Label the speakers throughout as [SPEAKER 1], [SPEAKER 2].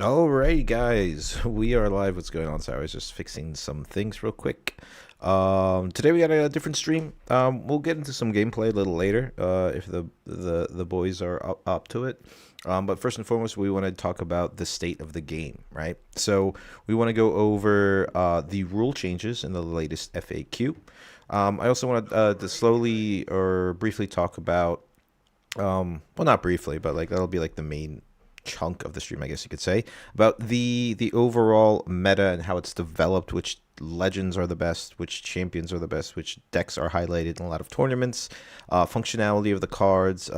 [SPEAKER 1] Alright, guys, we are live. What's going on? Sorry, I was just fixing some things real quick. Today we got a different stream. We'll get into some gameplay a little later, if the boys are up to it. But first and foremost, we want to talk about the state of the game, right? So we want to go over the rule changes in the latest FAQ. I also want to slowly or briefly talk about well, not briefly, but like that'll be like the main chunk of the stream, I guess you could say, about the overall meta and how it's developed, which legends are the best, which champions are the best, which decks are highlighted in a lot of tournaments, functionality of the cards,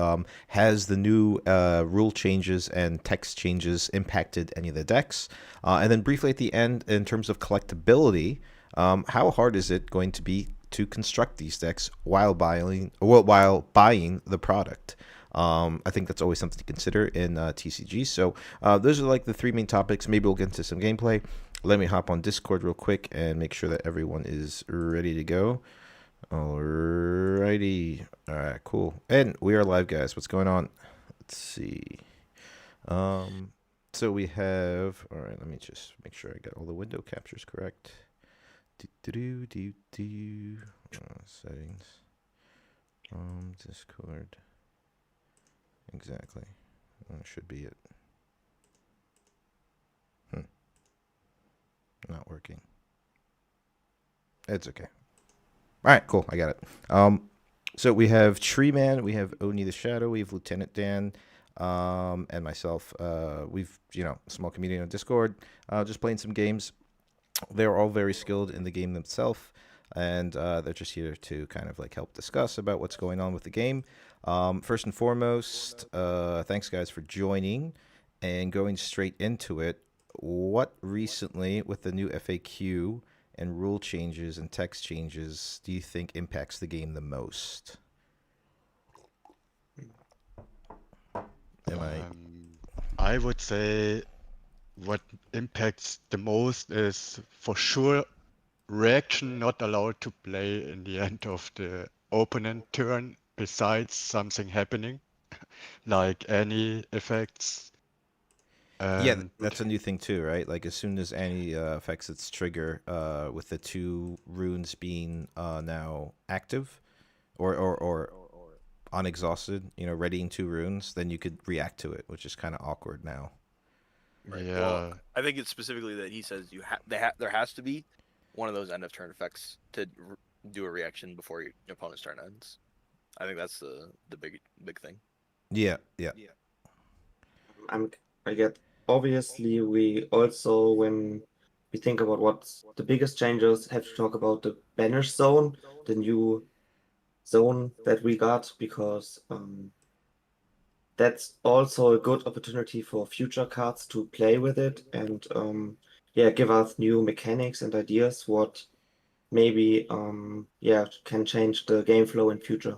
[SPEAKER 1] has the new rule changes and text changes impacted any of the decks, and then briefly at the end, in terms of collectability, how hard is it going to be to construct these decks while buying the product? I think that's always something to consider in TCG. So those are like the three main topics. Maybe we'll get into some gameplay. Let me hop on Discord real quick and make sure that everyone is ready to go. Alrighty. All right, cool. And we are live, guys. What's going on? Let's see. Um, so we have. All right. Let me just make sure I got all the window captures correct. Settings. Discord. Exactly. That should be it. Not working. It's okay. All right, cool. I got it. So we have Tree Man, we have Oni the Shadow, we have Lieutenant Dan, and myself. We've small community on Discord, just playing some games. They're all very skilled in the game themselves, and they're just here to kind of like help discuss about what's going on with the game. First and foremost, thanks guys for joining and going straight into it. What recently, with the new FAQ and rule changes and text changes, do you think impacts the game the most? Am I?
[SPEAKER 2] I would say what impacts the most is for sure reaction not allowed to play in the end of the opponent turn besides something happening, like any effects.
[SPEAKER 1] Yeah,
[SPEAKER 2] And
[SPEAKER 1] that's a new thing too, right? Like as soon as Annie affects its trigger, with the two runes being now active, or unexhausted, readying two runes, then you could react to it, which is kind of awkward now.
[SPEAKER 3] Right. Well,
[SPEAKER 2] yeah,
[SPEAKER 3] I think it's specifically that he says there has to be one of those end of turn effects to do a reaction before your opponent's turn ends. I think that's the big thing.
[SPEAKER 1] Yeah, yeah.
[SPEAKER 4] I'm I get obviously we also when we think about what's the biggest changes have to talk about the banish zone, the new zone that we got because that's also a good opportunity for future cards to play with it and yeah, give us new mechanics and ideas what maybe yeah, can change the game flow in future.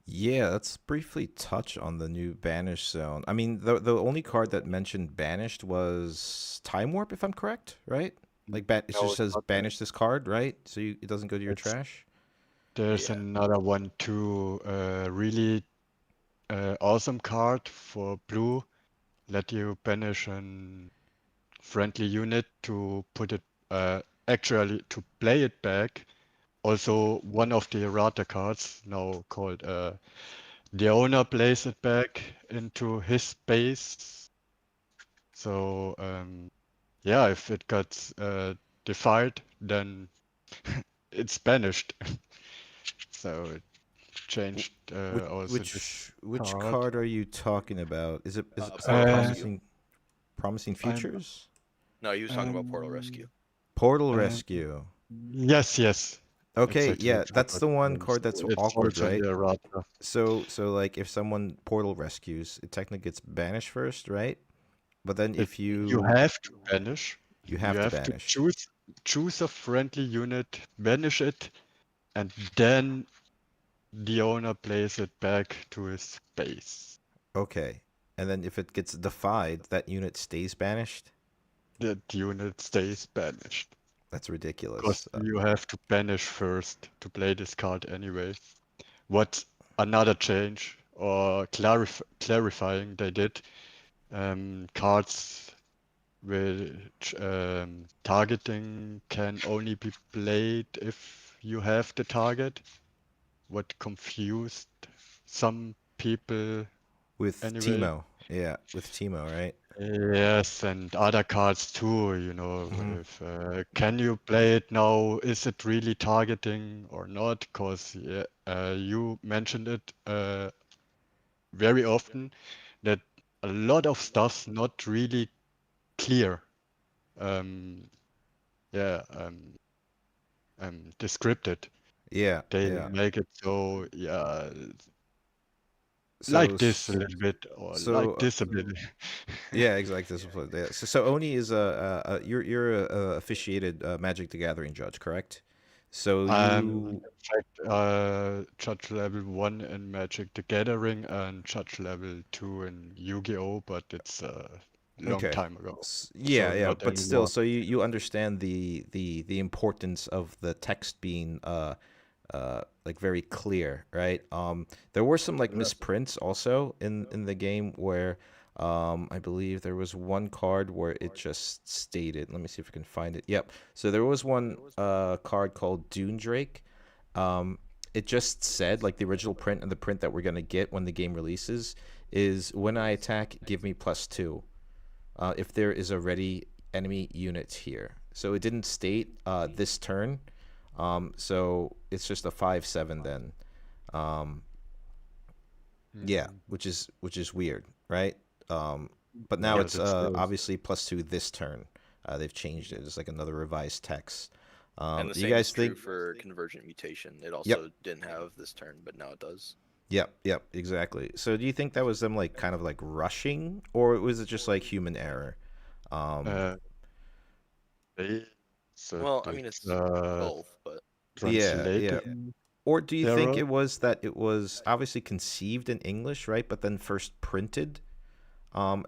[SPEAKER 1] Yeah, let's briefly touch on the new Banish Zone. I mean, the only card that mentioned Banished was Time Warp, if I'm correct, right? Like, it
[SPEAKER 2] no,
[SPEAKER 1] just
[SPEAKER 2] it's
[SPEAKER 1] says
[SPEAKER 2] not that.
[SPEAKER 1] banish this card, right? So it doesn't go to your
[SPEAKER 2] It's
[SPEAKER 1] trash?
[SPEAKER 2] there's
[SPEAKER 3] Yeah.
[SPEAKER 2] another one too, really awesome card for blue. Let you banish an friendly unit to put it actually to play it back. Also, one of the errata cards now called the owner plays it back into his space. So yeah, if it gets defied, then it's banished. So it changed
[SPEAKER 1] Which
[SPEAKER 2] also this
[SPEAKER 1] which
[SPEAKER 2] card.
[SPEAKER 1] card are you talking about? Is it
[SPEAKER 3] Portal
[SPEAKER 2] Uh,
[SPEAKER 3] Rescue.
[SPEAKER 1] promising
[SPEAKER 2] I'm
[SPEAKER 1] futures?
[SPEAKER 3] No, he was talking about Portal
[SPEAKER 2] um,
[SPEAKER 3] Rescue.
[SPEAKER 1] Portal
[SPEAKER 2] um,
[SPEAKER 1] Rescue.
[SPEAKER 2] yes,
[SPEAKER 1] Okay,
[SPEAKER 2] exactly
[SPEAKER 1] yeah,
[SPEAKER 2] which one
[SPEAKER 1] that's
[SPEAKER 2] was
[SPEAKER 1] the one
[SPEAKER 2] named.
[SPEAKER 1] card that's
[SPEAKER 2] It's
[SPEAKER 1] awkward,
[SPEAKER 2] also in
[SPEAKER 1] right?
[SPEAKER 2] the errata.
[SPEAKER 1] So like if someone Portal rescues, it technically gets banished first, right? But then
[SPEAKER 2] It,
[SPEAKER 1] if
[SPEAKER 2] you
[SPEAKER 1] you
[SPEAKER 2] have to banish.
[SPEAKER 1] you
[SPEAKER 2] You
[SPEAKER 1] have to
[SPEAKER 2] have to
[SPEAKER 1] banish.
[SPEAKER 2] choose a friendly unit, banish it, and then the owner plays it back to his space.
[SPEAKER 1] Okay. And then if it gets defied, that unit stays banished?
[SPEAKER 2] That unit stays banished.
[SPEAKER 1] That's
[SPEAKER 2] Because
[SPEAKER 1] ridiculous.
[SPEAKER 2] you have to banish first to play this card anyway. What another change or clarifying they did, cards which targeting can only be played if you have the target. What confused some people
[SPEAKER 1] With
[SPEAKER 2] anyway.
[SPEAKER 1] Timo. Yeah, with Timo, right?
[SPEAKER 2] Yes, and other cards too, you know,
[SPEAKER 1] Hmm.
[SPEAKER 2] if can you play it now? Is it really targeting or not? Because yeah, you mentioned it very often that a lot of stuff's not really clear. Um, yeah, descripted.
[SPEAKER 1] Yeah,
[SPEAKER 2] They
[SPEAKER 1] yeah.
[SPEAKER 2] make it so, yeah,
[SPEAKER 1] So,
[SPEAKER 2] like this a little bit or like
[SPEAKER 1] so
[SPEAKER 2] this a bit.
[SPEAKER 1] yeah, exactly. Yeah. So Oni is you're a officiated Magic the Gathering judge, correct? So
[SPEAKER 2] In
[SPEAKER 1] you
[SPEAKER 2] fact, Judge Level 1 in Magic the Gathering and Judge Level 2 in Yu-Gi-Oh! But it's a long
[SPEAKER 1] okay?
[SPEAKER 2] time ago,
[SPEAKER 1] Yeah,
[SPEAKER 2] so
[SPEAKER 1] yeah,
[SPEAKER 2] not
[SPEAKER 1] but still,
[SPEAKER 2] anymore.
[SPEAKER 1] so you understand the importance of the text being like very clear, right? There were some like
[SPEAKER 2] Yeah.
[SPEAKER 1] misprints also in the game where I believe there was one card where it just stated. Let me see if I can find it. Yep. So there was one card called Dune Drake. Um, it just said like the original print and the print that we're gonna get when the game releases is when I attack, give me +2 if there is a ready enemy unit here. So it didn't state this turn. So it's just a 5/7 then. Um, yeah,
[SPEAKER 2] Mm,
[SPEAKER 1] which is weird, right? But now
[SPEAKER 2] yes,
[SPEAKER 1] it's
[SPEAKER 2] it is.
[SPEAKER 1] obviously +2 this turn. They've changed it. It's like another revised text.
[SPEAKER 3] And the
[SPEAKER 1] Do you
[SPEAKER 3] same
[SPEAKER 1] guys
[SPEAKER 3] is true
[SPEAKER 1] think?
[SPEAKER 3] for Convergent Mutation. It
[SPEAKER 1] Yep,
[SPEAKER 3] also didn't have this turn, but now it does.
[SPEAKER 1] yep, exactly. So do you think that was them like kind of like rushing, or was it just like human error? Um,
[SPEAKER 2] Uh, they, so
[SPEAKER 3] Well, I mean,
[SPEAKER 2] it's
[SPEAKER 3] it's both, but
[SPEAKER 1] yeah.
[SPEAKER 2] translation
[SPEAKER 1] Or do you think
[SPEAKER 2] error.
[SPEAKER 1] it was that it was obviously conceived in English, right? But then first printed?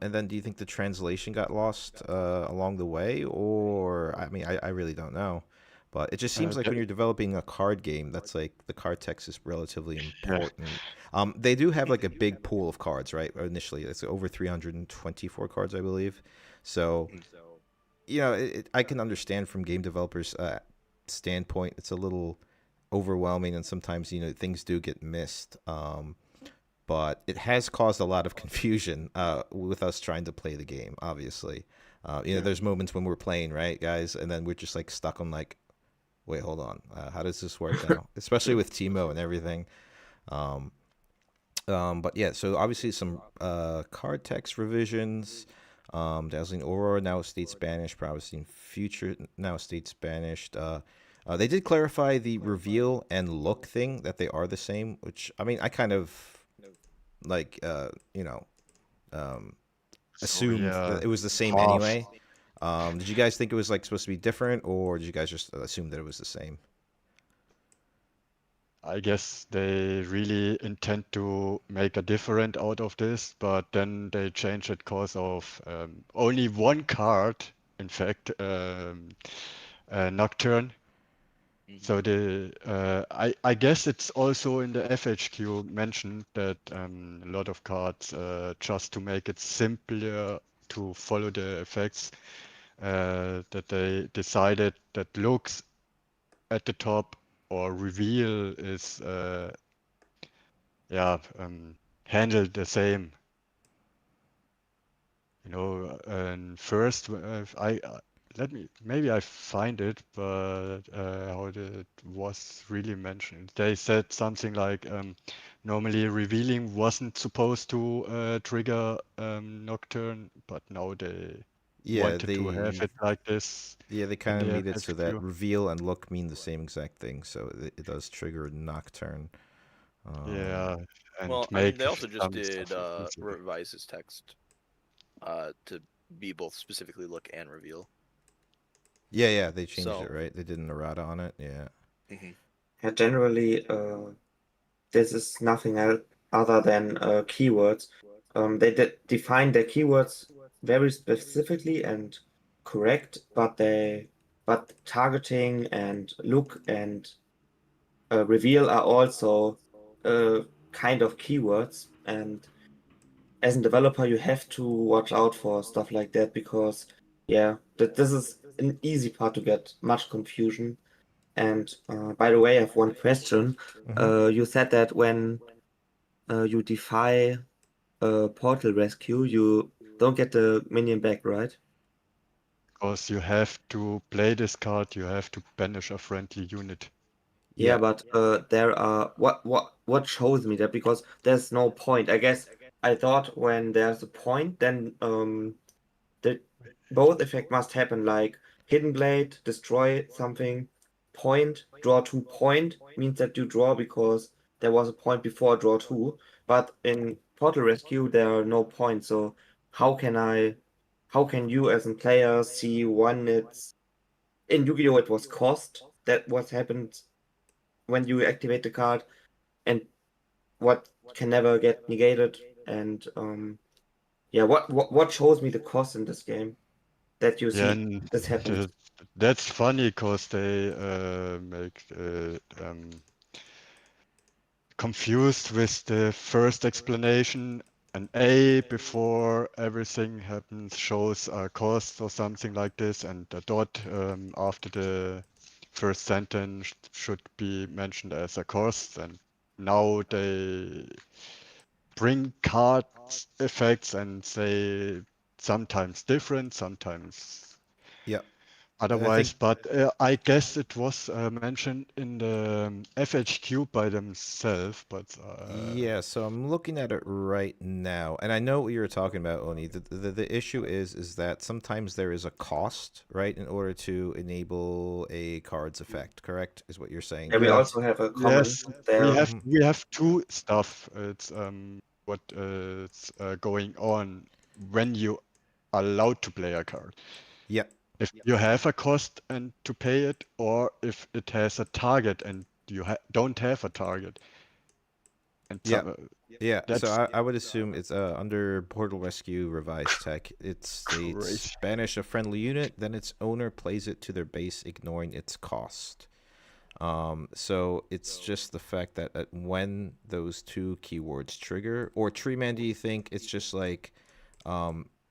[SPEAKER 1] And then do you think the translation got lost along the way? Or, I mean, I really don't know. But it just seems like when
[SPEAKER 2] The,
[SPEAKER 1] you're developing a card game, that's like the card text is relatively
[SPEAKER 2] yeah,
[SPEAKER 1] important. They do have like a big pool of cards, right? Initially, it's over 324 cards, I believe. So,
[SPEAKER 3] mm,
[SPEAKER 1] I can understand from game developers' standpoint, it's a little overwhelming, and sometimes things do get missed. But it has caused a lot of confusion with us trying to play the game. Obviously,
[SPEAKER 2] yeah.
[SPEAKER 1] there's moments when we're playing, right, guys, and then we're just like stuck on like, wait, hold on, how does this work now? Especially with Timo and everything. Um, but yeah, so obviously some card text revisions. Dazzling Aurora now states Spanish. Promising Future now states Spanish. They did clarify the reveal and look thing that they are the same, which I mean I kind of like um,
[SPEAKER 2] So
[SPEAKER 1] assumed
[SPEAKER 2] yeah,
[SPEAKER 1] that it was the same
[SPEAKER 2] half.
[SPEAKER 1] anyway. Did you guys think it was like supposed to be different, or did you guys just assume that it was the same?
[SPEAKER 2] I guess they really intend to make a different out of this, but then they change it because of only one card, in fact, Nocturne.
[SPEAKER 3] mhm.
[SPEAKER 2] So I guess it's also in the FHQ mentioned that a lot of cards, just to make it simpler to follow the effects, that they decided that looks at the top or reveal is yeah, handled the same. You know, and first, let me maybe I find it, but how it was really mentioned. They said something like normally revealing wasn't supposed to trigger Nocturne, but now they
[SPEAKER 1] Yeah,
[SPEAKER 2] wanted to have
[SPEAKER 1] they
[SPEAKER 2] it like this
[SPEAKER 1] yeah they
[SPEAKER 2] in
[SPEAKER 1] kind of
[SPEAKER 2] the
[SPEAKER 1] made it so that
[SPEAKER 2] FAQ.
[SPEAKER 1] reveal and look mean the same exact thing, so it does trigger Nocturne. Um,
[SPEAKER 2] Yeah, and
[SPEAKER 3] Well, I mean,
[SPEAKER 2] make
[SPEAKER 3] they also just
[SPEAKER 2] some stuff
[SPEAKER 3] did
[SPEAKER 2] easier.
[SPEAKER 3] revise his text to be both specifically look and reveal.
[SPEAKER 1] yeah, they changed it,
[SPEAKER 3] So,
[SPEAKER 1] right? They did an errata on it. Yeah.
[SPEAKER 3] mhm.
[SPEAKER 4] Yeah, generally, this is nothing else other than keywords. They define their keywords very specifically and correct, but targeting and look and reveal are also kind of keywords, and as a developer, you have to watch out for stuff like that because, yeah, this is an easy part to get much confusion. And by the way, I have one question. You said that when you defy Portal Rescue, you don't get the minion back, right?
[SPEAKER 2] Because you have to play this card, you have to banish a friendly unit.
[SPEAKER 4] Yeah, but there are what shows me that because there's no point. I guess I thought when there's a point, then the both effect must happen. Like Hidden Blade, destroy something, point, draw 2 point means that you draw because there was a point before draw 2. But in Portal Rescue there are no points. So how can how can you as a player see when it's in Yu-Gi-Oh! It was cost that what happened when you activate the card and what can never get negated and yeah, what shows me the cost in this game that you
[SPEAKER 2] Yeah,
[SPEAKER 4] see
[SPEAKER 2] and
[SPEAKER 4] this happens?
[SPEAKER 2] that's funny because they make confused with the first explanation. An A before everything happens shows a cost or something like this, and a dot after the first sentence should be mentioned as a cost. And now they bring card effects and say sometimes different, sometimes
[SPEAKER 1] Yeah.
[SPEAKER 2] otherwise, but I guess it was mentioned in the FHQ by themselves, but
[SPEAKER 1] Yeah, so I'm looking at it right now, and I know what you're talking about, Oni. The issue is that sometimes there is a cost, right, in order to enable a card's effect. Correct, is what you're saying
[SPEAKER 4] Yeah, we
[SPEAKER 1] here.
[SPEAKER 2] yes,
[SPEAKER 4] also have a common
[SPEAKER 2] yes,
[SPEAKER 4] there.
[SPEAKER 2] we have two stuff. It's what is going on when you are allowed to play a card.
[SPEAKER 1] Yeah,
[SPEAKER 2] If you have a cost and to pay it, or if it has a target and you don't have a target. And
[SPEAKER 1] yeah, yeah. So
[SPEAKER 2] that's
[SPEAKER 1] I would assume it's under Portal Rescue Revised Tech. It states
[SPEAKER 2] crazy.
[SPEAKER 1] banish a friendly unit, then its owner plays it to their base, ignoring its cost. So it's just the fact that when those two keywords trigger, or Tree Man, do you think it's just like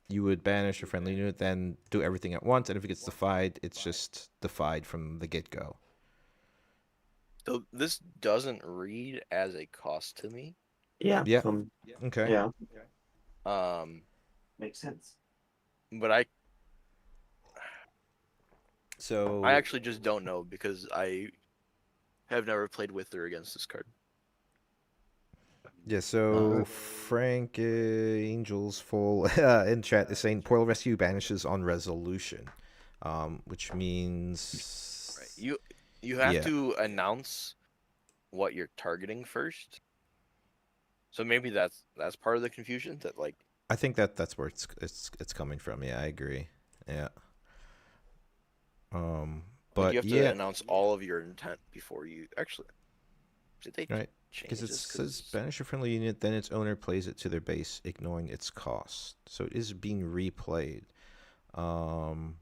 [SPEAKER 1] you would banish a friendly unit, then do everything at once, and if it gets defied, it's just defied from the get go?
[SPEAKER 3] So this doesn't read as a cost to me.
[SPEAKER 4] Yeah,
[SPEAKER 1] Yeah.
[SPEAKER 4] from
[SPEAKER 1] Okay.
[SPEAKER 4] yeah,
[SPEAKER 3] Um,
[SPEAKER 4] makes sense.
[SPEAKER 3] but I
[SPEAKER 1] So
[SPEAKER 3] actually just don't know because I have never played with or against this card.
[SPEAKER 1] yeah, so
[SPEAKER 2] Uh,
[SPEAKER 1] Frank Angels Full in chat is saying Portal Rescue banishes on resolution, which means
[SPEAKER 3] Right. You have
[SPEAKER 1] yeah.
[SPEAKER 3] to announce what you're targeting first. So maybe that's part of the confusion that like
[SPEAKER 1] I think that's where it's coming from. Yeah, I agree. Yeah.
[SPEAKER 3] like
[SPEAKER 1] But
[SPEAKER 3] you have to
[SPEAKER 1] yeah,
[SPEAKER 3] announce all of your intent before you actually did they
[SPEAKER 1] right.
[SPEAKER 3] change
[SPEAKER 1] Because it
[SPEAKER 3] this?
[SPEAKER 1] says banish a friendly unit, then its owner plays it to their base, ignoring its cost. So it is being replayed. Um,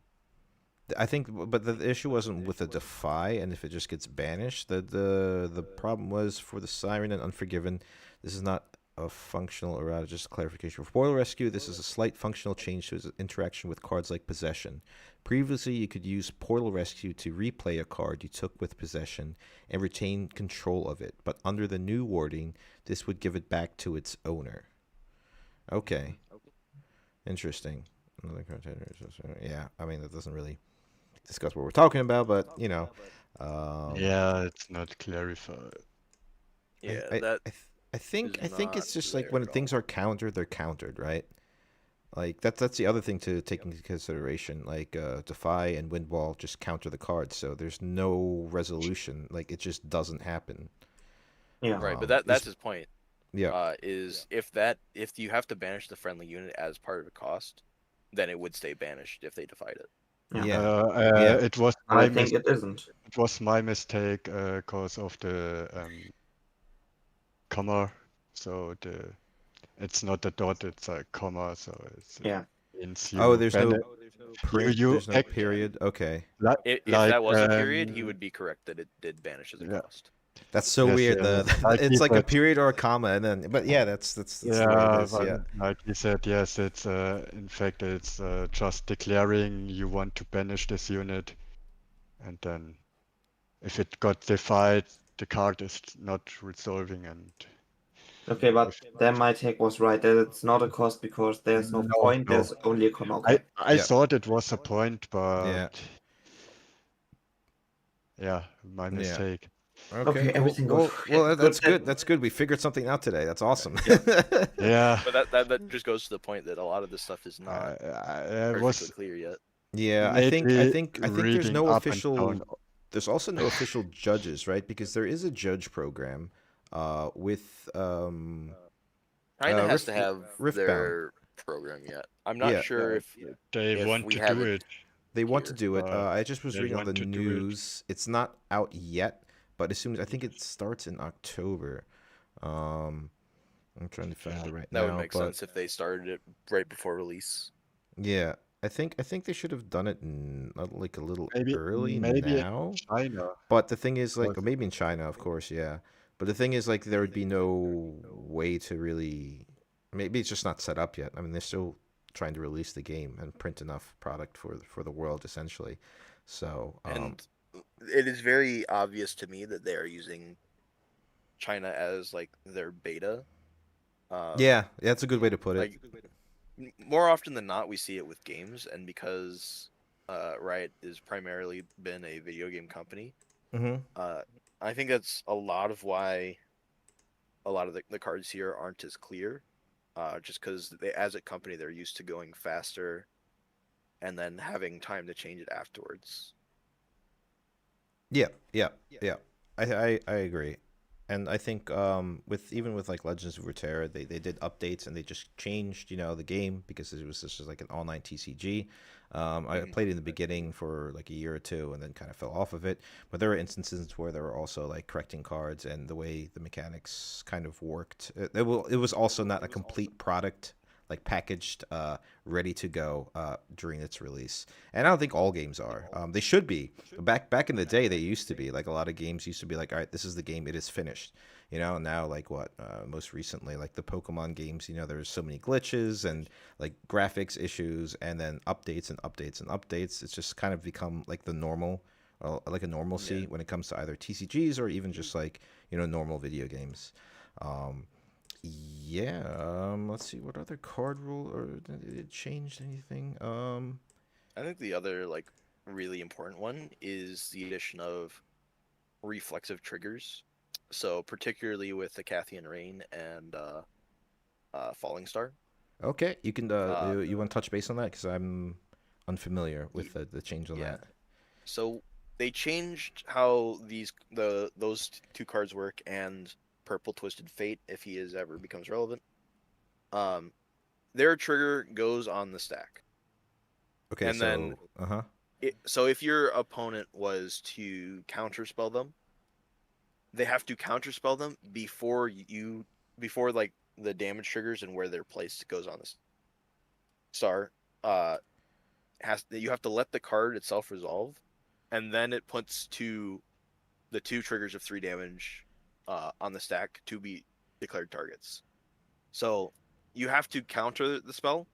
[SPEAKER 1] I think, but the issue wasn't with the defy, and if it just gets banished. The problem was for the Siren and Unforgiven. This is not a functional errata, just a clarification. For Portal Rescue, this is a slight functional change to its interaction with cards like Possession. Previously, you could use Portal Rescue to replay a card you took with Possession and retain control of it, but under the new wording, this would give it back to its owner. Okay, interesting. Another card, yeah, I mean that doesn't really discuss what we're talking about, but you know,
[SPEAKER 2] yeah, it's not clarified.
[SPEAKER 3] Yeah,
[SPEAKER 1] I, I,
[SPEAKER 3] that
[SPEAKER 1] I, th- I think
[SPEAKER 3] not
[SPEAKER 1] it's just like
[SPEAKER 3] there
[SPEAKER 1] when
[SPEAKER 3] at
[SPEAKER 1] things
[SPEAKER 3] all.
[SPEAKER 1] are countered, they're countered, right? Like that's the other thing to take into consideration. Like Defy and Windwall just counter the cards, so there's no resolution. Like it just doesn't happen.
[SPEAKER 4] Yeah.
[SPEAKER 3] Right, but
[SPEAKER 1] Is
[SPEAKER 3] that's his point.
[SPEAKER 1] yeah,
[SPEAKER 3] Is if you have to banish the friendly unit as part of the cost, then it would stay banished if they defied it.
[SPEAKER 4] Yeah.
[SPEAKER 1] yeah, yeah.
[SPEAKER 2] It was
[SPEAKER 4] And I
[SPEAKER 2] my
[SPEAKER 4] think it isn't.
[SPEAKER 2] it was my mistake because of the comma. So it's not a dot, it's a comma. So it's
[SPEAKER 4] Yeah.
[SPEAKER 2] means
[SPEAKER 1] Oh,
[SPEAKER 2] you
[SPEAKER 1] there's
[SPEAKER 2] ban
[SPEAKER 1] no print.
[SPEAKER 2] you
[SPEAKER 1] There's no
[SPEAKER 2] act
[SPEAKER 1] period. Okay.
[SPEAKER 2] like
[SPEAKER 3] If
[SPEAKER 2] like
[SPEAKER 3] that was a period, he would be correct that it did banish as a
[SPEAKER 2] yeah,
[SPEAKER 3] cost.
[SPEAKER 1] That's so
[SPEAKER 2] Yes,
[SPEAKER 1] weird.
[SPEAKER 2] yeah. Like he
[SPEAKER 1] It's like a
[SPEAKER 2] said,
[SPEAKER 1] period or a comma, and then but yeah, that's the way it
[SPEAKER 2] yeah,
[SPEAKER 1] is.
[SPEAKER 2] but
[SPEAKER 1] Yeah,
[SPEAKER 2] like he said, yes, it's in fact it's just declaring you want to banish this unit, and then if it got defied, the card is not resolving, and
[SPEAKER 4] Okay, but
[SPEAKER 2] if
[SPEAKER 4] then my take was right that it's not a cost because there's no
[SPEAKER 2] no,
[SPEAKER 4] point.
[SPEAKER 2] no,
[SPEAKER 4] There's only a comma. Okay.
[SPEAKER 2] I
[SPEAKER 1] Yeah.
[SPEAKER 2] thought it was a point, but
[SPEAKER 1] yeah,
[SPEAKER 2] yeah, my
[SPEAKER 1] yeah.
[SPEAKER 2] mistake.
[SPEAKER 1] Okay,
[SPEAKER 4] Okay,
[SPEAKER 1] cool.
[SPEAKER 4] everything goes.
[SPEAKER 1] Well,
[SPEAKER 4] Good
[SPEAKER 1] that's
[SPEAKER 4] then.
[SPEAKER 1] good. That's good. We figured something out today. That's awesome.
[SPEAKER 3] Yeah.
[SPEAKER 2] Yeah,
[SPEAKER 3] But that just goes to the point that a lot of this stuff is not
[SPEAKER 2] I
[SPEAKER 3] perfectly
[SPEAKER 2] was
[SPEAKER 3] clear yet.
[SPEAKER 1] Yeah,
[SPEAKER 2] lately
[SPEAKER 1] I think there's
[SPEAKER 2] reading
[SPEAKER 1] no
[SPEAKER 2] up and down.
[SPEAKER 1] official. There's also no official judges, right? Because there is a judge program, with
[SPEAKER 3] China has to have
[SPEAKER 1] Riftbound.
[SPEAKER 3] their program yet. I'm not
[SPEAKER 1] Yeah,
[SPEAKER 3] sure
[SPEAKER 2] They
[SPEAKER 3] if
[SPEAKER 2] want
[SPEAKER 3] we
[SPEAKER 2] to
[SPEAKER 3] have
[SPEAKER 2] do
[SPEAKER 3] it
[SPEAKER 2] it.
[SPEAKER 1] they want to
[SPEAKER 3] here.
[SPEAKER 1] do it. I just was
[SPEAKER 2] They
[SPEAKER 1] reading on the
[SPEAKER 2] want to do it.
[SPEAKER 1] news. It's not out yet, but as soon as I think it starts in October. Um, I'm trying to find
[SPEAKER 2] Yeah.
[SPEAKER 1] it right
[SPEAKER 3] That would
[SPEAKER 1] now,
[SPEAKER 3] make
[SPEAKER 1] but
[SPEAKER 3] sense if they started it right before release.
[SPEAKER 1] yeah, I think they should have done it like a little early
[SPEAKER 2] Maybe in
[SPEAKER 1] now.
[SPEAKER 2] China.
[SPEAKER 1] But the thing is, like,
[SPEAKER 2] Because
[SPEAKER 1] maybe in China, of course, yeah. But the thing is, like, there would be no way to really. Maybe it's just not set up yet. I mean, they're still trying to release the game and print enough product for the world, essentially. So,
[SPEAKER 3] And it is very obvious to me that they are using China as like their beta.
[SPEAKER 1] yeah, that's a good way to put it.
[SPEAKER 3] Like more often than not, we see it with games, and because Riot has primarily been a video game company,
[SPEAKER 1] Mm-hmm.
[SPEAKER 3] I think that's a lot of why a lot of the cards here aren't as clear. Just because they, as a company, they're used to going faster and then having time to change it afterwards.
[SPEAKER 1] Yeah, yeah, yeah. I agree, and I think with even with like Legends of Runeterra, they did updates and they just changed the game because it was just like an online TCG. I
[SPEAKER 3] Mhm.
[SPEAKER 1] played in the beginning for like a year or two and then kind of fell off of it. But there were instances where they were also like correcting cards and the way the mechanics kind of worked. It was also not a complete product like packaged, ready to go during its release. And I don't think all games are. They should be. Back in the day, they used to be. Like a lot of games used to be like, all right, this is the game. It is finished. Now like what? Most recently, like the Pokemon games. There's so many glitches and like graphics issues, and then updates and updates and updates. It's just kind of become like the normal. Like a normalcy
[SPEAKER 3] Yeah.
[SPEAKER 1] when it comes to either TCGs or even just like normal video games. Um, yeah. Let's see. What other card rule or did it change anything?
[SPEAKER 3] I think the other like really important one is the addition of reflexive triggers. So particularly with the Cathian Rain and Falling Star.
[SPEAKER 1] Okay. You can.
[SPEAKER 3] Uh,
[SPEAKER 1] You want to touch base on that because I'm unfamiliar
[SPEAKER 3] y-
[SPEAKER 1] with the change on
[SPEAKER 3] yeah.
[SPEAKER 1] that.
[SPEAKER 3] So they changed how those two cards work and Purple Twisted Fate if he is ever becomes relevant. Um, their trigger goes on the stack,
[SPEAKER 1] Okay.
[SPEAKER 3] and then
[SPEAKER 1] So. Uh huh.
[SPEAKER 3] so if your opponent was to counterspell them, they have to counterspell them before like the damage triggers and where they're placed goes on the star. Uh, you have to let the card itself resolve, and then it puts the two triggers of 3 damage on the stack to be declared targets. So you have to counter the spell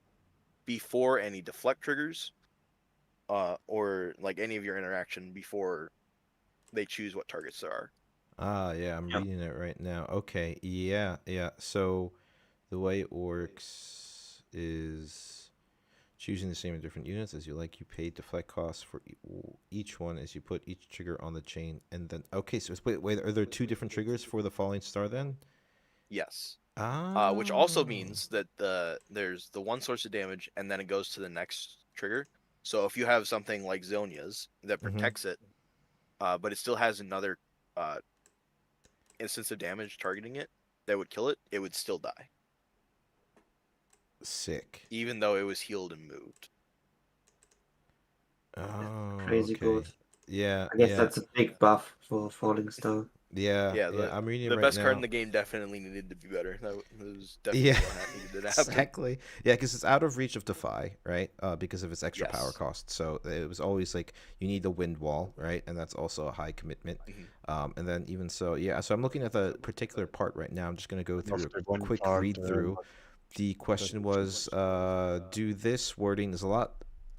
[SPEAKER 3] before any deflect triggers, or like any of your interaction before they choose what targets there are.
[SPEAKER 1] Ah, yeah. I'm reading it right now. Okay. Yeah. Yeah. So the way it works is choosing the same or different units as you like. You pay deflect costs for each one as you put each trigger on the chain, and then okay. So wait. Are there two different triggers for the falling star then?
[SPEAKER 3] Yes. Which also
[SPEAKER 1] Ah.
[SPEAKER 3] means that there's the one source of damage and then it goes to the next trigger. So if you have something like Zonia's that
[SPEAKER 1] Mm-hmm.
[SPEAKER 3] protects it, but it still has another uh, instance of damage targeting it that would kill it, it would still die,
[SPEAKER 1] Sick.
[SPEAKER 3] even though it was healed and moved.
[SPEAKER 1] Oh,
[SPEAKER 4] Crazy
[SPEAKER 1] okay.
[SPEAKER 4] good.
[SPEAKER 1] Yeah,
[SPEAKER 4] I guess
[SPEAKER 1] yeah.
[SPEAKER 4] that's a big buff for Falling Star.
[SPEAKER 1] Yeah,
[SPEAKER 3] Yeah,
[SPEAKER 1] yeah. I'm reading it
[SPEAKER 3] the
[SPEAKER 1] right
[SPEAKER 3] best card in
[SPEAKER 1] now.
[SPEAKER 3] the game definitely needed to be better. That was
[SPEAKER 1] Yeah,
[SPEAKER 3] definitely what needed to happen.
[SPEAKER 1] exactly. Yeah, because it's out of reach of Defy, right? Because of its extra power
[SPEAKER 3] Yes.
[SPEAKER 1] cost. So it was always like you need the wind wall, right? And that's also a high commitment.
[SPEAKER 3] Mhm.
[SPEAKER 1] And then even so, yeah. So I'm looking at the particular part right now. I'm just gonna go
[SPEAKER 2] One of
[SPEAKER 1] through a
[SPEAKER 2] the one
[SPEAKER 1] quick
[SPEAKER 2] part
[SPEAKER 1] read through. The
[SPEAKER 2] that
[SPEAKER 1] question was, do this wording is a lot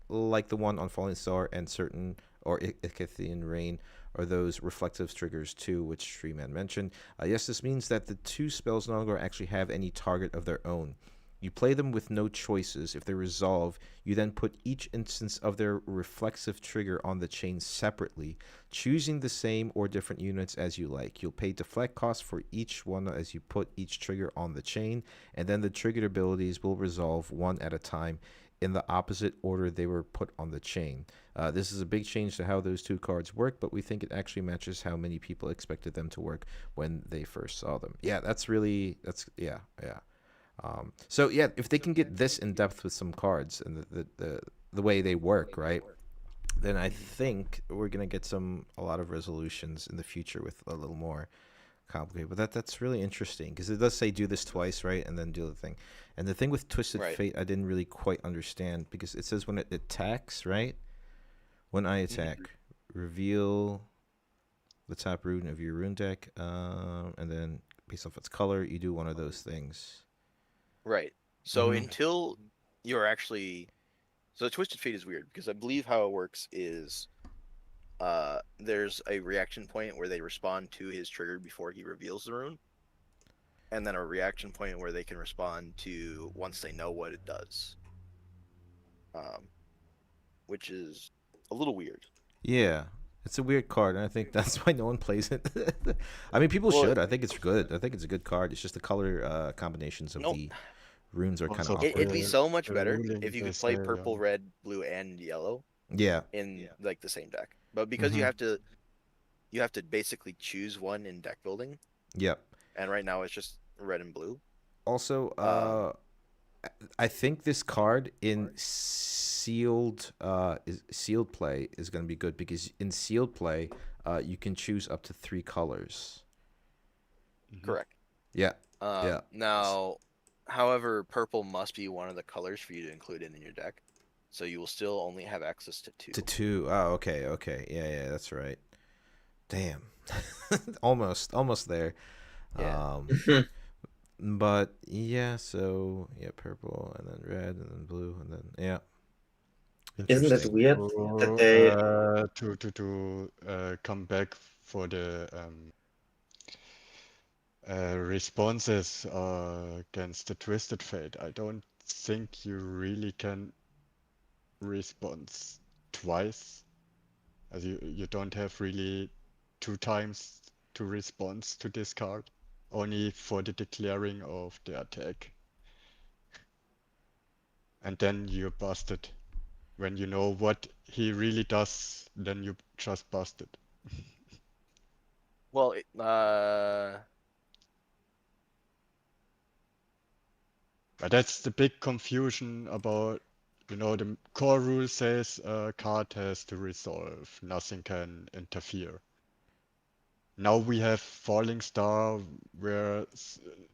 [SPEAKER 1] like the one on Falling Star and certain or Ichthian Rain are those reflective triggers too, which Freeman mentioned. Yes, this means that the two spells no longer actually have any target of their own. You play them with no choices. If they resolve, you then put each instance of their reflexive trigger on the chain separately, choosing the same or different units as you like. You'll pay deflect costs for each one as you put each trigger on the chain, and then the triggered abilities will resolve one at a time in the opposite order they were put on the chain. This is a big change to how those two cards work, but we think it actually matches how many people expected them to work when they first saw them. Yeah, yeah. So yeah, if they can get this in depth with some cards and the way they work, right? Then I think we're gonna get a lot of resolutions in the future with a little more complicated. But that's really interesting because it does say do this twice, right, and then do the thing. And the thing with Twisted
[SPEAKER 3] Right.
[SPEAKER 1] Fate, I didn't really quite understand because it says when it attacks, right? When I attack, reveal the top rune of your rune deck, and then based off its color, you do one of those things.
[SPEAKER 3] Right. So
[SPEAKER 1] Mm-hmm.
[SPEAKER 3] until you're actually so Twisted Fate is weird because I believe how it works is there's a reaction point where they respond to his trigger before he reveals the rune, and then a reaction point where they can respond to once they know what it does. Um, which is a little weird.
[SPEAKER 1] Yeah, it's a weird card, and I think that's why no one plays it. I mean, people
[SPEAKER 3] Well,
[SPEAKER 1] should. I think it's good. I think it's a good card. It's just the color combinations of
[SPEAKER 3] no,
[SPEAKER 1] the runes are kind of
[SPEAKER 2] also
[SPEAKER 1] awkward.
[SPEAKER 3] it'd be so much
[SPEAKER 2] the
[SPEAKER 3] better
[SPEAKER 2] ruling
[SPEAKER 3] if you
[SPEAKER 2] they
[SPEAKER 3] could
[SPEAKER 2] say
[SPEAKER 3] play purple, red, blue, and yellow
[SPEAKER 1] Yeah.
[SPEAKER 3] in like the same deck. But because
[SPEAKER 1] Mm-hmm.
[SPEAKER 3] you have to basically choose one in deck building,
[SPEAKER 1] Yep.
[SPEAKER 3] and right now it's just red and blue.
[SPEAKER 1] Also,
[SPEAKER 3] Um,
[SPEAKER 1] I think this card in sealed play is going to be good because in sealed play, you can choose up to 3 colors.
[SPEAKER 2] Mhm.
[SPEAKER 3] correct.
[SPEAKER 1] Yeah, yeah.
[SPEAKER 3] Now, however, purple must be one of the colors for you to include in your deck, so you will still only have access to
[SPEAKER 1] To
[SPEAKER 3] two.
[SPEAKER 1] 2. Oh, okay, okay. Yeah, yeah, that's right. Damn. Almost there.
[SPEAKER 3] Yeah.
[SPEAKER 1] Um, but yeah, so yeah, purple and then red and then blue and then yeah.
[SPEAKER 4] Isn't it
[SPEAKER 1] Interesting.
[SPEAKER 4] weird that they
[SPEAKER 2] To come back for the responses against the Twisted Fate, I don't think you really can respond twice, as you don't have really 2 times to respond to this card, only for the declaring of the attack, and then you're busted. When you know what he really does, then you just busted.
[SPEAKER 3] Well,
[SPEAKER 2] But that's the big confusion about, the core rule says a card has to resolve, nothing can interfere. Now we have Falling Star where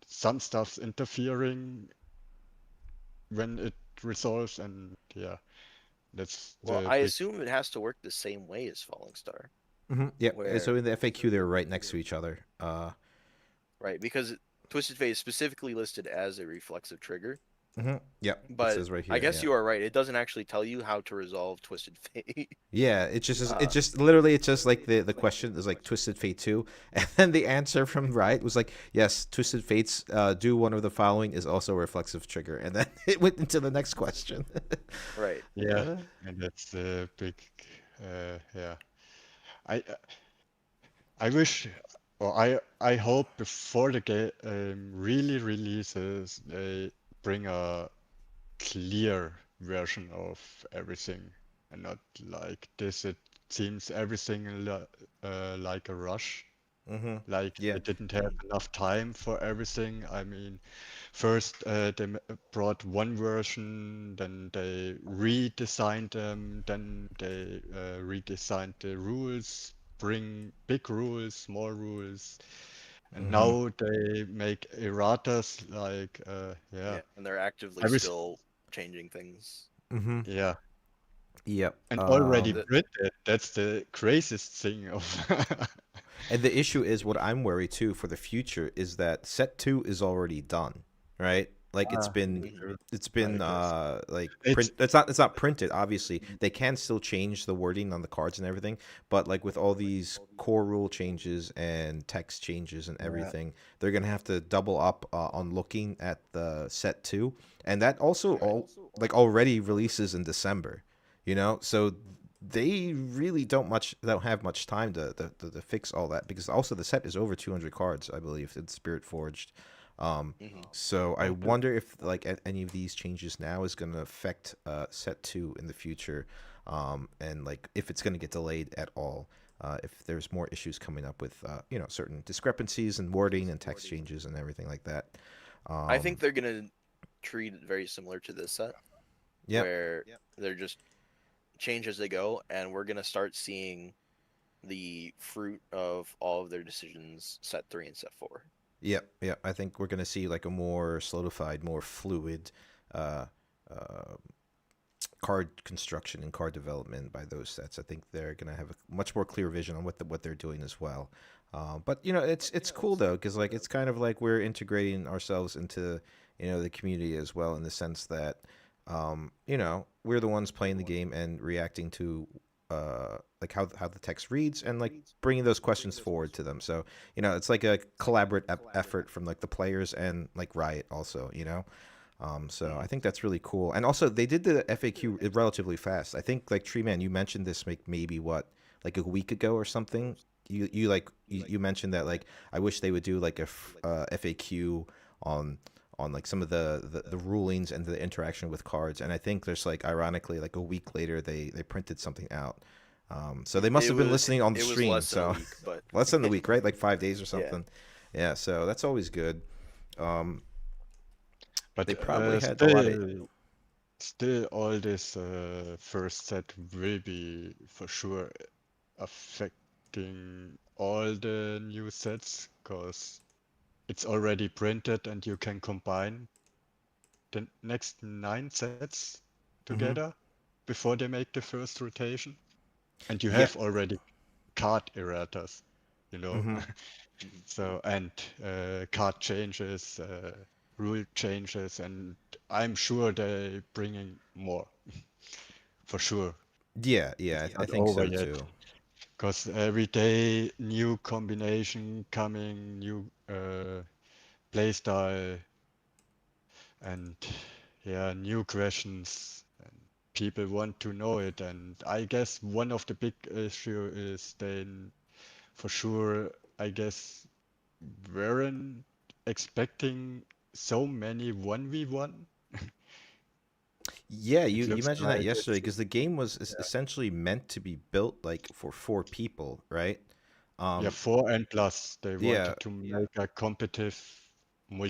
[SPEAKER 2] some stuff's interfering when it resolves, and yeah, that's
[SPEAKER 3] well,
[SPEAKER 2] the
[SPEAKER 3] I
[SPEAKER 2] big.
[SPEAKER 3] assume it has to work the same way as Falling Star,
[SPEAKER 1] Mm-hmm. Yeah. So
[SPEAKER 3] where
[SPEAKER 1] in the FAQ, they're right next to each other.
[SPEAKER 3] right because Twisted Fate is specifically listed as a reflexive trigger,
[SPEAKER 1] Mm-hmm. Yeah. It
[SPEAKER 3] but
[SPEAKER 1] says right
[SPEAKER 3] I
[SPEAKER 1] here.
[SPEAKER 3] guess
[SPEAKER 1] Yeah.
[SPEAKER 3] you are right. It doesn't actually tell you how to resolve Twisted Fate.
[SPEAKER 1] Yeah, it just is. It
[SPEAKER 3] uh,
[SPEAKER 1] just literally, it's just like the question is like Twisted Fate 2, and then the answer from Riot was like, yes, Twisted Fates do one of the following is also a reflexive trigger, and then it went into the next question.
[SPEAKER 3] right.
[SPEAKER 2] Yeah, and that's the big. Yeah, I I wish, or I hope before the game really releases, they bring a clear version of everything, and not like this. It seems everything like a rush.
[SPEAKER 1] Mm-hmm.
[SPEAKER 2] Like
[SPEAKER 1] Yeah.
[SPEAKER 2] they didn't have enough time for everything. I mean, first they brought one version, then they redesigned them, then they redesigned the rules. bring big rules, small rules, and
[SPEAKER 1] Mm-hmm.
[SPEAKER 2] now they make erratas like
[SPEAKER 3] Yeah, and they're actively
[SPEAKER 2] every
[SPEAKER 3] still changing things.
[SPEAKER 1] Mm-hmm.
[SPEAKER 2] yeah,
[SPEAKER 1] Yep.
[SPEAKER 2] and already
[SPEAKER 3] The,
[SPEAKER 2] printed. That's the craziest thing of
[SPEAKER 1] And the issue is what I'm worried too for the future is that set two is already done, right? Like
[SPEAKER 2] Ah,
[SPEAKER 3] Mhm.
[SPEAKER 1] it's
[SPEAKER 2] I
[SPEAKER 1] been
[SPEAKER 2] guess
[SPEAKER 1] like
[SPEAKER 2] it's
[SPEAKER 1] print it's not printed obviously. They can still change the wording on the cards and everything, but like with all these core rule changes and text changes and
[SPEAKER 2] yeah,
[SPEAKER 1] everything, they're going to have to double up on looking at the set 2, and that also all like already releases in December, you know? So they really don't have much time to fix all that because also the set is over 200 cards, I believe. It's Spirit Forged.
[SPEAKER 3] mhm.
[SPEAKER 1] So I
[SPEAKER 2] okay.
[SPEAKER 1] wonder if like any of these changes now is going to affect set 2 in the future, and like if it's going to get delayed at all, if there's more issues coming up with certain discrepancies and wording and text changes and everything like that.
[SPEAKER 3] I think
[SPEAKER 1] um,
[SPEAKER 3] they're gonna treat it very similar to this set,
[SPEAKER 1] yep.
[SPEAKER 3] where they're just change as they go, and we're gonna start seeing the fruit of all of their decisions set 3 and set 4.
[SPEAKER 1] Yep, yep. I think we're gonna see like a more solidified, more fluid uh, uh, card construction and card development by those sets. I think they're gonna have a much more clear vision on what they're doing as well. But it's cool though because like it's kind of like we're integrating ourselves into the community as well in the sense that we're the ones playing the game and reacting to like how the text reads and like bringing those questions forward to them. So it's like a collaborative effort from like the players and like Riot also. So I
[SPEAKER 3] Mhm.
[SPEAKER 1] think that's really cool. And also they did the FAQ relatively fast. I think like Tree Man, you mentioned this maybe what like a week ago or something. You mentioned that like I wish they would do like a FAQ on like some of the rulings and the interaction with cards. And I think there's like ironically like a week later they printed something out. So they must
[SPEAKER 3] It
[SPEAKER 1] have been
[SPEAKER 3] was
[SPEAKER 1] listening on the
[SPEAKER 3] it was
[SPEAKER 1] stream.
[SPEAKER 3] less than a
[SPEAKER 1] So
[SPEAKER 3] week, but
[SPEAKER 1] less than the week, right? Like 5 days or
[SPEAKER 3] yeah.
[SPEAKER 1] something. Yeah. So that's always good. Um,
[SPEAKER 2] But
[SPEAKER 1] they probably had a lot of.
[SPEAKER 2] still all this first set will be for sure affecting all the new sets because it's already printed and you can combine the next 9 sets
[SPEAKER 1] Mhm.
[SPEAKER 2] together before they make the first rotation. And you
[SPEAKER 1] Yeah.
[SPEAKER 2] have already card erratas, you know.
[SPEAKER 1] Mhm.
[SPEAKER 3] Mhm.
[SPEAKER 2] So, and card changes, rule changes, and I'm sure they're bringing more for sure.
[SPEAKER 1] Yeah,
[SPEAKER 2] It's
[SPEAKER 1] yeah, I
[SPEAKER 2] not
[SPEAKER 1] think
[SPEAKER 2] over
[SPEAKER 1] so
[SPEAKER 2] yet
[SPEAKER 1] too.
[SPEAKER 2] because every day new combination coming, new playstyle, and yeah, new questions. And people want to know it, and I guess one of the big issue is then for sure, I guess weren't expecting so many 1v1.
[SPEAKER 1] Yeah,
[SPEAKER 2] It
[SPEAKER 1] you
[SPEAKER 2] looks
[SPEAKER 1] mentioned that
[SPEAKER 2] like
[SPEAKER 1] yesterday
[SPEAKER 2] it's
[SPEAKER 1] because the game was
[SPEAKER 2] yeah,
[SPEAKER 1] essentially meant to be built like for 4 people, right?
[SPEAKER 2] yeah,
[SPEAKER 1] Um,
[SPEAKER 2] 4 and plus. They
[SPEAKER 1] yeah,
[SPEAKER 2] wanted to make a competitive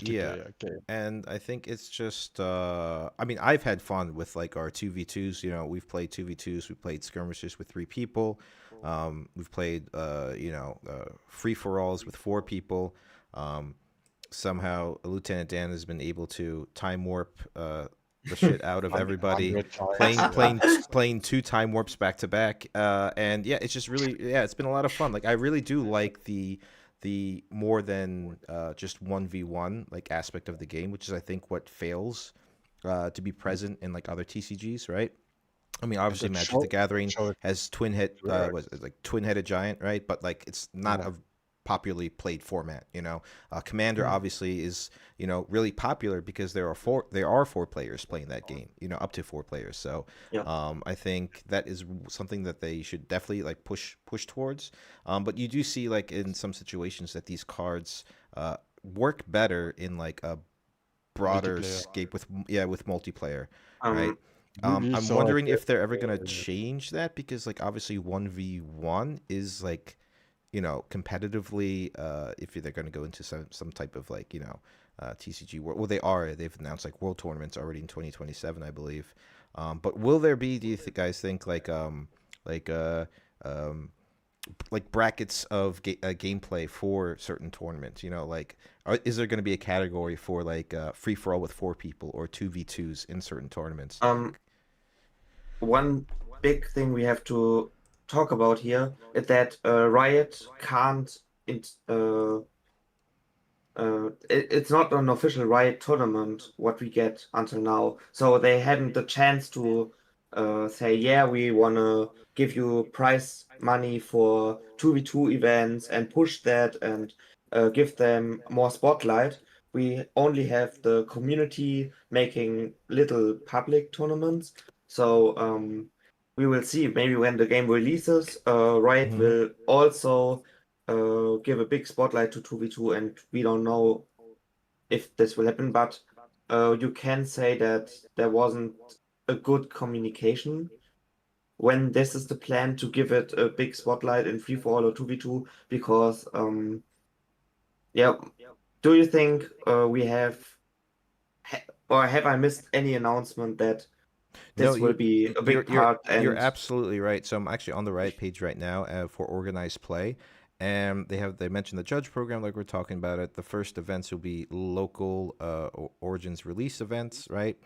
[SPEAKER 1] yeah,
[SPEAKER 2] multiplayer game.
[SPEAKER 1] and I think it's just. I mean, I've had fun with like our 2v2s. We've played 2v2s. We played skirmishes with 3 people. We've played free for alls with 4 people. Um, Somehow Lieutenant Dan has been able to time warp the shit out of everybody,
[SPEAKER 2] 100 times,
[SPEAKER 1] playing
[SPEAKER 2] yeah.
[SPEAKER 1] playing playing 2 time warps back to back, and yeah, it's just really it's been a lot of fun. Like I really do like the more than just 1v1 like aspect of the game, which is I think what fails to be present in like other TCGs, right? I mean,
[SPEAKER 2] And
[SPEAKER 1] obviously,
[SPEAKER 2] it
[SPEAKER 1] Magic the Gathering
[SPEAKER 2] showed
[SPEAKER 1] has
[SPEAKER 2] it works.
[SPEAKER 1] was it like twin-headed giant, right? But like, it's not
[SPEAKER 2] Yeah.
[SPEAKER 1] a popularly played format. Commander
[SPEAKER 2] Mm.
[SPEAKER 1] obviously is really popular because there are 4 players playing that game. Up to 4 players. So
[SPEAKER 4] Yeah.
[SPEAKER 1] I think that is something that they should definitely like push towards. But you do see like in some situations that these cards work better in like a broader
[SPEAKER 2] Multiplayer.
[SPEAKER 1] scape with multiplayer, right?
[SPEAKER 4] Um,
[SPEAKER 2] We
[SPEAKER 1] I'm
[SPEAKER 2] saw
[SPEAKER 1] wondering
[SPEAKER 2] that
[SPEAKER 1] if they're ever gonna change that because like obviously 1v1 is like competitively if they're gonna go into some type of like TCG world. Well, they've announced like world tournaments already in 2027, I believe. But will there be? Do you guys think like like like brackets of gameplay for certain tournaments? You know, like is there going to be a category for like free for all with 4 people or 2v2s in certain tournaments?
[SPEAKER 4] Um, one big thing we have to talk about here is that Riot can't it's not an official Riot tournament what we get until now. So they hadn't the chance to say, yeah, we want to give you prize money for 2v2 events and push that and give them more spotlight. We only have the community making little public tournaments. So we will see. Maybe when the game releases, Riot
[SPEAKER 1] Mm-hmm.
[SPEAKER 4] will also give a big spotlight to 2v2, and we don't know if this will happen, but you can say that there wasn't a good communication when this is the plan to give it a big spotlight in free for all or 2v2, because yeah, do you think we have or have I missed any announcement that
[SPEAKER 1] No,
[SPEAKER 4] this will be a
[SPEAKER 1] you're
[SPEAKER 4] big part
[SPEAKER 1] you're
[SPEAKER 4] and
[SPEAKER 1] absolutely right. So I'm actually on the right page right now for organized play, and they mentioned the judge program like we're talking about it. The first events will be local origins release events, right?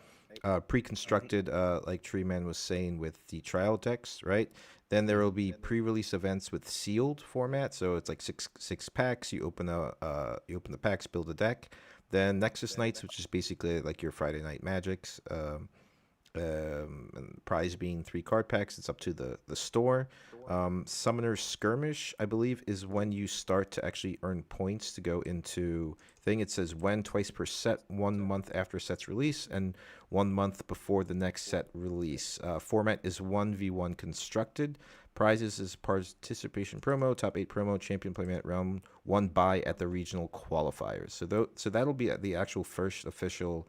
[SPEAKER 1] Pre-constructed, like Treeman was saying with the trial decks, right? Then there will be pre-release events with sealed format, so it's like six packs. You open the packs, build a deck. Then Nexus Nights, which is basically like your Friday Night Magics. And prize being 3 card packs. It's up to the store. Summoner's Skirmish, I believe, is when you start to actually earn points to go into thing. It says when twice per set, 1 month after set's release, and 1 month before the next set release. Format is 1v1 constructed. Prizes is participation promo, top 8 promo, champion playmat realm, 1 buy at the regional qualifiers. So that'll be the actual first official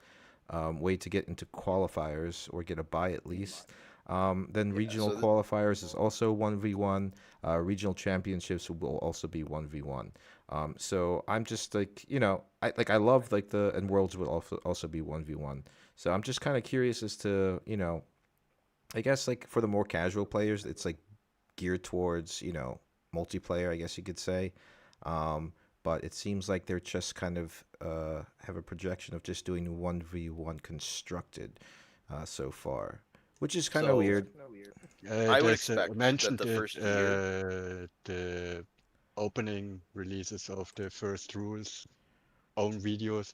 [SPEAKER 1] way to get into qualifiers or get a buy at least. Then
[SPEAKER 3] Yeah,
[SPEAKER 1] regional
[SPEAKER 3] so
[SPEAKER 1] qualifiers is also 1v1. Regional championships will also be 1v1. So I'm just like, I love like and worlds will also be 1v1. So I'm just kind of curious as to, I guess like for the more casual players, it's like geared towards, multiplayer, I guess you could say. Um, but it seems like they're just kind of have a projection of just doing 1v1 constructed so far, which is kind of
[SPEAKER 3] so
[SPEAKER 1] weird.
[SPEAKER 3] I would
[SPEAKER 2] There's
[SPEAKER 3] expect that
[SPEAKER 2] mentioned
[SPEAKER 3] the
[SPEAKER 2] it
[SPEAKER 3] first year.
[SPEAKER 2] the opening releases of the first rules own videos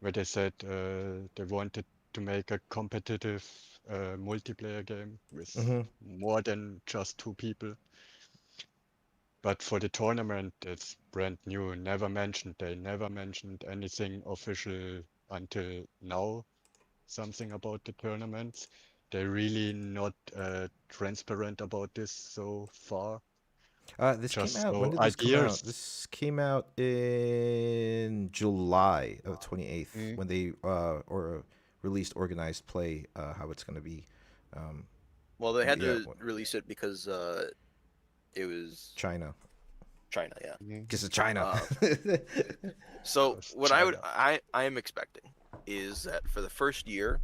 [SPEAKER 2] where they said they wanted to make a competitive multiplayer game with
[SPEAKER 1] Hmm.
[SPEAKER 2] more than just 2 people. But for the tournament, it's brand new. They never mentioned anything official until now, something about the tournaments. They're really not transparent about this so far.
[SPEAKER 1] This came
[SPEAKER 2] Just
[SPEAKER 1] out. When
[SPEAKER 2] so
[SPEAKER 1] did this come out?
[SPEAKER 2] ideas.
[SPEAKER 1] This came out in July of 28th
[SPEAKER 2] Mm.
[SPEAKER 1] when they or released organized play. How it's going to be. Um,
[SPEAKER 3] Well, they had
[SPEAKER 1] yeah,
[SPEAKER 3] to release it because it was
[SPEAKER 1] China.
[SPEAKER 3] China, yeah.
[SPEAKER 2] Mm.
[SPEAKER 1] Because of China.
[SPEAKER 3] Uh, so
[SPEAKER 2] Of
[SPEAKER 3] what
[SPEAKER 2] China.
[SPEAKER 3] I am expecting is that for the first year,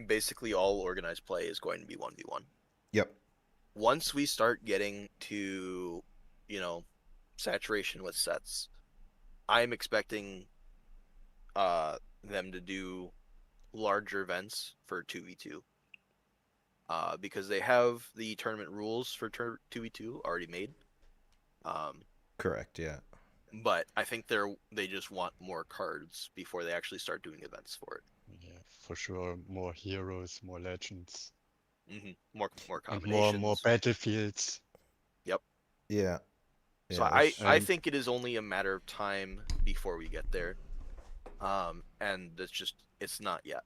[SPEAKER 3] basically all organized play is going to be 1v1.
[SPEAKER 1] Yep.
[SPEAKER 3] Once we start getting to, you know, saturation with sets, I'm expecting them to do larger events for 2v2. Because they have the tournament rules for 2v2 already made. Um,
[SPEAKER 1] Correct. Yeah.
[SPEAKER 3] but I think they just want more cards before they actually start doing events for it.
[SPEAKER 2] Yeah, for sure. More heroes, more legends,
[SPEAKER 3] More
[SPEAKER 2] and more
[SPEAKER 3] combinations.
[SPEAKER 2] battlefields.
[SPEAKER 3] Yep.
[SPEAKER 1] Yeah.
[SPEAKER 3] So
[SPEAKER 1] Yeah.
[SPEAKER 3] I
[SPEAKER 2] And
[SPEAKER 3] think it is only a matter of time before we get there. And it's not yet.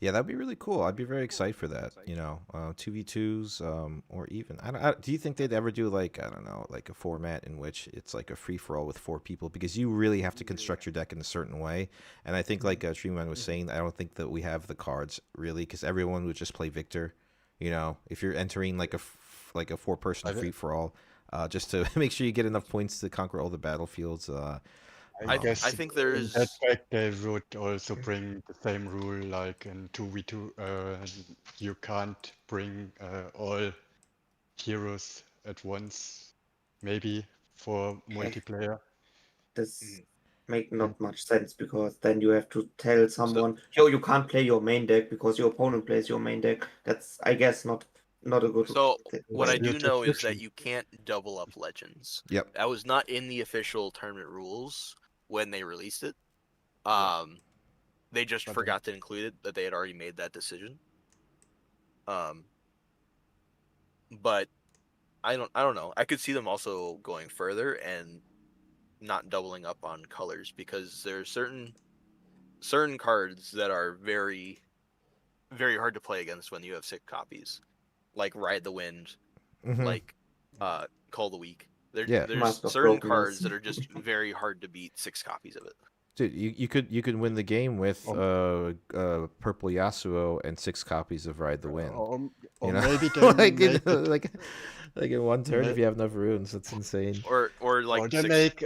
[SPEAKER 1] Yeah, that'd be really cool. I'd be very excited for that. 2v2s, or even do you think they'd ever do like I don't know, like a format in which it's like a free for all with 4 people because you really have to construct your deck in a certain way. And I think like Streamman was saying, I don't think that we have the cards really because everyone would just play Victor. If you're entering like like a 4-person
[SPEAKER 2] I,
[SPEAKER 1] free for all, just to make sure you get enough points to conquer all the battlefields.
[SPEAKER 2] I
[SPEAKER 3] I
[SPEAKER 2] guess
[SPEAKER 3] think
[SPEAKER 2] in that
[SPEAKER 3] there's
[SPEAKER 2] fact they would also bring the same rule like in 2v2. You can't bring all heroes at once, maybe for multiplayer.
[SPEAKER 4] This
[SPEAKER 3] Mhm.
[SPEAKER 4] make
[SPEAKER 2] And
[SPEAKER 4] not much sense because then you have to tell
[SPEAKER 3] So
[SPEAKER 4] someone, yo, you can't play your main deck because your opponent plays your main deck. That's, I guess, not a good
[SPEAKER 3] So what
[SPEAKER 2] it's
[SPEAKER 3] I
[SPEAKER 4] way.
[SPEAKER 3] do
[SPEAKER 2] weird
[SPEAKER 3] know is that
[SPEAKER 2] restriction.
[SPEAKER 3] you can't double up legends.
[SPEAKER 1] Yep.
[SPEAKER 3] That was not in the official tournament rules when they released it.
[SPEAKER 2] Yeah,
[SPEAKER 3] They just
[SPEAKER 2] but
[SPEAKER 3] forgot to include it, that they had already made that decision. Um, but I don't know. I could see them also going further and not doubling up on colors, because there's certain cards that are very very hard to play against when you have 6 copies, like Ride the Wind,
[SPEAKER 1] Mm-hmm.
[SPEAKER 3] like Call the Weak.
[SPEAKER 1] Yeah.
[SPEAKER 3] There's
[SPEAKER 4] Master of
[SPEAKER 3] certain cards
[SPEAKER 4] Brokenness.
[SPEAKER 3] that are just very hard to beat 6 copies of it.
[SPEAKER 1] Dude, you could win the game with
[SPEAKER 2] or,
[SPEAKER 1] purple Yasuo and 6 copies of Ride the Wind.
[SPEAKER 2] or,
[SPEAKER 1] You
[SPEAKER 2] or
[SPEAKER 1] know,
[SPEAKER 2] maybe they
[SPEAKER 1] like
[SPEAKER 2] make it.
[SPEAKER 1] like in one turn
[SPEAKER 2] May,
[SPEAKER 1] if you have enough runes, that's insane.
[SPEAKER 3] Or like
[SPEAKER 2] or they
[SPEAKER 3] six.
[SPEAKER 2] make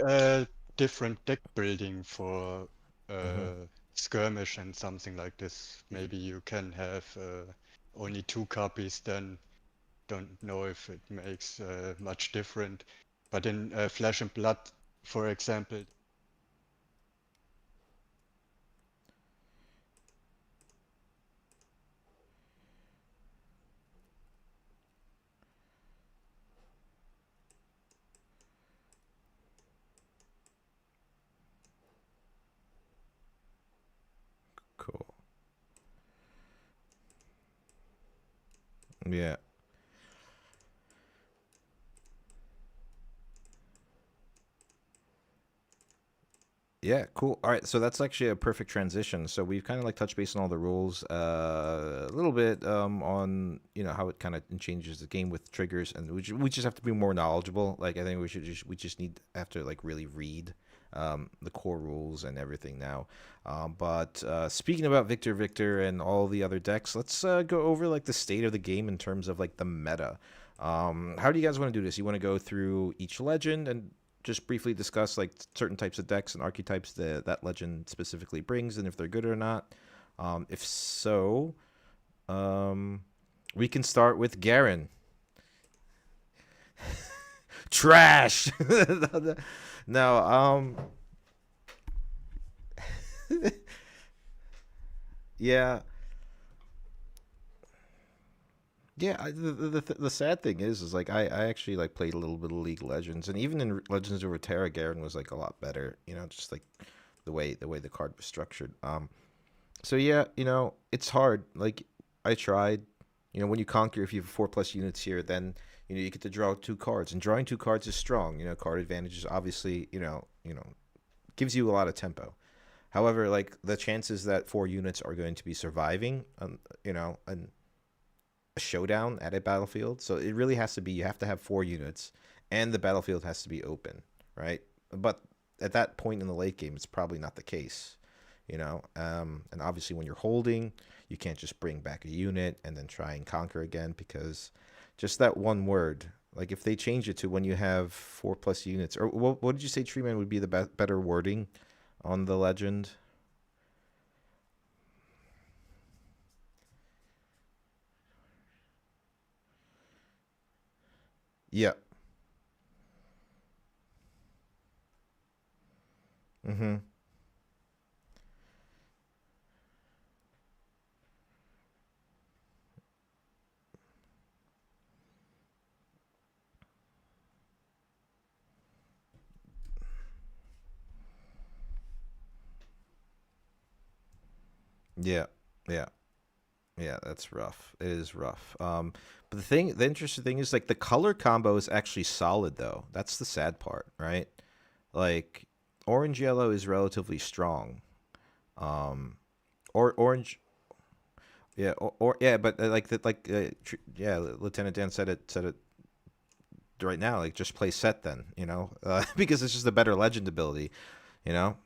[SPEAKER 2] different deck building for
[SPEAKER 1] Hmm.
[SPEAKER 2] skirmish and something like this. Maybe you can have only 2 copies, then don't know if it makes much different. But in Flesh and Blood, for example,
[SPEAKER 1] Cool. Yeah. Yeah, cool. All right, so that's actually a perfect transition. So we've kind of like touched base on all the rules, a little bit on how it kind of changes the game with triggers, and we just have to be more knowledgeable. Like I think we just need have to like really read the core rules and everything now. But speaking about Victor and all the other decks, let's go over like the state of the game in terms of like the meta. How do you guys want to do this? You want to go through each legend and just briefly discuss like certain types of decks and archetypes that legend specifically brings and if they're good or not. If so, um, we can start with Garen. Trash. No, yeah, yeah. The sad thing is like I actually like played a little bit of League of Legends, and even in Legends of Runeterra, Garen was like a lot better. Just like the way the card was structured. So yeah, it's hard. Like I tried. When you conquer, if you have 4+ units here, then you get to draw 2 cards, and drawing 2 cards is strong. Card advantages obviously gives you a lot of tempo. However, like the chances that 4 units are going to be surviving, and a showdown at a battlefield. So it really has to be you have to have 4 units, and the battlefield has to be open, right? But at that point in the late game, it's probably not the case. And obviously when you're holding, you can't just bring back a unit and then try and conquer again, because just that one word, like if they change it to when you have 4+ units, or what did you say, Treeman, would be the better wording on the legend? Yeah. Mm-hmm. Yeah. Yeah. Yeah, that's rough. It is rough. But the interesting thing is like the color combo is actually solid though. That's the sad part, right? Like orange yellow is relatively strong. Um, or orange, yeah, or yeah, but like that, like yeah, Lieutenant Dan said it right now. Like just play set then, because it's just a better legend ability, you know.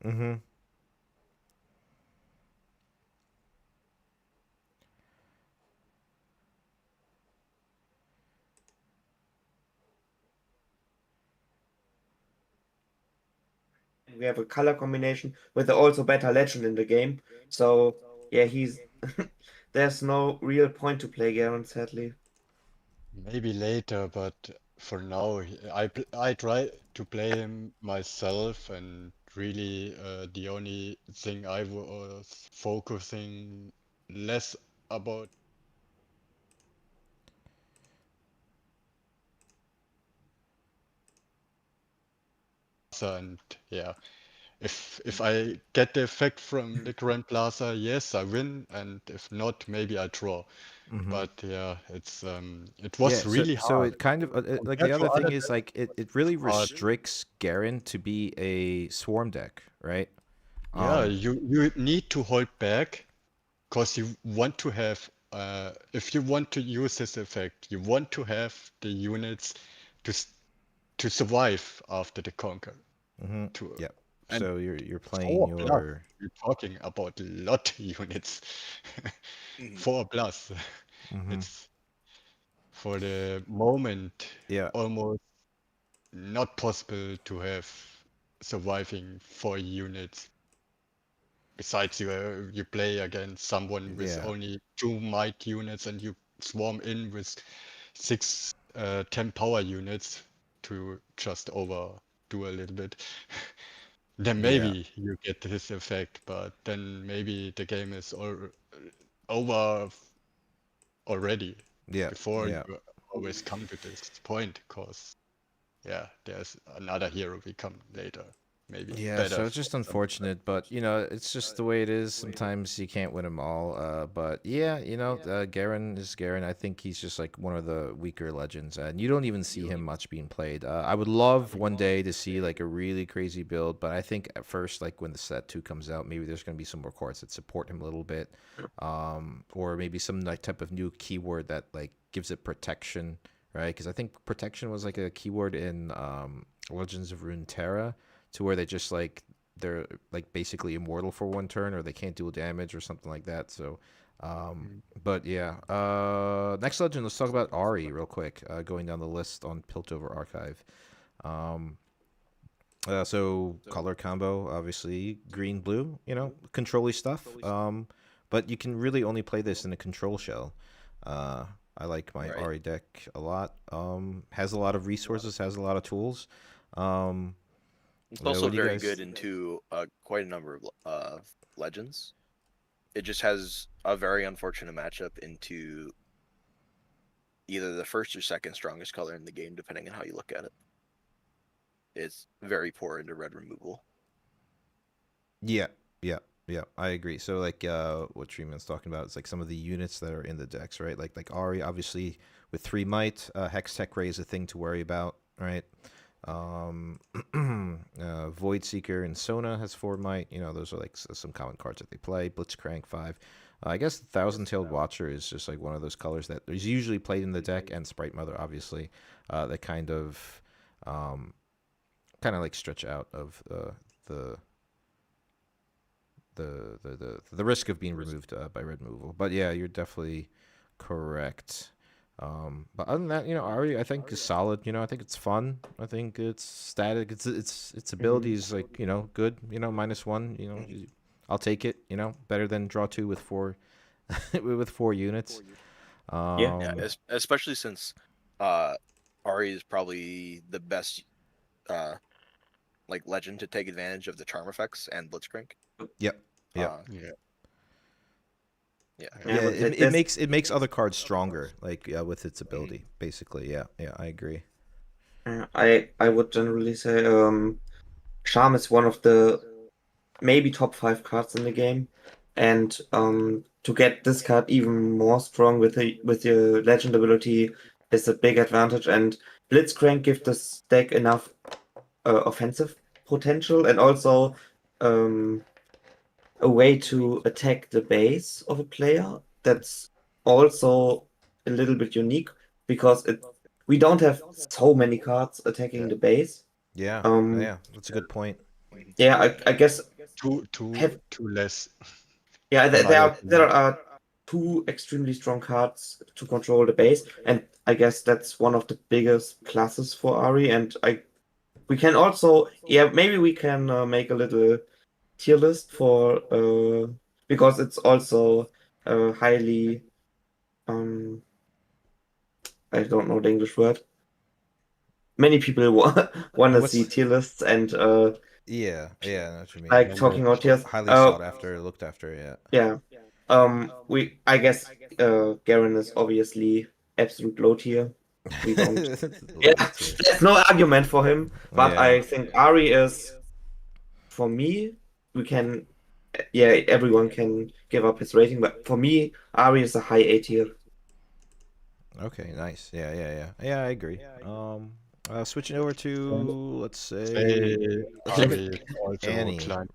[SPEAKER 1] Mm-hmm.
[SPEAKER 4] We have a color combination with also better legend in the game. So yeah, he's there's no real point to play Garen, sadly.
[SPEAKER 2] Maybe later, but for now, I try to play him myself, and really, the only thing I was focusing less about, and yeah, if I get the effect from the Grand Plaza, yes, I win, and if not, maybe I draw.
[SPEAKER 1] Mm-hmm.
[SPEAKER 2] But yeah, it
[SPEAKER 1] Yeah,
[SPEAKER 2] was really
[SPEAKER 1] so
[SPEAKER 2] hard
[SPEAKER 1] it kind of like the
[SPEAKER 2] compared to
[SPEAKER 1] other thing
[SPEAKER 2] other
[SPEAKER 1] is
[SPEAKER 2] decks.
[SPEAKER 1] like it really
[SPEAKER 2] Hard.
[SPEAKER 1] restricts Garen to be a swarm deck, right?
[SPEAKER 2] Yeah,
[SPEAKER 1] Um,
[SPEAKER 2] you need to hold back because you want to have if you want to use this effect, you want to have the units to to survive after the conquer.
[SPEAKER 1] mm-hmm.
[SPEAKER 2] To
[SPEAKER 1] Yeah.
[SPEAKER 2] and
[SPEAKER 1] So you're playing
[SPEAKER 2] 4+,
[SPEAKER 1] your
[SPEAKER 2] you're talking about a lot units.
[SPEAKER 3] Mhm.
[SPEAKER 2] 4+.
[SPEAKER 1] mm-hmm.
[SPEAKER 2] It's for the moment
[SPEAKER 1] Yeah.
[SPEAKER 2] almost not possible to have surviving 4 units. Besides, you play against someone with
[SPEAKER 1] Yeah.
[SPEAKER 2] only 2 might units, and you swarm in with 10 power units to just overdo a little bit. Then
[SPEAKER 1] Yeah.
[SPEAKER 2] maybe you get this effect, but then maybe the game is over already
[SPEAKER 1] Yeah.
[SPEAKER 2] before you
[SPEAKER 1] Yeah.
[SPEAKER 2] always come to this point, because yeah, there's another hero we come later, maybe
[SPEAKER 1] Yeah,
[SPEAKER 2] better
[SPEAKER 1] so it's
[SPEAKER 2] for
[SPEAKER 1] just
[SPEAKER 2] some.
[SPEAKER 1] unfortunate, but it's just the way it is. Sometimes you can't win them all. But yeah, Garen is Garen. I think he's just like one of the weaker legends, and you don't even see him much being played. I would love one day to see like a really crazy build, but I think at first, like when the set two comes out, maybe there's gonna be some more cards that support him a little bit, or maybe some like type of new keyword that like gives it protection, right? Because I think protection was like a keyword in Legends of Runeterra to where they're like basically immortal for one turn or they can't deal damage or something like that. So
[SPEAKER 2] Mm.
[SPEAKER 1] but yeah. Next legend, let's talk about Ari real quick. Going down the list on Piltover Archive. Um so color combo, obviously green blue, control-y stuff. But you can really only play this in a control shell. Uh I like my
[SPEAKER 3] Right.
[SPEAKER 1] Ari deck a lot. Has a lot of resources, has a lot of tools. Um
[SPEAKER 3] It's also
[SPEAKER 1] what do you
[SPEAKER 3] very
[SPEAKER 1] guys?
[SPEAKER 3] good into quite a number of legends. It just has a very unfortunate matchup into either the first or second strongest color in the game, depending on how you look at it. It's very poor into red removal.
[SPEAKER 1] Yeah, yeah, yeah. I agree. So like what Treeman's talking about is like some of the units that are in the decks, right? Like Ari, obviously with 3 might, Hex Tech Ray is a thing to worry about, right? Um, Void Seeker and Sona has 4 might. Those are like some common cards that they play. Blitzcrank 5. I guess Thousand Tailed Watcher is just like one of those colors that is usually played in the deck, and Sprite Mother, obviously, that um, kind of like stretch out of the the risk of being removed by red removal. But yeah, you're definitely correct. But other than that, Ari, I think is solid. I think it's fun. I think it's static. Its ability
[SPEAKER 4] Mhm.
[SPEAKER 1] is like good. -1. I'll take it. Better than draw two with four with 4 units.
[SPEAKER 4] Yeah.
[SPEAKER 3] Yeah,
[SPEAKER 1] Um,
[SPEAKER 3] especially since uh, Ari is probably the best uh, like legend to take advantage of the charm effects and Blitzcrank.
[SPEAKER 1] yep, yep.
[SPEAKER 3] Uh,
[SPEAKER 2] Yeah,
[SPEAKER 3] yeah,
[SPEAKER 4] Yeah,
[SPEAKER 1] Yeah,
[SPEAKER 4] but
[SPEAKER 1] it makes other cards stronger, like with its
[SPEAKER 3] Mhm.
[SPEAKER 1] ability, basically. Yeah, yeah, I agree.
[SPEAKER 4] I would generally say Charm is one of the maybe top 5 cards in the game, and to get this card even more strong with your legend ability is a big advantage. And Blitzcrank gives this deck enough offensive potential and also um, a way to attack the base of a player that's also a little bit unique because we don't have so many cards attacking
[SPEAKER 1] Yeah,
[SPEAKER 4] the base.
[SPEAKER 1] yeah,
[SPEAKER 4] Um,
[SPEAKER 1] yeah. That's a good point.
[SPEAKER 4] yeah, I guess have
[SPEAKER 2] two less.
[SPEAKER 4] Yeah,
[SPEAKER 2] Fire
[SPEAKER 4] there are two extremely strong cards to control the base, and I guess that's one of the biggest pluses for Ari. And we can also, yeah, maybe we can make a little tier list for because it's also highly I don't know the English word. Many people want to see
[SPEAKER 1] What's
[SPEAKER 4] tier lists and
[SPEAKER 1] yeah, I know what you mean.
[SPEAKER 4] like
[SPEAKER 2] and
[SPEAKER 4] talking about tiers.
[SPEAKER 1] Highly sought after, looked after. Yeah.
[SPEAKER 4] Yeah. I guess Garen is obviously absolute low tier. We don't. Yeah,
[SPEAKER 1] Low tier.
[SPEAKER 4] there's no argument for him. But
[SPEAKER 1] Yeah.
[SPEAKER 4] I think Ari is, for me, we can. Yeah, everyone can give up his rating, but for me, Ari is a high A tier.
[SPEAKER 1] Okay. Nice. Yeah. I agree. Switching over to let's
[SPEAKER 2] say
[SPEAKER 1] say
[SPEAKER 2] Ari is also
[SPEAKER 1] Annie.
[SPEAKER 2] climbing.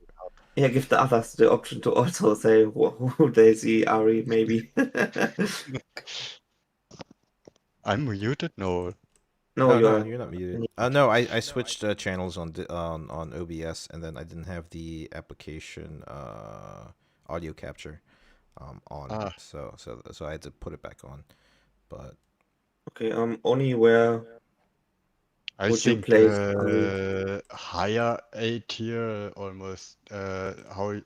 [SPEAKER 4] Yeah, give the others the option to also say who they see Ari maybe.
[SPEAKER 2] I'm muted? No.
[SPEAKER 4] No,
[SPEAKER 1] No,
[SPEAKER 4] you
[SPEAKER 1] no,
[SPEAKER 4] are.
[SPEAKER 1] you're not muted. No, I switched channels on OBS, and then I didn't have the application audio capture on,
[SPEAKER 2] Ah,
[SPEAKER 1] so I had to put it back on. But
[SPEAKER 4] Okay. Only where
[SPEAKER 2] I
[SPEAKER 4] would you
[SPEAKER 2] think
[SPEAKER 4] place Ari?
[SPEAKER 2] higher A tier almost how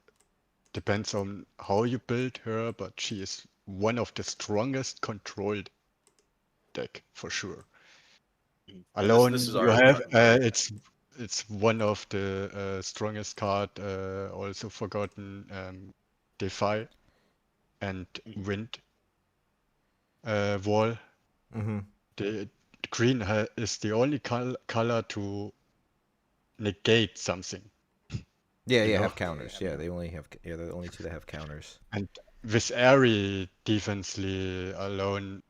[SPEAKER 2] depends on how you build her, but she is one of the strongest controlled deck for sure. Alone
[SPEAKER 3] This is
[SPEAKER 2] you
[SPEAKER 3] Ari
[SPEAKER 2] have
[SPEAKER 3] card.
[SPEAKER 2] it's one of the strongest card. Also forgotten Defy and Wind Wall.
[SPEAKER 1] mm-hmm.
[SPEAKER 2] The green is the only color to negate something.
[SPEAKER 1] Yeah,
[SPEAKER 2] You know,
[SPEAKER 1] have counters. Yeah, they only have. Yeah, they're the only two that have counters.
[SPEAKER 2] and with Airy defensively alone,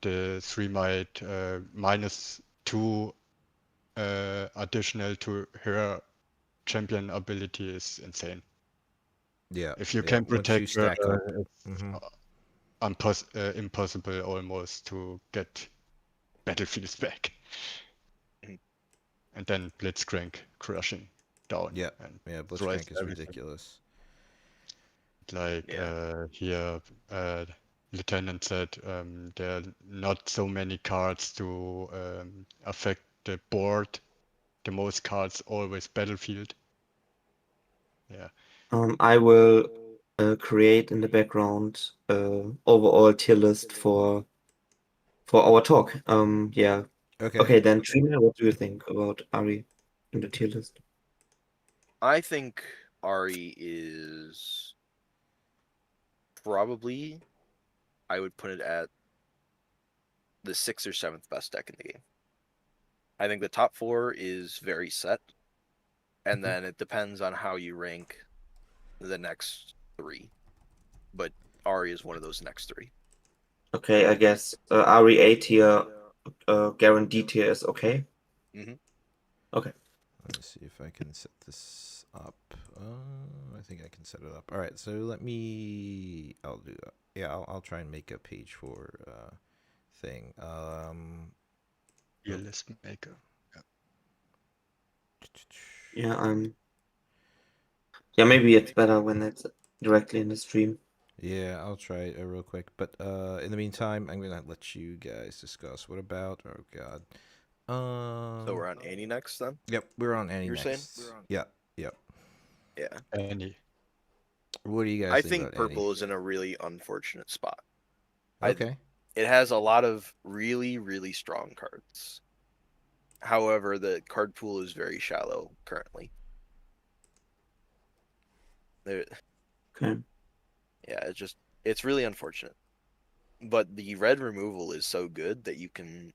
[SPEAKER 2] the 3 might -2 additional to her champion ability is insane.
[SPEAKER 1] Yeah,
[SPEAKER 2] If you
[SPEAKER 1] yeah.
[SPEAKER 2] can
[SPEAKER 1] Once you
[SPEAKER 2] protect her,
[SPEAKER 1] stack up.
[SPEAKER 2] it's
[SPEAKER 1] Mm-hmm.
[SPEAKER 2] impossible almost to get battlefields back.
[SPEAKER 3] Mhm.
[SPEAKER 2] And then Blitzcrank crushing down
[SPEAKER 1] Yeah,
[SPEAKER 2] and
[SPEAKER 1] yeah.
[SPEAKER 2] destroys
[SPEAKER 1] Blitzcrank is
[SPEAKER 2] everything.
[SPEAKER 1] ridiculous.
[SPEAKER 2] Like
[SPEAKER 3] Yeah.
[SPEAKER 2] here, Lieutenant said, there are not so many cards to affect the board. The most cards always battlefield. Yeah.
[SPEAKER 4] I will create in the background overall tier list for our talk. Yeah.
[SPEAKER 1] Okay.
[SPEAKER 4] Okay, then Trina, what do you think about Ari in the tier list?
[SPEAKER 3] I think Ari is probably, I would put it at the 6th or 7th best deck in the game. I think the top 4 is very set, and then it depends on how you rank the next 3. But Ari is one of those next 3.
[SPEAKER 4] Okay, I guess Ari A tier, Garen D tier is okay.
[SPEAKER 3] Mm-hmm.
[SPEAKER 4] Okay.
[SPEAKER 1] Let me see if I can set this up. I think I can set it up. All right, so let me. I'll do. Yeah, I'll try and make a page for thing.
[SPEAKER 2] Your list maker.
[SPEAKER 4] Yeah, yeah, maybe it's better when it's directly in the stream.
[SPEAKER 1] Yeah, I'll try it real quick. But in the meantime, I'm gonna let you guys discuss. What about? Oh God.
[SPEAKER 3] So we're on Annie next then?
[SPEAKER 1] Yep, we're on Annie
[SPEAKER 3] You're saying?
[SPEAKER 1] next. Yep.
[SPEAKER 3] Yeah.
[SPEAKER 2] Any.
[SPEAKER 1] What do you guys
[SPEAKER 3] I
[SPEAKER 1] think
[SPEAKER 3] think
[SPEAKER 1] about Annie?
[SPEAKER 3] purple is in a really unfortunate spot.
[SPEAKER 1] Okay.
[SPEAKER 3] It has a lot of really, really strong cards. However, the card pool is very shallow currently. There,
[SPEAKER 4] Okay.
[SPEAKER 3] yeah, it's really unfortunate. But the red removal is so good that you can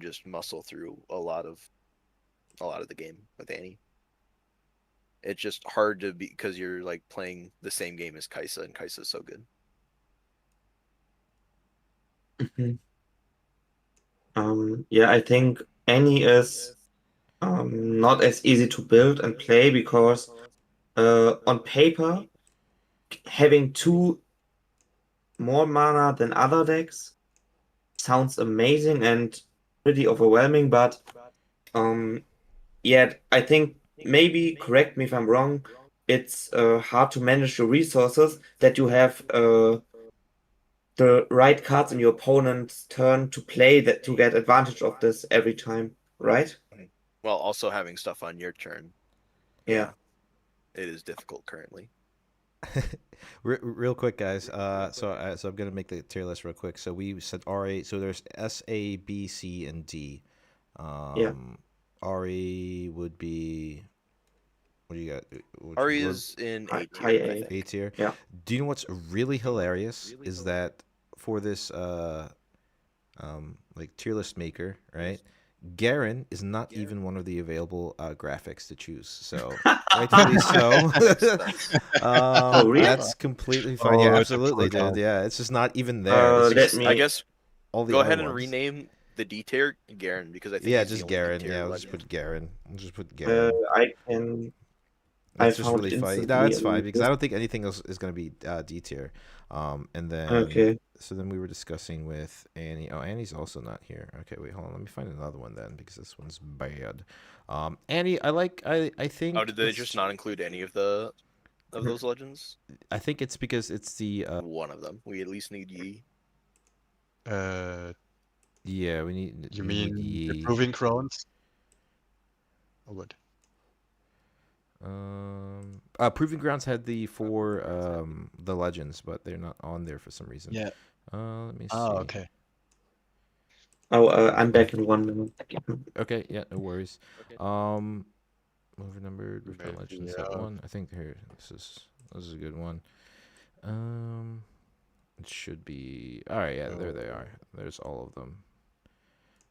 [SPEAKER 3] just muscle through a lot of the game with Annie. It's just hard to be because you're like playing the same game as Kaisa, and Kaisa's so good.
[SPEAKER 4] Yeah, I think Annie is not as easy to build and play because on paper, having 2 more mana than other decks sounds amazing and pretty overwhelming, but yeah, I think maybe correct me if I'm wrong, it's hard to manage your resources that you have the right cards in your opponent's turn to play that to get advantage of this every time, right?
[SPEAKER 3] While also having stuff on your turn.
[SPEAKER 4] Yeah.
[SPEAKER 3] It is difficult currently.
[SPEAKER 1] Real quick, guys. So I'm gonna make the tier list real quick. So we said RA. So there's S, A, B, C, and D.
[SPEAKER 4] Yeah.
[SPEAKER 1] RE would be. What do you got?
[SPEAKER 3] Ari is in A
[SPEAKER 4] High
[SPEAKER 3] tier, I
[SPEAKER 4] A.
[SPEAKER 1] A
[SPEAKER 3] think.
[SPEAKER 1] tier.
[SPEAKER 4] Yeah.
[SPEAKER 1] Do you know what's really hilarious is that for this like tier list maker, right? Garen is not even one of the available graphics to choose. So rightfully so.
[SPEAKER 4] Oh, really?
[SPEAKER 1] That's completely fine. Yeah,
[SPEAKER 2] Oh, the
[SPEAKER 1] absolutely,
[SPEAKER 2] poor
[SPEAKER 1] dude.
[SPEAKER 2] guy.
[SPEAKER 1] Yeah, it's just not even there. It's
[SPEAKER 4] Let
[SPEAKER 1] just
[SPEAKER 3] I
[SPEAKER 4] me.
[SPEAKER 3] guess
[SPEAKER 1] all the
[SPEAKER 3] go
[SPEAKER 1] other
[SPEAKER 3] ahead and
[SPEAKER 1] ones.
[SPEAKER 3] rename the D tier Garen because I think
[SPEAKER 1] Yeah,
[SPEAKER 3] he's the
[SPEAKER 1] just
[SPEAKER 3] only D
[SPEAKER 1] Garen.
[SPEAKER 3] tier
[SPEAKER 1] Yeah, we'll just
[SPEAKER 3] legend.
[SPEAKER 1] put Garen. We'll just put Garen.
[SPEAKER 4] I can. I
[SPEAKER 1] That's just
[SPEAKER 4] found
[SPEAKER 1] really funny. No,
[SPEAKER 4] instantly
[SPEAKER 1] it's fine
[SPEAKER 4] on
[SPEAKER 1] because
[SPEAKER 4] this.
[SPEAKER 1] I don't think anything else is going to be D tier. And then
[SPEAKER 4] Okay.
[SPEAKER 1] so then we were discussing with Annie. Oh, Annie's also not here. Okay, wait, hold on. Let me find another one then because this one's bad. Annie, I think
[SPEAKER 3] Oh, did they just not include any of those legends?
[SPEAKER 1] I think it's because it's the
[SPEAKER 3] One of them. We at least need Yi.
[SPEAKER 1] yeah we need
[SPEAKER 2] You
[SPEAKER 1] we need
[SPEAKER 2] mean the
[SPEAKER 1] Yi.
[SPEAKER 2] proving grounds? Or what?
[SPEAKER 1] Proving Grounds had the four the legends, but they're not on there for some reason.
[SPEAKER 2] Yeah.
[SPEAKER 1] Let me see.
[SPEAKER 2] Ah, okay.
[SPEAKER 4] Oh, I'm back in 1 minute.
[SPEAKER 1] Okay, yeah, no worries. Over numbered Riftbound
[SPEAKER 2] Maybe,
[SPEAKER 1] Legends
[SPEAKER 2] yeah.
[SPEAKER 1] that one. I think here this is a good one. It should be all right. Yeah, there they are. There's all of them.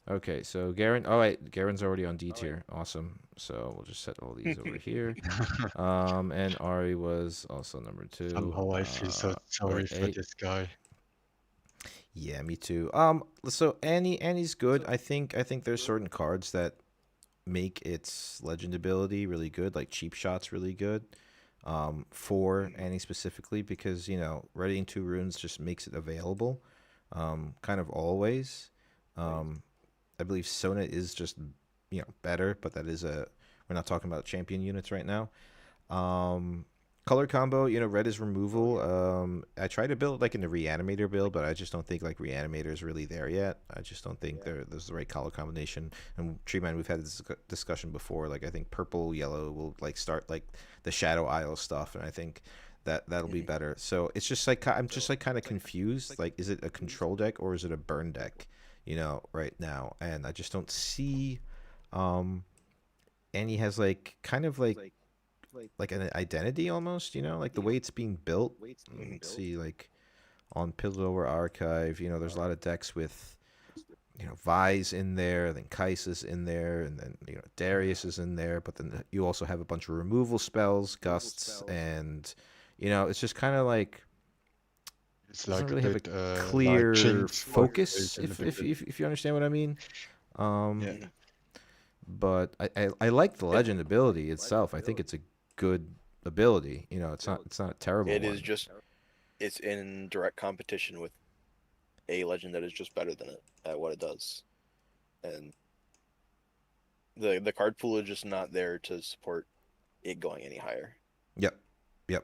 [SPEAKER 1] Okay, so Garen. All right, Garen's already on D tier. Awesome. So we'll just set all these over here. And Ari was also number 2.
[SPEAKER 2] Somehow I feel so sorry for
[SPEAKER 1] RA.
[SPEAKER 2] this guy.
[SPEAKER 1] Yeah, me too. So Annie's good. I think there's certain cards that make its legend ability really good, like cheap shots really good. For Annie specifically, because readying 2 runes just makes it available, kind of always. I believe Sona is just better, but that is we're not talking about champion units right now. Color combo, red is removal. I tried to build like in the reanimator build, but I just don't think like reanimator is really there yet. I just don't think there's the right color combination. And Treeman, we've had this discussion before. Like I think purple, yellow will like start like the Shadow Isle stuff, and I think that'll be better. So it's just like I'm just like kind of confused. Like, is it a control deck or is it a burn deck? Right now, and I just don't see. Annie has like kind of like an identity almost, like the way it's being built. Let's see, like on Piltover Archive, there's a lot of decks with Vise in there, then Kaisis in there, and then Darius is in there, but then you also have a bunch of removal spells, gusts, and it's just kind of like
[SPEAKER 2] It's
[SPEAKER 1] doesn't
[SPEAKER 2] like a
[SPEAKER 1] really have
[SPEAKER 2] bit
[SPEAKER 1] a
[SPEAKER 2] like
[SPEAKER 1] clear
[SPEAKER 2] Jinx for
[SPEAKER 1] focus,
[SPEAKER 2] in the
[SPEAKER 1] if
[SPEAKER 2] beginning.
[SPEAKER 1] you understand what I mean.
[SPEAKER 2] Yeah.
[SPEAKER 1] But I like the legend ability itself. I think it's a good ability. It's not a terrible
[SPEAKER 3] It
[SPEAKER 1] one.
[SPEAKER 3] is just it's in direct competition with a legend that is just better than it at what it does. And the card pool is just not there to support it going any higher.
[SPEAKER 1] Yep,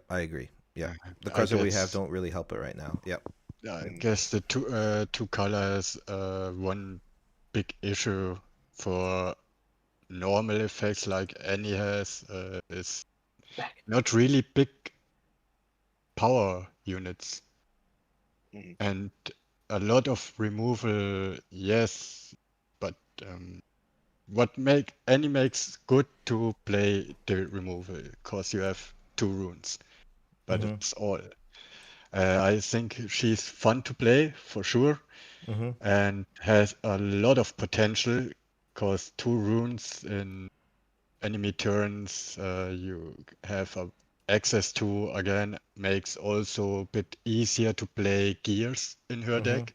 [SPEAKER 1] I agree. Yeah, the
[SPEAKER 2] I
[SPEAKER 1] cards that we have
[SPEAKER 2] guess
[SPEAKER 1] don't really help it right now. Yep.
[SPEAKER 2] I guess the two colors one big issue for normal effects like Annie has is not really big power units
[SPEAKER 3] Mhm.
[SPEAKER 2] and a lot of removal, yes, but what Annie makes good to play the removal because you have 2 runes, but
[SPEAKER 1] Mhm.
[SPEAKER 2] it's all. I think she's fun to play for sure
[SPEAKER 1] Mhm.
[SPEAKER 2] and has a lot of potential because 2 runes in enemy turns you have access to again makes also a bit easier to play gears in her
[SPEAKER 1] Mhm.
[SPEAKER 2] deck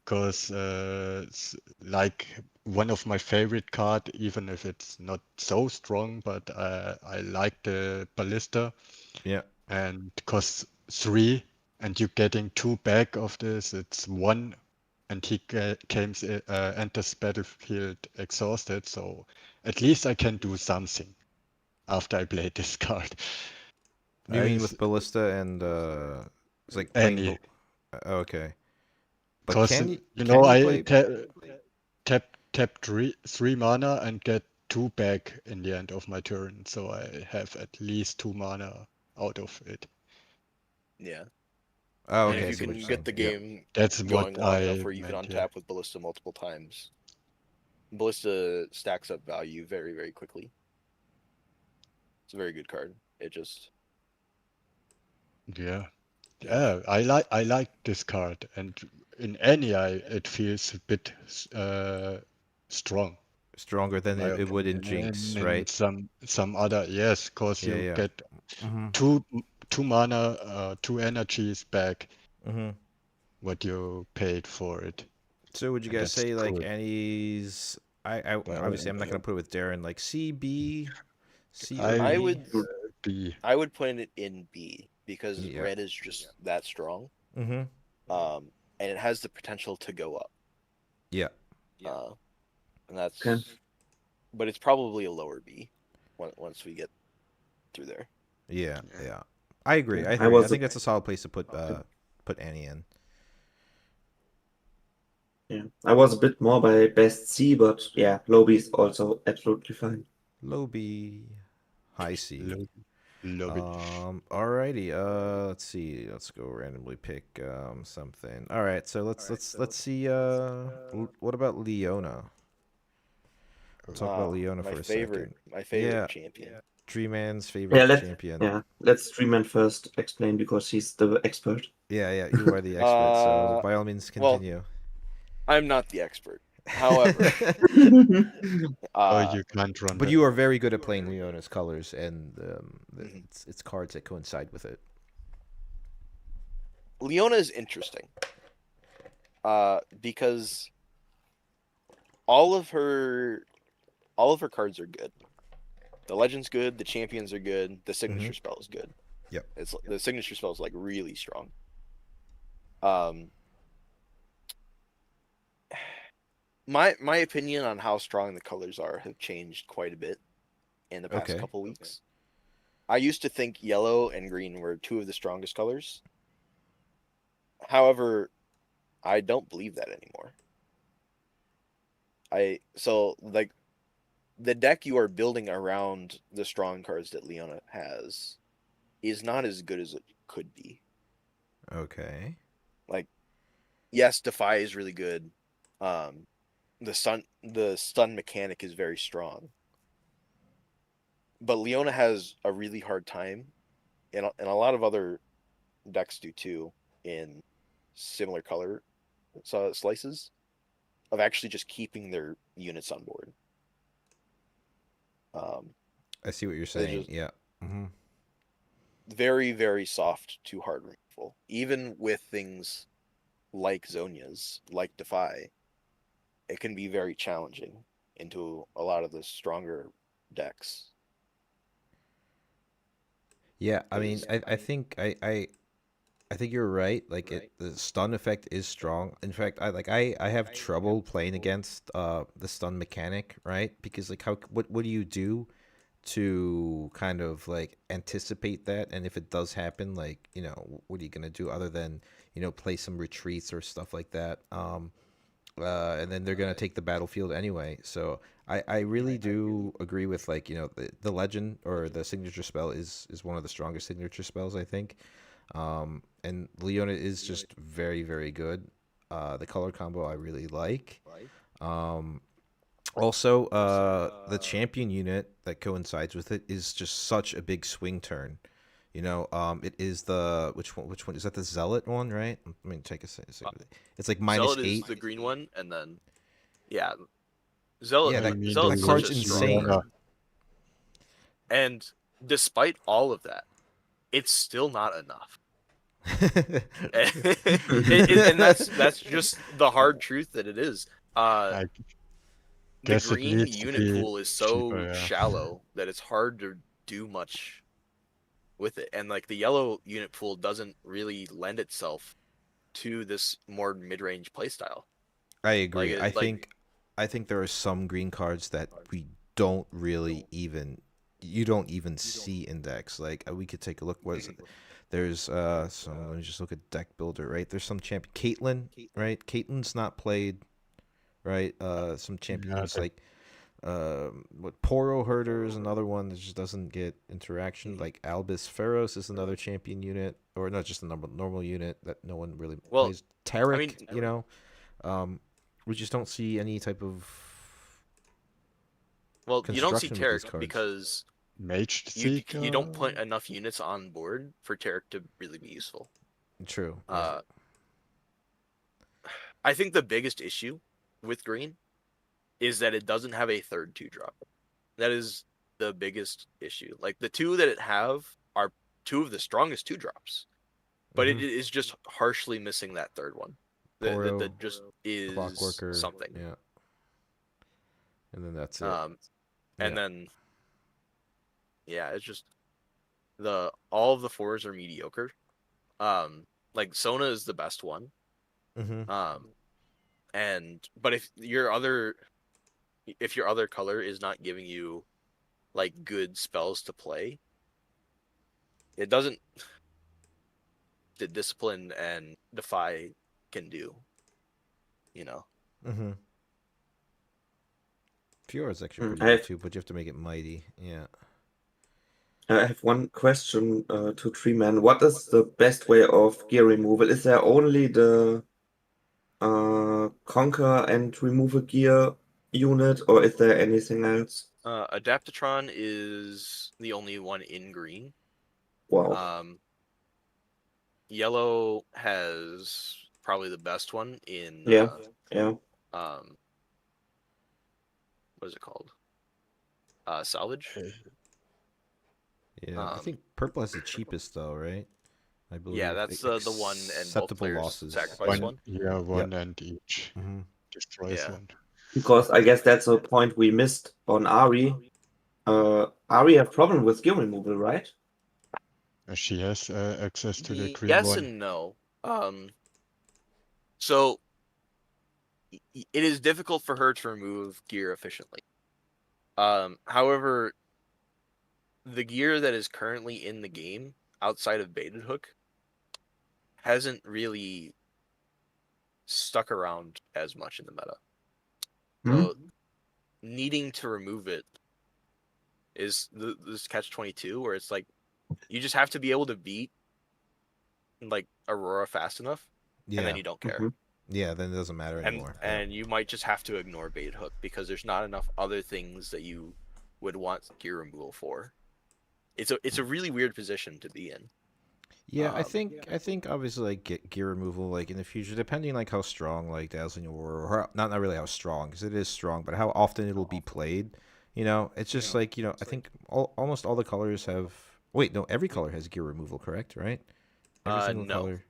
[SPEAKER 2] because it's like one of my favorite card even if it's not so strong but I like the ballista
[SPEAKER 1] Yeah.
[SPEAKER 2] and costs 3 and you getting 2 back of this it's 1 and he enters battlefield exhausted so at least I can do something after I played this card.
[SPEAKER 1] You mean
[SPEAKER 2] It's
[SPEAKER 1] with Ballista and it's like playing
[SPEAKER 2] any,
[SPEAKER 1] okay. But
[SPEAKER 2] because
[SPEAKER 1] can you
[SPEAKER 2] I
[SPEAKER 1] play
[SPEAKER 2] tap three mana and get 2 back in the end of my turn, so I have at least 2 mana out of it.
[SPEAKER 3] Yeah.
[SPEAKER 1] Oh,
[SPEAKER 3] And
[SPEAKER 1] okay,
[SPEAKER 3] if
[SPEAKER 1] I
[SPEAKER 3] you
[SPEAKER 1] see what
[SPEAKER 3] can
[SPEAKER 1] you're
[SPEAKER 3] get
[SPEAKER 1] saying.
[SPEAKER 3] the
[SPEAKER 1] Yeah.
[SPEAKER 3] game
[SPEAKER 2] That's
[SPEAKER 3] going
[SPEAKER 2] what
[SPEAKER 3] long enough
[SPEAKER 2] I
[SPEAKER 3] where you can
[SPEAKER 2] meant, yeah.
[SPEAKER 3] untap with Ballista multiple times, Ballista stacks up value very, very quickly. It's a very good card. It just
[SPEAKER 2] Yeah. Yeah, I like this card, and in any it feels a bit strong,
[SPEAKER 1] Stronger
[SPEAKER 2] in
[SPEAKER 1] than
[SPEAKER 2] my
[SPEAKER 1] it would in
[SPEAKER 2] opinion. And
[SPEAKER 1] Jinx,
[SPEAKER 2] in
[SPEAKER 1] right?
[SPEAKER 2] some other, yes, because
[SPEAKER 1] Yeah,
[SPEAKER 2] you
[SPEAKER 1] yeah.
[SPEAKER 2] get
[SPEAKER 1] Mm-hmm.
[SPEAKER 2] two mana, 2 energies back
[SPEAKER 1] Mm-hmm.
[SPEAKER 2] what you paid for it,
[SPEAKER 1] So would you
[SPEAKER 2] and
[SPEAKER 1] guys
[SPEAKER 2] that's
[SPEAKER 1] say like
[SPEAKER 2] good.
[SPEAKER 1] any's I
[SPEAKER 2] Well,
[SPEAKER 1] obviously I'm not gonna put it with Darren, like C, B, C or
[SPEAKER 2] I
[SPEAKER 3] I
[SPEAKER 1] B?
[SPEAKER 3] would
[SPEAKER 2] be
[SPEAKER 3] I would put it in B because
[SPEAKER 1] Yeah.
[SPEAKER 3] red is just that strong.
[SPEAKER 1] Mm-hmm.
[SPEAKER 3] And it has the potential to go up.
[SPEAKER 1] Yeah.
[SPEAKER 3] Uh, and that's
[SPEAKER 4] Okay.
[SPEAKER 3] but it's probably a lower B once we get through there.
[SPEAKER 1] Yeah. Yeah. I agree.
[SPEAKER 4] Yeah,
[SPEAKER 1] I
[SPEAKER 4] I
[SPEAKER 1] agree. I
[SPEAKER 4] was
[SPEAKER 1] think that's a solid place to put Annie in.
[SPEAKER 4] yeah, I was a bit more by best C, but yeah, low B is also absolutely fine.
[SPEAKER 1] Low B, high C.
[SPEAKER 2] love it.
[SPEAKER 1] Alrighty. Let's see. Let's go randomly pick something. All right. So let's see. What about Leona? We'll talk about Leona for a second.
[SPEAKER 3] My
[SPEAKER 1] Yeah,
[SPEAKER 3] favorite champion.
[SPEAKER 1] Dreamman's
[SPEAKER 4] Yeah,
[SPEAKER 1] favorite champion.
[SPEAKER 4] let's Streamman first explain because he's the expert.
[SPEAKER 1] Yeah, yeah. You are the expert, so by all means,
[SPEAKER 3] Well,
[SPEAKER 1] continue.
[SPEAKER 3] I'm not the expert. However,
[SPEAKER 2] Oh, you can't run
[SPEAKER 1] but
[SPEAKER 2] that.
[SPEAKER 1] you are very good at playing Leona's colors and
[SPEAKER 3] Mhm.
[SPEAKER 1] its cards that coincide with it.
[SPEAKER 3] Leona is interesting. Because all of her cards are good. The legend's good, the champions are good, the signature spell is good.
[SPEAKER 1] Yep.
[SPEAKER 3] It's the signature spell is like really strong. My opinion on how strong the colors are have changed quite a bit in the past couple weeks. I used to think yellow and green were two of the strongest colors. However, I don't believe that anymore. So like the deck you are building around the strong cards that Leona has is not as good as it could be.
[SPEAKER 1] Okay.
[SPEAKER 3] Like, yes, Defy is really good. The stun mechanic is very strong. But Leona has a really hard time, and a lot of other decks do too, in similar color slices, of actually just keeping their units on board.
[SPEAKER 1] I see what you're saying.
[SPEAKER 3] Just,
[SPEAKER 1] yeah. Mm-hmm.
[SPEAKER 3] very, very soft to hard removal. Even with things like Zonia's, like Defy, it can be very challenging into a lot of the stronger decks.
[SPEAKER 1] Yeah, I mean, I think I think you're right. Like the stun effect is strong. In fact, I have trouble playing against the stun mechanic, right? Because like what do you do to kind of like anticipate that? And if it does happen, like, you know, what are you gonna do other than, you know, play some retreats or stuff like that? And then they're gonna take the battlefield anyway. So I really do agree with, like, you know, the legend or the signature spell is one of the strongest signature spells, I think. And Leona is just very, very good. The color combo I really like. Also, the champion unit that coincides with it is just such a big swing turn. You know, it is the which one? Which one is that? The Zealot one, right? Let me take a second. It's like
[SPEAKER 3] Zealot
[SPEAKER 1] -8.
[SPEAKER 3] is the green one, and then yeah,
[SPEAKER 1] Yeah,
[SPEAKER 2] Oh, you mean
[SPEAKER 3] Zealot's
[SPEAKER 1] that
[SPEAKER 3] such
[SPEAKER 1] card's
[SPEAKER 3] a strong
[SPEAKER 1] insane.
[SPEAKER 3] card. And despite all of that, it's still not enough. And that's just the hard truth that it is.
[SPEAKER 2] I
[SPEAKER 3] The
[SPEAKER 2] guess it
[SPEAKER 3] green
[SPEAKER 2] needs to
[SPEAKER 3] unit
[SPEAKER 2] be
[SPEAKER 3] pool is so
[SPEAKER 2] cheaper, yeah.
[SPEAKER 3] shallow that it's hard to do much with it. And like the yellow unit pool doesn't really lend itself to this more mid-range playstyle.
[SPEAKER 1] I agree.
[SPEAKER 3] Like
[SPEAKER 1] I think there are some green cards that we don't really even you don't even see index. Like we could take a look. What is it? There's so let me just look at deck builder. Right, there's some champion Caitlyn. Right, Caitlyn's not played. Right, some champion
[SPEAKER 2] Yeah,
[SPEAKER 1] units like what Poro Herder is another one that just doesn't get interaction. Like Albus Feros is another champion unit, or not just a normal unit that no one really
[SPEAKER 3] Well,
[SPEAKER 1] plays.
[SPEAKER 3] I mean,
[SPEAKER 1] Tarek, you know, we just don't see any type of
[SPEAKER 3] well, you don't see
[SPEAKER 1] construction with these
[SPEAKER 3] Tarek
[SPEAKER 1] cards.
[SPEAKER 3] because
[SPEAKER 2] Mage
[SPEAKER 3] you don't put
[SPEAKER 2] Seeker.
[SPEAKER 3] enough units on board for Tarek to really be useful.
[SPEAKER 1] True. Yeah.
[SPEAKER 3] Uh, I think the biggest issue with green is that it doesn't have a third 2-drop. That is the biggest issue. Like the two that it have are two of the strongest 2-drops, but it is just harshly missing that third one.
[SPEAKER 1] Poro,
[SPEAKER 3] That just is
[SPEAKER 1] Clockworker,
[SPEAKER 3] something.
[SPEAKER 1] yeah, and then that's it.
[SPEAKER 3] And
[SPEAKER 1] Yeah.
[SPEAKER 3] then yeah, it's just all of the 4s are mediocre. Like Sona is the best one. But if your other color is not giving you like good spells to play, it doesn't. The discipline and defy can do, you know.
[SPEAKER 1] Fiora is actually pretty
[SPEAKER 4] I
[SPEAKER 1] good
[SPEAKER 4] have
[SPEAKER 1] too, but you have to make it mighty. Yeah.
[SPEAKER 4] I have one question to Treeman. What is the best way of gear removal? Is there only the conquer and remove a gear unit, or is there anything else?
[SPEAKER 3] Adaptatron is the only one in green.
[SPEAKER 4] Wow.
[SPEAKER 3] Yellow has probably the best one in
[SPEAKER 4] Yeah.
[SPEAKER 3] what is it called? Salvage.
[SPEAKER 1] Yeah, I think purple has the cheapest though, right? I believe.
[SPEAKER 3] Yeah, that's the one and both players
[SPEAKER 1] losses.
[SPEAKER 3] sacrifice one.
[SPEAKER 2] Yeah, one and each destroys
[SPEAKER 3] Yeah.
[SPEAKER 2] one.
[SPEAKER 4] Because I guess that's a point we missed on Ari. Ari have problem with gear removal, right?
[SPEAKER 2] She has access to the green
[SPEAKER 3] Yes
[SPEAKER 2] one.
[SPEAKER 3] and no. So it is difficult for her to remove gear efficiently. However, the gear that is currently in the game outside of Baited Hook hasn't really stuck around as much in the meta. So needing to remove it is this catch-22 where it's like you just have to be able to beat like Aurora fast enough, and then you don't care.
[SPEAKER 1] Yeah, then it doesn't matter anymore.
[SPEAKER 3] And you might just have to ignore Bait Hook because there's not enough other things that you would want gear removal for. It's a really weird position to be in.
[SPEAKER 1] Yeah, I think obviously like gear removal like in the future, depending like how strong like Dazzling Aurora, or not really how strong because it is strong, but how often it'll be played. You know, it's just like I think almost all the colors have. Wait, no, every color has gear removal, correct? Right? Every single
[SPEAKER 3] No.
[SPEAKER 1] color.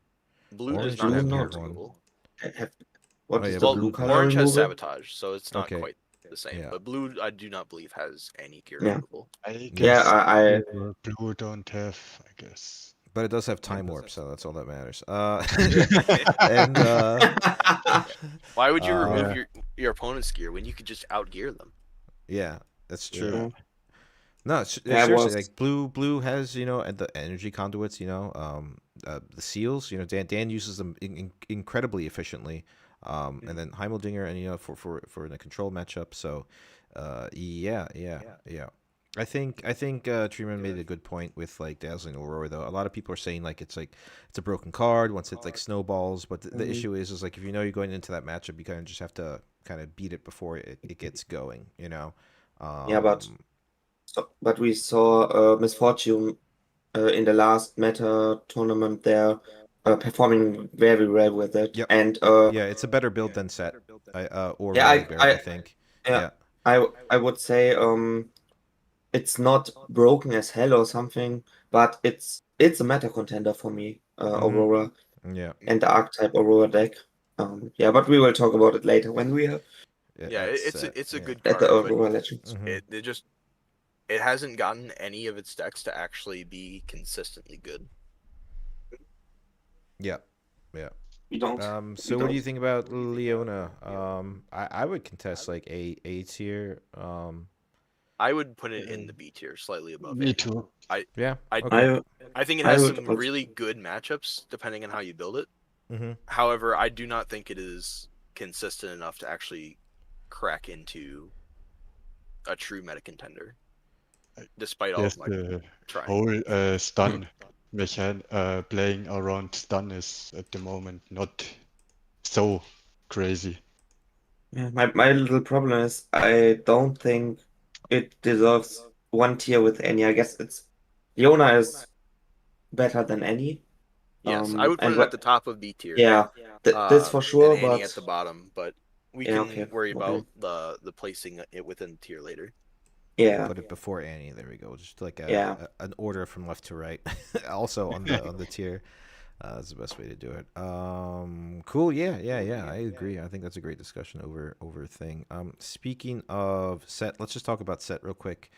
[SPEAKER 3] Blue
[SPEAKER 1] Orange
[SPEAKER 3] does not have
[SPEAKER 1] doesn't
[SPEAKER 3] gear
[SPEAKER 1] have one.
[SPEAKER 3] removal.
[SPEAKER 4] What is
[SPEAKER 1] yeah,
[SPEAKER 4] the
[SPEAKER 3] Well,
[SPEAKER 4] blue color
[SPEAKER 3] orange has
[SPEAKER 4] removal?
[SPEAKER 3] sabotage, so it's not quite the same.
[SPEAKER 1] Yeah.
[SPEAKER 3] But blue, I do not believe has any gear
[SPEAKER 4] Yeah.
[SPEAKER 3] removal.
[SPEAKER 2] I
[SPEAKER 4] Yeah,
[SPEAKER 2] guess blue don't have, I guess.
[SPEAKER 1] But it does have time warp, so that's all that matters.
[SPEAKER 3] And
[SPEAKER 1] and
[SPEAKER 3] why would you remove your opponent's gear when you could just outgear them?
[SPEAKER 1] Yeah, that's true.
[SPEAKER 2] Yeah.
[SPEAKER 1] No, seriously, like blue has and the energy conduits, the seals. Dan uses them incredibly efficiently, and then Heimeldinger, and for the control matchup. So, yeah. I think Treeman made a good point with like Dazzling Aurora though. A lot of people are saying like it's a broken card once it like snowballs, but the issue is like if you know you're going into that matchup, you kind of just have to kind of beat it before it gets going.
[SPEAKER 4] Yeah, but we saw Misfortune in the last meta tournament there performing very well with it.
[SPEAKER 1] Yep.
[SPEAKER 4] And
[SPEAKER 1] yeah, it's a better build than Set. Or
[SPEAKER 4] yeah,
[SPEAKER 1] Rally Bear, I think.
[SPEAKER 4] Yeah, I would say it's not broken as hell or something, but it's a meta contender for me, Aurora.
[SPEAKER 1] Yeah.
[SPEAKER 4] And the archetype Aurora deck. Yeah, but we will talk about it later when we are
[SPEAKER 3] it's a good
[SPEAKER 4] at
[SPEAKER 3] card,
[SPEAKER 4] the
[SPEAKER 3] but
[SPEAKER 4] Aurora Legends.
[SPEAKER 3] It hasn't gotten any of its decks to actually be consistently good.
[SPEAKER 1] Yeah.
[SPEAKER 4] We don't.
[SPEAKER 1] So what do you think about Leona? I would contest like A tier.
[SPEAKER 3] I would put it in the B tier, slightly above
[SPEAKER 2] Me
[SPEAKER 3] A.
[SPEAKER 2] too.
[SPEAKER 1] Yeah.
[SPEAKER 3] I
[SPEAKER 1] Okay.
[SPEAKER 3] I think it
[SPEAKER 4] I
[SPEAKER 3] has
[SPEAKER 4] would
[SPEAKER 3] some
[SPEAKER 4] also,
[SPEAKER 3] really good matchups depending on how you build it.
[SPEAKER 1] Mm-hmm.
[SPEAKER 3] However, I do not think it is consistent enough to actually crack into a true meta contender, despite all
[SPEAKER 2] Yes,
[SPEAKER 3] of my
[SPEAKER 2] the
[SPEAKER 3] trying.
[SPEAKER 2] whole stun playing around stun is at the moment not so crazy.
[SPEAKER 4] yeah, my little problem is I don't think it deserves one tier with any. I guess it's Leona is better than any.
[SPEAKER 3] Yes, I would put
[SPEAKER 4] And
[SPEAKER 3] it at
[SPEAKER 4] what?
[SPEAKER 3] the top of B tier.
[SPEAKER 4] Yeah, that's for
[SPEAKER 3] And
[SPEAKER 4] sure.
[SPEAKER 3] Annie
[SPEAKER 4] But
[SPEAKER 3] at the bottom, but we
[SPEAKER 4] yeah,
[SPEAKER 3] can
[SPEAKER 4] okay,
[SPEAKER 3] worry
[SPEAKER 4] okay,
[SPEAKER 3] about the placing it within the tier later.
[SPEAKER 4] yeah,
[SPEAKER 1] Put it before Annie. There we go. Just like
[SPEAKER 4] yeah.
[SPEAKER 1] an order from left to right. Also on the tier. That's the best way to do it. Cool. Yeah, yeah, yeah. I agree. I think that's a great discussion over thing. Speaking of set, let's just talk about set real quick.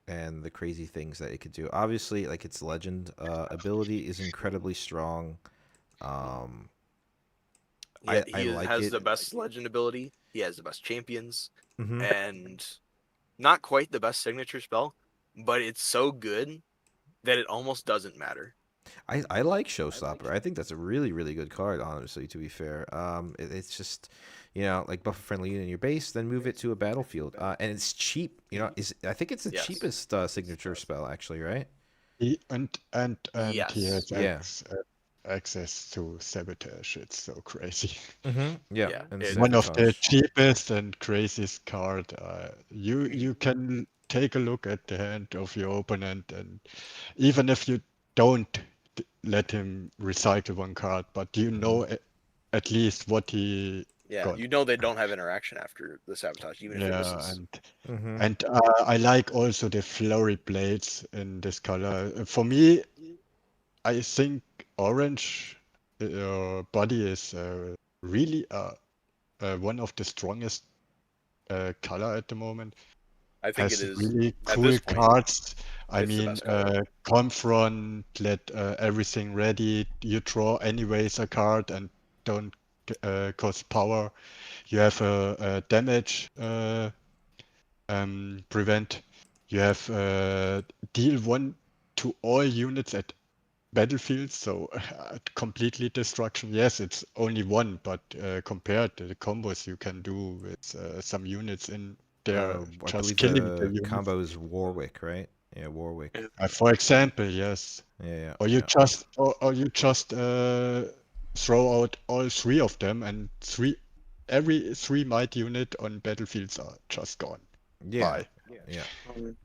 [SPEAKER 1] And the crazy things that it could do. Obviously, like its legend ability is incredibly strong. Um,
[SPEAKER 3] Yeah,
[SPEAKER 1] I
[SPEAKER 3] he
[SPEAKER 1] like
[SPEAKER 3] has
[SPEAKER 1] it.
[SPEAKER 3] the best legend ability. He has the best champions,
[SPEAKER 1] Hmm.
[SPEAKER 3] and not quite the best signature spell, but it's so good that it almost doesn't matter.
[SPEAKER 1] I like Showstopper. I think that's a really good card. Honestly, to be fair, it's just like buff a friendly unit in your base, then move it to a battlefield, and it's cheap. Is I think it's the
[SPEAKER 3] Yes.
[SPEAKER 1] cheapest signature spell actually, right?
[SPEAKER 2] And he
[SPEAKER 3] Yes.
[SPEAKER 2] has
[SPEAKER 1] Yeah.
[SPEAKER 2] access to sabotage. It's so crazy.
[SPEAKER 1] Mm-hmm. Yeah,
[SPEAKER 3] Yeah.
[SPEAKER 1] and
[SPEAKER 2] One of the
[SPEAKER 1] sabotage.
[SPEAKER 2] cheapest and craziest card. You can take a look at the hand of your opponent, and even if you don't let him recycle one card, but you know at least what he
[SPEAKER 3] Yeah.
[SPEAKER 2] got.
[SPEAKER 3] You know they don't have interaction after the sabotage, even if it
[SPEAKER 2] Yeah,
[SPEAKER 3] misses.
[SPEAKER 1] Mm-hmm.
[SPEAKER 2] and I like also the flurry blades in this color. For me, I think orange body is really one of the strongest color at the moment.
[SPEAKER 3] I think it
[SPEAKER 2] Has
[SPEAKER 3] is
[SPEAKER 2] really
[SPEAKER 3] at
[SPEAKER 2] cool
[SPEAKER 3] this point.
[SPEAKER 2] cards. I
[SPEAKER 3] It's the
[SPEAKER 2] mean,
[SPEAKER 3] best color.
[SPEAKER 2] confront, let everything ready. You draw anyways a card and don't cost power. You have a damage prevent. You have deal one to all units at battlefields, so completely destruction. Yes, it's only one, but compared to the combos you can do with some units in there,
[SPEAKER 1] I
[SPEAKER 2] just
[SPEAKER 1] believe
[SPEAKER 2] killing the
[SPEAKER 1] the
[SPEAKER 2] units.
[SPEAKER 1] combo is Warwick, right? Yeah, Warwick.
[SPEAKER 2] For example, yes,
[SPEAKER 1] Yeah, yeah,
[SPEAKER 2] or
[SPEAKER 1] yeah.
[SPEAKER 2] you just throw out all three of them, and every three might unit on battlefields are just gone.
[SPEAKER 1] Yeah,
[SPEAKER 2] Bye.
[SPEAKER 1] yeah.
[SPEAKER 4] Um,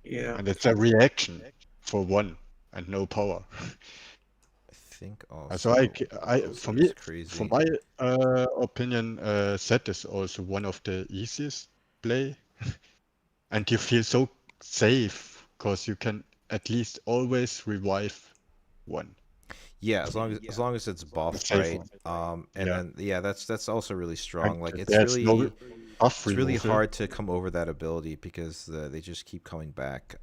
[SPEAKER 4] yeah.
[SPEAKER 2] And it's a reaction for one and no power.
[SPEAKER 1] I think
[SPEAKER 2] So
[SPEAKER 1] also also
[SPEAKER 2] for
[SPEAKER 1] is
[SPEAKER 2] me, for
[SPEAKER 1] crazy.
[SPEAKER 2] my opinion, set is also one of the easiest play, and you feel so safe because you can at least always revive one,
[SPEAKER 1] Yeah, as long as it's
[SPEAKER 2] a
[SPEAKER 1] buffed,
[SPEAKER 2] safe
[SPEAKER 1] right?
[SPEAKER 2] one.
[SPEAKER 1] And
[SPEAKER 2] Yeah,
[SPEAKER 1] then yeah, that's also really
[SPEAKER 2] and
[SPEAKER 1] strong. Like
[SPEAKER 2] there's no buff
[SPEAKER 1] it's really
[SPEAKER 2] removal.
[SPEAKER 1] hard to come over that ability because they just keep coming back.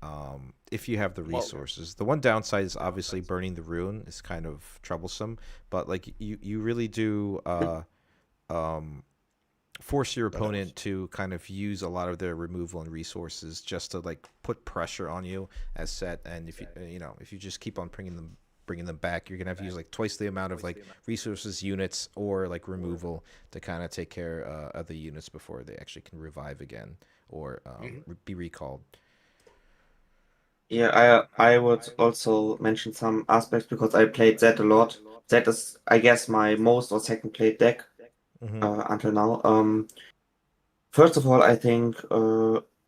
[SPEAKER 1] If you have the
[SPEAKER 3] Well,
[SPEAKER 1] resources, the one downside is obviously burning the rune is kind of troublesome. But like you really do um force your
[SPEAKER 2] But
[SPEAKER 1] opponent to kind of use a lot of their removal and resources just to like put pressure on you as set. And if if you just keep on bringing them back, you're gonna have to use like twice the amount of like resources, units, or like removal to kind of take care of the units before they actually can revive again or
[SPEAKER 3] mhm.
[SPEAKER 1] be recalled.
[SPEAKER 4] Yeah, I would also mention some aspects because I played that a lot. That is, I guess, my most or second played deck
[SPEAKER 1] Mm-hmm.
[SPEAKER 4] until now. First of all, I think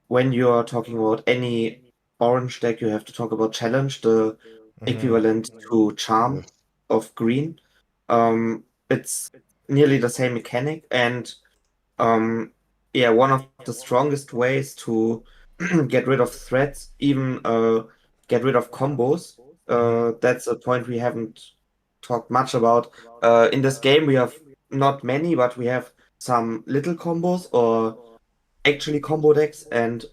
[SPEAKER 4] when you are talking about any orange deck, you have to talk about challenge, the
[SPEAKER 1] Mm-hmm.
[SPEAKER 4] equivalent to charm
[SPEAKER 2] yes,
[SPEAKER 4] of green. It's nearly the same mechanic, and um, yeah, one of the strongest ways to get rid of threats, even get rid of combos.
[SPEAKER 1] Mm-hmm.
[SPEAKER 4] That's a point we haven't talked much about. In this game, we have not many, but we have some little combos or actually combo decks, and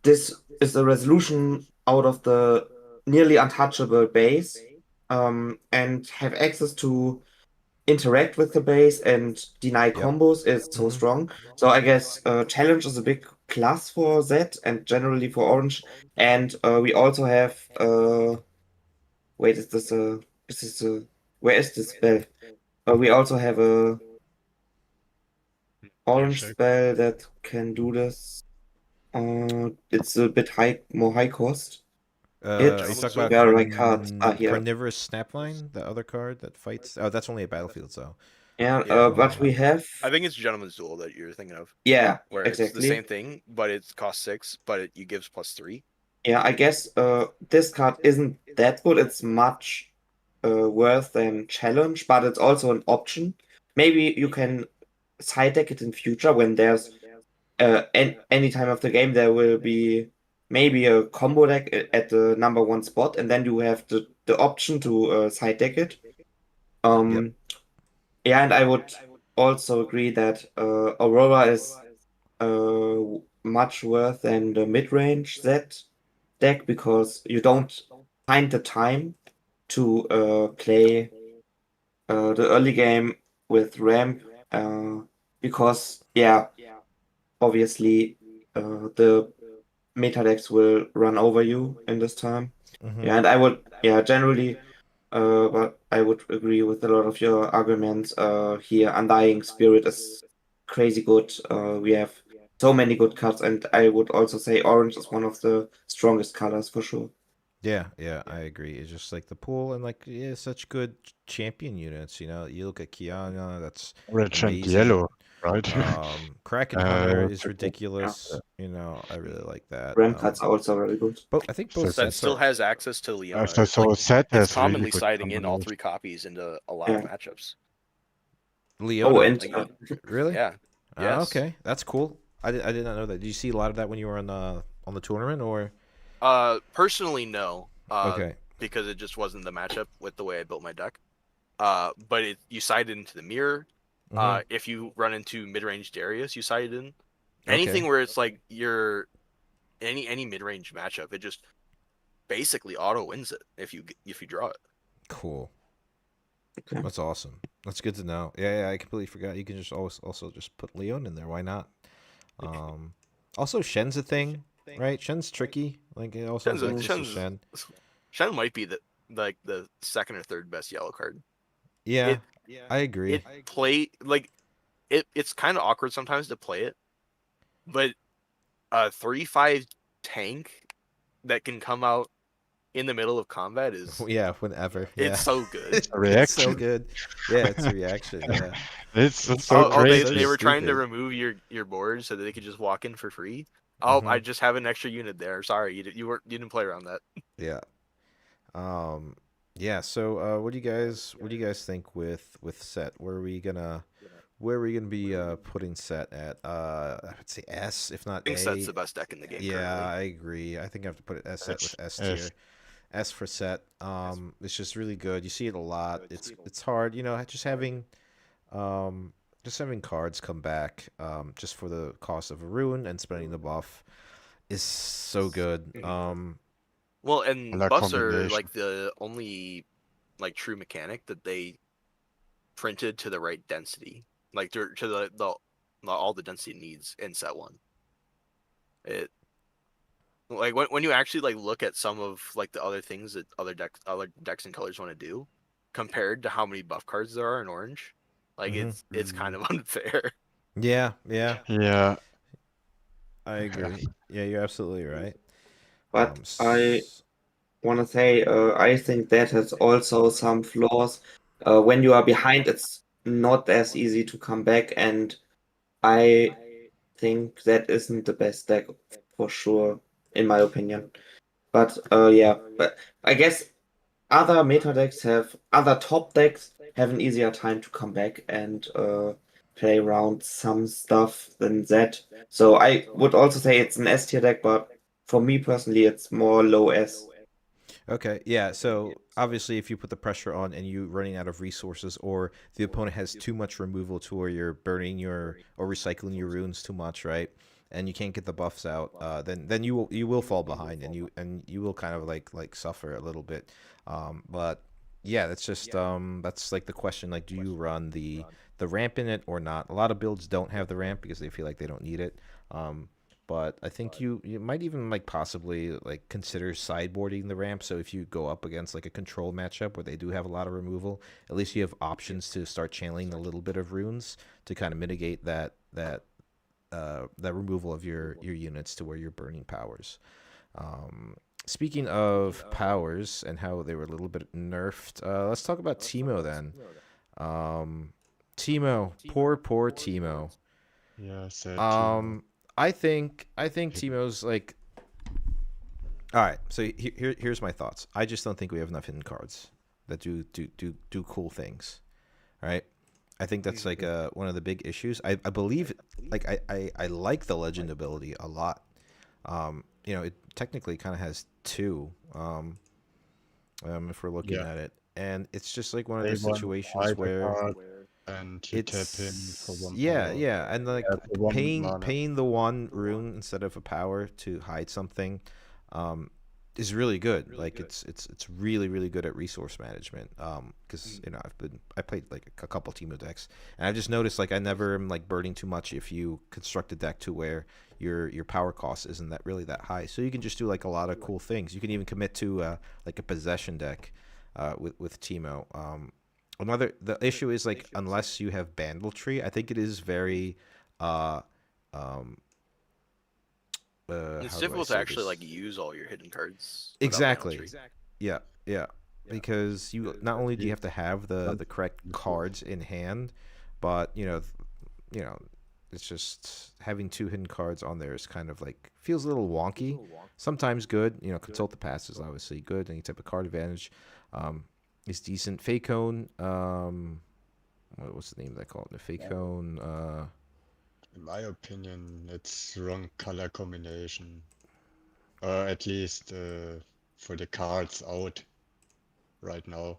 [SPEAKER 4] this is a resolution out of the nearly untouchable base, and have access to interact with the base and deny
[SPEAKER 1] Yep.
[SPEAKER 4] combos is so strong. So I guess challenge is a big plus for that and generally for Orange. And we also have wait, is this a where is this spell? We also have a Orange
[SPEAKER 2] check.
[SPEAKER 4] spell that can do this. It's a bit more high cost.
[SPEAKER 1] Are you
[SPEAKER 4] It's
[SPEAKER 1] talking
[SPEAKER 3] Gentleman's
[SPEAKER 1] about
[SPEAKER 3] Duel?
[SPEAKER 4] where are my cards? Here.
[SPEAKER 1] Carnivorous Snapline, the other card that fights? Oh, that's only a battlefield, so.
[SPEAKER 4] Yeah,
[SPEAKER 3] Yeah.
[SPEAKER 4] but we have
[SPEAKER 3] I think it's Gentleman's Duel that you're thinking of,
[SPEAKER 4] yeah,
[SPEAKER 3] where it's the
[SPEAKER 4] exactly.
[SPEAKER 3] same thing, but it costs 6, but you gives +3.
[SPEAKER 4] Yeah, I guess this card isn't that good. It's much worse than challenge, but it's also an option. Maybe you can side deck it in future when there's any time of the game there will be maybe a combo deck at the number one spot, and then you have the option to side deck it.
[SPEAKER 1] Yep.
[SPEAKER 4] Yeah, and I would also agree that Aurora is uh, much worse than the mid-range Z deck because you don't find the time to play the early game with ramp because yeah, obviously the meta decks will run over you in this time. Yeah, and I would generally but I would agree with a lot of your arguments here. Undying Spirit is crazy good. We have so many good cards, and I would also say orange is one of the strongest colors for sure.
[SPEAKER 1] Yeah, I agree. It's just like the pool and like yeah, such good champion units. You know, you look at Kiana, that's
[SPEAKER 2] Orange and
[SPEAKER 1] amazing.
[SPEAKER 2] yellow, right?
[SPEAKER 1] Kraken Hunter is
[SPEAKER 4] Yeah.
[SPEAKER 1] ridiculous. You know, I really like that.
[SPEAKER 4] Ramp cards are also very good.
[SPEAKER 1] But I think both
[SPEAKER 2] So
[SPEAKER 3] That
[SPEAKER 1] sets
[SPEAKER 3] still
[SPEAKER 1] are.
[SPEAKER 3] has access to Leona.
[SPEAKER 2] so,
[SPEAKER 3] It's like
[SPEAKER 2] Set
[SPEAKER 3] it's
[SPEAKER 2] has really
[SPEAKER 3] commonly
[SPEAKER 2] good
[SPEAKER 3] siding in all
[SPEAKER 2] combination.
[SPEAKER 3] 3 copies into a lot of
[SPEAKER 4] Yeah.
[SPEAKER 3] matchups.
[SPEAKER 1] Leona.
[SPEAKER 4] Oh, and
[SPEAKER 3] Like,
[SPEAKER 1] Really?
[SPEAKER 3] yeah. Yes.
[SPEAKER 1] Okay, that's cool. I did not know that. Did you see a lot of that when you were on the tournament or?
[SPEAKER 3] Personally, no.
[SPEAKER 1] Okay.
[SPEAKER 3] Because it just wasn't the matchup with the way I built my deck. But you side it into the mirror.
[SPEAKER 1] Mhm.
[SPEAKER 3] If you run into mid-range Darius, you side it in.
[SPEAKER 1] Okay.
[SPEAKER 3] Anything where it's like you're any mid-range matchup, it just basically auto wins it if you draw it.
[SPEAKER 1] Cool.
[SPEAKER 4] Okay.
[SPEAKER 1] That's awesome. That's good to know. Yeah, I completely forgot. You can just always also just put Leon in there. Why not? Also Shen's a thing, right? Shen's tricky. Like it also has access to Shen.
[SPEAKER 3] Shen might be the second or third best yellow card.
[SPEAKER 1] Yeah, I agree.
[SPEAKER 3] It's kind of awkward sometimes to play it, but a 3/5 tank that can come out in the middle of combat is
[SPEAKER 1] Yeah, whenever. Yeah.
[SPEAKER 3] it's so good.
[SPEAKER 2] A reaction.
[SPEAKER 1] It's so good. Yeah, it's a reaction. Yeah.
[SPEAKER 2] It's so crazy.
[SPEAKER 3] They were trying to
[SPEAKER 1] stupid.
[SPEAKER 3] remove your board so that they could just walk in for free.
[SPEAKER 1] Mhm.
[SPEAKER 3] I just have an extra unit there. Sorry, you didn't play around that.
[SPEAKER 1] Yeah. Yeah, so what do you guys think with Set? Where are we gonna be putting Set at? I would say S, if not
[SPEAKER 3] I think
[SPEAKER 1] A.
[SPEAKER 3] Set's the best deck in the game
[SPEAKER 1] Yeah,
[SPEAKER 3] currently.
[SPEAKER 1] I agree. I think I have to put it Set with S
[SPEAKER 2] S.
[SPEAKER 1] tier. S for Set. It's just really good. You see it a lot. It's hard, you know, just having cards come back just for the cost of a rune and spending the buff is so good.
[SPEAKER 3] Well, and
[SPEAKER 2] That
[SPEAKER 3] buffs are
[SPEAKER 2] combination.
[SPEAKER 3] like the only like true mechanic that they printed to the right density, like to the all the density needs in set one. It like when you actually like look at some of like the other things that other decks and colors want to do, compared to how many buff cards there are in orange, like
[SPEAKER 1] Mhm.
[SPEAKER 3] it's kind of unfair.
[SPEAKER 1] Yeah.
[SPEAKER 2] Yeah.
[SPEAKER 1] I agree. Yeah, you're absolutely right.
[SPEAKER 4] But I want to say I think that has also some flaws. When you are behind, it's not as easy to come back, and I think that isn't the best deck for sure, in my opinion. But yeah, but I guess other top decks have an easier time to come back and play around some stuff than that. So I would also say it's an S tier deck, but for me personally, it's more low S.
[SPEAKER 1] Okay, yeah. So obviously, if you put the pressure on and you running out of resources, or the opponent has too much removal to where you're burning your or recycling your runes too much, right? And you can't get the buffs out, then you will fall behind and you will kind of like suffer a little bit. But Yeah, that's just that's like the question, like do you run the ramp in it or not? A lot of builds don't have the ramp because they feel like they don't need it. Um, but I think you might even like possibly like consider sideboarding the ramp. So if you go up against like a control matchup where they do have a lot of removal, at least you have options to start channeling a little bit of runes to kind of mitigate that removal of your units to where you're burning powers. Speaking of powers and how they were a little bit nerfed, let's talk about Teemo then. Teemo, poor Teemo.
[SPEAKER 2] Yeah, said Timo.
[SPEAKER 1] Um, I think Teemo's like, all right. So here's my thoughts. I just don't think we have enough hidden cards that do cool things. All right. I think that's like one of the big issues. I believe like I like the legend ability a lot. It technically kind of has two. If we're looking
[SPEAKER 2] Yeah,
[SPEAKER 1] at it, and it's just like one of
[SPEAKER 2] they
[SPEAKER 1] those
[SPEAKER 2] want to
[SPEAKER 1] situations
[SPEAKER 2] hide the
[SPEAKER 1] where
[SPEAKER 2] card and you tap him for
[SPEAKER 1] it's
[SPEAKER 2] one
[SPEAKER 1] yeah,
[SPEAKER 2] power.
[SPEAKER 1] yeah, and like
[SPEAKER 2] Yeah, for one
[SPEAKER 1] paying
[SPEAKER 2] mana.
[SPEAKER 1] paying the one rune instead of a power to hide something, um, is really good. Like it's really really good at resource management. Because I played like a couple Teemo decks, and I've just noticed like I never am like burning too much if you construct a deck to where your power cost isn't that really that high. So you can just do like a lot of cool things. You can even commit to like a possession deck, with Teemo. The issue is like unless you have Bandletree, I think it is very uh um
[SPEAKER 3] It's
[SPEAKER 1] how do I
[SPEAKER 3] difficult to
[SPEAKER 1] say
[SPEAKER 3] actually
[SPEAKER 1] this?
[SPEAKER 3] like use all your hidden cards without Banner
[SPEAKER 1] Exactly.
[SPEAKER 3] Tree.
[SPEAKER 1] Yeah, yeah. Because you not only do you
[SPEAKER 2] You
[SPEAKER 1] have to have
[SPEAKER 2] want
[SPEAKER 1] the correct
[SPEAKER 2] to see.
[SPEAKER 1] cards in hand, but you know, it's just having two hidden cards on there is kind of like feels a little wonky. Sometimes good, consult the past is obviously good. Any type of card advantage, um, is decent. Fakone, what's the name of that called? The Fakone,
[SPEAKER 2] In my opinion, it's wrong color combination. Or at least for the cards out right now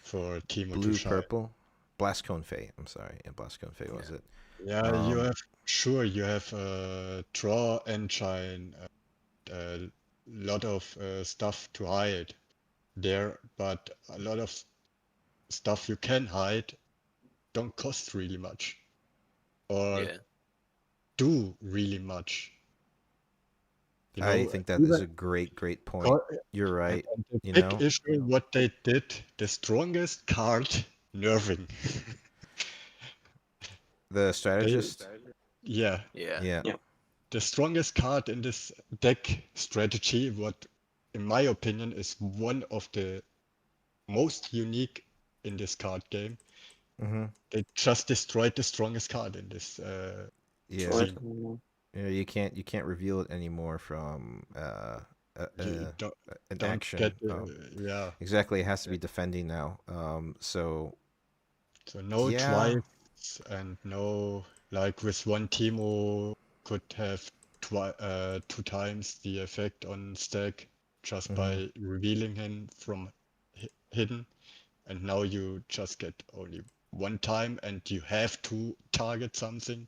[SPEAKER 2] for Timo to
[SPEAKER 1] blue
[SPEAKER 2] shine.
[SPEAKER 1] purple, Blastcone Fey. I'm sorry, yeah, Blastcone Fey was it?
[SPEAKER 2] Yeah, you have you have draw and shine, a lot of stuff to hide there, but a lot of stuff you can hide don't cost really much or
[SPEAKER 3] Yeah.
[SPEAKER 2] do really much.
[SPEAKER 1] I think that is
[SPEAKER 2] Even
[SPEAKER 1] a great point.
[SPEAKER 2] co-
[SPEAKER 1] You're right.
[SPEAKER 2] and the
[SPEAKER 1] You
[SPEAKER 2] big
[SPEAKER 1] know,
[SPEAKER 2] issue what they did, the strongest card nerving.
[SPEAKER 1] the
[SPEAKER 2] They,
[SPEAKER 1] strategist.
[SPEAKER 2] yeah,
[SPEAKER 3] Yeah.
[SPEAKER 1] Yeah.
[SPEAKER 4] Yeah.
[SPEAKER 2] the strongest card in this deck strategy, what in my opinion is one of the most unique in this card game.
[SPEAKER 1] Mm-hmm.
[SPEAKER 2] They just destroyed the strongest card in this
[SPEAKER 1] Yeah.
[SPEAKER 4] Right.
[SPEAKER 2] scene.
[SPEAKER 1] Yeah. You can't reveal it anymore from uh,
[SPEAKER 2] You
[SPEAKER 1] uh an
[SPEAKER 2] don't get
[SPEAKER 1] action.
[SPEAKER 2] yeah.
[SPEAKER 1] Exactly. It has to be defending now. So
[SPEAKER 2] So no
[SPEAKER 1] yeah.
[SPEAKER 2] twice and no like with one Teemo could have two times the effect on stack just
[SPEAKER 1] Mm-hmm.
[SPEAKER 2] by revealing him from hidden, and now you just get only one time and you have to target something.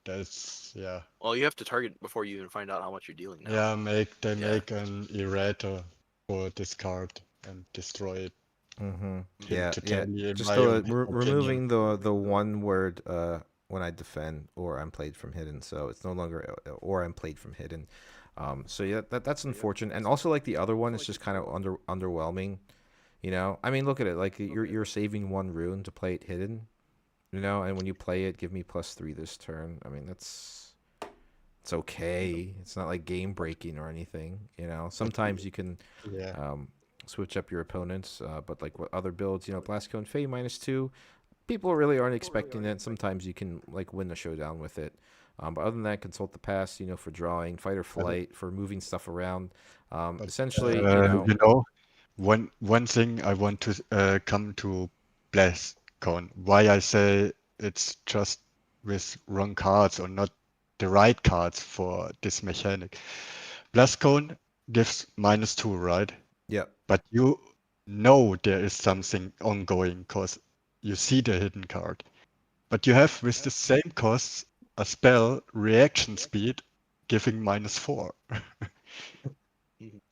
[SPEAKER 2] That's yeah.
[SPEAKER 3] Well, you have to target before you even find out how much you're dealing now.
[SPEAKER 2] Yeah, they
[SPEAKER 3] Yeah.
[SPEAKER 2] make an errator for this card and destroy it.
[SPEAKER 1] Mm-hmm.
[SPEAKER 2] Hidden
[SPEAKER 1] Yeah. Yeah.
[SPEAKER 2] totally in
[SPEAKER 1] Just
[SPEAKER 2] my
[SPEAKER 1] the
[SPEAKER 2] opinion.
[SPEAKER 1] removing the one word when I defend or I'm played from hidden, so it's no longer or I'm played from hidden. So yeah, that's unfortunate, and also like the other one is just kind of underwhelming. I mean, look at it. Like you're saving one rune to play it hidden. And when you play it, give me +3 this turn. I mean, it's okay. It's not like game breaking or anything.
[SPEAKER 2] But
[SPEAKER 1] Sometimes you can
[SPEAKER 2] yeah.
[SPEAKER 1] um, switch up your opponents, but like what other builds, Blastcone Fey -2. People really aren't expecting it. Sometimes you can like win the showdown with it. But other than that, consult the past, for drawing, fight or
[SPEAKER 2] But,
[SPEAKER 1] flight, for moving stuff around.
[SPEAKER 2] but
[SPEAKER 1] Essentially,
[SPEAKER 2] one thing I want to come to BlazCon. Why I say it's just with wrong cards or not the right cards for this mechanic. BlazCon gives -2, right?
[SPEAKER 1] yeah,
[SPEAKER 2] But you know there is something ongoing because you see the hidden card. But you have with the same costs a spell reaction speed giving -4.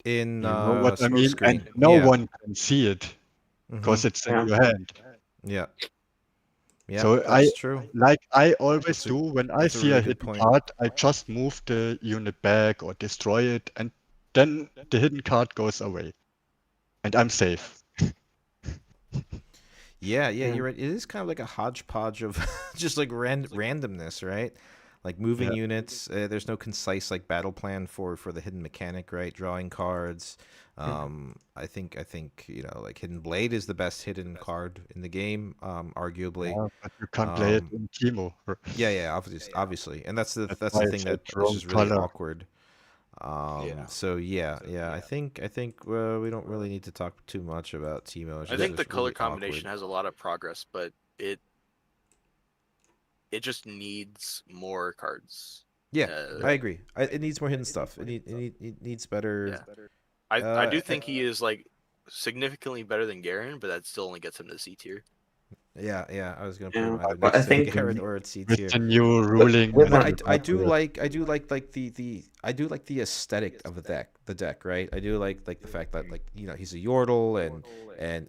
[SPEAKER 1] In
[SPEAKER 2] You know what I
[SPEAKER 1] smoke
[SPEAKER 2] mean?
[SPEAKER 1] screen.
[SPEAKER 2] And no
[SPEAKER 1] Yeah.
[SPEAKER 2] one can see it because
[SPEAKER 1] Mhm.
[SPEAKER 2] it's in
[SPEAKER 4] Yeah.
[SPEAKER 2] your hand.
[SPEAKER 1] Yeah. Yeah,
[SPEAKER 2] So
[SPEAKER 1] that's true.
[SPEAKER 2] I always
[SPEAKER 1] That's a
[SPEAKER 2] do when I
[SPEAKER 1] that's a
[SPEAKER 2] see a
[SPEAKER 1] really good
[SPEAKER 2] hidden
[SPEAKER 1] point.
[SPEAKER 2] card, I just move the unit back or destroy it, and then the hidden card goes away, and I'm safe.
[SPEAKER 1] Yeah,
[SPEAKER 4] Yeah.
[SPEAKER 1] you're right. It is kind of like a hodgepodge of just like randomness, right? Like moving
[SPEAKER 2] Yeah.
[SPEAKER 1] units. There's no concise like battle plan for the hidden mechanic, right? Drawing cards. I think like Hidden Blade is the best hidden card in the game, arguably.
[SPEAKER 2] Yeah, but you can't play it
[SPEAKER 1] Um,
[SPEAKER 2] in Chemo.
[SPEAKER 1] yeah, obviously, and that's
[SPEAKER 2] That's
[SPEAKER 1] the
[SPEAKER 2] why
[SPEAKER 1] thing
[SPEAKER 2] it's a
[SPEAKER 1] that is
[SPEAKER 2] wrong
[SPEAKER 1] just really
[SPEAKER 2] color.
[SPEAKER 1] awkward.
[SPEAKER 3] Yeah.
[SPEAKER 1] So yeah, I think we don't really need to talk too much about Timo. It's
[SPEAKER 3] I
[SPEAKER 1] just,
[SPEAKER 3] think the
[SPEAKER 1] just
[SPEAKER 3] color
[SPEAKER 1] really
[SPEAKER 3] combination
[SPEAKER 1] awkward.
[SPEAKER 3] has a lot of progress, but it just needs more cards.
[SPEAKER 1] Yeah, I
[SPEAKER 3] Uh,
[SPEAKER 1] agree. It needs more hidden stuff. It needs better.
[SPEAKER 3] yeah. I do
[SPEAKER 1] Uh,
[SPEAKER 3] think he is like significantly better than Garen, but that still only gets him to C tier.
[SPEAKER 1] yeah. I was gonna put him
[SPEAKER 4] Yeah.
[SPEAKER 1] either
[SPEAKER 4] But I
[SPEAKER 1] next to
[SPEAKER 4] think
[SPEAKER 1] Garrett or at C
[SPEAKER 2] With
[SPEAKER 1] tier.
[SPEAKER 2] the new
[SPEAKER 4] with,
[SPEAKER 2] ruling
[SPEAKER 4] with
[SPEAKER 1] But
[SPEAKER 4] an,
[SPEAKER 1] I
[SPEAKER 2] about
[SPEAKER 1] like the aesthetic of the deck, right? I do like the fact that like he's a Yordle and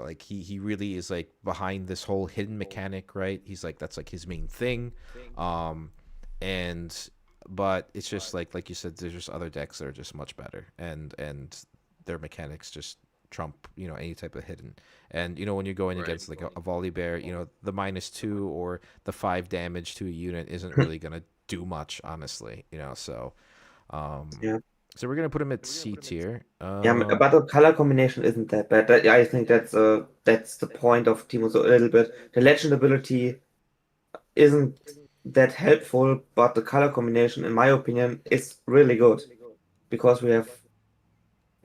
[SPEAKER 1] like he really is like behind this whole hidden mechanic, right? He's like that's like his main thing, um, and but it's just like you said, there's just other decks that are just much better and their mechanics just trump any type of hidden. And when you're going
[SPEAKER 3] Right.
[SPEAKER 1] against like a volley bear, the -2 or the 5 damage to a unit isn't really gonna do much, honestly. So
[SPEAKER 4] yeah.
[SPEAKER 1] so we're gonna put him at C tier.
[SPEAKER 4] But the color combination isn't that bad. I think that's the point of Timo so a little bit. The legend ability isn't that helpful, but the color combination, in my opinion, is really good because we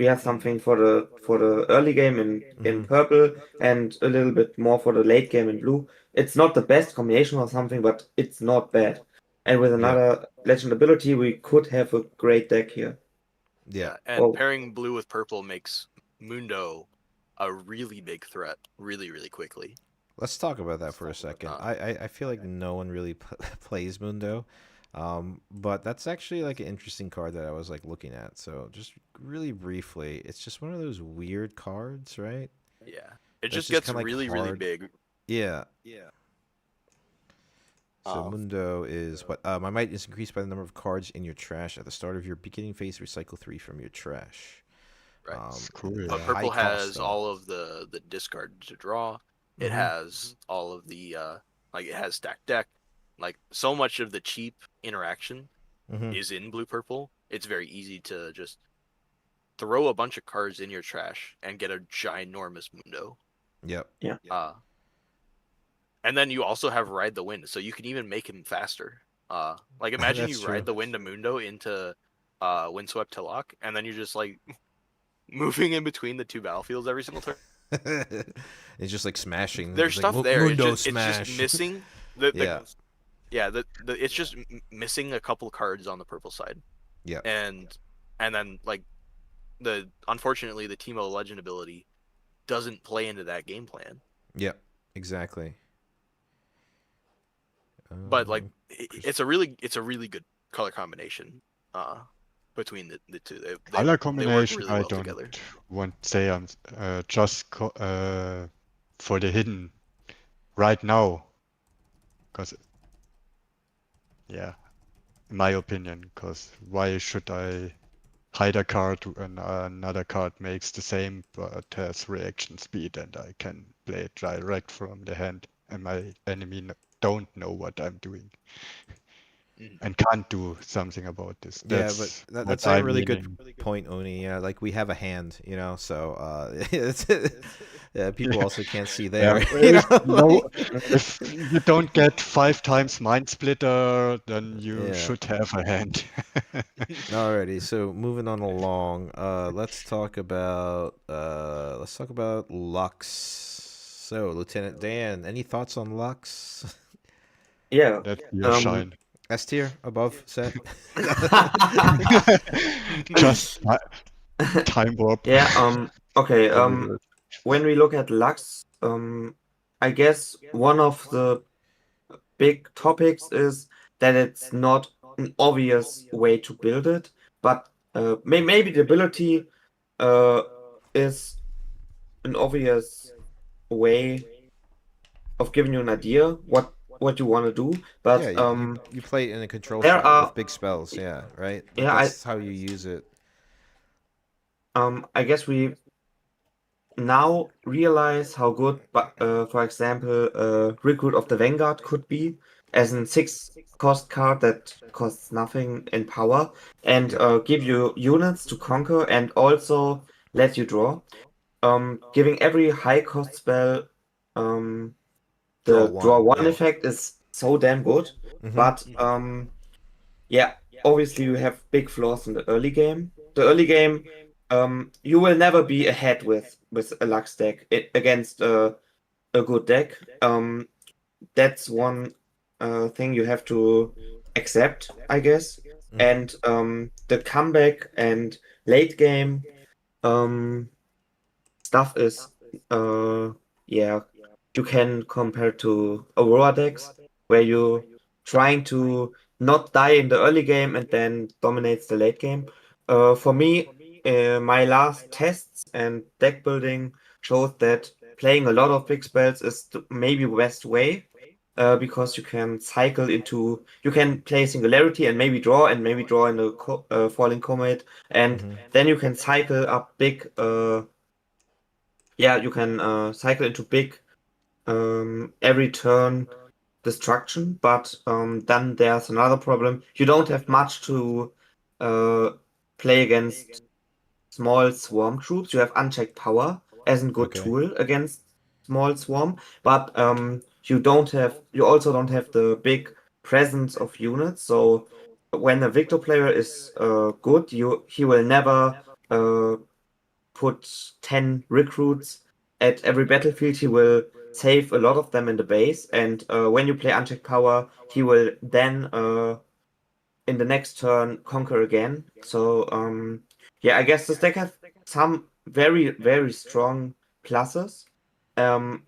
[SPEAKER 4] have something for the early game in
[SPEAKER 1] Mhm.
[SPEAKER 4] purple and a little bit more for the late game in blue. It's not the best combination or something, but it's not bad. And with
[SPEAKER 1] Yeah.
[SPEAKER 4] another legend ability, we could have a great deck here.
[SPEAKER 1] Yeah.
[SPEAKER 3] And
[SPEAKER 4] Oh,
[SPEAKER 3] pairing blue with purple makes Mundo a really big threat, really, really quickly.
[SPEAKER 1] Let's talk about that for a second.
[SPEAKER 3] Uh,
[SPEAKER 1] I feel like no one really plays Mundo, but that's actually like an interesting card that I was like looking at. So just really briefly, it's just one of those weird cards, right?
[SPEAKER 3] yeah. It
[SPEAKER 1] That's
[SPEAKER 3] just
[SPEAKER 1] just
[SPEAKER 3] gets
[SPEAKER 1] kind of like
[SPEAKER 3] really, really
[SPEAKER 1] hard.
[SPEAKER 3] big.
[SPEAKER 1] Yeah. So
[SPEAKER 3] Um,
[SPEAKER 1] Mundo is what my might is increased by the number of cards in your trash at the start of your beginning phase. Recycle 3 from your trash.
[SPEAKER 3] right.
[SPEAKER 2] It's cool.
[SPEAKER 3] But
[SPEAKER 1] High
[SPEAKER 3] purple
[SPEAKER 1] cost
[SPEAKER 3] has
[SPEAKER 1] though.
[SPEAKER 3] all of the discard to draw. It
[SPEAKER 1] Mhm.
[SPEAKER 3] has all of the like it has stacked deck. Like so much of the cheap interaction
[SPEAKER 1] Mhm.
[SPEAKER 3] is in blue purple. It's very easy to just throw a bunch of cards in your trash and get a ginormous Mundo.
[SPEAKER 1] Yep.
[SPEAKER 3] And then you also have Ride the Wind, so you can even make him faster. Like imagine
[SPEAKER 1] That's
[SPEAKER 3] you
[SPEAKER 1] true.
[SPEAKER 3] ride the Wind to Mundo into Windswept Tillock, and then you're just like moving in between the two battlefields every single turn.
[SPEAKER 1] It's just like smashing.
[SPEAKER 3] There's
[SPEAKER 1] It's like
[SPEAKER 3] stuff there.
[SPEAKER 1] Mundo
[SPEAKER 3] It's
[SPEAKER 1] smash.
[SPEAKER 3] just missing the
[SPEAKER 1] Yeah.
[SPEAKER 3] it's just missing a couple cards on the purple side,
[SPEAKER 1] Yeah.
[SPEAKER 3] and then like unfortunately the Teemo Legend ability doesn't play into that game plan.
[SPEAKER 1] Yep. Exactly.
[SPEAKER 3] But like it's a really good color combination between the two. They
[SPEAKER 2] Color
[SPEAKER 3] work
[SPEAKER 2] combination,
[SPEAKER 3] really
[SPEAKER 2] I
[SPEAKER 3] well
[SPEAKER 2] don't
[SPEAKER 3] together.
[SPEAKER 2] want to say I'm just for the hidden right now, because yeah, in my opinion, because why should I hide a card when another card makes the same but has reaction speed and I can play it direct from the hand and my enemy don't know what I'm doing and can't do something about this.
[SPEAKER 1] Yeah, but
[SPEAKER 2] That's
[SPEAKER 1] that's
[SPEAKER 2] what
[SPEAKER 1] like a
[SPEAKER 2] I'm
[SPEAKER 1] really
[SPEAKER 2] meaning.
[SPEAKER 1] good point, Oni. Yeah, like we have a hand, so yeah, people also can't see there.
[SPEAKER 2] If you don't get 5 times Mind Splitter, then you
[SPEAKER 1] Yeah.
[SPEAKER 2] should have a hand.
[SPEAKER 1] Alrighty, so moving on along, let's talk about Lux. So, Lieutenant Dan, any thoughts on Lux?
[SPEAKER 4] yeah.
[SPEAKER 2] That's your shine.
[SPEAKER 1] S tier above set.
[SPEAKER 2] Just time warp.
[SPEAKER 4] Yeah. Okay.
[SPEAKER 2] Hollywood.
[SPEAKER 4] When we look at Lux, I guess one of the big topics is that it's not an obvious way to build it, but maybe the ability is an obvious way of giving you an idea what you want to do, but
[SPEAKER 1] Yeah, you play it in a control
[SPEAKER 4] there
[SPEAKER 1] strat
[SPEAKER 4] are
[SPEAKER 1] with big spells. Yeah, right. Like
[SPEAKER 4] yeah
[SPEAKER 1] that's how you use it.
[SPEAKER 4] I guess we now realize how good, but for example, Recruit of the Vanguard could be as an 6 cost card that costs nothing in power and
[SPEAKER 1] Yep.
[SPEAKER 4] give you units to conquer and also let you draw. Giving every high cost spell
[SPEAKER 1] Draw
[SPEAKER 4] the draw
[SPEAKER 1] one.
[SPEAKER 4] one
[SPEAKER 1] Yeah.
[SPEAKER 4] effect is so damn good,
[SPEAKER 1] Mm-hmm.
[SPEAKER 4] but yeah, obviously you have big flaws in the early game. The early game, you will never be ahead with a Lux deck against a good deck. That's one thing you have to accept, I guess.
[SPEAKER 1] Mm-hmm.
[SPEAKER 4] And the comeback and late game um, stuff is yeah, you can compare to Aurora decks where you trying to not die in the early game and then dominates the late game. For me, my last tests and deck building showed that playing a lot of big spells is maybe best way. Because you can cycle into, you can play Singularity and maybe draw in a Falling Comet, and
[SPEAKER 1] Mm-hmm.
[SPEAKER 4] then you can cycle up big yeah, you can cycle into big every turn destruction, but then there's another problem. You don't have much to uh, play against small swarm troops. You have unchecked power as a good
[SPEAKER 1] Okay.
[SPEAKER 4] tool against small swarm, but you also don't have the big presence of units. So when a Victor player is good, he will never uh, put 10 recruits at every battlefield. He will save a lot of them in the base, and when you play unchecked power, he will then in the next turn conquer again. So yeah, I guess this deck has some very, very strong pluses.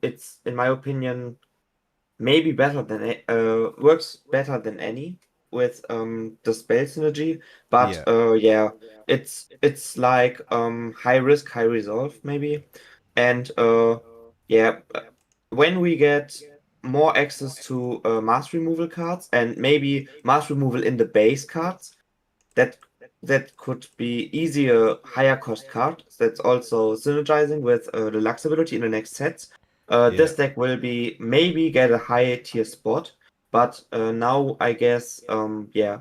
[SPEAKER 4] It's in my opinion maybe better than works better than any with the spell synergy, but
[SPEAKER 1] Yeah.
[SPEAKER 4] yeah, it's like high risk high resolve maybe, and yeah, when we get more access to mass removal cards and maybe mass removal in the base cards, that that could be easier higher cost card that's also synergizing with the Lux ability in the next sets.
[SPEAKER 1] Yeah.
[SPEAKER 4] This deck will be maybe get a high tier spot, but now I guess yeah,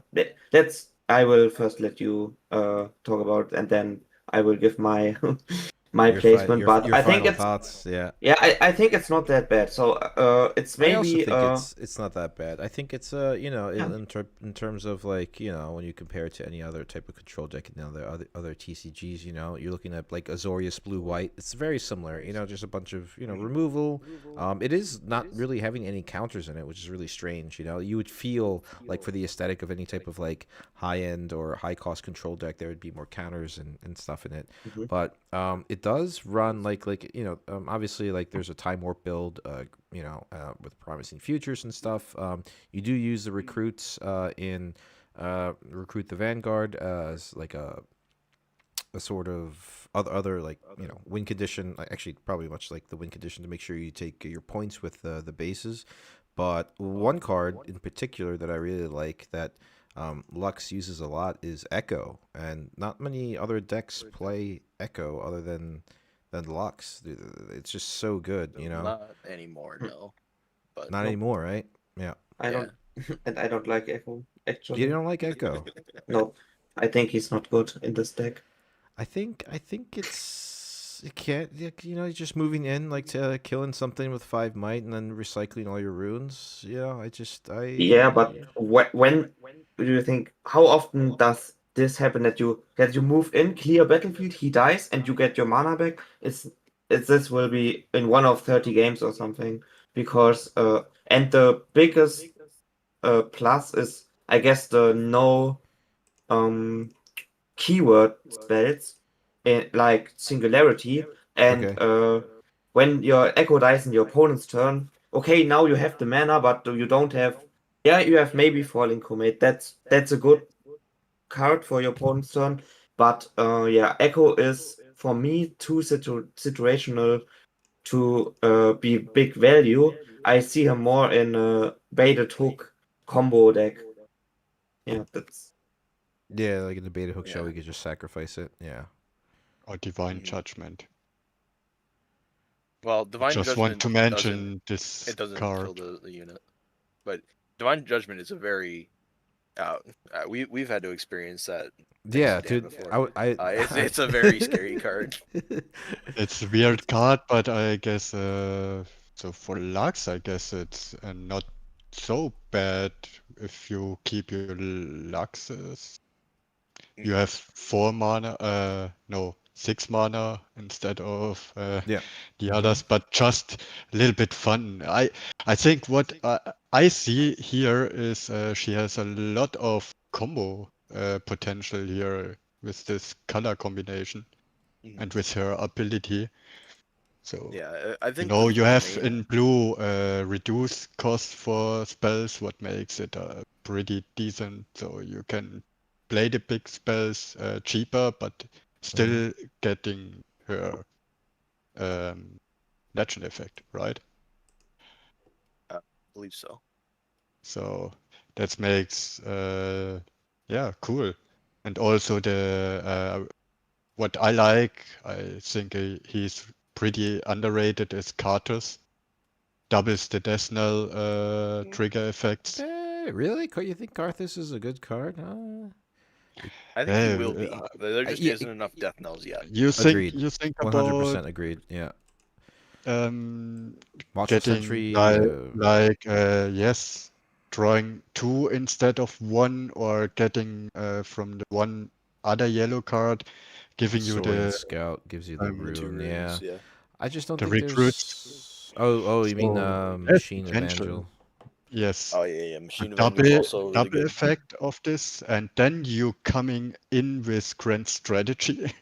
[SPEAKER 4] let's I will first let you talk about it and then I will give my my placement. But
[SPEAKER 1] Your
[SPEAKER 4] I think
[SPEAKER 1] final
[SPEAKER 4] it's
[SPEAKER 1] thoughts. Yeah.
[SPEAKER 4] yeah, I think it's not that bad. So it's
[SPEAKER 1] I also
[SPEAKER 4] maybe
[SPEAKER 1] think it's not that bad. I think it's you know
[SPEAKER 4] yeah.
[SPEAKER 1] in terms of like you know when you compare it to any other type of control deck and other TCGs, you know you're looking at like Azorius Blue White. It's very similar. You know, just a bunch of removal. It is not really having any counters in it, which is really strange. You know, you would feel like for the aesthetic of any type of like high end or high cost control deck, there would be more counters and stuff in it.
[SPEAKER 4] Mhm.
[SPEAKER 1] But it does run like obviously like there's a time warp build with promising futures and stuff. You do use the recruits in recruit the Vanguard as like a sort of other like win condition, actually probably much like the win condition, to make sure you take your points with the bases. But one card in particular that I really like that Lux uses a lot is Echo, and not many other decks play Echo other than Lux. It's just so good, you know.
[SPEAKER 3] Not anymore, no. But
[SPEAKER 1] Not
[SPEAKER 4] Nope,
[SPEAKER 1] anymore, right? Yeah.
[SPEAKER 4] I
[SPEAKER 3] yeah.
[SPEAKER 4] don't, and I don't like Echo
[SPEAKER 1] You
[SPEAKER 4] actually.
[SPEAKER 1] don't like Echo?
[SPEAKER 4] Nope, I think he's not good in this deck.
[SPEAKER 1] I think it can't, you're just moving in like to killing something with 5 might and then recycling all your runes.
[SPEAKER 4] Yeah, but when do you think? How often does this happen that you move in, clear battlefield, he dies, and you get your mana back? It's this will be in one of 30 games or something because and the biggest plus is I guess the no um keyword spells in like Singularity and
[SPEAKER 1] Okay.
[SPEAKER 4] when your Echo dies in your opponent's turn, okay, now you have the mana, but you don't have. Yeah, you have maybe Falling Comet. That's a good card for your opponent's turn. But yeah, Echo is for me too situational to be big value. I see her more in a baited hook combo deck. Yeah, that's
[SPEAKER 1] Yeah, like in the beta hook shell,
[SPEAKER 3] Yeah.
[SPEAKER 1] we could just sacrifice it. Yeah.
[SPEAKER 2] Or Divine
[SPEAKER 3] Mhm.
[SPEAKER 2] Judgment.
[SPEAKER 3] Well, Divine
[SPEAKER 2] Just want
[SPEAKER 3] Judgment
[SPEAKER 2] to
[SPEAKER 3] doesn't
[SPEAKER 2] mention this
[SPEAKER 3] it doesn't
[SPEAKER 2] card.
[SPEAKER 3] kill the unit, but Divine Judgment is a very we've had to experience that thanks
[SPEAKER 1] Yeah,
[SPEAKER 3] to Dan
[SPEAKER 1] dude.
[SPEAKER 3] before.
[SPEAKER 1] I
[SPEAKER 3] It's a very scary card.
[SPEAKER 2] It's a weird card, but I guess so for Lux, I guess it's not so bad if you keep your Luxes. You have 4 mana, no, 6 mana instead of
[SPEAKER 1] Yeah.
[SPEAKER 2] the
[SPEAKER 1] Mhm.
[SPEAKER 2] others, but just a little bit fun. I think what I see here is she has a lot of combo potential here with this color combination
[SPEAKER 3] Mhm.
[SPEAKER 2] and with her ability. So,
[SPEAKER 3] Yeah, I
[SPEAKER 2] you
[SPEAKER 3] think
[SPEAKER 2] know, you
[SPEAKER 3] the
[SPEAKER 2] have
[SPEAKER 3] main
[SPEAKER 2] in blue reduced cost for spells, what makes it pretty decent. So you can play the big spells cheaper, but still getting her um, legend effect, right?
[SPEAKER 3] I believe so.
[SPEAKER 2] So that makes yeah, cool. And also the what I like, I think he's pretty underrated is Kartus. Doubles the Death Knell trigger effects.
[SPEAKER 1] Really? You think Karthus is a good card?
[SPEAKER 3] I think he will be.
[SPEAKER 2] Yeah,
[SPEAKER 3] There just
[SPEAKER 1] Yeah,
[SPEAKER 3] isn't enough Death Knells yet.
[SPEAKER 1] agreed.
[SPEAKER 2] you think about
[SPEAKER 1] 100% agreed. Yeah.
[SPEAKER 2] um
[SPEAKER 1] Watchful
[SPEAKER 2] getting
[SPEAKER 1] Sentry.
[SPEAKER 2] like yes, drawing 2 instead of 1, or getting from the one other yellow card, giving you
[SPEAKER 1] Saurian Scout gives you the
[SPEAKER 3] The two
[SPEAKER 1] rune. Yeah.
[SPEAKER 3] runes, yeah.
[SPEAKER 1] I just don't
[SPEAKER 2] the
[SPEAKER 1] think
[SPEAKER 2] recruits.
[SPEAKER 1] there's. Oh, you mean
[SPEAKER 2] So there's
[SPEAKER 1] Machine
[SPEAKER 2] potential.
[SPEAKER 1] Evangel?
[SPEAKER 2] Yes.
[SPEAKER 3] Oh yeah,
[SPEAKER 2] A
[SPEAKER 3] Machine Avenger is
[SPEAKER 2] double
[SPEAKER 3] also really
[SPEAKER 2] double
[SPEAKER 3] good.
[SPEAKER 2] effect of this, and then you coming in with grand strategy.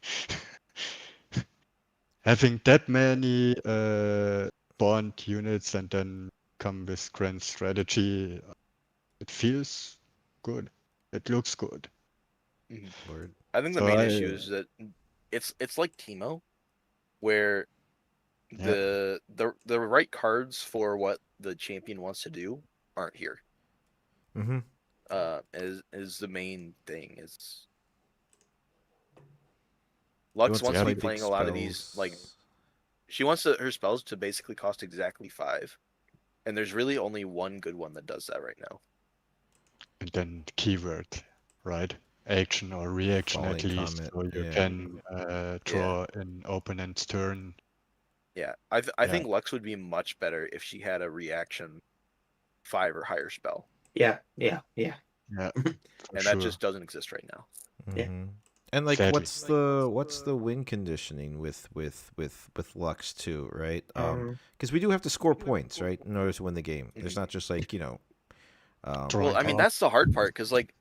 [SPEAKER 2] Having that many bond units and then come with grand strategy, it feels good. It looks good.
[SPEAKER 3] Mhm.
[SPEAKER 1] Word.
[SPEAKER 3] I think the
[SPEAKER 2] So
[SPEAKER 3] main
[SPEAKER 2] I
[SPEAKER 3] issue is that it's like Teemo, where
[SPEAKER 2] yeah
[SPEAKER 3] the right cards for what the champion wants to do aren't here.
[SPEAKER 1] Mm-hmm.
[SPEAKER 3] Is the main thing. Is
[SPEAKER 1] She
[SPEAKER 3] Lux
[SPEAKER 1] wants to
[SPEAKER 3] wants to
[SPEAKER 1] play
[SPEAKER 3] be
[SPEAKER 2] yeah
[SPEAKER 1] big
[SPEAKER 3] playing a lot of these
[SPEAKER 1] spells.
[SPEAKER 3] she wants her spells to basically cost exactly 5, and there's really only one good one that does that right now.
[SPEAKER 2] and then keyword, right? Action or reaction at
[SPEAKER 1] Falling
[SPEAKER 2] least,
[SPEAKER 1] Comet.
[SPEAKER 2] so you
[SPEAKER 1] Yeah.
[SPEAKER 2] can draw an opponent's turn.
[SPEAKER 3] Yeah, I
[SPEAKER 2] Yeah,
[SPEAKER 3] think Lux would be much better if she had a reaction 5 or higher spell,
[SPEAKER 4] yeah.
[SPEAKER 2] yeah, for
[SPEAKER 3] and that
[SPEAKER 2] sure.
[SPEAKER 3] just doesn't exist right now.
[SPEAKER 4] Yeah.
[SPEAKER 1] Mm-hmm. And like,
[SPEAKER 2] Sadly.
[SPEAKER 1] what's the win conditioning with Lux too, right?
[SPEAKER 4] Um,
[SPEAKER 1] Because we do have to score points, right, in order to win the game. There's
[SPEAKER 3] Mhm.
[SPEAKER 1] not just like
[SPEAKER 3] Well,
[SPEAKER 2] Drawing
[SPEAKER 3] I mean
[SPEAKER 2] card.
[SPEAKER 3] that's the hard part because like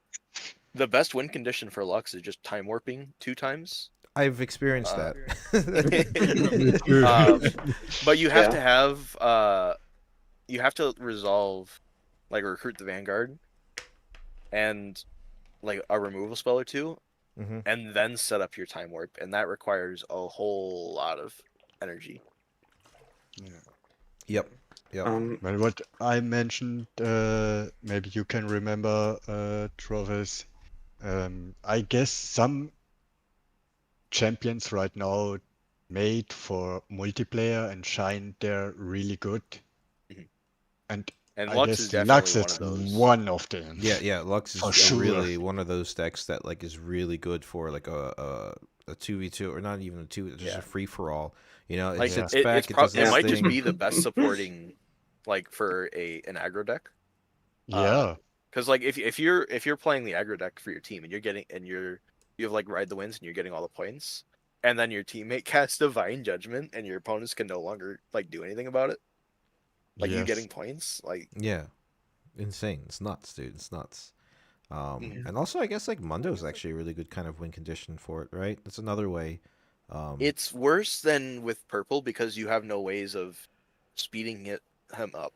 [SPEAKER 3] the best win condition for Lux is just time warping 2 times.
[SPEAKER 1] I've experienced
[SPEAKER 3] Uh,
[SPEAKER 1] that.
[SPEAKER 2] Me too.
[SPEAKER 3] but you have
[SPEAKER 4] yeah.
[SPEAKER 3] to have you have to resolve like recruit the Vanguard and like a removal spell or two,
[SPEAKER 1] Mm-hmm.
[SPEAKER 3] and then set up your time warp, and that requires a whole lot of energy.
[SPEAKER 2] Yeah.
[SPEAKER 1] Yep. Yep.
[SPEAKER 2] Well, what I mentioned, maybe you can remember, Travis. I guess some champions right now made for multiplayer and shine there really good.
[SPEAKER 3] Mhm.
[SPEAKER 2] And
[SPEAKER 3] And
[SPEAKER 2] I
[SPEAKER 3] Lux is
[SPEAKER 2] guess
[SPEAKER 3] definitely
[SPEAKER 2] Lux
[SPEAKER 3] one
[SPEAKER 2] is
[SPEAKER 3] of those.
[SPEAKER 2] one of them.
[SPEAKER 1] Yeah. Lux
[SPEAKER 2] For
[SPEAKER 1] is
[SPEAKER 2] sure.
[SPEAKER 1] really one of those decks that like is really good for like a 2v2, or not even a two, just
[SPEAKER 3] Yeah.
[SPEAKER 1] a free for all. You know, it
[SPEAKER 3] Like
[SPEAKER 2] Yeah.
[SPEAKER 1] sits back, it does
[SPEAKER 3] it
[SPEAKER 1] its
[SPEAKER 4] Yeah.
[SPEAKER 3] might just
[SPEAKER 1] thing.
[SPEAKER 3] be the best supporting like for an aggro deck.
[SPEAKER 2] Yeah.
[SPEAKER 3] Because like if you're playing the aggro deck for your team and you have like ride the winds and you're getting all the points, and then your teammate casts Divine Judgment and your opponents can no longer like do anything about it, like you
[SPEAKER 2] Yes.
[SPEAKER 3] getting points, like
[SPEAKER 1] Yeah, insane. It's nuts, dude. It's nuts.
[SPEAKER 3] mhm.
[SPEAKER 1] And also, I guess like Mundo's actually a really good kind of win condition for it, right? That's another way.
[SPEAKER 3] It's worse than with purple because you have no ways of speeding him up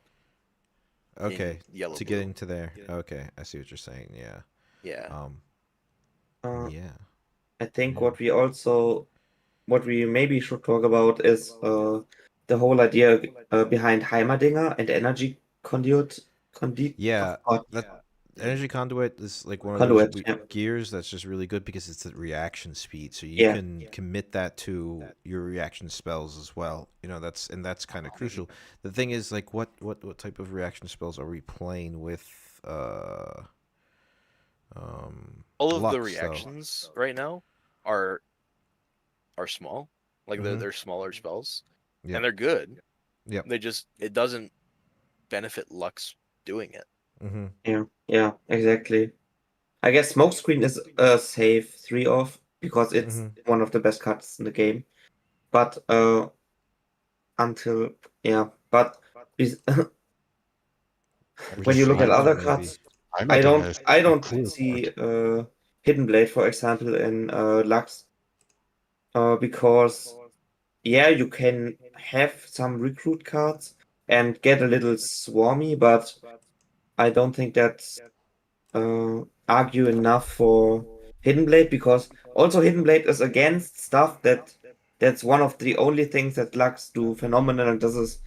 [SPEAKER 1] Okay,
[SPEAKER 3] in yellow
[SPEAKER 1] to
[SPEAKER 3] blue.
[SPEAKER 1] getting to there. Okay, I see what you're saying. Yeah.
[SPEAKER 3] Yeah.
[SPEAKER 1] Um.
[SPEAKER 4] Uh,
[SPEAKER 1] Yeah.
[SPEAKER 4] I think what we maybe should talk about is the whole idea behind Heimerdinger and energy conduit.
[SPEAKER 1] Yeah,
[SPEAKER 4] Oh,
[SPEAKER 1] that energy conduit is like one of those
[SPEAKER 4] conduit. Yeah,
[SPEAKER 1] gears that's just really good because it's the reaction speed. So you
[SPEAKER 4] yeah.
[SPEAKER 1] can commit that to your reaction spells as well. You know, that's kind of crucial. The thing is, like, what type of reaction spells are we playing with?
[SPEAKER 3] All of the
[SPEAKER 1] Lux though.
[SPEAKER 3] reactions right now are small, like
[SPEAKER 1] Mhm.
[SPEAKER 3] they're smaller spells,
[SPEAKER 1] Yep.
[SPEAKER 3] and they're good.
[SPEAKER 1] Yep.
[SPEAKER 3] They just it doesn't benefit Lux doing it.
[SPEAKER 1] Mm-hmm.
[SPEAKER 4] Yeah, exactly. I guess Smokescreen is a safe 3-off because it's one of the best cards in the game. But until but when you look at other cards, I
[SPEAKER 2] Heimerdinger is a
[SPEAKER 4] don't
[SPEAKER 2] cool
[SPEAKER 4] see
[SPEAKER 2] card.
[SPEAKER 4] Hidden Blade, for example, in Lux, because you can have some recruit cards and get a little swarmy, but I don't think that's argue enough for Hidden Blade, because also Hidden Blade is against stuff that's one of the only things that Lux do phenomenal, and this is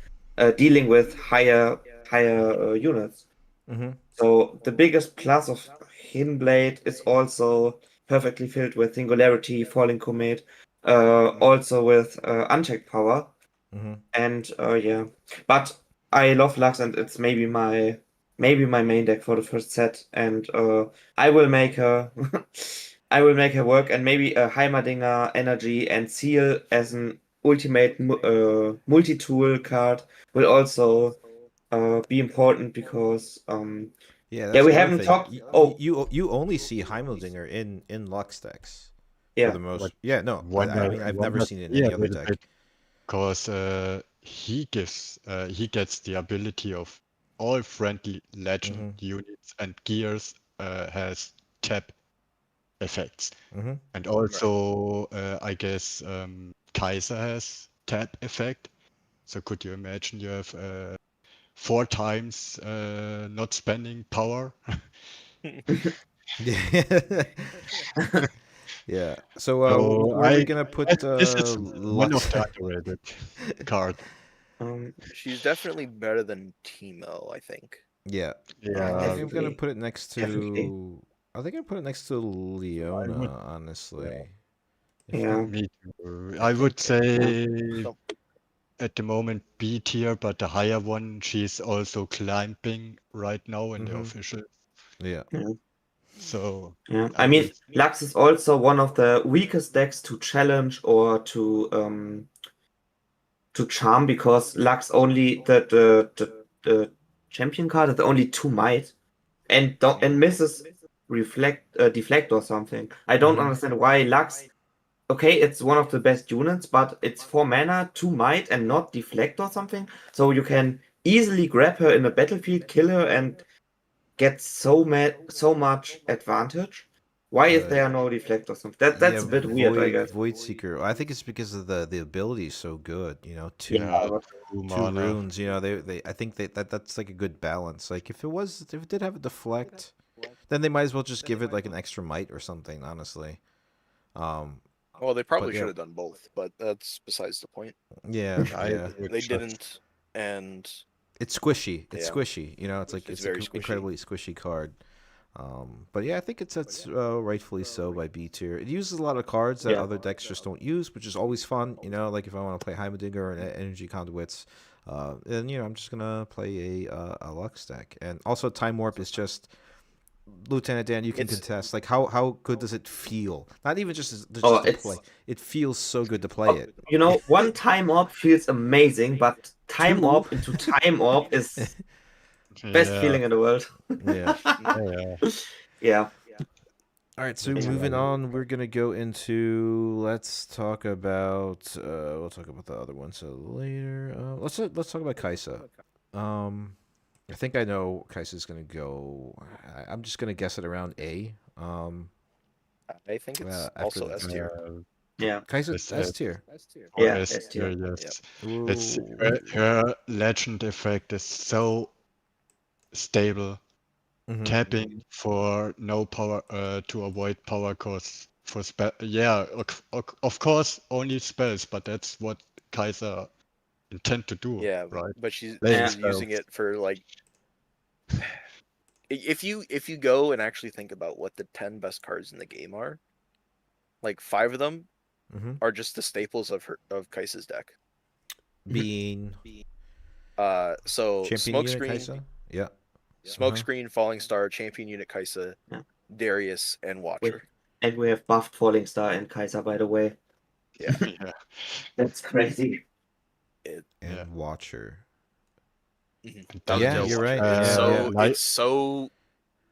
[SPEAKER 4] dealing with higher units.
[SPEAKER 1] Mm-hmm.
[SPEAKER 4] So the biggest plus of Hidden Blade is also perfectly filled with Singularity, Falling Comet, also with unchecked power.
[SPEAKER 1] Mm-hmm.
[SPEAKER 4] And but I love Lux, and it's maybe my main deck for the first set. And I will make her I will make her work, and maybe a Heimerdinger Energy and Seal as an ultimate multi-tool card will also be important, because
[SPEAKER 1] Yeah, that's
[SPEAKER 4] we
[SPEAKER 1] the other
[SPEAKER 4] haven't
[SPEAKER 1] thing.
[SPEAKER 4] talked. Oh,
[SPEAKER 1] You only see Heimeldinger in Lux decks for
[SPEAKER 4] yeah.
[SPEAKER 1] the
[SPEAKER 2] But
[SPEAKER 1] most. Yeah, no, I mean I've never
[SPEAKER 2] wonders
[SPEAKER 1] seen it in
[SPEAKER 2] me a
[SPEAKER 1] any other
[SPEAKER 2] little
[SPEAKER 1] deck.
[SPEAKER 2] bit because he gets the ability of all friendly legend units and gears has tap effects.
[SPEAKER 1] Mm-hmm.
[SPEAKER 2] And also I guess Kaiser has tap effect. So could you imagine you have 4 times not spending power?
[SPEAKER 1] Yeah. Yeah. So
[SPEAKER 2] So
[SPEAKER 1] where are we gonna put
[SPEAKER 2] this is one of
[SPEAKER 1] Lux?
[SPEAKER 2] the underrated card.
[SPEAKER 3] She's definitely better than Teemo, I think.
[SPEAKER 1] Yeah. I
[SPEAKER 2] Yeah,
[SPEAKER 1] think I'm gonna
[SPEAKER 4] Definitely,
[SPEAKER 1] put it next
[SPEAKER 4] definitely.
[SPEAKER 1] to. I think I put it next to
[SPEAKER 2] I
[SPEAKER 1] Leona.
[SPEAKER 2] would,
[SPEAKER 1] Honestly, if
[SPEAKER 4] Yeah.
[SPEAKER 2] me too.
[SPEAKER 1] I
[SPEAKER 2] I would
[SPEAKER 1] think.
[SPEAKER 2] say
[SPEAKER 3] So
[SPEAKER 2] at the moment B tier, but the higher one, she's also climbing right now in the official.
[SPEAKER 1] Yeah.
[SPEAKER 4] Yeah.
[SPEAKER 2] So
[SPEAKER 4] Yeah. I
[SPEAKER 2] I
[SPEAKER 4] mean,
[SPEAKER 2] would,
[SPEAKER 4] Lux is also one of the weakest decks to challenge or to charm, because Lux only the champion card is only 2 might, and don't and misses deflect or something. I don't understand why Lux. Okay, it's one of the best units, but it's 4 mana, 2 might, and not deflect or something. So you can easily grab her in the battlefield, kill her, and get so much advantage. Why is there no deflect or something? That's
[SPEAKER 1] Yeah,
[SPEAKER 4] a bit weird, I guess.
[SPEAKER 1] Void Seeker. I think it's because of the ability is so good. You know,
[SPEAKER 4] Yeah,
[SPEAKER 2] yeah,
[SPEAKER 4] but
[SPEAKER 2] 2
[SPEAKER 1] two
[SPEAKER 2] mana.
[SPEAKER 1] runes. You know, they I think that's like a good balance. Like if it did have a deflect, then they might as well just give it like an extra might or something. Honestly. Um.
[SPEAKER 3] well, they
[SPEAKER 1] But
[SPEAKER 3] probably
[SPEAKER 1] yeah.
[SPEAKER 3] should have done both, but that's besides the point.
[SPEAKER 1] Yeah.
[SPEAKER 2] I
[SPEAKER 1] Yeah.
[SPEAKER 2] would
[SPEAKER 3] They
[SPEAKER 2] just
[SPEAKER 3] didn't, and
[SPEAKER 1] It's squishy. It's
[SPEAKER 3] yeah,
[SPEAKER 1] squishy. You know,
[SPEAKER 3] it's
[SPEAKER 1] it's an
[SPEAKER 3] very squishy.
[SPEAKER 1] incredibly squishy card. But yeah, I think it's rightfully so by B tier. It uses a lot of cards that
[SPEAKER 4] yeah,
[SPEAKER 1] other decks just don't use, which is always fun. You know, like if I want to play Heimerdinger or Energy Conduits, then you know I'm just gonna play a Lux deck. And also Time Warp is just Lieutenant Dan. You can
[SPEAKER 4] it's
[SPEAKER 1] contest like how good does it feel? Not even
[SPEAKER 4] oh,
[SPEAKER 1] just to play. It feels so good to play it.
[SPEAKER 4] one time orb feels amazing, but time
[SPEAKER 1] Two.
[SPEAKER 4] orb into time orb is best
[SPEAKER 2] yeah,
[SPEAKER 4] feeling in the world.
[SPEAKER 1] Yeah.
[SPEAKER 2] yeah.
[SPEAKER 4] Yeah,
[SPEAKER 1] All right, so
[SPEAKER 2] It's
[SPEAKER 1] moving
[SPEAKER 2] very
[SPEAKER 1] on, we're gonna go into let's talk about we'll talk about the other one so later. Let's talk about Kaisa. Um, I think I know Kaisa's gonna go. I'm just gonna guess it around A.
[SPEAKER 3] I think it's
[SPEAKER 1] After
[SPEAKER 3] also
[SPEAKER 1] the
[SPEAKER 3] S tier.
[SPEAKER 4] yeah,
[SPEAKER 1] Kaisa's
[SPEAKER 2] S
[SPEAKER 1] S
[SPEAKER 2] S
[SPEAKER 1] tier.
[SPEAKER 2] or
[SPEAKER 4] yeah.
[SPEAKER 2] S
[SPEAKER 4] S
[SPEAKER 2] tier,
[SPEAKER 4] tier.
[SPEAKER 3] Yep.
[SPEAKER 2] yes. It's
[SPEAKER 1] What?
[SPEAKER 2] her legend effect is so stable.
[SPEAKER 1] Mm-hmm.
[SPEAKER 2] Tapping for no power to avoid power costs For spell, yeah, of course, only spells, but that's what Kaiser intend to do,
[SPEAKER 3] Yeah,
[SPEAKER 2] right?
[SPEAKER 3] but she's
[SPEAKER 2] Playing
[SPEAKER 3] using
[SPEAKER 2] spells.
[SPEAKER 3] it for like if you go and actually think about what the 10 best cards in the game are, like 5 of them
[SPEAKER 1] Mm-hmm.
[SPEAKER 3] are just the staples of Kaisa's deck.
[SPEAKER 1] Being
[SPEAKER 3] So
[SPEAKER 1] champion unit
[SPEAKER 3] Smokescreen,
[SPEAKER 1] Kaisa. Yeah.
[SPEAKER 3] Smokescreen, Falling Star, Champion Unit Kaisa,
[SPEAKER 4] Yeah.
[SPEAKER 3] Darius, and
[SPEAKER 4] We,
[SPEAKER 3] Watcher.
[SPEAKER 4] and we have buffed Falling Star and Kaiser, by the way.
[SPEAKER 3] Yeah,
[SPEAKER 2] Yeah.
[SPEAKER 4] That's crazy.
[SPEAKER 3] it,
[SPEAKER 1] And
[SPEAKER 2] Yeah.
[SPEAKER 1] Watcher.
[SPEAKER 3] that was
[SPEAKER 2] then
[SPEAKER 3] a
[SPEAKER 1] Yeah,
[SPEAKER 3] dope
[SPEAKER 1] you're
[SPEAKER 3] Watcher.
[SPEAKER 1] right.
[SPEAKER 3] It's
[SPEAKER 1] Yeah,
[SPEAKER 3] so
[SPEAKER 1] yeah.
[SPEAKER 2] like-
[SPEAKER 3] it's so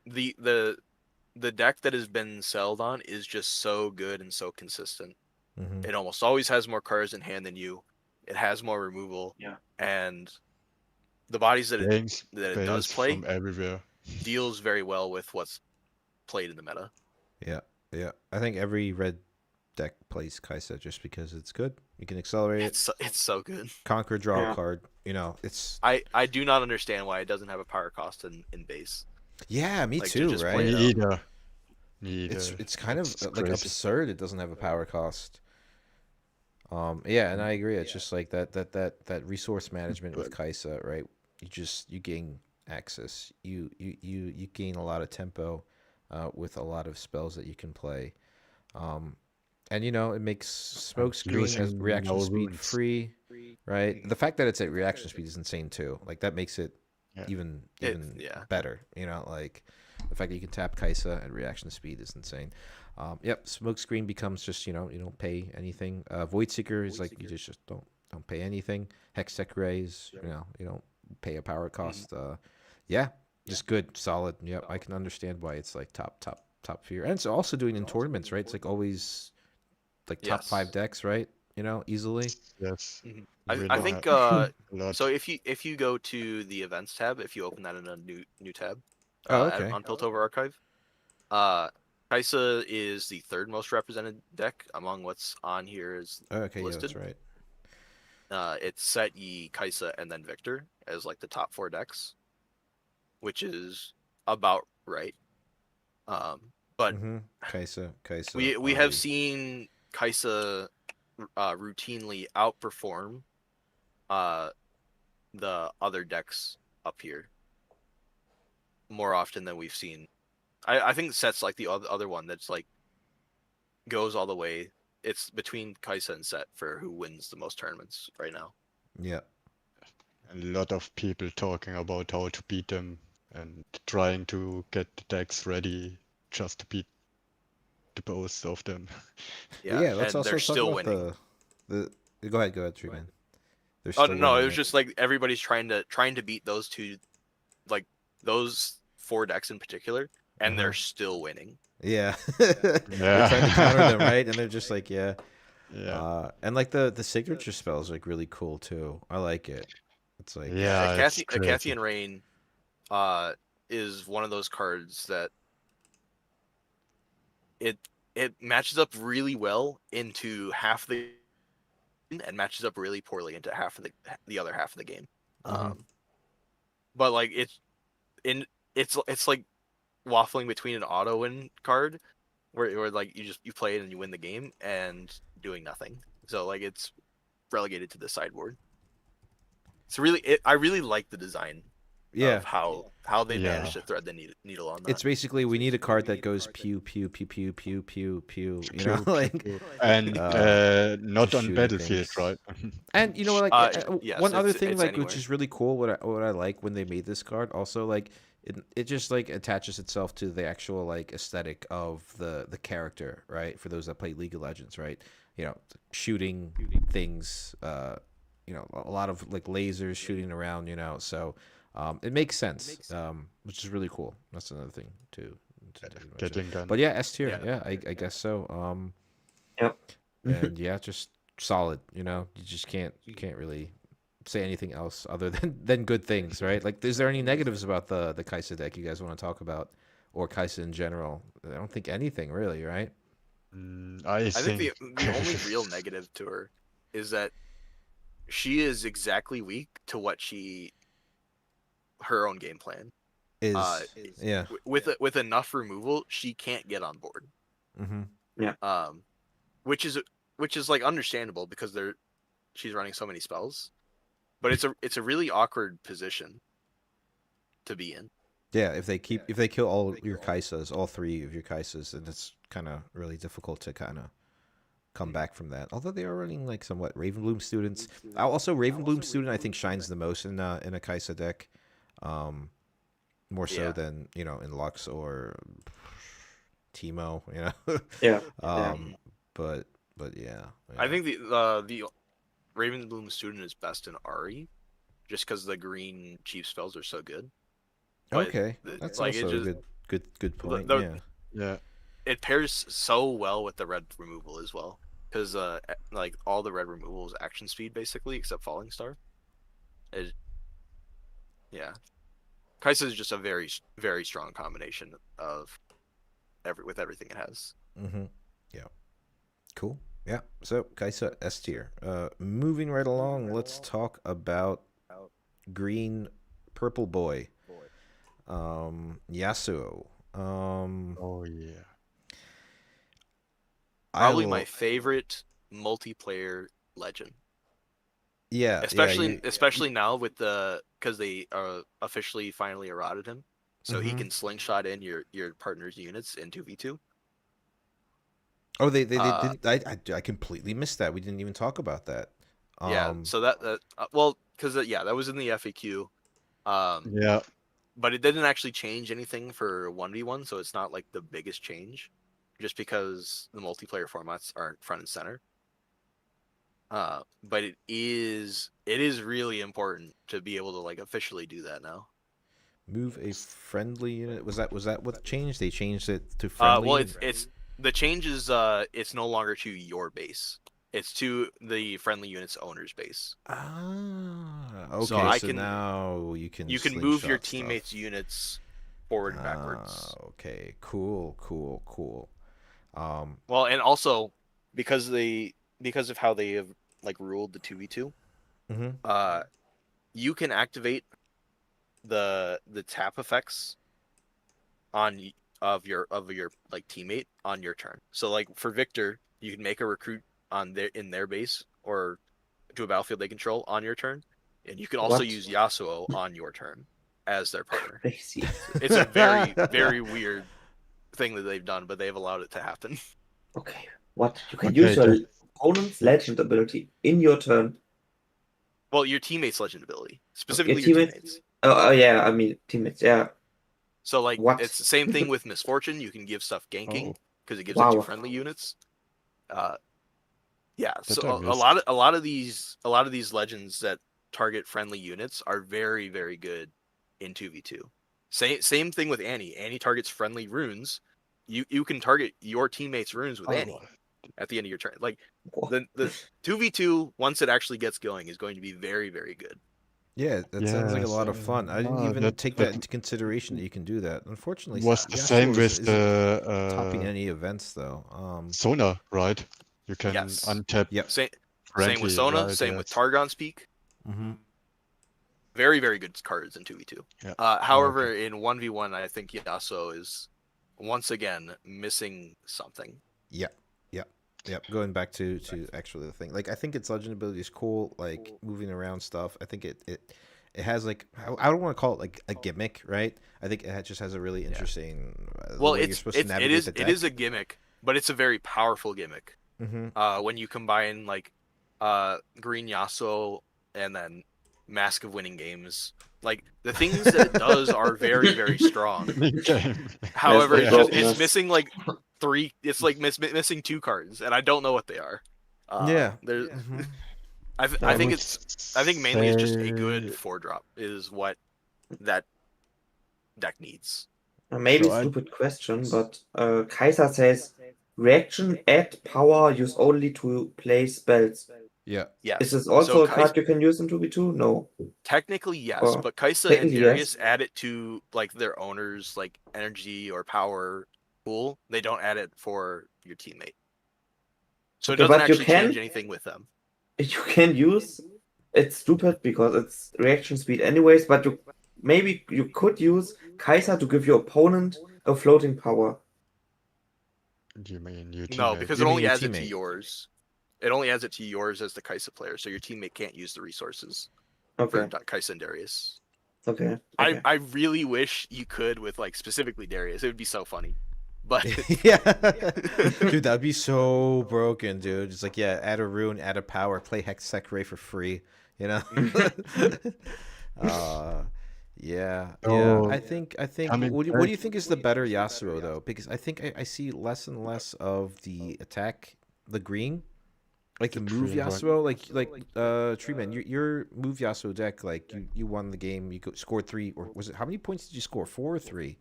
[SPEAKER 3] the deck that has been sold on is just so good and so consistent.
[SPEAKER 1] Mm-hmm.
[SPEAKER 3] It almost always has more cards in hand than you. It has more removal.
[SPEAKER 4] Yeah.
[SPEAKER 3] And the bodies that
[SPEAKER 2] playing
[SPEAKER 3] it does
[SPEAKER 2] spells
[SPEAKER 3] play
[SPEAKER 2] from everywhere.
[SPEAKER 3] deals very well with what's played in the meta.
[SPEAKER 1] Yeah, yeah. I think every red deck plays Kaisa just because it's good. You can accelerate it,
[SPEAKER 3] It's so good.
[SPEAKER 1] conquer, draw
[SPEAKER 4] Yeah.
[SPEAKER 1] a card. You know, it's
[SPEAKER 3] I do not understand why it doesn't have a power cost in base.
[SPEAKER 1] yeah, me
[SPEAKER 3] Like, to
[SPEAKER 1] too,
[SPEAKER 3] just
[SPEAKER 1] right?
[SPEAKER 3] play it out.
[SPEAKER 2] Neither.
[SPEAKER 1] It's kind of
[SPEAKER 2] It's
[SPEAKER 1] like
[SPEAKER 2] crazy.
[SPEAKER 1] absurd. It doesn't have a power cost. Yeah, and I agree. It's just like that resource management with
[SPEAKER 2] But-
[SPEAKER 1] Kaisa, right? You gain access. You gain a lot of tempo, with a lot of spells that you can play. And you know, it makes Smokescreen as
[SPEAKER 2] losing
[SPEAKER 1] reaction
[SPEAKER 2] no
[SPEAKER 1] speed
[SPEAKER 2] runes.
[SPEAKER 1] free, right? The fact that it's at reaction speed is insane too. Like that makes it
[SPEAKER 2] Yeah.
[SPEAKER 1] even
[SPEAKER 3] Yeah.
[SPEAKER 1] better. You know, like the fact that you can tap Kaisa at reaction speed is insane. Yep, Smokescreen becomes just you don't pay anything. Void Seeker is like you just don't pay anything. Hextech Rays, you don't pay a power cost. Yeah, just good, solid. Yep, I can understand why it's like top tier, and it's also doing in tournaments, right? It's like always like top 5
[SPEAKER 3] Yes.
[SPEAKER 1] decks, right? You know, easily.
[SPEAKER 2] Yes.
[SPEAKER 3] Mhm.
[SPEAKER 2] Really
[SPEAKER 3] I think
[SPEAKER 2] a lot.
[SPEAKER 3] so if you go to the events tab, if you open that in a new tab,
[SPEAKER 1] Oh, okay.
[SPEAKER 3] on Piltover Archive, Kaisa is the 3rd most represented deck among what's on here is
[SPEAKER 1] Okay, yeah,
[SPEAKER 3] listed.
[SPEAKER 1] that's right.
[SPEAKER 3] It's Set, Yi, Kaisa, and then Victor as like the top 4 decks, which is about right. But
[SPEAKER 1] Mm-hmm. Kaisa.
[SPEAKER 3] we have seen Kaisa routinely outperform the other decks up here more often than we've seen. I think Set's like the other one that's like goes all the way. It's between Kaisa and Set for who wins the most tournaments right now.
[SPEAKER 1] Yeah.
[SPEAKER 2] A lot of people talking about how to beat them and trying to get the decks ready just to beat the both of them.
[SPEAKER 1] Yeah, let's
[SPEAKER 3] and
[SPEAKER 1] also
[SPEAKER 3] they're
[SPEAKER 1] talk
[SPEAKER 3] still
[SPEAKER 1] about
[SPEAKER 3] winning.
[SPEAKER 1] the Go ahead, Tree Man. They're
[SPEAKER 3] Oh
[SPEAKER 1] still
[SPEAKER 3] no,
[SPEAKER 1] winning,
[SPEAKER 3] it was
[SPEAKER 1] right?
[SPEAKER 3] just like everybody's trying to beat those two, like those 4 decks in particular, and they're still winning.
[SPEAKER 1] Yeah. They're trying to counter them, right? And they're just like, yeah.
[SPEAKER 2] Yeah.
[SPEAKER 1] And like the signature spell is like really cool too. I like it. It's like
[SPEAKER 2] Yeah, it's crazy.
[SPEAKER 3] Acathian Rain is one of those cards that it matches up really well into half the and matches up really poorly into half of the other half of the game. But like it's like waffling between an auto win card where like you play it and you win the game and doing nothing. So like it's relegated to the sideboard. It's really I really like the design
[SPEAKER 1] yeah.
[SPEAKER 3] of how they
[SPEAKER 2] Yeah.
[SPEAKER 3] managed to thread the needle on that.
[SPEAKER 1] It's basically we need a card that goes pew pew pew pew pew pew pew. You know, like
[SPEAKER 2] And not
[SPEAKER 1] just
[SPEAKER 2] on
[SPEAKER 1] shooting
[SPEAKER 2] Battlefield,
[SPEAKER 1] things.
[SPEAKER 2] right?
[SPEAKER 1] And you know, like
[SPEAKER 3] yes,
[SPEAKER 1] one other thing,
[SPEAKER 3] it's
[SPEAKER 1] like
[SPEAKER 3] anywhere.
[SPEAKER 1] which is really cool. What I like when they made this card, also like it just like attaches itself to the actual like aesthetic of the character, right? For those that play League of Legends, right? You know, shooting things. You know, a lot of like lasers shooting around. You know, so it makes sense. Which is really cool. That's another thing to mention.
[SPEAKER 2] Getting done.
[SPEAKER 1] But yeah, S tier.
[SPEAKER 3] Yeah.
[SPEAKER 1] Yeah, I guess so.
[SPEAKER 4] Yep.
[SPEAKER 1] And yeah, just solid. You know, you just can't really say anything else other than good things, right? Like, is there any negatives about the Kaisa deck you guys want to talk about, or Kaisa in general? I don't think anything really, right?
[SPEAKER 2] I
[SPEAKER 3] I think
[SPEAKER 2] think
[SPEAKER 3] the only real negative to her is that she is exactly weak to what her own game plan.
[SPEAKER 1] Is yeah.
[SPEAKER 3] With enough removal, she can't get on board.
[SPEAKER 1] Mm-hmm.
[SPEAKER 4] Yeah.
[SPEAKER 3] Which is like understandable because she's running so many spells, but it's a really awkward position to be in.
[SPEAKER 1] Yeah, if they kill all your Kaisas, all 3 of your Kaisas, then it's kind of really difficult to kind of come back from that. Although they are running like somewhat Ravenbloom students. Also, Ravenbloom student I think shines the most in a Kaisa deck, more so
[SPEAKER 3] Yeah.
[SPEAKER 1] than in Lux or Teemo.
[SPEAKER 4] Yeah.
[SPEAKER 1] But yeah.
[SPEAKER 3] I think the Ravenbloom student is best in Ari, just because the green cheap spells are so good. But
[SPEAKER 1] Okay, that's
[SPEAKER 3] like
[SPEAKER 1] also
[SPEAKER 3] it just
[SPEAKER 1] a good point.
[SPEAKER 3] the
[SPEAKER 2] Yeah.
[SPEAKER 3] it pairs so well with the red removal as well, because like all the red removal is action speed basically, except Falling Star. Yeah, Kaisa is just a very very strong combination of with everything it has.
[SPEAKER 1] Mm-hmm. Yeah. Cool. Yeah. So Kaisa S tier. Moving right along, let's talk about green purple boy. Yasuo.
[SPEAKER 2] Oh yeah.
[SPEAKER 3] Probably my favorite multiplayer legend.
[SPEAKER 1] Yeah,
[SPEAKER 3] Especially now with because they officially finally eroded him, so he can slingshot in your partner's units in 2v2.
[SPEAKER 1] Oh, they didn't. I completely missed that. We didn't even talk about that.
[SPEAKER 3] Yeah, so that well, because that was in the FAQ.
[SPEAKER 2] Yeah.
[SPEAKER 3] But it didn't actually change anything for 1v1, so it's not like the biggest change, just because the multiplayer formats aren't front and center. But it is really important to be able to like officially do that now.
[SPEAKER 1] Move a friendly unit. Was that what changed? They changed it to friendly.
[SPEAKER 3] Well, it's the change is it's no longer to your base. It's to the friendly unit's owner's base.
[SPEAKER 1] Okay.
[SPEAKER 3] So I
[SPEAKER 1] now you can
[SPEAKER 3] move your
[SPEAKER 1] slingshot
[SPEAKER 3] teammates'
[SPEAKER 1] stuff.
[SPEAKER 3] units forward and backwards.
[SPEAKER 1] Okay. Cool.
[SPEAKER 3] Well, and also because of how they have like ruled the 2v2, you can activate the tap effects of your like teammate on your turn. So like for Victor, you can make a recruit in their base or to a battlefield they control on your turn, and you can also use Yasuo on your turn as their partner.
[SPEAKER 4] Crazy.
[SPEAKER 3] It's a very very weird thing that they've done, but they've allowed it to happen.
[SPEAKER 4] Okay. What? You can use your opponent's legend ability in your turn.
[SPEAKER 3] Well, your teammate's legend ability, specifically your teammates.
[SPEAKER 4] Oh yeah, I mean teammates. Yeah.
[SPEAKER 3] So like it's the same thing with Misfortune. You can give stuff ganking because it gives it to friendly units. Yeah. So a lot of these legends that target friendly units are very very good in 2v2. Same thing with Annie. Annie targets friendly runes. You can target your teammates' runes with Annie at the end of your turn. Like the 2v2 once it actually gets going is going to be very very good.
[SPEAKER 1] Yeah, that sounds like a lot of fun. I didn't even take that into consideration that you can do that. Unfortunately,
[SPEAKER 2] was the same with the
[SPEAKER 1] topping any events though.
[SPEAKER 2] Sona, right? You can untap.
[SPEAKER 1] Yep.
[SPEAKER 3] Same with Sona. Right, same with Targon's Peak. Very very good cards in 2v2. Yeah. However, in 1v1, I think Yasuo is once again missing something.
[SPEAKER 1] Yep. Going back to actually the thing, like I think its legend ability is cool, like moving around stuff. I think it has like I don't want to call it like a gimmick, right? I think it just has a really interesting.
[SPEAKER 3] Well, it is a gimmick, but it's a very powerful gimmick. When you combine like Green Yasuo and then Mask of Winning Games, like the things that it does are very very strong. However, it's missing like three. It's like missing 2 cards, and I don't know what they are. I think mainly it's just a good 4-drop is what that deck needs.
[SPEAKER 4] Maybe stupid question, but Kaiser says reaction add power use only to play spells.
[SPEAKER 1] Yeah.
[SPEAKER 3] Yes.
[SPEAKER 4] Is this also a card you can use in 2v2? No.
[SPEAKER 3] Technically, yes, but Kaisa and Darius add it to like their owner's like energy or power pool. They don't add it for your teammate. So it doesn't actually change anything with them.
[SPEAKER 4] You can use it's stupid because it's reaction speed anyways, but maybe you could use Kaiser to give your opponent a floating power.
[SPEAKER 2] Do you mean your
[SPEAKER 3] No,
[SPEAKER 2] teammate?
[SPEAKER 3] because
[SPEAKER 1] You
[SPEAKER 3] it
[SPEAKER 1] mean
[SPEAKER 3] only
[SPEAKER 1] your
[SPEAKER 3] adds it to
[SPEAKER 1] teammate.
[SPEAKER 3] yours. It only adds it to yours as the Kaisa player, so your teammate can't use the resources
[SPEAKER 4] Okay.
[SPEAKER 3] for Kaisa and Darius.
[SPEAKER 4] Okay.
[SPEAKER 3] I
[SPEAKER 4] Okay.
[SPEAKER 3] I really wish you could with like specifically Darius. It would be so funny. But
[SPEAKER 1] Yeah. Dude, that'd be so broken, dude. It's like, yeah, add a rune, add a power, play Hextech Ray for free, you know? uh yeah, yeah.
[SPEAKER 2] So
[SPEAKER 1] I think
[SPEAKER 2] coming
[SPEAKER 1] what do
[SPEAKER 2] back,
[SPEAKER 1] you think is the better Yasuo though? Because I think I see less and less of the attack, the green. Like
[SPEAKER 2] the
[SPEAKER 1] you move
[SPEAKER 2] green one.
[SPEAKER 1] Yasuo, like Treeman, your move Yasuo deck, like you won the game, scored 3, or was it, how many points did you score? 4 or 3?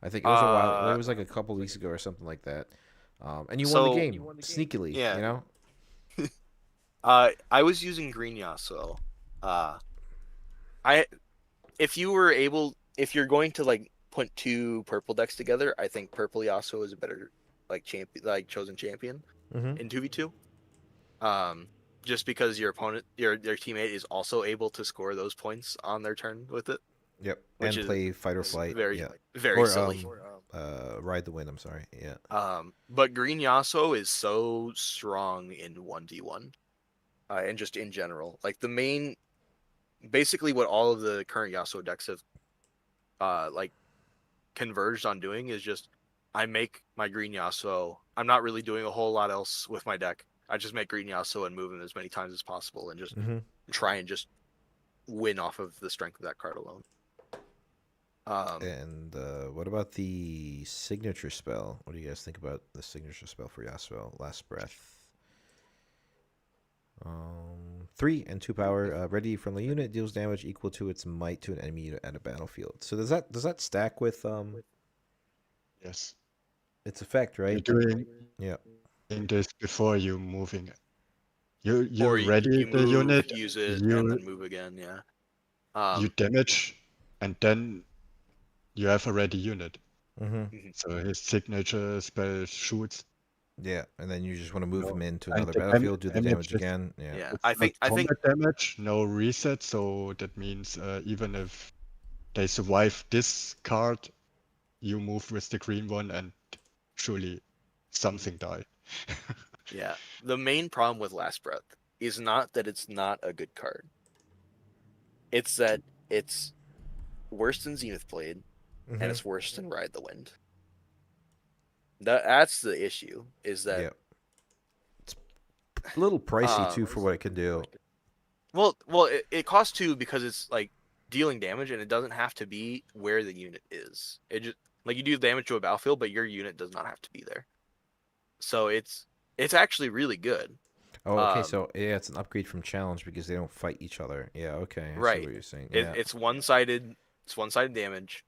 [SPEAKER 1] I think it was a while. It was like a couple weeks ago or something like that. And you won the
[SPEAKER 3] so
[SPEAKER 1] game sneakily.
[SPEAKER 3] yeah.
[SPEAKER 1] You know.
[SPEAKER 3] I was using green Yasuo. Uh I if you're going to like put two purple decks together, I think purple Yasuo is a better like champion, like chosen champion
[SPEAKER 1] Mm-hmm.
[SPEAKER 3] in 2v2. Um just because your opponent your teammate is also able to score those points on their turn with it,
[SPEAKER 1] Yep.
[SPEAKER 3] which
[SPEAKER 1] And
[SPEAKER 3] is
[SPEAKER 1] play fight or flight.
[SPEAKER 3] very
[SPEAKER 1] Yeah.
[SPEAKER 3] very
[SPEAKER 1] Or
[SPEAKER 3] silly.
[SPEAKER 1] ride the wind. I'm sorry. Yeah.
[SPEAKER 3] But green Yasuo is so strong in 1v1. And just in general. Like the main basically what all of the current Yasuo decks have like converged on doing is just I make my green Yasuo. I'm not really doing a whole lot else with my deck. I just make green Yasuo and move him as many times as possible and just
[SPEAKER 1] Mm-hmm.
[SPEAKER 3] try and just win off of the strength of that card alone.
[SPEAKER 1] And what about the signature spell? What do you guys think about the signature spell for Yasuo? Last breath. 3 and 2 power. Ready friendly unit deals damage equal to its might to an enemy unit at a battlefield. So does that stack with
[SPEAKER 2] Yes.
[SPEAKER 1] its effect,
[SPEAKER 2] You're
[SPEAKER 1] right?
[SPEAKER 2] doing
[SPEAKER 1] Yeah.
[SPEAKER 2] this before you moving it. You
[SPEAKER 3] Or
[SPEAKER 2] ready
[SPEAKER 3] you
[SPEAKER 2] the
[SPEAKER 3] move,
[SPEAKER 2] unit,
[SPEAKER 3] use it, and
[SPEAKER 2] you
[SPEAKER 3] then move again. Yeah.
[SPEAKER 2] you damage, and then you have a ready unit.
[SPEAKER 1] Mm-hmm.
[SPEAKER 2] So his signature spell shoots.
[SPEAKER 1] Yeah, and then you just want to move
[SPEAKER 2] No,
[SPEAKER 1] him into
[SPEAKER 2] and
[SPEAKER 1] another
[SPEAKER 2] the
[SPEAKER 1] battlefield, do the
[SPEAKER 2] damage
[SPEAKER 1] damage
[SPEAKER 2] is
[SPEAKER 1] again. Yeah.
[SPEAKER 3] Yeah.
[SPEAKER 2] it's
[SPEAKER 3] I
[SPEAKER 2] not
[SPEAKER 3] think
[SPEAKER 2] combat damage, no reset. So that means even if they survive this card, you move with the green one, and surely something die.
[SPEAKER 3] yeah. The main problem with Last Breath is not that it's not a good card. It's that it's worse than Zenith Blade
[SPEAKER 1] Mm-hmm.
[SPEAKER 3] and it's worse than Ride the Wind. That's the issue. Is that
[SPEAKER 1] Yeah. It's a little pricey too for what it can do.
[SPEAKER 3] well, it costs 2 because it's like dealing damage and it doesn't have to be where the unit is. It just like you do damage to a battlefield, but your unit does not have to be there. So it's actually really good.
[SPEAKER 1] Oh, okay. So yeah, it's an upgrade from challenge because they don't fight each other. Yeah. Okay. I see
[SPEAKER 3] Right.
[SPEAKER 1] what you're saying. Yeah.
[SPEAKER 3] It's one-sided. It's one-sided damage.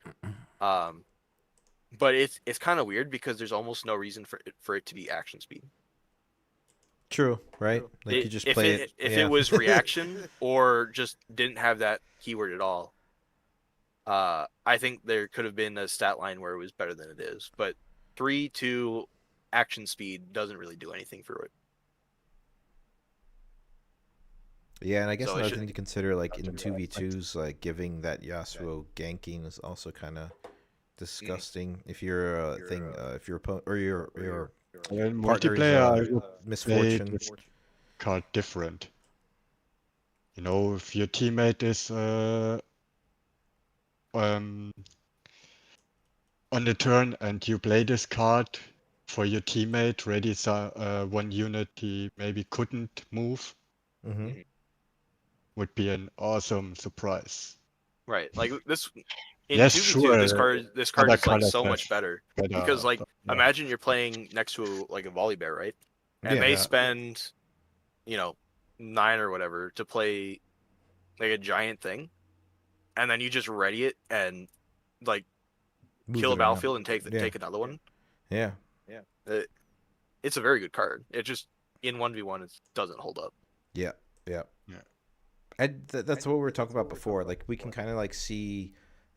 [SPEAKER 3] But it's kind of weird because there's almost no reason for it to be action speed.
[SPEAKER 1] True. Right. Like you just
[SPEAKER 3] if
[SPEAKER 1] play
[SPEAKER 3] it
[SPEAKER 1] it.
[SPEAKER 3] if
[SPEAKER 1] Yeah.
[SPEAKER 3] it was reaction or just didn't have that keyword at all, I think there could have been a stat line where it was better than it is. But 3-2 action speed doesn't really do anything for it.
[SPEAKER 1] Yeah, and I guess
[SPEAKER 3] So it
[SPEAKER 1] another
[SPEAKER 3] should-
[SPEAKER 1] thing to consider, like in 2v2s, like giving that Yasuo ganking is also kind of disgusting. If you're a thing, if your opponent or your
[SPEAKER 2] In
[SPEAKER 1] partner is
[SPEAKER 2] multiplayer, I would play
[SPEAKER 1] misfortune.
[SPEAKER 2] this card different. You know, if your teammate is on the turn and you play this card for your teammate, ready one unit he maybe couldn't move,
[SPEAKER 1] Mm-hmm.
[SPEAKER 2] would be an awesome surprise.
[SPEAKER 3] Right. Like this in
[SPEAKER 2] Yes,
[SPEAKER 3] 2v2,
[SPEAKER 2] sure.
[SPEAKER 3] this card
[SPEAKER 2] Other
[SPEAKER 3] is like
[SPEAKER 2] colors
[SPEAKER 3] so
[SPEAKER 2] have
[SPEAKER 3] much better.
[SPEAKER 2] better,
[SPEAKER 3] Because like
[SPEAKER 2] yeah.
[SPEAKER 3] imagine you're playing next to like a volley bear, right? And
[SPEAKER 1] Yeah.
[SPEAKER 3] they spend, 9 or whatever to play like a giant thing, and then you just ready it and like
[SPEAKER 1] Move
[SPEAKER 3] kill a
[SPEAKER 1] it around.
[SPEAKER 3] battlefield and take
[SPEAKER 1] Yeah.
[SPEAKER 3] take another one.
[SPEAKER 1] Yeah.
[SPEAKER 3] It's a very good card. It just in 1v1 it doesn't hold up.
[SPEAKER 1] Yeah.
[SPEAKER 2] Yeah.
[SPEAKER 1] And that's what we were talking about before. Like we can kind of like see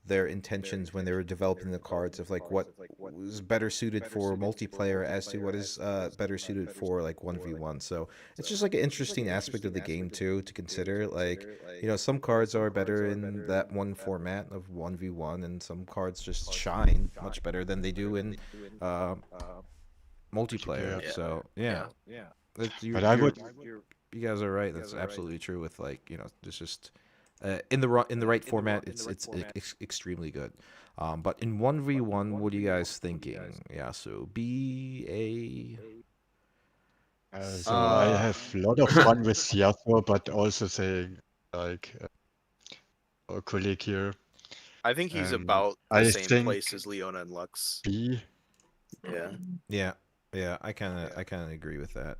[SPEAKER 1] their intentions when they were developing the cards of like what was better suited for multiplayer as to what is better suited for like 1v1. So it's just like an interesting aspect of the game too to consider. Like, some cards are better in that one format of 1v1 and some cards just shine much better than they do in multiplayer.
[SPEAKER 2] Yeah.
[SPEAKER 1] So yeah,
[SPEAKER 2] But I would.
[SPEAKER 1] you guys are right. That's absolutely true. With like it's just in the right format, it's extremely good. But in 1v1, what are you guys thinking? Yeah, so be
[SPEAKER 2] So I have a lot of fun with Yasuo, but also saying like our colleague here.
[SPEAKER 3] I think he's
[SPEAKER 2] Um,
[SPEAKER 3] about the
[SPEAKER 2] I
[SPEAKER 3] same
[SPEAKER 2] think
[SPEAKER 3] place as Leona and Lux.
[SPEAKER 2] B.
[SPEAKER 3] Yeah.
[SPEAKER 1] yeah. I kind of agree with that.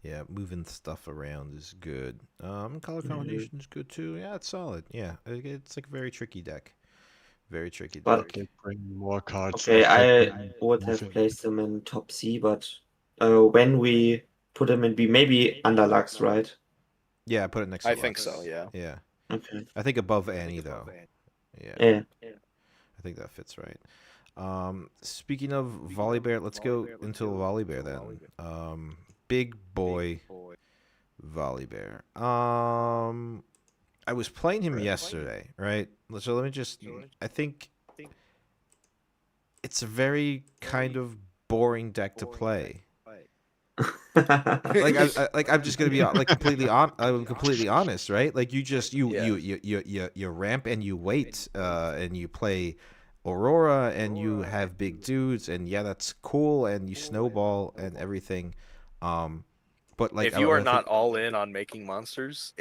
[SPEAKER 1] Yeah, moving stuff around is good. Color combination is good too. Yeah, it's solid. Yeah, it's like a very tricky deck. Very tricky
[SPEAKER 4] But
[SPEAKER 1] deck.
[SPEAKER 2] They bring more cards
[SPEAKER 4] okay, I
[SPEAKER 2] affecting
[SPEAKER 4] would have
[SPEAKER 2] moving.
[SPEAKER 4] placed him in top C, but when we put him in B, maybe under Lux, right?
[SPEAKER 1] Yeah, put it next to
[SPEAKER 3] I think
[SPEAKER 1] Lux.
[SPEAKER 3] so, yeah.
[SPEAKER 1] Yeah.
[SPEAKER 4] Okay.
[SPEAKER 1] I think above Annie though. Yeah.
[SPEAKER 4] Yeah.
[SPEAKER 1] I think that fits right. Speaking of Volibear, let's go into Volibear then. Big boy Volibear. I was playing him yesterday, right? So let me just. I think it's a very kind of boring deck to play. Like I'm just gonna be like completely honest, right? Like you ramp and you wait, and you play Aurora and you have big dudes, and yeah, that's cool, and you snowball and everything. But like
[SPEAKER 3] if you are
[SPEAKER 1] I
[SPEAKER 3] not
[SPEAKER 1] think,
[SPEAKER 3] all in on making monsters,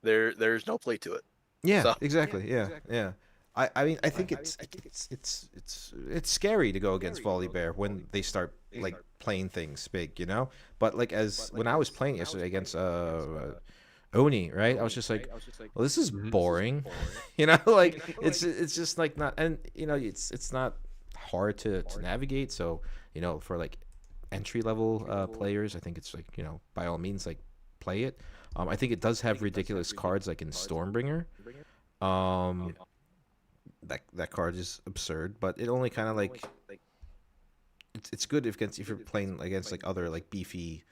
[SPEAKER 3] there's no play to it.
[SPEAKER 1] yeah,
[SPEAKER 3] So
[SPEAKER 1] exactly, yeah. I mean I think it's scary to go against Volibear when they start like playing things big, you know. But like as when I was playing yesterday against Oni, right? I was just like, well, this is boring, you know. Like it's just like not, and it's not hard to navigate. So for like entry level players, I think it's like by all means like play it. I think it does have ridiculous cards like in Stormbringer. Um, that card is absurd, but it only kind of like it's good if you're playing against like other like beefy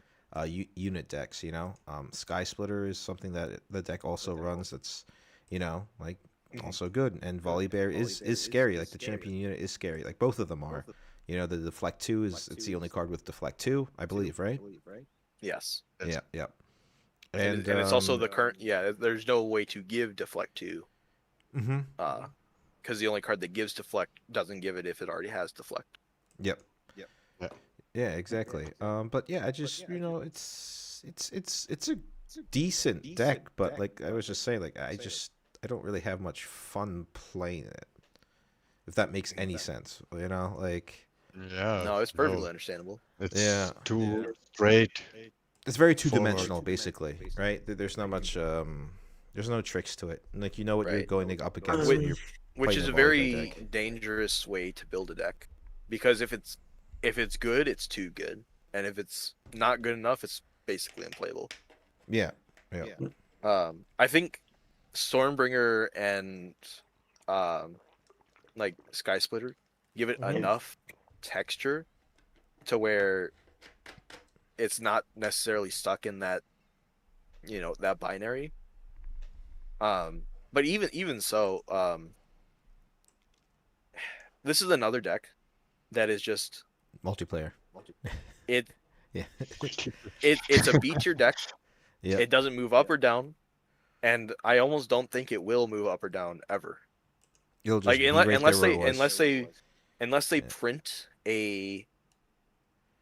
[SPEAKER 1] unit decks. Sky Splitter is something that the deck also runs. That's like also good, and Volibear is scary. Like the champion unit is scary. Like both of them are. The Deflect 2 it's the only card with Deflect 2, I believe, right?
[SPEAKER 3] yes.
[SPEAKER 1] Yeah.
[SPEAKER 3] And it's also the current. Yeah, there's no way to give deflect to.
[SPEAKER 1] Mm-hmm.
[SPEAKER 3] Because the only card that gives deflect doesn't give it if it already has deflect.
[SPEAKER 1] Yep.
[SPEAKER 2] Yeah.
[SPEAKER 1] Yeah, exactly. But yeah, I just it's a decent deck, but like I was just saying, like I don't really have much fun playing it. If that makes any sense, like
[SPEAKER 2] Yeah.
[SPEAKER 3] No, it's perfectly understandable.
[SPEAKER 2] It's too straight.
[SPEAKER 1] it's very two
[SPEAKER 2] Forward.
[SPEAKER 1] dimensional, basically, right? There's not much there's no tricks to it. Like what you're
[SPEAKER 3] Right.
[SPEAKER 1] going up against
[SPEAKER 3] Which-
[SPEAKER 1] when you're
[SPEAKER 3] Which
[SPEAKER 1] playing
[SPEAKER 3] is
[SPEAKER 1] a
[SPEAKER 3] a
[SPEAKER 1] Volibear
[SPEAKER 3] very
[SPEAKER 1] deck.
[SPEAKER 3] dangerous way to build a deck, because if it's good, it's too good, and if it's not good enough, it's basically unplayable.
[SPEAKER 1] Yeah.
[SPEAKER 3] I think Stormbringer and like Sky Splitter give it enough texture to where it's not necessarily stuck in that that binary. But even so, this is another deck that is just
[SPEAKER 1] Multiplayer.
[SPEAKER 3] it
[SPEAKER 1] Yeah.
[SPEAKER 3] it's a B tier deck.
[SPEAKER 1] Yeah.
[SPEAKER 3] It doesn't move up or down, and I almost don't think it will move up or down ever.
[SPEAKER 1] You'll just
[SPEAKER 3] Like
[SPEAKER 1] be right
[SPEAKER 3] unless
[SPEAKER 1] there
[SPEAKER 3] they
[SPEAKER 1] where it was.
[SPEAKER 3] unless they
[SPEAKER 1] Yeah.
[SPEAKER 3] print a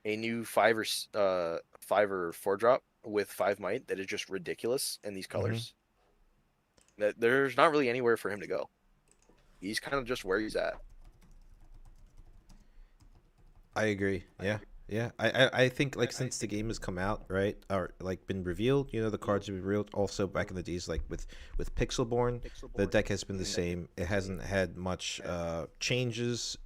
[SPEAKER 3] new 5 or 4 drop with 5 might that is just ridiculous in these colors. That there's not really anywhere for him to go. He's kind of just where he's at.
[SPEAKER 1] I agree. Yeah. I think like since the game has come out, right, or like been revealed, the cards have been revealed. Also back in the days, like with Pixelborn, the deck has been the same. It hasn't had much changes.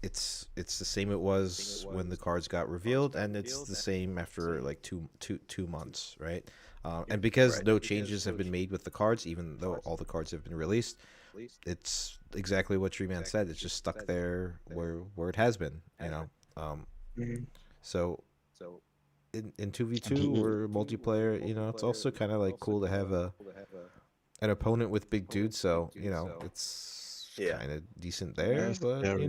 [SPEAKER 1] It's the same it was when the cards got revealed, and it's the same after like two months, right? And because no changes have been made with the cards, even though all the cards have been released, it's exactly what Treeman said. It's just stuck there where it has been, So in 2v2 or multiplayer, it's also kind of like cool to have an opponent with big dudes. So it's kind of decent there,
[SPEAKER 2] Yes,
[SPEAKER 1] but
[SPEAKER 2] very.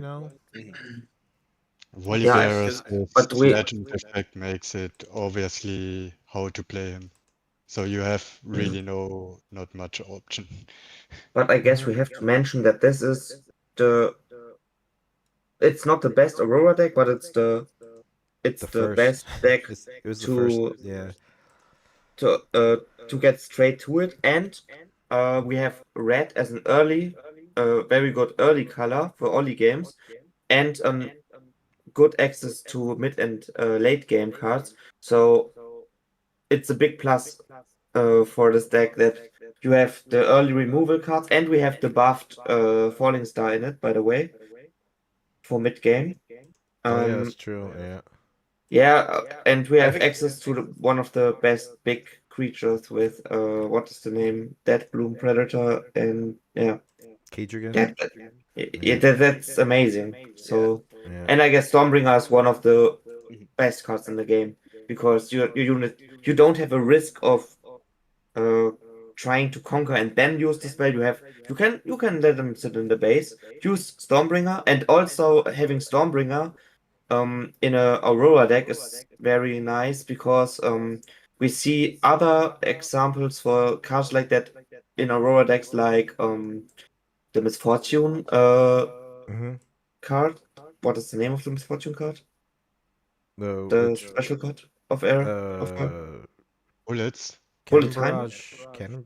[SPEAKER 2] Volibear,
[SPEAKER 3] Because
[SPEAKER 2] this
[SPEAKER 4] but we
[SPEAKER 2] legend effect makes it obviously how to play him. So you have really not much option.
[SPEAKER 4] but I guess we have to mention that this is the it's not the best Aurora deck, but it's
[SPEAKER 1] The
[SPEAKER 4] the
[SPEAKER 1] first,
[SPEAKER 4] best deck
[SPEAKER 1] it was the first.
[SPEAKER 4] to
[SPEAKER 1] Yeah.
[SPEAKER 4] to uh to get straight to it. And we have red as an very good early color for early games, and good access to mid and late game cards. So it's a big plus for this deck that you have the early removal cards, and we have the buffed Falling Star in it, by the way, for mid game.
[SPEAKER 1] Oh yeah, that's
[SPEAKER 4] Um,
[SPEAKER 1] true. Yeah.
[SPEAKER 4] yeah, and we
[SPEAKER 3] I
[SPEAKER 4] have
[SPEAKER 3] think
[SPEAKER 4] access to one of the best big creatures with what is the name? Dead Bloom Predator, and yeah,
[SPEAKER 1] Kadrigan.
[SPEAKER 4] that,
[SPEAKER 1] Yeah.
[SPEAKER 4] that's amazing.
[SPEAKER 3] yeah.
[SPEAKER 4] So,
[SPEAKER 1] Yeah.
[SPEAKER 4] and I guess Stormbringer is one of the
[SPEAKER 3] Mhm.
[SPEAKER 4] best cards in the game because your unit you don't have a risk of uh trying to conquer and then use the spell. You can let them sit in the base, use Stormbringer, and also having Stormbringer in a Aurora deck is very nice because we see other examples for cards like that in Aurora decks, like the Misfortune
[SPEAKER 1] Mm-hmm.
[SPEAKER 4] card. What is the name of the Misfortune card?
[SPEAKER 1] The
[SPEAKER 4] The
[SPEAKER 1] which
[SPEAKER 4] special card of air of her
[SPEAKER 2] Bullets.
[SPEAKER 4] bullet
[SPEAKER 1] Cannon
[SPEAKER 4] time.
[SPEAKER 1] Barrage,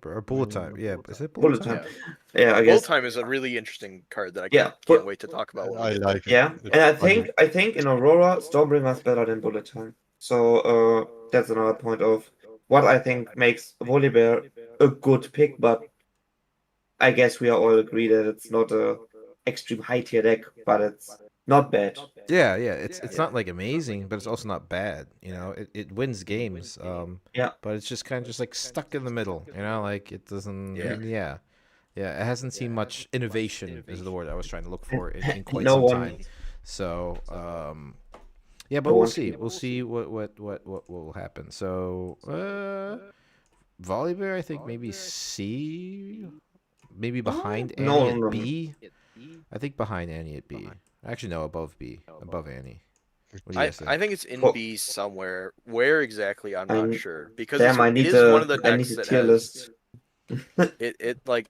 [SPEAKER 1] or Bullet Time. Yeah, is it Bullet
[SPEAKER 4] Bullet
[SPEAKER 1] Time?
[SPEAKER 4] time.
[SPEAKER 3] Yeah.
[SPEAKER 4] Yeah, I
[SPEAKER 3] Bullet
[SPEAKER 4] guess.
[SPEAKER 3] time is a really interesting card that I
[SPEAKER 4] Yeah,
[SPEAKER 3] can't wait to talk about when we
[SPEAKER 2] I
[SPEAKER 3] get there.
[SPEAKER 2] like it.
[SPEAKER 4] yeah,
[SPEAKER 2] It's
[SPEAKER 4] and I
[SPEAKER 2] funny.
[SPEAKER 4] think in Aurora, Stormbringer is better than Bullet Time. So that's another point of what I think makes Volibear a good pick, but I guess we are all agree that it's not a extreme high tier deck, but it's not bad.
[SPEAKER 1] Yeah, yeah. It's
[SPEAKER 3] Yeah.
[SPEAKER 1] not like amazing, but it's also not bad. It wins games.
[SPEAKER 4] Yeah,
[SPEAKER 1] But it's just kind of just like stuck in the middle. Like it
[SPEAKER 3] Yeah.
[SPEAKER 1] doesn't. Yeah, yeah. It hasn't seen much innovation. Is the word I was trying to look
[SPEAKER 4] and
[SPEAKER 1] for in quite
[SPEAKER 4] no
[SPEAKER 1] some
[SPEAKER 4] one,
[SPEAKER 1] time. So yeah, but
[SPEAKER 4] no
[SPEAKER 1] we'll
[SPEAKER 4] one
[SPEAKER 1] see.
[SPEAKER 4] can.
[SPEAKER 1] We'll see what will happen. So Volibear, I think maybe C, maybe behind Annie
[SPEAKER 4] No,
[SPEAKER 1] at
[SPEAKER 4] no, no.
[SPEAKER 1] B. I think behind Annie at B. Actually, no, above B, above Annie. What do you guys think?
[SPEAKER 3] I think it's in
[SPEAKER 4] For,
[SPEAKER 3] B somewhere. Where exactly, I'm not
[SPEAKER 4] I
[SPEAKER 3] sure because
[SPEAKER 4] damn,
[SPEAKER 3] it is one of the
[SPEAKER 4] I need
[SPEAKER 3] decks
[SPEAKER 4] a
[SPEAKER 3] that
[SPEAKER 4] tier
[SPEAKER 3] has
[SPEAKER 4] list.
[SPEAKER 3] it like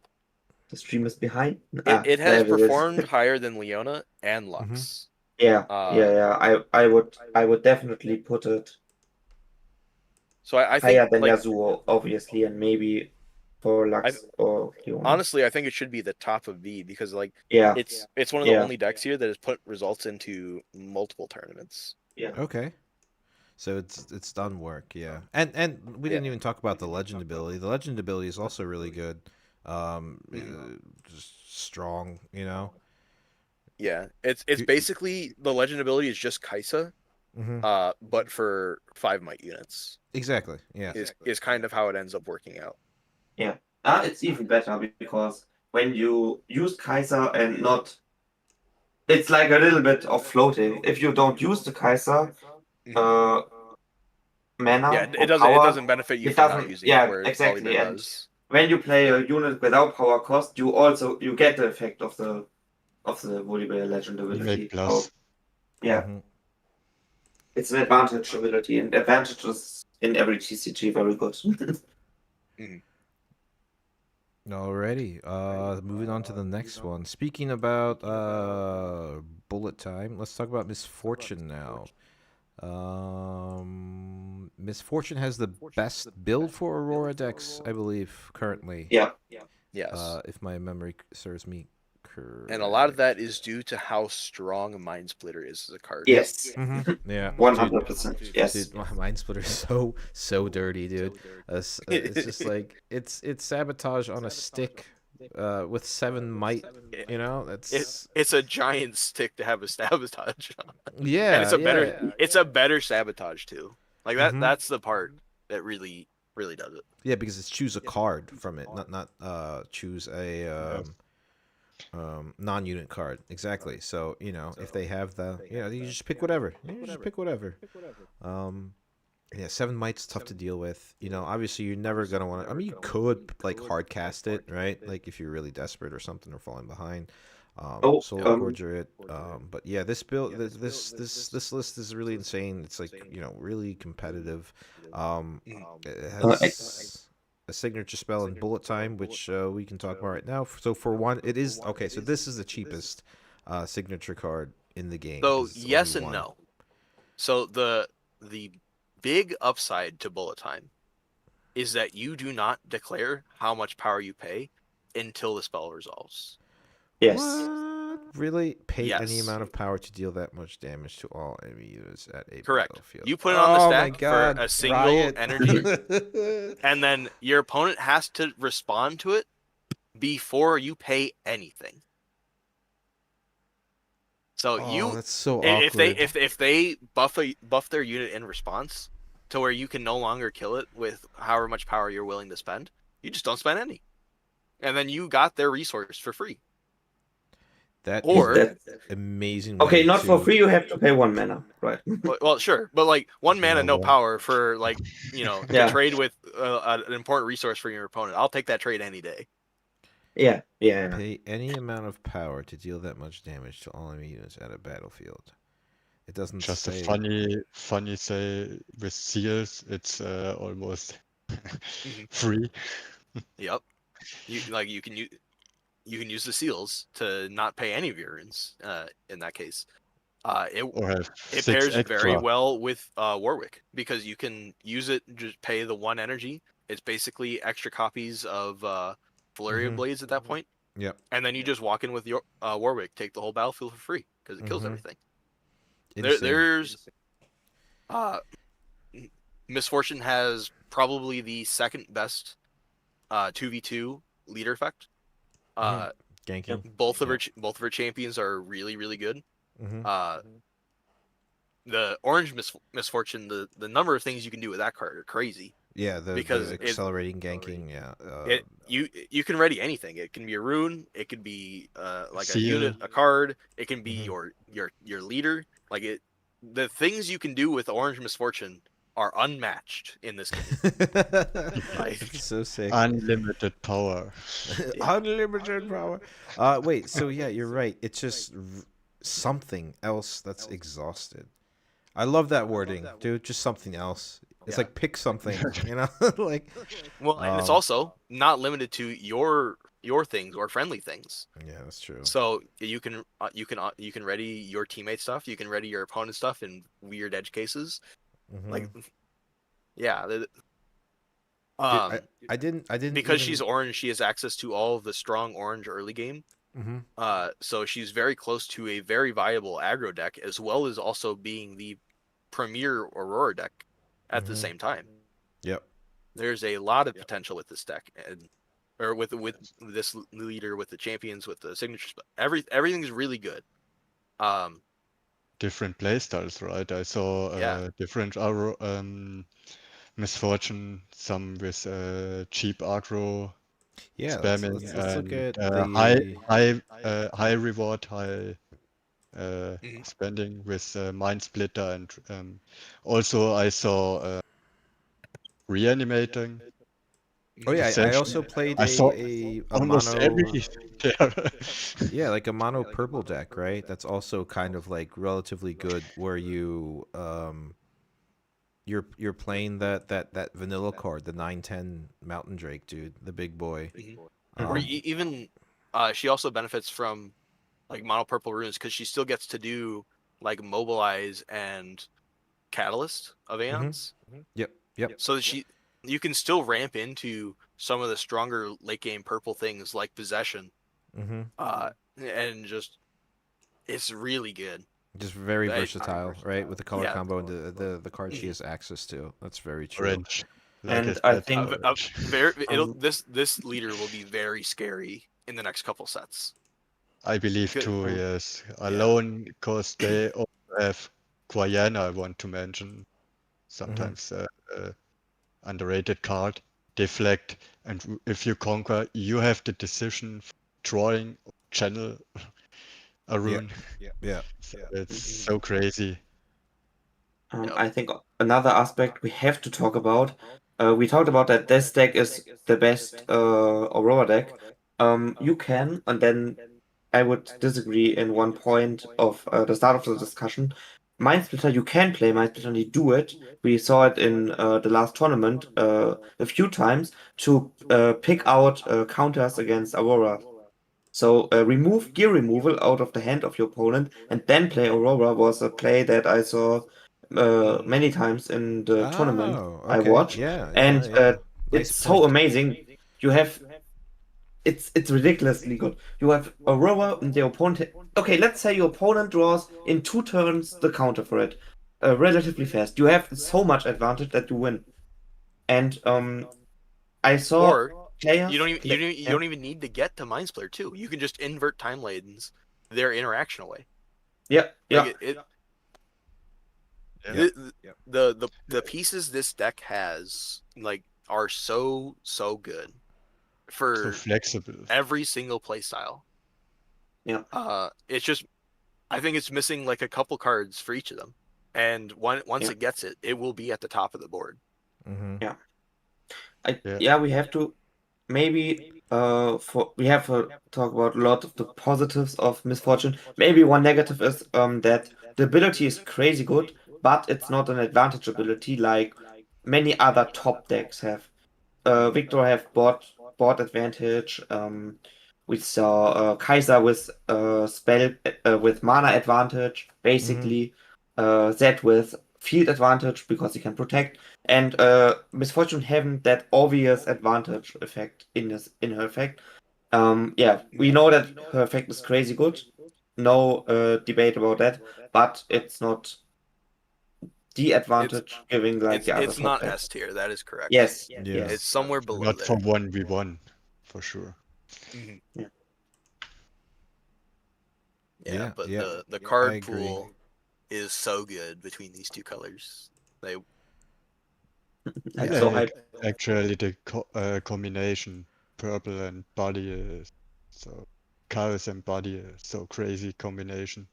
[SPEAKER 4] The stream is behind.
[SPEAKER 3] it has
[SPEAKER 4] There it is.
[SPEAKER 3] performed higher than Leona and
[SPEAKER 1] Mm-hmm.
[SPEAKER 3] Lux.
[SPEAKER 4] Yeah,
[SPEAKER 3] Uh,
[SPEAKER 4] yeah, yeah. I would definitely put it
[SPEAKER 3] so I think
[SPEAKER 4] higher than
[SPEAKER 3] like
[SPEAKER 4] Yasuo, obviously, and maybe for
[SPEAKER 3] I
[SPEAKER 4] Lux or Leona.
[SPEAKER 3] honestly I think it should be the top of B because like
[SPEAKER 4] Yeah,
[SPEAKER 3] it's one of the
[SPEAKER 4] yeah,
[SPEAKER 3] only decks here that has put results into multiple tournaments.
[SPEAKER 4] yeah.
[SPEAKER 1] Okay. So it's done work, yeah. And we
[SPEAKER 3] Yeah.
[SPEAKER 1] didn't even talk about the legend ability. The legend ability is also really good.
[SPEAKER 3] Mhm.
[SPEAKER 1] Just strong.
[SPEAKER 3] Yeah, it's basically the legend ability is just Kaisa,
[SPEAKER 1] Mm-hmm.
[SPEAKER 3] but for 5 might units
[SPEAKER 1] Exactly. Yeah.
[SPEAKER 3] is kind of how it ends up working out.
[SPEAKER 4] Yeah. It's even better because when you use Kaiser and not, it's like a little bit of floating. If you don't use the Kaiser,
[SPEAKER 3] Mhm.
[SPEAKER 4] uh,
[SPEAKER 3] Yeah,
[SPEAKER 4] mana
[SPEAKER 3] it
[SPEAKER 4] or
[SPEAKER 3] doesn't
[SPEAKER 4] power,
[SPEAKER 3] benefit you
[SPEAKER 4] it
[SPEAKER 3] from not
[SPEAKER 4] doesn't.
[SPEAKER 3] using it,
[SPEAKER 4] Yeah,
[SPEAKER 3] whereas
[SPEAKER 4] exactly.
[SPEAKER 3] Volibear
[SPEAKER 4] And
[SPEAKER 3] does.
[SPEAKER 4] when you play a unit without power cost, you get the effect of the Volibear legend
[SPEAKER 2] We make
[SPEAKER 4] ability.
[SPEAKER 2] plus.
[SPEAKER 4] So yeah,
[SPEAKER 1] Mm-hmm.
[SPEAKER 4] it's an advantage ability, and advantages in every TCG very good.
[SPEAKER 3] Mhm.
[SPEAKER 1] Alrighty. Moving on to the next one. Speaking about bullet time, let's talk about Misfortune now. Misfortune has the best build for Aurora decks, I believe, currently.
[SPEAKER 4] Yeah,
[SPEAKER 3] Yes.
[SPEAKER 1] If my memory serves me correct.
[SPEAKER 3] And a lot of that is due to how strong Mind Splitter is as a card.
[SPEAKER 4] yes,
[SPEAKER 1] Mm-hmm. Yeah, dude,
[SPEAKER 4] 100%. Yes.
[SPEAKER 1] dude, Mind Splitter is so dirty, dude. It's just like it's sabotage on a stick, with 7 might.
[SPEAKER 3] It,
[SPEAKER 1] That's
[SPEAKER 3] it's a giant stick to have a sabotage on. And
[SPEAKER 1] yeah, yeah.
[SPEAKER 3] it's a better sabotage too. Like
[SPEAKER 1] Mhm.
[SPEAKER 3] that's the part that really does it.
[SPEAKER 1] Yeah, because it's choose a card from it, not choose a
[SPEAKER 2] Yes.
[SPEAKER 1] non-unit card. Exactly. So if they have you just pick whatever. You just pick whatever. Um, yeah, 7 might's tough to deal with. Obviously you're never gonna want to. I mean, you could like hard cast it, right? Like if you're really desperate or something or falling behind.
[SPEAKER 4] Oh,
[SPEAKER 1] Solar Core Druid. But yeah, this build, this list is really insane. It's like, you know, really competitive. It has a signature spell in Bullet Time, which we can talk about right now. So for one, it is okay. So this is the cheapest signature card in the game.
[SPEAKER 3] So
[SPEAKER 1] 'Cause it's
[SPEAKER 3] yes
[SPEAKER 1] only
[SPEAKER 3] and
[SPEAKER 1] one.
[SPEAKER 3] no. So the big upside to Bullet Time is that you do not declare how much power you pay until the spell resolves.
[SPEAKER 4] yes.
[SPEAKER 1] What? Really? Pay any
[SPEAKER 3] Yes.
[SPEAKER 1] amount of power to deal that much damage to all enemy units at a
[SPEAKER 3] Correct.
[SPEAKER 1] battlefield.
[SPEAKER 3] You put it on the
[SPEAKER 1] Oh my
[SPEAKER 3] stack for
[SPEAKER 1] god,
[SPEAKER 3] a single
[SPEAKER 1] Riot.
[SPEAKER 3] energy, and then your opponent has to respond to it before you pay anything. So
[SPEAKER 1] Oh, that's so
[SPEAKER 3] if
[SPEAKER 1] awkward.
[SPEAKER 3] they buff their unit in response to where you can no longer kill it with however much power you're willing to spend, you just don't spend any, and then you got their resource for free.
[SPEAKER 1] That is
[SPEAKER 3] Or
[SPEAKER 1] an amazing
[SPEAKER 4] Okay,
[SPEAKER 1] way
[SPEAKER 4] not for
[SPEAKER 1] to.
[SPEAKER 4] free. You have to pay 1 mana, right?
[SPEAKER 3] well, sure, but like 1 mana, no
[SPEAKER 2] Yeah.
[SPEAKER 3] power for like to
[SPEAKER 4] Yeah.
[SPEAKER 3] trade with an important resource for your opponent. I'll take that trade any day.
[SPEAKER 4] Yeah.
[SPEAKER 1] Pay any amount of power to deal that much damage to all enemy units at a battlefield. It doesn't
[SPEAKER 2] Just
[SPEAKER 1] say.
[SPEAKER 2] a funny say with seals, it's almost free.
[SPEAKER 3] Yep. You can use the seals to not pay any of your runes. In that case, it
[SPEAKER 2] Or have
[SPEAKER 3] it
[SPEAKER 2] 6
[SPEAKER 3] pairs
[SPEAKER 2] extra.
[SPEAKER 3] very well with Warwick because you can use it, just pay the 1 energy. It's basically extra copies of Flurry of Blades at that point,
[SPEAKER 1] Yep.
[SPEAKER 3] and then you just walk in with your Warwick, take the whole battlefield for free because it kills everything.
[SPEAKER 1] Insane.
[SPEAKER 3] There's Misfortune has probably the second best 2v2 leader effect.
[SPEAKER 1] Ganking.
[SPEAKER 3] Both of her champions are really, really good. The orange misfortune, the number of things you can do with that card are crazy.
[SPEAKER 1] Yeah, the
[SPEAKER 3] because
[SPEAKER 1] accelerating ganking. Yeah.
[SPEAKER 3] You can ready anything. It can be a rune. It can be like a
[SPEAKER 2] Seal.
[SPEAKER 3] unit, a card. It can be your leader. Like it, the things you can do with orange misfortune are unmatched in this game.
[SPEAKER 1] It's so sick.
[SPEAKER 2] Unlimited power.
[SPEAKER 1] Unlimited power. Wait. So yeah, you're right. It's just something else that's exhausted. I love that wording, dude. Just something else. It's like pick something, you know, like.
[SPEAKER 3] Well, and it's also not limited to your things or friendly things.
[SPEAKER 1] Yeah, that's true.
[SPEAKER 3] So you can ready your teammate stuff. You can ready your opponent stuff in weird edge cases. Like, yeah.
[SPEAKER 1] I didn't
[SPEAKER 3] because she's orange, she has access to all of the strong orange early game. So she's very close to a very viable aggro deck, as well as also being the premier Aurora deck at the same time.
[SPEAKER 1] Yep.
[SPEAKER 3] There's a lot of potential with this deck, or with this leader, with the champions, with the signatures. Everything's really good.
[SPEAKER 2] Different playstyles, right? I saw different misfortune, some with cheap aggro, spamming,
[SPEAKER 1] let's look at
[SPEAKER 2] high reward, high spending with Mind Splitter, and also I saw reanimating.
[SPEAKER 1] Oh yeah, I
[SPEAKER 2] Possession.
[SPEAKER 1] also played
[SPEAKER 2] I saw
[SPEAKER 1] a
[SPEAKER 2] almost
[SPEAKER 1] mono.
[SPEAKER 2] everything there.
[SPEAKER 1] Yeah, like a mono purple deck, right? That's also kind of like relatively good, where you're playing that vanilla card, the 9/10 Mountain Drake, dude, the big boy.
[SPEAKER 3] Or even she also benefits from like mono purple runes because she still gets to do like mobilize and catalyst of Aeons.
[SPEAKER 1] Yep.
[SPEAKER 3] So that you can still ramp into some of the stronger late game purple things like possession. And just it's really good.
[SPEAKER 1] Just very versatile, right? With the color combo and the card she has access to. That's very true.
[SPEAKER 2] Orange.
[SPEAKER 4] And I think
[SPEAKER 3] this leader will be very scary in the next couple sets.
[SPEAKER 2] I believe too, yes. Alone, because they also have Quayana, I want to mention. Sometimes underrated card. Deflect, and if you conquer, you have the decision drawing channel a rune.
[SPEAKER 1] Yeah.
[SPEAKER 2] So it's so crazy.
[SPEAKER 4] I think another aspect we have to talk about. We talked about that this deck is the best Aurora deck. You can, and then I would disagree in one point of the start of the discussion. Mind Splitter, you can play Mind Splitter and you do it. We saw it in the last tournament a few times to pick out counters against Aurora. So remove gear removal out of the hand of your opponent and then play Aurora was a play that I saw many times in the tournament
[SPEAKER 1] Oh,
[SPEAKER 4] I
[SPEAKER 1] okay.
[SPEAKER 4] watched,
[SPEAKER 1] Yeah,
[SPEAKER 4] and
[SPEAKER 1] yeah, yeah.
[SPEAKER 4] it's
[SPEAKER 1] Nice
[SPEAKER 4] so
[SPEAKER 1] point.
[SPEAKER 4] amazing. You have it's ridiculously good. You have Aurora and your opponent. Okay, let's say your opponent draws in 2 turns the counter for it, relatively fast. You have so much advantage that you win. And I saw
[SPEAKER 3] Or
[SPEAKER 4] players
[SPEAKER 3] you don't even need to get to Mind Splitter too. You can just invert Time Lanes their interaction away.
[SPEAKER 4] yeah,
[SPEAKER 3] Like
[SPEAKER 4] yeah,
[SPEAKER 3] it
[SPEAKER 2] Yeah.
[SPEAKER 3] the pieces this deck has like are so good
[SPEAKER 2] So
[SPEAKER 3] for
[SPEAKER 2] flexible.
[SPEAKER 3] every single play style.
[SPEAKER 4] yeah.
[SPEAKER 3] It's just I think it's missing like a couple cards for each of them, and once
[SPEAKER 4] Yeah.
[SPEAKER 3] it gets it, it will be at the top of the board.
[SPEAKER 1] Mm-hmm.
[SPEAKER 4] Yeah.
[SPEAKER 2] Yeah.
[SPEAKER 4] We have to maybe we have to talk about a lot of the positives of Misfortune. Maybe one negative is that the ability is crazy good, but it's not an advantage ability like many other top decks have. Victor have board advantage. We saw Kaiser with spell with mana advantage,
[SPEAKER 1] Mm-hmm.
[SPEAKER 4] basically. Zed with field advantage because he can protect, and Misfortune having that obvious advantage effect in her effect. Yeah, we know that her effect is crazy good. No debate about that, but it's not the
[SPEAKER 3] It's
[SPEAKER 4] advantage giving like the other
[SPEAKER 3] it's
[SPEAKER 4] top
[SPEAKER 3] not
[SPEAKER 4] decks.
[SPEAKER 3] S tier. That is correct.
[SPEAKER 4] Yes,
[SPEAKER 1] Yeah.
[SPEAKER 3] It's
[SPEAKER 4] yes.
[SPEAKER 3] somewhere below
[SPEAKER 2] Not for
[SPEAKER 3] there.
[SPEAKER 2] 1v1, for sure.
[SPEAKER 3] Mhm.
[SPEAKER 4] Yeah.
[SPEAKER 3] Yeah, but
[SPEAKER 1] yeah.
[SPEAKER 3] the
[SPEAKER 1] I
[SPEAKER 3] card
[SPEAKER 1] agree.
[SPEAKER 3] pool is so good between these two colors. They
[SPEAKER 2] I
[SPEAKER 1] Yeah.
[SPEAKER 4] So
[SPEAKER 2] like
[SPEAKER 4] I
[SPEAKER 2] actually the combination purple and body is so chaos and body is so crazy combination.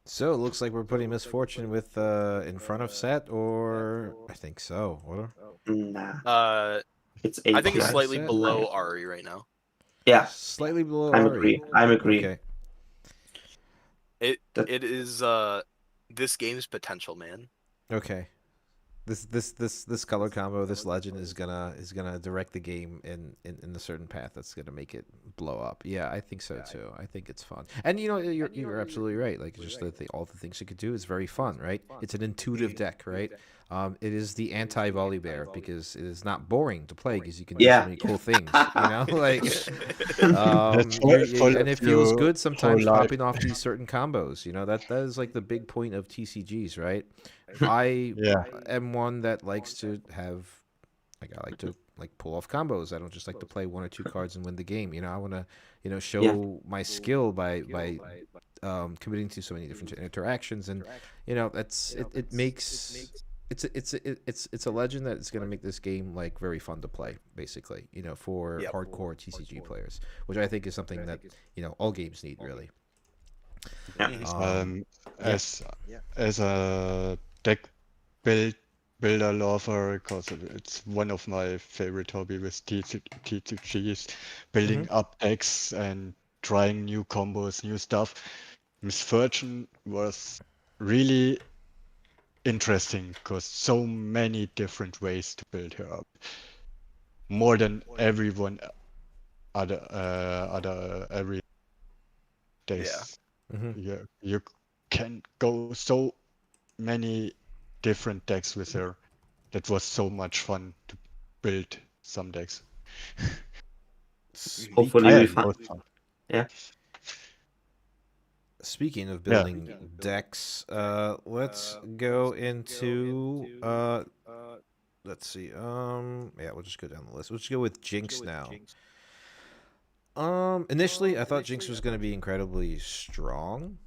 [SPEAKER 1] So it looks like we're putting Misfortune with in front of Set, or I think so. What?
[SPEAKER 4] nah,
[SPEAKER 3] uh
[SPEAKER 4] it's
[SPEAKER 3] I
[SPEAKER 4] A
[SPEAKER 3] think it's
[SPEAKER 4] tier.
[SPEAKER 3] slightly
[SPEAKER 1] Set?
[SPEAKER 3] below Ari right now.
[SPEAKER 4] Yeah,
[SPEAKER 1] Slightly below
[SPEAKER 4] I'm
[SPEAKER 1] Ari.
[SPEAKER 4] agree. I'm agree.
[SPEAKER 1] Okay.
[SPEAKER 4] That
[SPEAKER 3] It is this game's potential, man.
[SPEAKER 1] Okay. This color combo, this legend is gonna direct the game in a certain path that's gonna make it blow up. Yeah, I think so too. I think it's fun, and you're absolutely right. Like just all the things you could do is very fun, right? It's an intuitive deck, right? It is the anti volley bear because it is not boring to play because you can do so
[SPEAKER 4] yeah.
[SPEAKER 1] many cool things. You know, like
[SPEAKER 2] That's full
[SPEAKER 1] and
[SPEAKER 2] of
[SPEAKER 1] it feels
[SPEAKER 2] you
[SPEAKER 1] good
[SPEAKER 2] whole
[SPEAKER 1] sometimes
[SPEAKER 2] life.
[SPEAKER 1] popping off these certain combos. You know that is like the big point of TCGs, right? I
[SPEAKER 2] Yeah.
[SPEAKER 1] am one that likes to have I like to like pull off combos. I don't just like to play one or two cards and win the game. I want to
[SPEAKER 4] Yeah.
[SPEAKER 1] show my skill by committing to so many different interactions, and that's it makes it's a legend that is going to make this game like very fun to play, basically. For
[SPEAKER 3] Yep.
[SPEAKER 1] hardcore TCG players, which I think is something that all games need really.
[SPEAKER 4] Yeah.
[SPEAKER 2] Um,
[SPEAKER 1] Yeah.
[SPEAKER 2] as a deck builder lover, because it's one of my favorite hobby with TCGs, building up decks and trying new combos, new stuff. Misfortune was really interesting because so many different ways to build her up, more than everyone other every days.
[SPEAKER 1] Mm-hmm.
[SPEAKER 2] You can go so many different decks with her. That was so much fun to build some decks.
[SPEAKER 4] Hopefully
[SPEAKER 2] I
[SPEAKER 4] we
[SPEAKER 2] had
[SPEAKER 4] find.
[SPEAKER 2] most fun.
[SPEAKER 4] Yeah.
[SPEAKER 1] Speaking of
[SPEAKER 2] Yeah.
[SPEAKER 1] building decks, let's go into let's see. Yeah, we'll just go down the list. We'll just go with Jinx now. Initially I thought Jinx was going to be incredibly strong,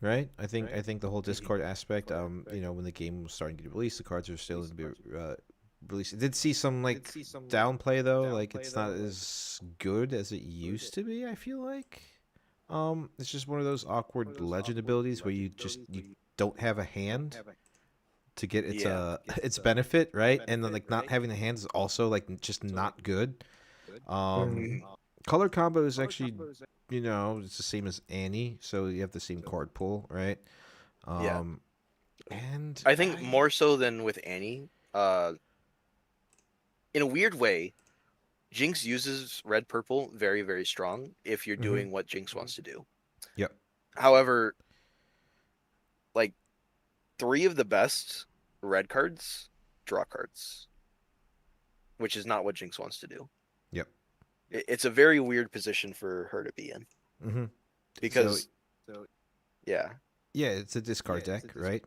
[SPEAKER 1] right? I think the whole Discord aspect, when the game was starting to get released, the cards are still going to be released. It did see some like downplay though, like it's not as good as it used to be, I feel like. It's just one of those awkward legend abilities where you don't have a hand to get its
[SPEAKER 3] Yeah.
[SPEAKER 1] its benefit, right? And then like not having the hands is also like just not good.
[SPEAKER 4] Mhm.
[SPEAKER 1] Color combo is actually it's the same as Annie, so you have the same card pool, right?
[SPEAKER 3] Yeah.
[SPEAKER 1] And
[SPEAKER 3] I think more so than with Annie, in a weird way, Jinx uses red purple very, very strong if you're doing what Jinx wants to do.
[SPEAKER 1] Yep.
[SPEAKER 3] However, like 3 of the best red cards draw cards, which is not what Jinx wants to do.
[SPEAKER 1] Yep.
[SPEAKER 3] It's a very weird position for her to be in
[SPEAKER 1] Mm-hmm.
[SPEAKER 3] because, yeah,
[SPEAKER 1] Yeah, it's a discard deck, right?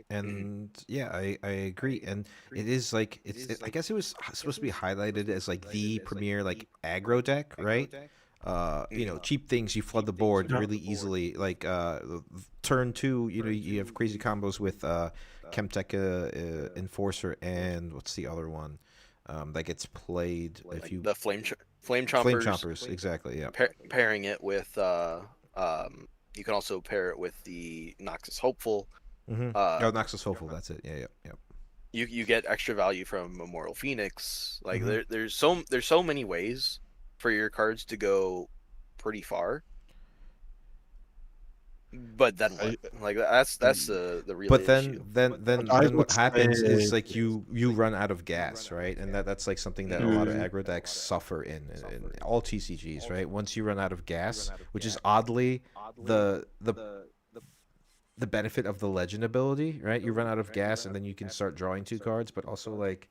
[SPEAKER 1] And yeah, I agree. And it is like I guess it was supposed to be highlighted as like the premier like aggro deck, right? Cheap things, you flood the board
[SPEAKER 4] Yeah.
[SPEAKER 1] really easily. Like turn 2, you have crazy combos with Chemtech Enforcer and what's the other one that gets played if
[SPEAKER 3] like
[SPEAKER 1] you
[SPEAKER 3] the flame
[SPEAKER 1] Flame
[SPEAKER 3] chompers,
[SPEAKER 1] Chompers, exactly, yeah.
[SPEAKER 3] pairing it with you can also pair it with the Noxus Hopeful.
[SPEAKER 1] Mm-hmm. Oh, Noxus Hopeful, that's it. Yeah, yeah.
[SPEAKER 3] You get extra value from Immortal Phoenix. Like
[SPEAKER 1] Mhm.
[SPEAKER 3] there's so many ways for your cards to go pretty far. But then what? Like that's the real
[SPEAKER 1] But
[SPEAKER 3] issue.
[SPEAKER 2] I
[SPEAKER 1] then what
[SPEAKER 2] would
[SPEAKER 1] happens
[SPEAKER 2] say
[SPEAKER 1] is like you run out of gas, right? And that's like something that a lot of aggro decks suffer in all TCGs, right? Once you run out of gas, which is oddly the the benefit of the legend ability, right? You run out of gas and then you can start drawing 2 cards, but also like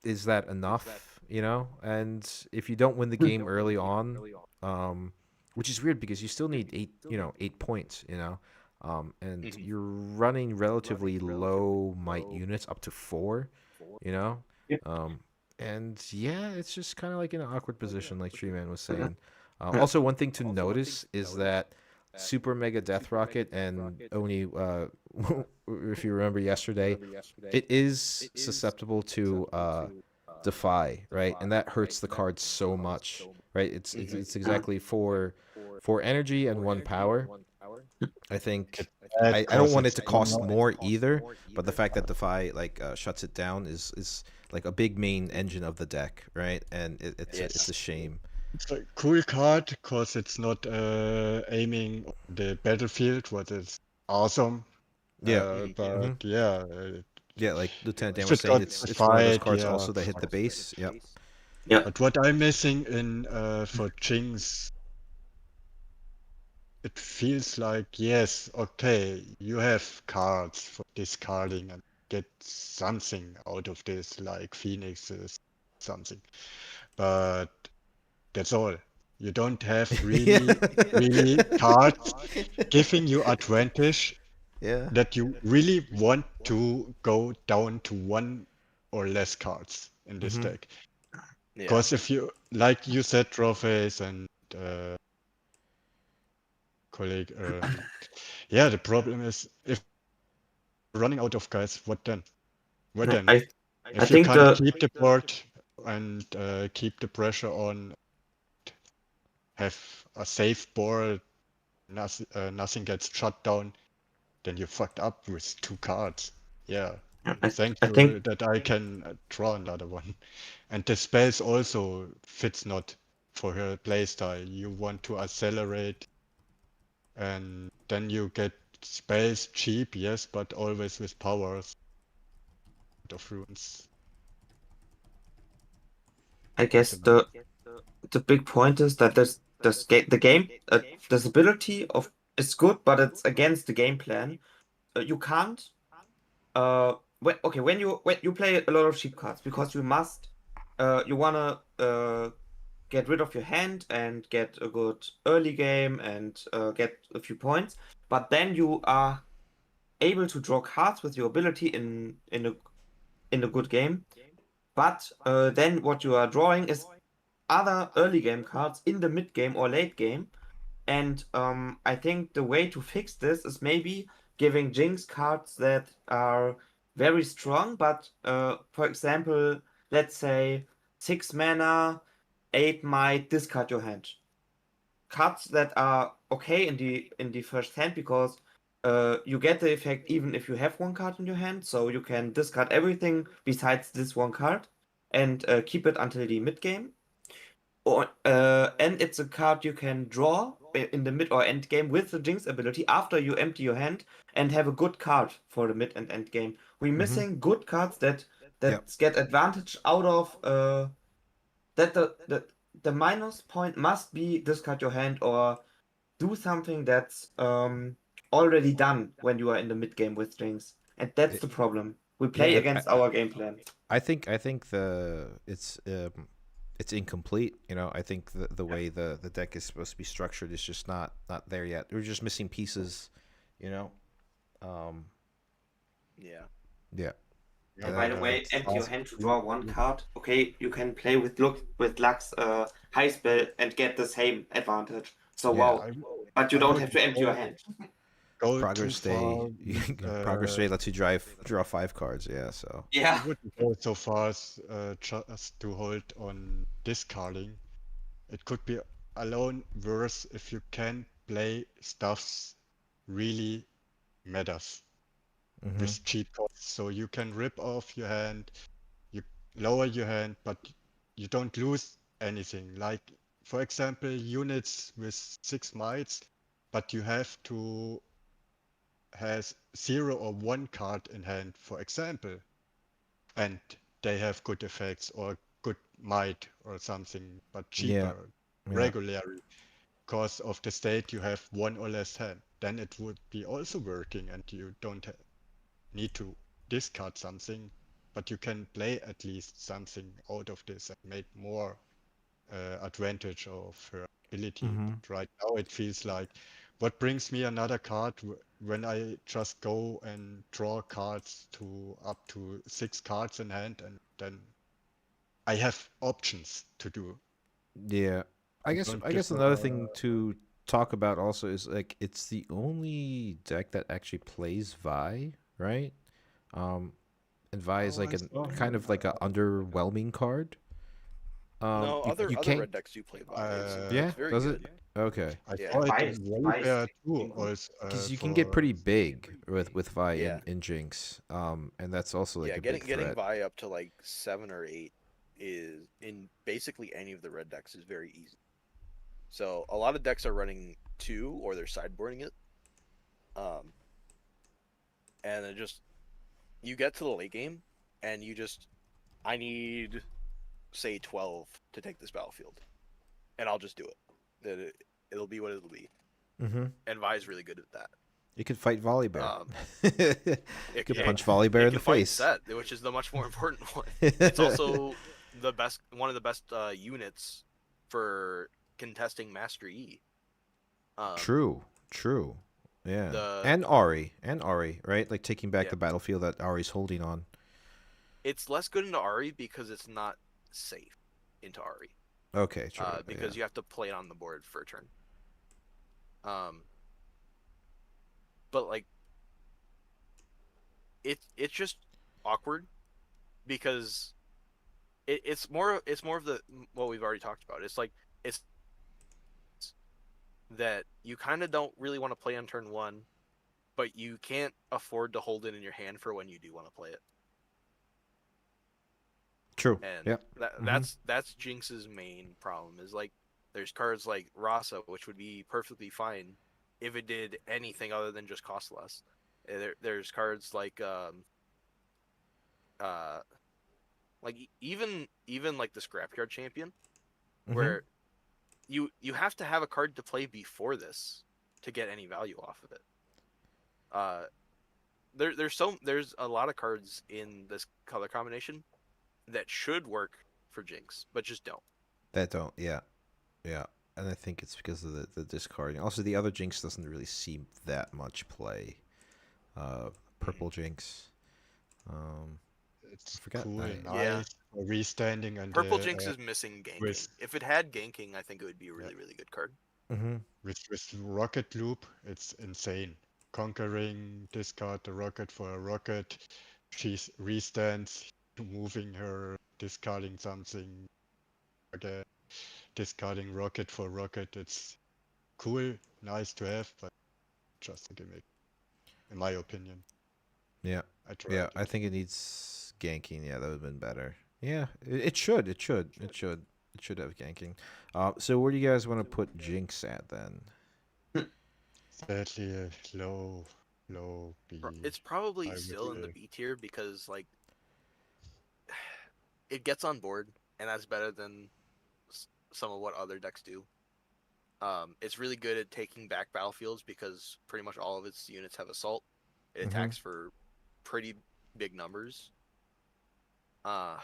[SPEAKER 1] is that enough, And if you don't win the game early on, which is weird because you still need 8 points, and
[SPEAKER 3] Mhm.
[SPEAKER 1] you're running relatively low might units up to 4, you know,
[SPEAKER 4] Yeah.
[SPEAKER 1] and yeah, it's just kind of like in an awkward position, like Tree Man was saying. Also, one thing to notice is that Super Mega Death Rocket and Oni, if you remember yesterday, it is susceptible to Defy, right? And that hurts the card so much, right? It's exactly 4 energy and 1 power. I think
[SPEAKER 2] it's bad
[SPEAKER 1] I don't
[SPEAKER 2] because
[SPEAKER 1] want it
[SPEAKER 2] it's
[SPEAKER 1] to cost more either, but the fact that Defy like shuts it down is like a big main engine of the deck, right? And it's a shame.
[SPEAKER 2] It's a cool card because it's not aiming on the battlefield, what is awesome.
[SPEAKER 1] Yeah.
[SPEAKER 2] But
[SPEAKER 1] hmm
[SPEAKER 2] yeah,
[SPEAKER 1] Yeah, like Lieutenant Dan
[SPEAKER 2] if
[SPEAKER 1] was
[SPEAKER 2] it
[SPEAKER 1] saying,
[SPEAKER 2] got
[SPEAKER 1] it's one of those
[SPEAKER 2] fight,
[SPEAKER 1] cards
[SPEAKER 2] yeah.
[SPEAKER 1] also that hit the base. Yep.
[SPEAKER 4] Yeah.
[SPEAKER 2] But what I'm missing in for Jinx, it feels like yes, okay, you have cards for discarding and get something out of this, like Phoenixes, something. But that's all. You don't have
[SPEAKER 1] Yeah.
[SPEAKER 2] really cards giving you advantage
[SPEAKER 1] Yeah.
[SPEAKER 2] that you really want to go down to 1 or less cards in this
[SPEAKER 1] hmm
[SPEAKER 2] deck.
[SPEAKER 3] Yeah.
[SPEAKER 2] Because if you, like you said, Trophies and colleague, yeah, the problem is if running out of guys, what then? What then?
[SPEAKER 4] I
[SPEAKER 2] If you
[SPEAKER 4] think
[SPEAKER 2] can't keep the board and keep the pressure on, have a safe board, nothing gets shut down, then you fucked up with 2 cards. Yeah. Thank
[SPEAKER 4] I
[SPEAKER 2] you
[SPEAKER 4] think
[SPEAKER 2] that I can draw another one. And the space also fits not for her playstyle. You want to accelerate and then you get space cheap, yes, but always with powers of runes.
[SPEAKER 4] I guess the big point is that the game this ability of is good, but it's against the game plan. You can't when you play a lot of cheap cards because you wanna get rid of your hand and get a good early game and get a few points, but then you are able to draw cards with your ability in a good game. But then what you are drawing is other early game cards in the mid game or late game. And I think the way to fix this is maybe giving Jinx cards that are very strong, but for example, let's say 6 mana, 8 might discard your hand. Cards that are okay in the first hand because you get the effect even if you have 1 card in your hand, so you can discard everything besides this 1 card and keep it until the mid game. And it's a card you can draw in the mid or end game with the Jinx ability after you empty your hand and have a good card for the mid and end game. We're missing good cards that
[SPEAKER 1] Yep.
[SPEAKER 4] get advantage out of that the minus point must be discard your hand or do something that's already done when you are in the mid game with Jinx. And that's the problem. We play
[SPEAKER 1] Yeah,
[SPEAKER 4] against our game plan.
[SPEAKER 1] I think it's incomplete. You know, I think the way the deck is supposed to be structured is just not there yet. We're just missing pieces. You know.
[SPEAKER 3] Yeah.
[SPEAKER 1] Yeah.
[SPEAKER 4] And by the way, empty your hand to draw one card. Okay, you can play with Lux high spell and get the same advantage. So
[SPEAKER 1] Yeah.
[SPEAKER 4] wow. But you don't have to empty your hand.
[SPEAKER 2] Go
[SPEAKER 1] Progress
[SPEAKER 2] too far.
[SPEAKER 1] Progress Stay lets you draw 5 cards. Yeah. So.
[SPEAKER 4] Yeah.
[SPEAKER 2] I wouldn't go so far as just to hold on discarding. It could be alone worse if you can play stuffs really matters with cheap costs. So you can rip off your hand, you lower your hand, but you don't lose anything. Like, for example, units with 6 mites, but you have to has 0 or 1 card in hand, for example, and they have good effects or good might or something, but cheaper regularly. Because of the state, you have 1 or less hand. Then it would be also working, and you don't need to discard something, but you can play at least something out of this and make more advantage of her ability. But right now it feels like, what brings me another card when I just go and draw cards to up to 6 cards in hand, and then I have options to do.
[SPEAKER 1] Yeah. I guess
[SPEAKER 2] don't
[SPEAKER 1] another
[SPEAKER 2] prefer-
[SPEAKER 1] thing to talk about also is like it's the only deck that actually plays Vi, right? And Vi is
[SPEAKER 2] Oh,
[SPEAKER 1] like
[SPEAKER 2] I
[SPEAKER 1] a
[SPEAKER 2] saw.
[SPEAKER 1] kind of like an underwhelming card.
[SPEAKER 3] No, other
[SPEAKER 1] can't.
[SPEAKER 3] red decks do play Vi.
[SPEAKER 1] Yeah,
[SPEAKER 3] It's very
[SPEAKER 1] does
[SPEAKER 3] good.
[SPEAKER 1] it? Okay.
[SPEAKER 2] I
[SPEAKER 3] Yeah.
[SPEAKER 2] saw it
[SPEAKER 4] Vice-
[SPEAKER 2] in
[SPEAKER 4] Vice
[SPEAKER 2] Warfare too,
[SPEAKER 4] in-
[SPEAKER 2] also,
[SPEAKER 1] Because you can get pretty big with Vi
[SPEAKER 3] Yeah.
[SPEAKER 1] in Jinx, and that's also like
[SPEAKER 3] Yeah,
[SPEAKER 1] a
[SPEAKER 3] getting
[SPEAKER 1] big threat.
[SPEAKER 3] Vi up to like 7 or 8 is in basically any of the red decks is very easy. So a lot of decks are running 2 or they're sideboarding it. And it just you get to the late game and I need say 12 to take this battlefield. And I'll just do it. It'll be what it'll be.
[SPEAKER 1] Mm-hmm.
[SPEAKER 3] And Vi's really good at that.
[SPEAKER 1] You could fight Volibear. You could
[SPEAKER 3] yeah,
[SPEAKER 1] punch Volibear in the
[SPEAKER 3] can fight
[SPEAKER 1] face.
[SPEAKER 3] Set, which is the much more important one. It's also one of the best units for contesting Master E.
[SPEAKER 1] True. Yeah. And Ari, right? Like taking back the battlefield that Ari's holding on.
[SPEAKER 3] It's less good into Ari because it's not safe into Ari.
[SPEAKER 1] Okay, true.
[SPEAKER 3] Because you have to play it on the board for a turn. But like it's just awkward because it's more of the what we've already talked about. It's like it's that you kind of don't really want to play on turn 1, but you can't afford to hold it in your hand for when you do want to play it.
[SPEAKER 1] True.
[SPEAKER 3] And that's Jinx's main problem is like there's cards like Rasa, which would be perfectly fine if it did anything other than just cost less. There's cards like even like the Scrapyard Champion, where you have to have a card to play before this to get any value off of it. There's a lot of cards in this color combination that should work for Jinx, but just don't.
[SPEAKER 1] That don't, yeah. And I think it's because of the discarding. Also, the other Jinx doesn't really see that much play. Purple Jinx.
[SPEAKER 2] It's
[SPEAKER 1] forgot.
[SPEAKER 2] cool,
[SPEAKER 1] I-
[SPEAKER 2] nice, restanding, and
[SPEAKER 3] Purple Jinx is missing ganking.
[SPEAKER 2] with-
[SPEAKER 3] If it had ganking, I think it would be a really good card.
[SPEAKER 2] with Rocket Loop, it's insane. Conquering, discard the rocket for a rocket. She restands, moving her, discarding something again, discarding rocket for rocket. It's cool, nice to have, but just a gimmick, in my opinion.
[SPEAKER 1] Yeah.
[SPEAKER 2] I tried
[SPEAKER 1] Yeah,
[SPEAKER 2] it.
[SPEAKER 1] I think it needs ganking. Yeah, that would have been better. Yeah, it should. It should have ganking. So where do you guys want to put Jinx at then?
[SPEAKER 2] Sadly, a low B.
[SPEAKER 3] It's probably
[SPEAKER 2] I would
[SPEAKER 3] still in the
[SPEAKER 2] say.
[SPEAKER 3] B tier because like it gets on board, and that's better than some of what other decks do. It's really good at taking back battlefields because pretty much all of its units have assault. It attacks for pretty big numbers. But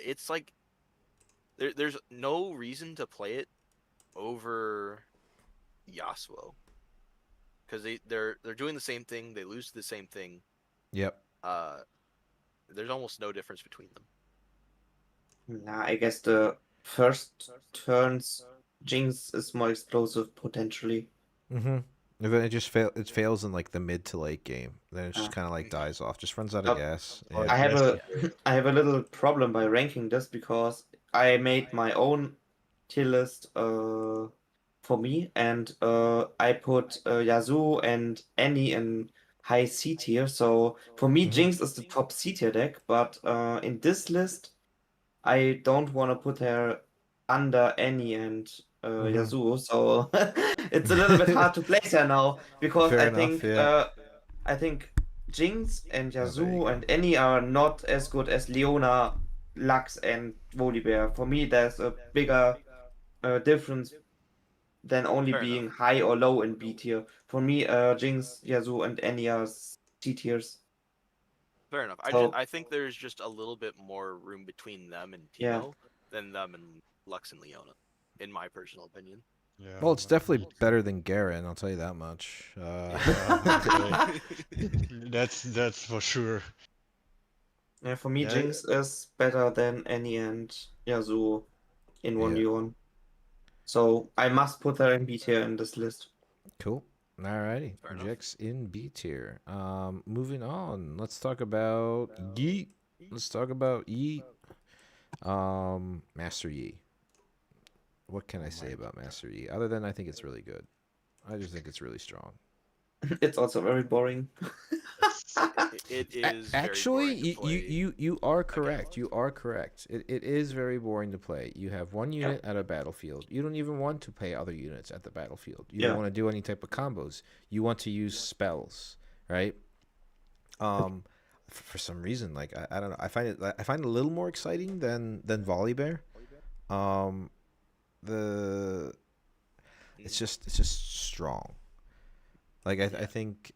[SPEAKER 3] it's like there's no reason to play it over Yasuo because they're doing the same thing. They lose to the same thing.
[SPEAKER 1] Yep.
[SPEAKER 3] There's almost no difference between them.
[SPEAKER 4] Nah, I guess the first turns Jinx is more explosive potentially.
[SPEAKER 1] Mm-hmm. And then it fails in like the mid to late game. Then it just
[SPEAKER 4] Ah.
[SPEAKER 1] kind of like dies off. Just runs out
[SPEAKER 4] Oh,
[SPEAKER 1] of gas.
[SPEAKER 2] oh,
[SPEAKER 1] Yeah.
[SPEAKER 4] I have a
[SPEAKER 2] Yes.
[SPEAKER 4] I have a little problem by ranking this because I made my own tier list for me, and I put Yazoo and Annie in high C tier. So for me, Jinx is the top C tier deck, but in this list, I don't want to put her under Annie and Yazoo. So it's a little bit hard to place her now because
[SPEAKER 1] Fair enough. Yeah.
[SPEAKER 4] I think Jinx and
[SPEAKER 1] Oh, there you
[SPEAKER 4] Yazoo
[SPEAKER 1] go.
[SPEAKER 4] and Annie are not as good as Leona, Lux, and Volibear. For me, there's a bigger difference than only
[SPEAKER 3] Fair
[SPEAKER 4] being
[SPEAKER 3] enough.
[SPEAKER 4] high or low in B tier. For me, Jinx, Yazoo, and Annie are C tiers.
[SPEAKER 3] Fair enough.
[SPEAKER 4] So
[SPEAKER 3] I think there's just a little bit more room between them and
[SPEAKER 4] yeah,
[SPEAKER 3] Timo than them and Lux and Leona, in my personal opinion.
[SPEAKER 2] Yeah.
[SPEAKER 1] Well, it's
[SPEAKER 2] Me
[SPEAKER 1] definitely
[SPEAKER 2] too.
[SPEAKER 1] better than Garen. I'll tell you that much.
[SPEAKER 2] Yeah, that's for sure.
[SPEAKER 4] yeah. For me,
[SPEAKER 2] Yeah,
[SPEAKER 4] Jinx is better than Annie and Yazoo in
[SPEAKER 1] Yeah.
[SPEAKER 4] 1v1. So I must put her in B tier in this list.
[SPEAKER 1] Cool. Alrighty.
[SPEAKER 3] Fair enough.
[SPEAKER 1] Jax in B tier. Moving on. Let's talk about Yeet. Let's talk about Yeet. Master Yi. What can I say about Master Yi? Other than I think it's really good. I just think it's really strong.
[SPEAKER 4] It's also very boring.
[SPEAKER 3] It is very
[SPEAKER 1] Actually,
[SPEAKER 3] boring to play.
[SPEAKER 1] you are
[SPEAKER 3] against.
[SPEAKER 1] correct. You are correct. It is very boring to play. You have one unit at a battlefield. You don't even want to play other units at the battlefield. You
[SPEAKER 4] Yeah.
[SPEAKER 1] don't want to do any type of combos. You want to use spells, right? For some reason, like I don't know. I find it a little more exciting than Volibear. The it's just strong. Like I think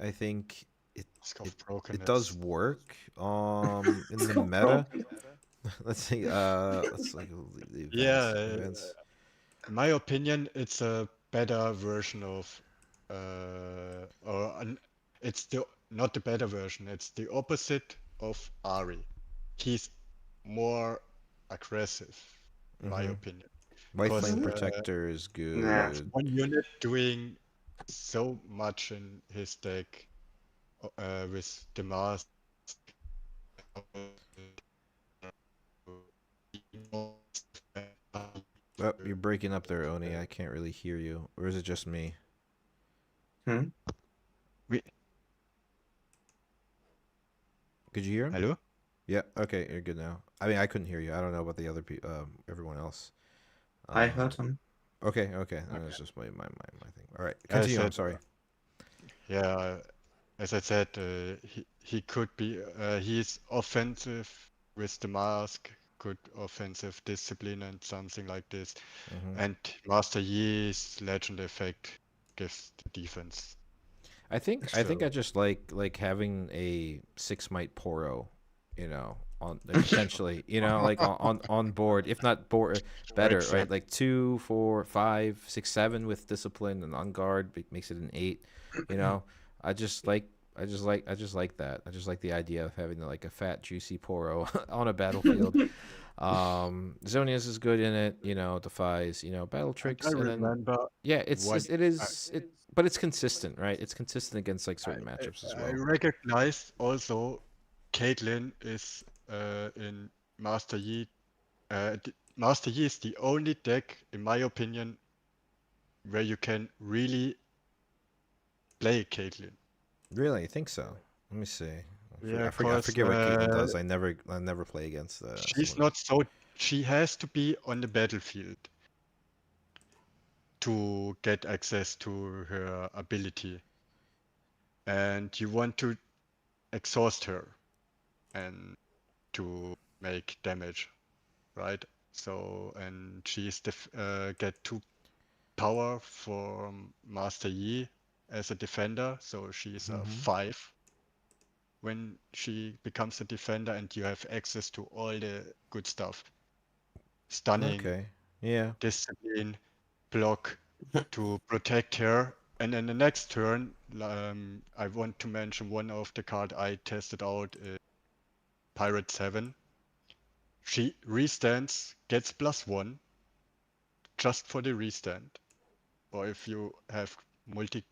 [SPEAKER 1] it does work in the meta. Let's see let's like the events.
[SPEAKER 2] Yeah,
[SPEAKER 1] Events.
[SPEAKER 2] in my opinion, it's a better version of, it's not the better version. It's the opposite of Ari. He's more aggressive, in my opinion.
[SPEAKER 1] White
[SPEAKER 2] Because,
[SPEAKER 1] Flame Protector is
[SPEAKER 4] Yeah.
[SPEAKER 1] good.
[SPEAKER 2] one unit doing so much in his deck with the mask.
[SPEAKER 1] Oh, you're breaking up there, Oni. I can't really hear you. Or is it just me?
[SPEAKER 4] Hmm?
[SPEAKER 1] Could you hear him?
[SPEAKER 2] Hello?
[SPEAKER 1] Yeah. Okay, you're good now. I mean, I couldn't hear you. I don't know about the other everyone else.
[SPEAKER 4] I heard him.
[SPEAKER 1] Okay. Then it's just my thing. All right, continue. I'm sorry.
[SPEAKER 2] Yeah, as I said, he could be. He's offensive with the mask, good offensive discipline, and something like this. And Master Yi's legend effect gives the defense.
[SPEAKER 1] I think I just like having a 6 might Poro, on potentially, like on board, if not board better, right?
[SPEAKER 2] Exactly.
[SPEAKER 1] Like 2, 4, 5, 6, 7 with discipline and on guard makes it an 8. I just like that. I just like the idea of having like a fat juicy Poro on a battlefield. Zonius is good in it, defies, battle tricks,
[SPEAKER 2] I
[SPEAKER 1] and then
[SPEAKER 2] remember
[SPEAKER 1] yeah,
[SPEAKER 2] one-
[SPEAKER 1] but it's consistent, right? It's consistent against like certain matchups as
[SPEAKER 2] I
[SPEAKER 1] well.
[SPEAKER 2] recognize also Caitlyn is in Master Yi. Master Yi is the only deck, in my opinion, where you can really play Caitlyn.
[SPEAKER 1] Really, I think so. Let me see.
[SPEAKER 2] Yeah,
[SPEAKER 1] I forget what Caitlyn does. I never play against.
[SPEAKER 2] She's
[SPEAKER 1] someone.
[SPEAKER 2] not so. She has to be on the battlefield to get access to her ability. And you want to exhaust her and to make damage, right? So, and she's get 2 power from Master Yi as a defender, so she's a 5 when she becomes a defender, and you have access to all the good stuff. Stunning,
[SPEAKER 1] Okay. Yeah.
[SPEAKER 2] discipline, block to protect her. And in the next turn, I want to mention one of the card I tested out, Pirate 7. She restands, gets +1 just for the restand. Or if you have multi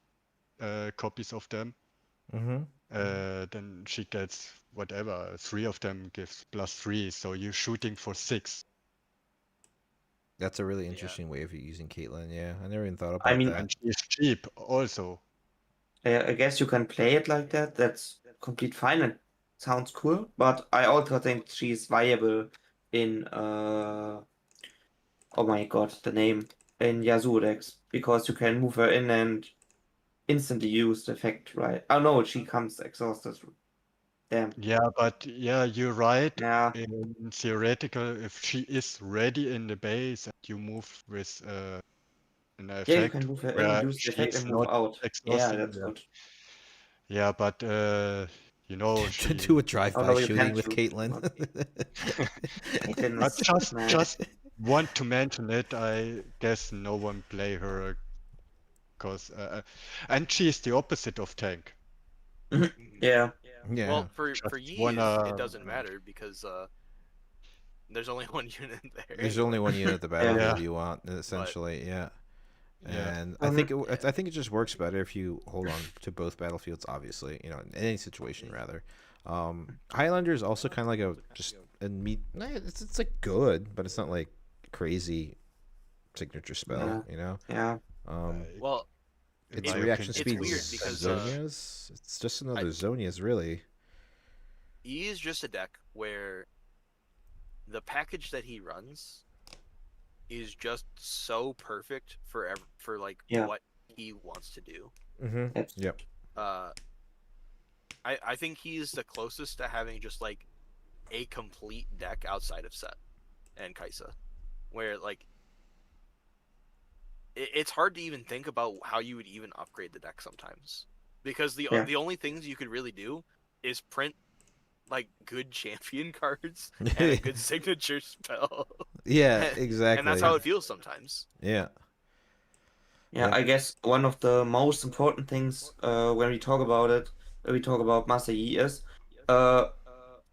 [SPEAKER 2] copies of them, then she gets whatever. 3 of them gives +3, so you're shooting for 6.
[SPEAKER 1] That's a really interesting way of using Caitlyn. Yeah, I never even thought
[SPEAKER 4] I
[SPEAKER 1] about
[SPEAKER 4] mean,
[SPEAKER 1] that.
[SPEAKER 2] And she's cheap also.
[SPEAKER 4] I guess you can play it like that. That's complete fine. It sounds cool, but I also think she's viable in oh my god, the name in Yasuo decks because you can move her in and instantly use the effect, right? Oh no, she comes exhausted. Damn.
[SPEAKER 2] Yeah, but yeah, you're right.
[SPEAKER 4] Yeah,
[SPEAKER 2] In theoretical, if she is ready in the base and you move with an
[SPEAKER 4] yeah, you
[SPEAKER 2] effect
[SPEAKER 4] can move her in,
[SPEAKER 2] where
[SPEAKER 4] use the
[SPEAKER 2] she
[SPEAKER 4] effect,
[SPEAKER 2] is
[SPEAKER 4] and move
[SPEAKER 2] not
[SPEAKER 4] out. Yeah,
[SPEAKER 2] exhausting,
[SPEAKER 4] that's good.
[SPEAKER 2] yeah, but you know,
[SPEAKER 1] To
[SPEAKER 2] she
[SPEAKER 1] do a
[SPEAKER 4] Oh
[SPEAKER 1] drive-by
[SPEAKER 4] no, you
[SPEAKER 1] shooting
[SPEAKER 4] can't
[SPEAKER 1] with
[SPEAKER 4] choose.
[SPEAKER 1] Caitlyn.
[SPEAKER 4] Caitlyn
[SPEAKER 2] I
[SPEAKER 4] is man.
[SPEAKER 2] just want to mention it. I guess no one play her because and she's the opposite of tank.
[SPEAKER 4] Yeah,
[SPEAKER 1] Yeah.
[SPEAKER 3] Well, for
[SPEAKER 2] Just
[SPEAKER 3] Yi, it
[SPEAKER 2] wanna
[SPEAKER 3] doesn't matter because there's only one unit there
[SPEAKER 1] There's
[SPEAKER 3] anyway.
[SPEAKER 1] only one unit at the
[SPEAKER 4] yeah.
[SPEAKER 1] battlefield
[SPEAKER 2] yeah,
[SPEAKER 1] you want,
[SPEAKER 3] But
[SPEAKER 1] essentially. Yeah.
[SPEAKER 2] yeah.
[SPEAKER 1] And
[SPEAKER 4] Mhm.
[SPEAKER 1] I think it just works better if you hold on to both battlefields. Obviously, you know, in any situation rather. Highlander is also kind of like a just a meat. It's like good, but it's not like crazy signature spell.
[SPEAKER 4] Yeah,
[SPEAKER 1] You know,
[SPEAKER 4] yeah.
[SPEAKER 1] um,
[SPEAKER 3] well,
[SPEAKER 2] In
[SPEAKER 1] its
[SPEAKER 2] my
[SPEAKER 1] reaction
[SPEAKER 2] opinion,
[SPEAKER 3] it's
[SPEAKER 1] speed
[SPEAKER 3] weird
[SPEAKER 1] is
[SPEAKER 3] because
[SPEAKER 1] Zonia's. It's just another
[SPEAKER 3] I,
[SPEAKER 1] Zonia's, really.
[SPEAKER 3] Yi is just a deck where the package that he runs is just so perfect for like
[SPEAKER 4] Yeah,
[SPEAKER 3] what he wants to do.
[SPEAKER 4] that's
[SPEAKER 1] Yep.
[SPEAKER 3] Uh, I think he's the closest to having just like a complete deck outside of Set and Kaisa, where like it's hard to even think about how you would even upgrade the deck sometimes because
[SPEAKER 4] yeah.
[SPEAKER 3] the only things you could really do is print like good champion cards and a good signature spell.
[SPEAKER 1] Yeah.
[SPEAKER 3] And that's
[SPEAKER 1] Exactly.
[SPEAKER 3] how it feels sometimes.
[SPEAKER 1] Yeah.
[SPEAKER 4] Yeah,
[SPEAKER 1] Yep.
[SPEAKER 4] I guess one of the most important things when we talk about it, when we talk about Master Yi is uh,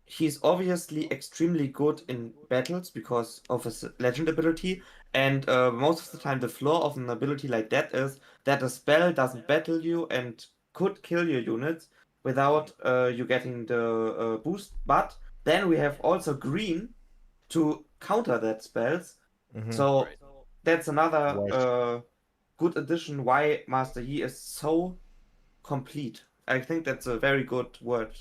[SPEAKER 4] he's obviously extremely good in battles because of his legend ability, and most of the time the flaw of an ability like that is that a spell doesn't battle you and could kill your units without you getting the boost. But then we have also green to counter that spells, so
[SPEAKER 3] Right.
[SPEAKER 4] that's another
[SPEAKER 2] white.
[SPEAKER 4] good addition why Master Yi is so complete. I think that's a very good word.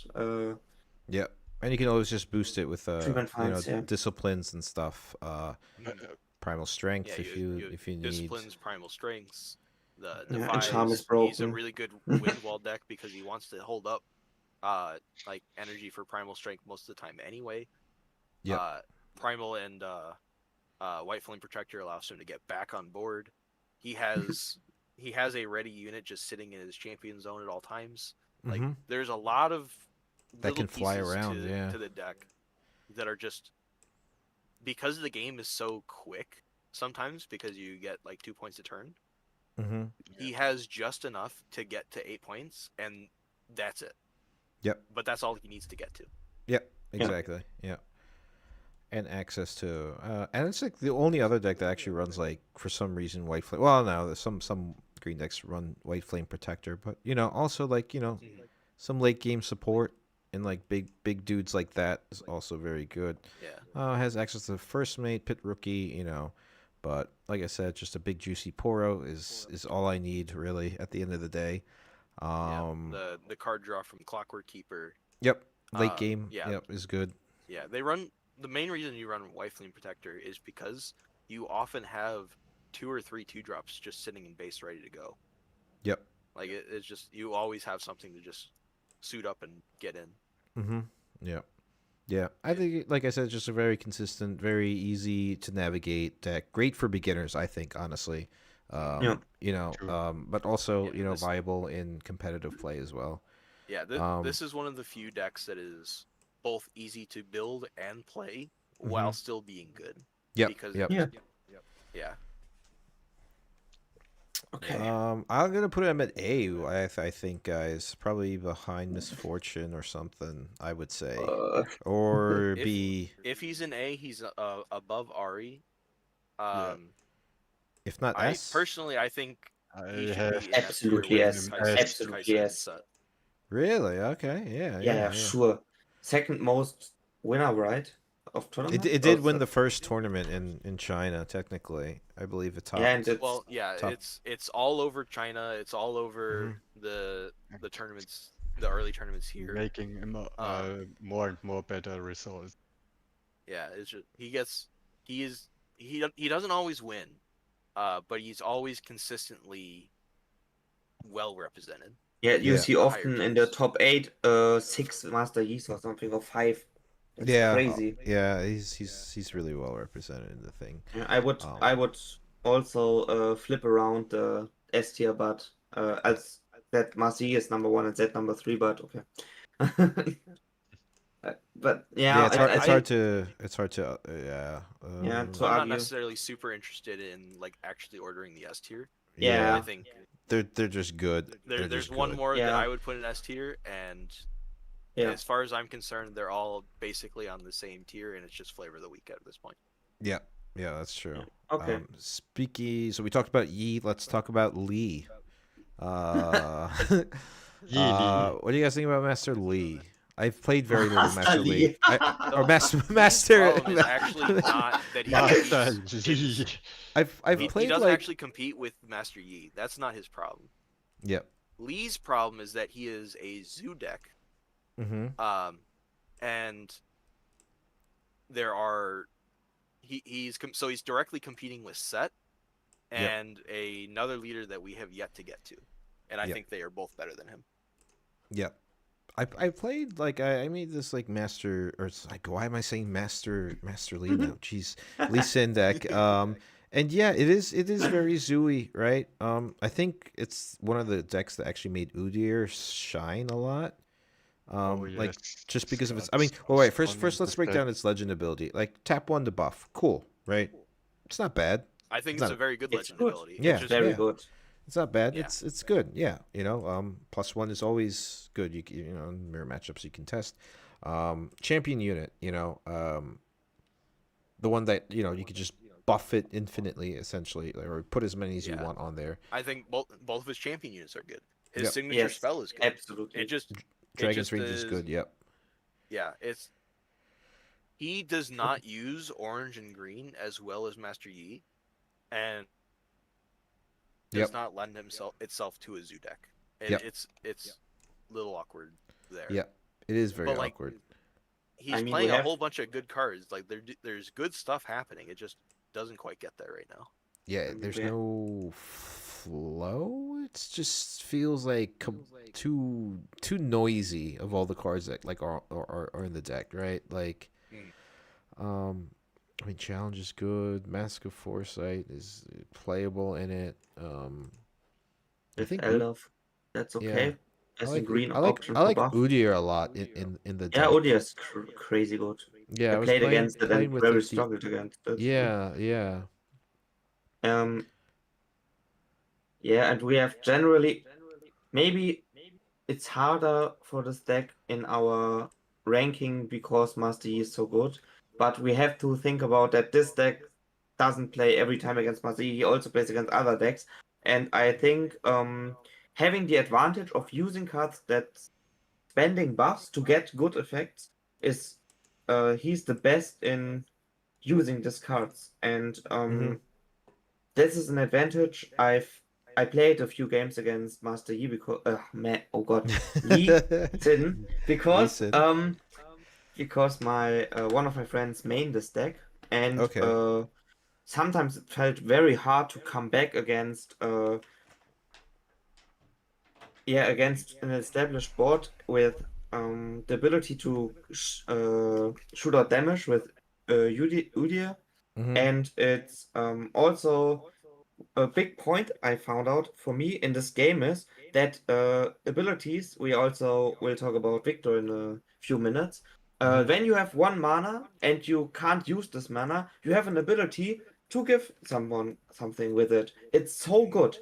[SPEAKER 1] Yep. And you can always just boost it with
[SPEAKER 4] Treatment
[SPEAKER 1] you know,
[SPEAKER 4] finds, yeah.
[SPEAKER 1] disciplines and stuff. Primal
[SPEAKER 3] Yeah,
[SPEAKER 1] strength
[SPEAKER 3] you
[SPEAKER 1] if you need.
[SPEAKER 3] disciplines primal strengths, the
[SPEAKER 4] Yeah, and charm is
[SPEAKER 3] defies. He's a
[SPEAKER 4] broken.
[SPEAKER 3] really good wind wall deck because he wants to hold up like energy for primal strength most of the time anyway.
[SPEAKER 1] Yep.
[SPEAKER 3] Primal and White Flame Protector allows him to get back on board. He has a ready unit just sitting in his champion zone at all times. Like
[SPEAKER 1] Mm-hmm.
[SPEAKER 3] there's a lot of
[SPEAKER 1] That
[SPEAKER 3] little
[SPEAKER 1] can fly
[SPEAKER 3] pieces
[SPEAKER 1] around. Yeah.
[SPEAKER 3] to the deck that are just because the game is so quick sometimes because you get like 2 points a turn.
[SPEAKER 1] Mm-hmm.
[SPEAKER 3] He has just enough to get to 8 points, and that's it.
[SPEAKER 1] Yep.
[SPEAKER 3] But that's all he needs to get to.
[SPEAKER 1] Yep. Exactly. Yeah. And access to and it's like the only other deck that actually runs like for some reason white flame. Well, no, there's some green decks run white flame protector, but you know also like you know some late game support and like big dudes like that is also very good.
[SPEAKER 3] Yeah.
[SPEAKER 1] Has access to first mate, pit rookie, you know, but like I said, just a big juicy Poro is all I need really at the end of the day.
[SPEAKER 3] Yeah. The card draw from Clockwork Keeper.
[SPEAKER 1] Yep, late game,
[SPEAKER 3] Yeah.
[SPEAKER 1] yep, is good.
[SPEAKER 3] Yeah. They run the main reason you run White Flame Protector is because you often have 2 or 3 2-drops just sitting in base ready to go.
[SPEAKER 1] Yep.
[SPEAKER 3] Like it's just you always have something to just suit up and get in.
[SPEAKER 1] Mm-hmm. Yeah. Yeah. I think, like I said, just a very consistent, very easy to navigate deck. Great for beginners, I think, honestly.
[SPEAKER 4] Yeah.
[SPEAKER 2] True.
[SPEAKER 1] But also,
[SPEAKER 3] Yeah, this-
[SPEAKER 1] viable in competitive play as well.
[SPEAKER 3] Yeah,
[SPEAKER 1] Um,
[SPEAKER 3] this is one of the few decks that is both easy to build and play while
[SPEAKER 1] Mhm.
[SPEAKER 3] still being good.
[SPEAKER 1] Yep.
[SPEAKER 3] Because
[SPEAKER 1] Yep.
[SPEAKER 4] Yeah.
[SPEAKER 3] yeah.
[SPEAKER 4] Okay.
[SPEAKER 1] I'm gonna put him at A. I think, guys, probably behind Misfortune or something. I would say, or
[SPEAKER 3] If
[SPEAKER 1] B,
[SPEAKER 3] if he's an A, he's above Ari.
[SPEAKER 2] Yeah.
[SPEAKER 1] if not
[SPEAKER 3] I
[SPEAKER 1] S.
[SPEAKER 3] personally I think
[SPEAKER 2] I
[SPEAKER 3] he should
[SPEAKER 2] have
[SPEAKER 3] be in S tier
[SPEAKER 4] Absolutely
[SPEAKER 3] with
[SPEAKER 4] yes. Absolutely
[SPEAKER 3] Kaisen and
[SPEAKER 4] yes.
[SPEAKER 3] Set.
[SPEAKER 1] Really? Okay. Yeah.
[SPEAKER 4] Yeah,
[SPEAKER 1] Yeah.
[SPEAKER 4] sure. Second most winner, right? Of tournament?
[SPEAKER 1] It
[SPEAKER 4] Oh,
[SPEAKER 1] did win the first tournament in China. Technically, I believe it
[SPEAKER 4] Yeah, and
[SPEAKER 1] topped.
[SPEAKER 4] it's
[SPEAKER 3] Well, yeah,
[SPEAKER 1] top.
[SPEAKER 3] it's all over China. It's all over the tournaments, the early tournaments here.
[SPEAKER 2] making more and more better results.
[SPEAKER 3] Yeah, it's just he doesn't always win, but he's always consistently well represented.
[SPEAKER 4] yeah, you
[SPEAKER 1] Yeah.
[SPEAKER 4] see
[SPEAKER 3] The higher
[SPEAKER 4] often in the
[SPEAKER 3] tiers.
[SPEAKER 4] top 8, 6 Master Yi's or something, or 5. It's
[SPEAKER 1] Yeah.
[SPEAKER 4] crazy.
[SPEAKER 1] Yeah. He's really well represented in the thing.
[SPEAKER 4] Yeah,
[SPEAKER 1] Um,
[SPEAKER 4] I would also flip around the S tier, but as that Master Yi is number 1 and Z number 3, but okay. But yeah,
[SPEAKER 1] Yeah, it's hard.
[SPEAKER 4] I
[SPEAKER 1] It's
[SPEAKER 4] think
[SPEAKER 1] hard to. It's hard to. Yeah.
[SPEAKER 4] yeah, to
[SPEAKER 3] I'm not
[SPEAKER 4] argue.
[SPEAKER 3] necessarily super interested in like actually ordering the S tier.
[SPEAKER 4] Yeah.
[SPEAKER 3] I think
[SPEAKER 1] They're just good. They're
[SPEAKER 3] there's
[SPEAKER 1] just
[SPEAKER 3] one
[SPEAKER 1] good.
[SPEAKER 3] more that
[SPEAKER 4] Yeah.
[SPEAKER 3] I would put in S tier, and
[SPEAKER 4] Yeah.
[SPEAKER 3] as far as I'm concerned, they're all basically on the same tier, and it's just flavor of the week at this point.
[SPEAKER 1] Yeah. Yeah, that's true.
[SPEAKER 4] Okay.
[SPEAKER 1] Speaky. So we talked about Yi. Let's talk about Lee.
[SPEAKER 2] Yi.
[SPEAKER 1] What do you guys think about Master Lee? I've played very little
[SPEAKER 4] Master
[SPEAKER 1] Master
[SPEAKER 4] Lee.
[SPEAKER 1] Lee. Or Master
[SPEAKER 3] Lee's
[SPEAKER 1] Master.
[SPEAKER 3] problem is actually not that he
[SPEAKER 2] Master
[SPEAKER 3] competes.
[SPEAKER 2] Yi.
[SPEAKER 1] I've
[SPEAKER 3] He
[SPEAKER 1] played
[SPEAKER 3] doesn't
[SPEAKER 1] like.
[SPEAKER 3] actually compete with Master Yi. That's not his problem.
[SPEAKER 1] Yep.
[SPEAKER 3] Lee's problem is that he is a zoo deck,
[SPEAKER 1] Mm-hmm.
[SPEAKER 3] and there are he's directly competing with Set and another leader that we have yet to get to, and I
[SPEAKER 1] Yep.
[SPEAKER 3] think they are both better than him.
[SPEAKER 1] Yep. I played like I made this like master or it's like why am I saying Master Lee now? Jeez, Lee Sin deck. And yeah, it is very zooey, right? I think it's one of the decks that actually made Udyr shine a lot. Like
[SPEAKER 2] Yes.
[SPEAKER 1] just because of its.
[SPEAKER 2] got
[SPEAKER 1] I mean, well, wait. First,
[SPEAKER 2] strong
[SPEAKER 1] let's break
[SPEAKER 2] deck.
[SPEAKER 1] down its legend ability. Like tap 1 to buff, cool, right? It's not bad.
[SPEAKER 3] I think
[SPEAKER 1] It's
[SPEAKER 3] it's
[SPEAKER 1] not-
[SPEAKER 3] a very good
[SPEAKER 4] It's
[SPEAKER 3] legend
[SPEAKER 4] good.
[SPEAKER 3] ability.
[SPEAKER 1] Yeah,
[SPEAKER 3] It's just,
[SPEAKER 4] Very
[SPEAKER 1] yeah.
[SPEAKER 4] good.
[SPEAKER 1] It's not bad.
[SPEAKER 3] Yeah.
[SPEAKER 1] It's good. Yeah, +1 is always good. Mirror matchups you can test. Champion unit, the one that you could just buff it infinitely, essentially, or put as many as you
[SPEAKER 3] Yeah.
[SPEAKER 1] want on there.
[SPEAKER 3] I think both of his champion units are good. His
[SPEAKER 1] Yep.
[SPEAKER 3] signature
[SPEAKER 4] Yes,
[SPEAKER 3] spell is good.
[SPEAKER 4] absolutely.
[SPEAKER 3] It just
[SPEAKER 1] Dragon's
[SPEAKER 3] just
[SPEAKER 1] Rage is good. Yep.
[SPEAKER 3] Yeah, he does not use orange and green as well as Master Yi, and does
[SPEAKER 1] Yep.
[SPEAKER 3] not lend itself to a zoo deck. And
[SPEAKER 1] Yep.
[SPEAKER 3] it's a little awkward there.
[SPEAKER 1] Yep. It is very
[SPEAKER 3] But like
[SPEAKER 1] awkward.
[SPEAKER 3] he's
[SPEAKER 4] I mean, we
[SPEAKER 3] playing a
[SPEAKER 4] have-
[SPEAKER 3] whole bunch of good cards. Like there's good stuff happening. It just doesn't quite get there right now.
[SPEAKER 1] Yeah,
[SPEAKER 4] mean,
[SPEAKER 1] there's
[SPEAKER 4] we have-
[SPEAKER 1] no flow. It just feels like too noisy of all the cards that like are in the deck, right? Like, I mean, Challenge is good. Mask of Foresight is playable in it. I
[SPEAKER 4] With
[SPEAKER 1] think
[SPEAKER 4] Elf, that's okay.
[SPEAKER 1] I
[SPEAKER 4] As a
[SPEAKER 1] like
[SPEAKER 4] green
[SPEAKER 1] I like
[SPEAKER 4] option
[SPEAKER 1] I
[SPEAKER 4] for
[SPEAKER 1] like
[SPEAKER 4] buff.
[SPEAKER 1] Udyr a lot in the
[SPEAKER 4] Yeah,
[SPEAKER 1] deck.
[SPEAKER 4] Udyr is crazy good.
[SPEAKER 1] Yeah, I
[SPEAKER 4] I
[SPEAKER 1] was
[SPEAKER 4] played
[SPEAKER 1] playing
[SPEAKER 4] against it
[SPEAKER 1] playing
[SPEAKER 4] and
[SPEAKER 1] with
[SPEAKER 4] very
[SPEAKER 1] like
[SPEAKER 4] struggled against it.
[SPEAKER 1] yeah.
[SPEAKER 4] Yeah, and we have generally maybe it's harder for this deck in our ranking because Master Yi is so good, but we have to think about that this deck doesn't play every time against Master Yi. He also plays against other decks, and I think having the advantage of using cards that spending buffs to get good effects is he's the best in using these cards, and this is an advantage. I played a few games against Master Yi because Lee Sin because
[SPEAKER 1] Lee Sin.
[SPEAKER 4] because my one of my friends main this deck, and
[SPEAKER 1] Okay.
[SPEAKER 4] sometimes it felt very hard to come back against against an established board with the ability to shoot out damage with Udyr.
[SPEAKER 1] Mm-hmm.
[SPEAKER 4] And it's also a big point I found out for me in this game is that abilities, we also will talk about Victor in a few minutes.
[SPEAKER 1] Mm-hmm.
[SPEAKER 4] When you have one mana and you can't use this mana, you have an ability to give someone something with it. It's so good.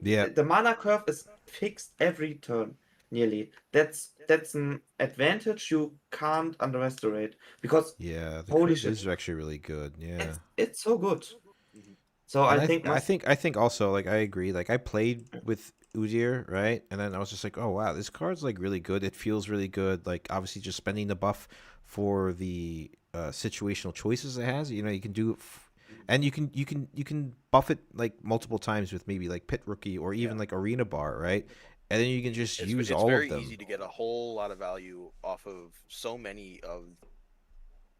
[SPEAKER 1] Yeah.
[SPEAKER 4] The mana curve is fixed every turn, nearly. That's an advantage you can't underestimate because
[SPEAKER 1] Yeah. The
[SPEAKER 4] holy
[SPEAKER 1] curve
[SPEAKER 4] shit,
[SPEAKER 1] is actually really good. Yeah.
[SPEAKER 4] it's so good.
[SPEAKER 3] Mhm.
[SPEAKER 4] So
[SPEAKER 1] And
[SPEAKER 4] I
[SPEAKER 1] I,
[SPEAKER 4] think
[SPEAKER 1] I
[SPEAKER 4] must
[SPEAKER 1] think I think also like I agree. Like I played with Udyr, right? And then I was just like, oh wow, this card's like really good. It feels really good. Like obviously just spending the buff for the situational choices it has. You know, you can do it, and you can buff it like multiple times with maybe like Pit Rookie or even like Arena Bar, right? And then you can just use
[SPEAKER 3] It's
[SPEAKER 1] all of
[SPEAKER 3] very
[SPEAKER 1] them.
[SPEAKER 3] easy to get a whole lot of value off of so many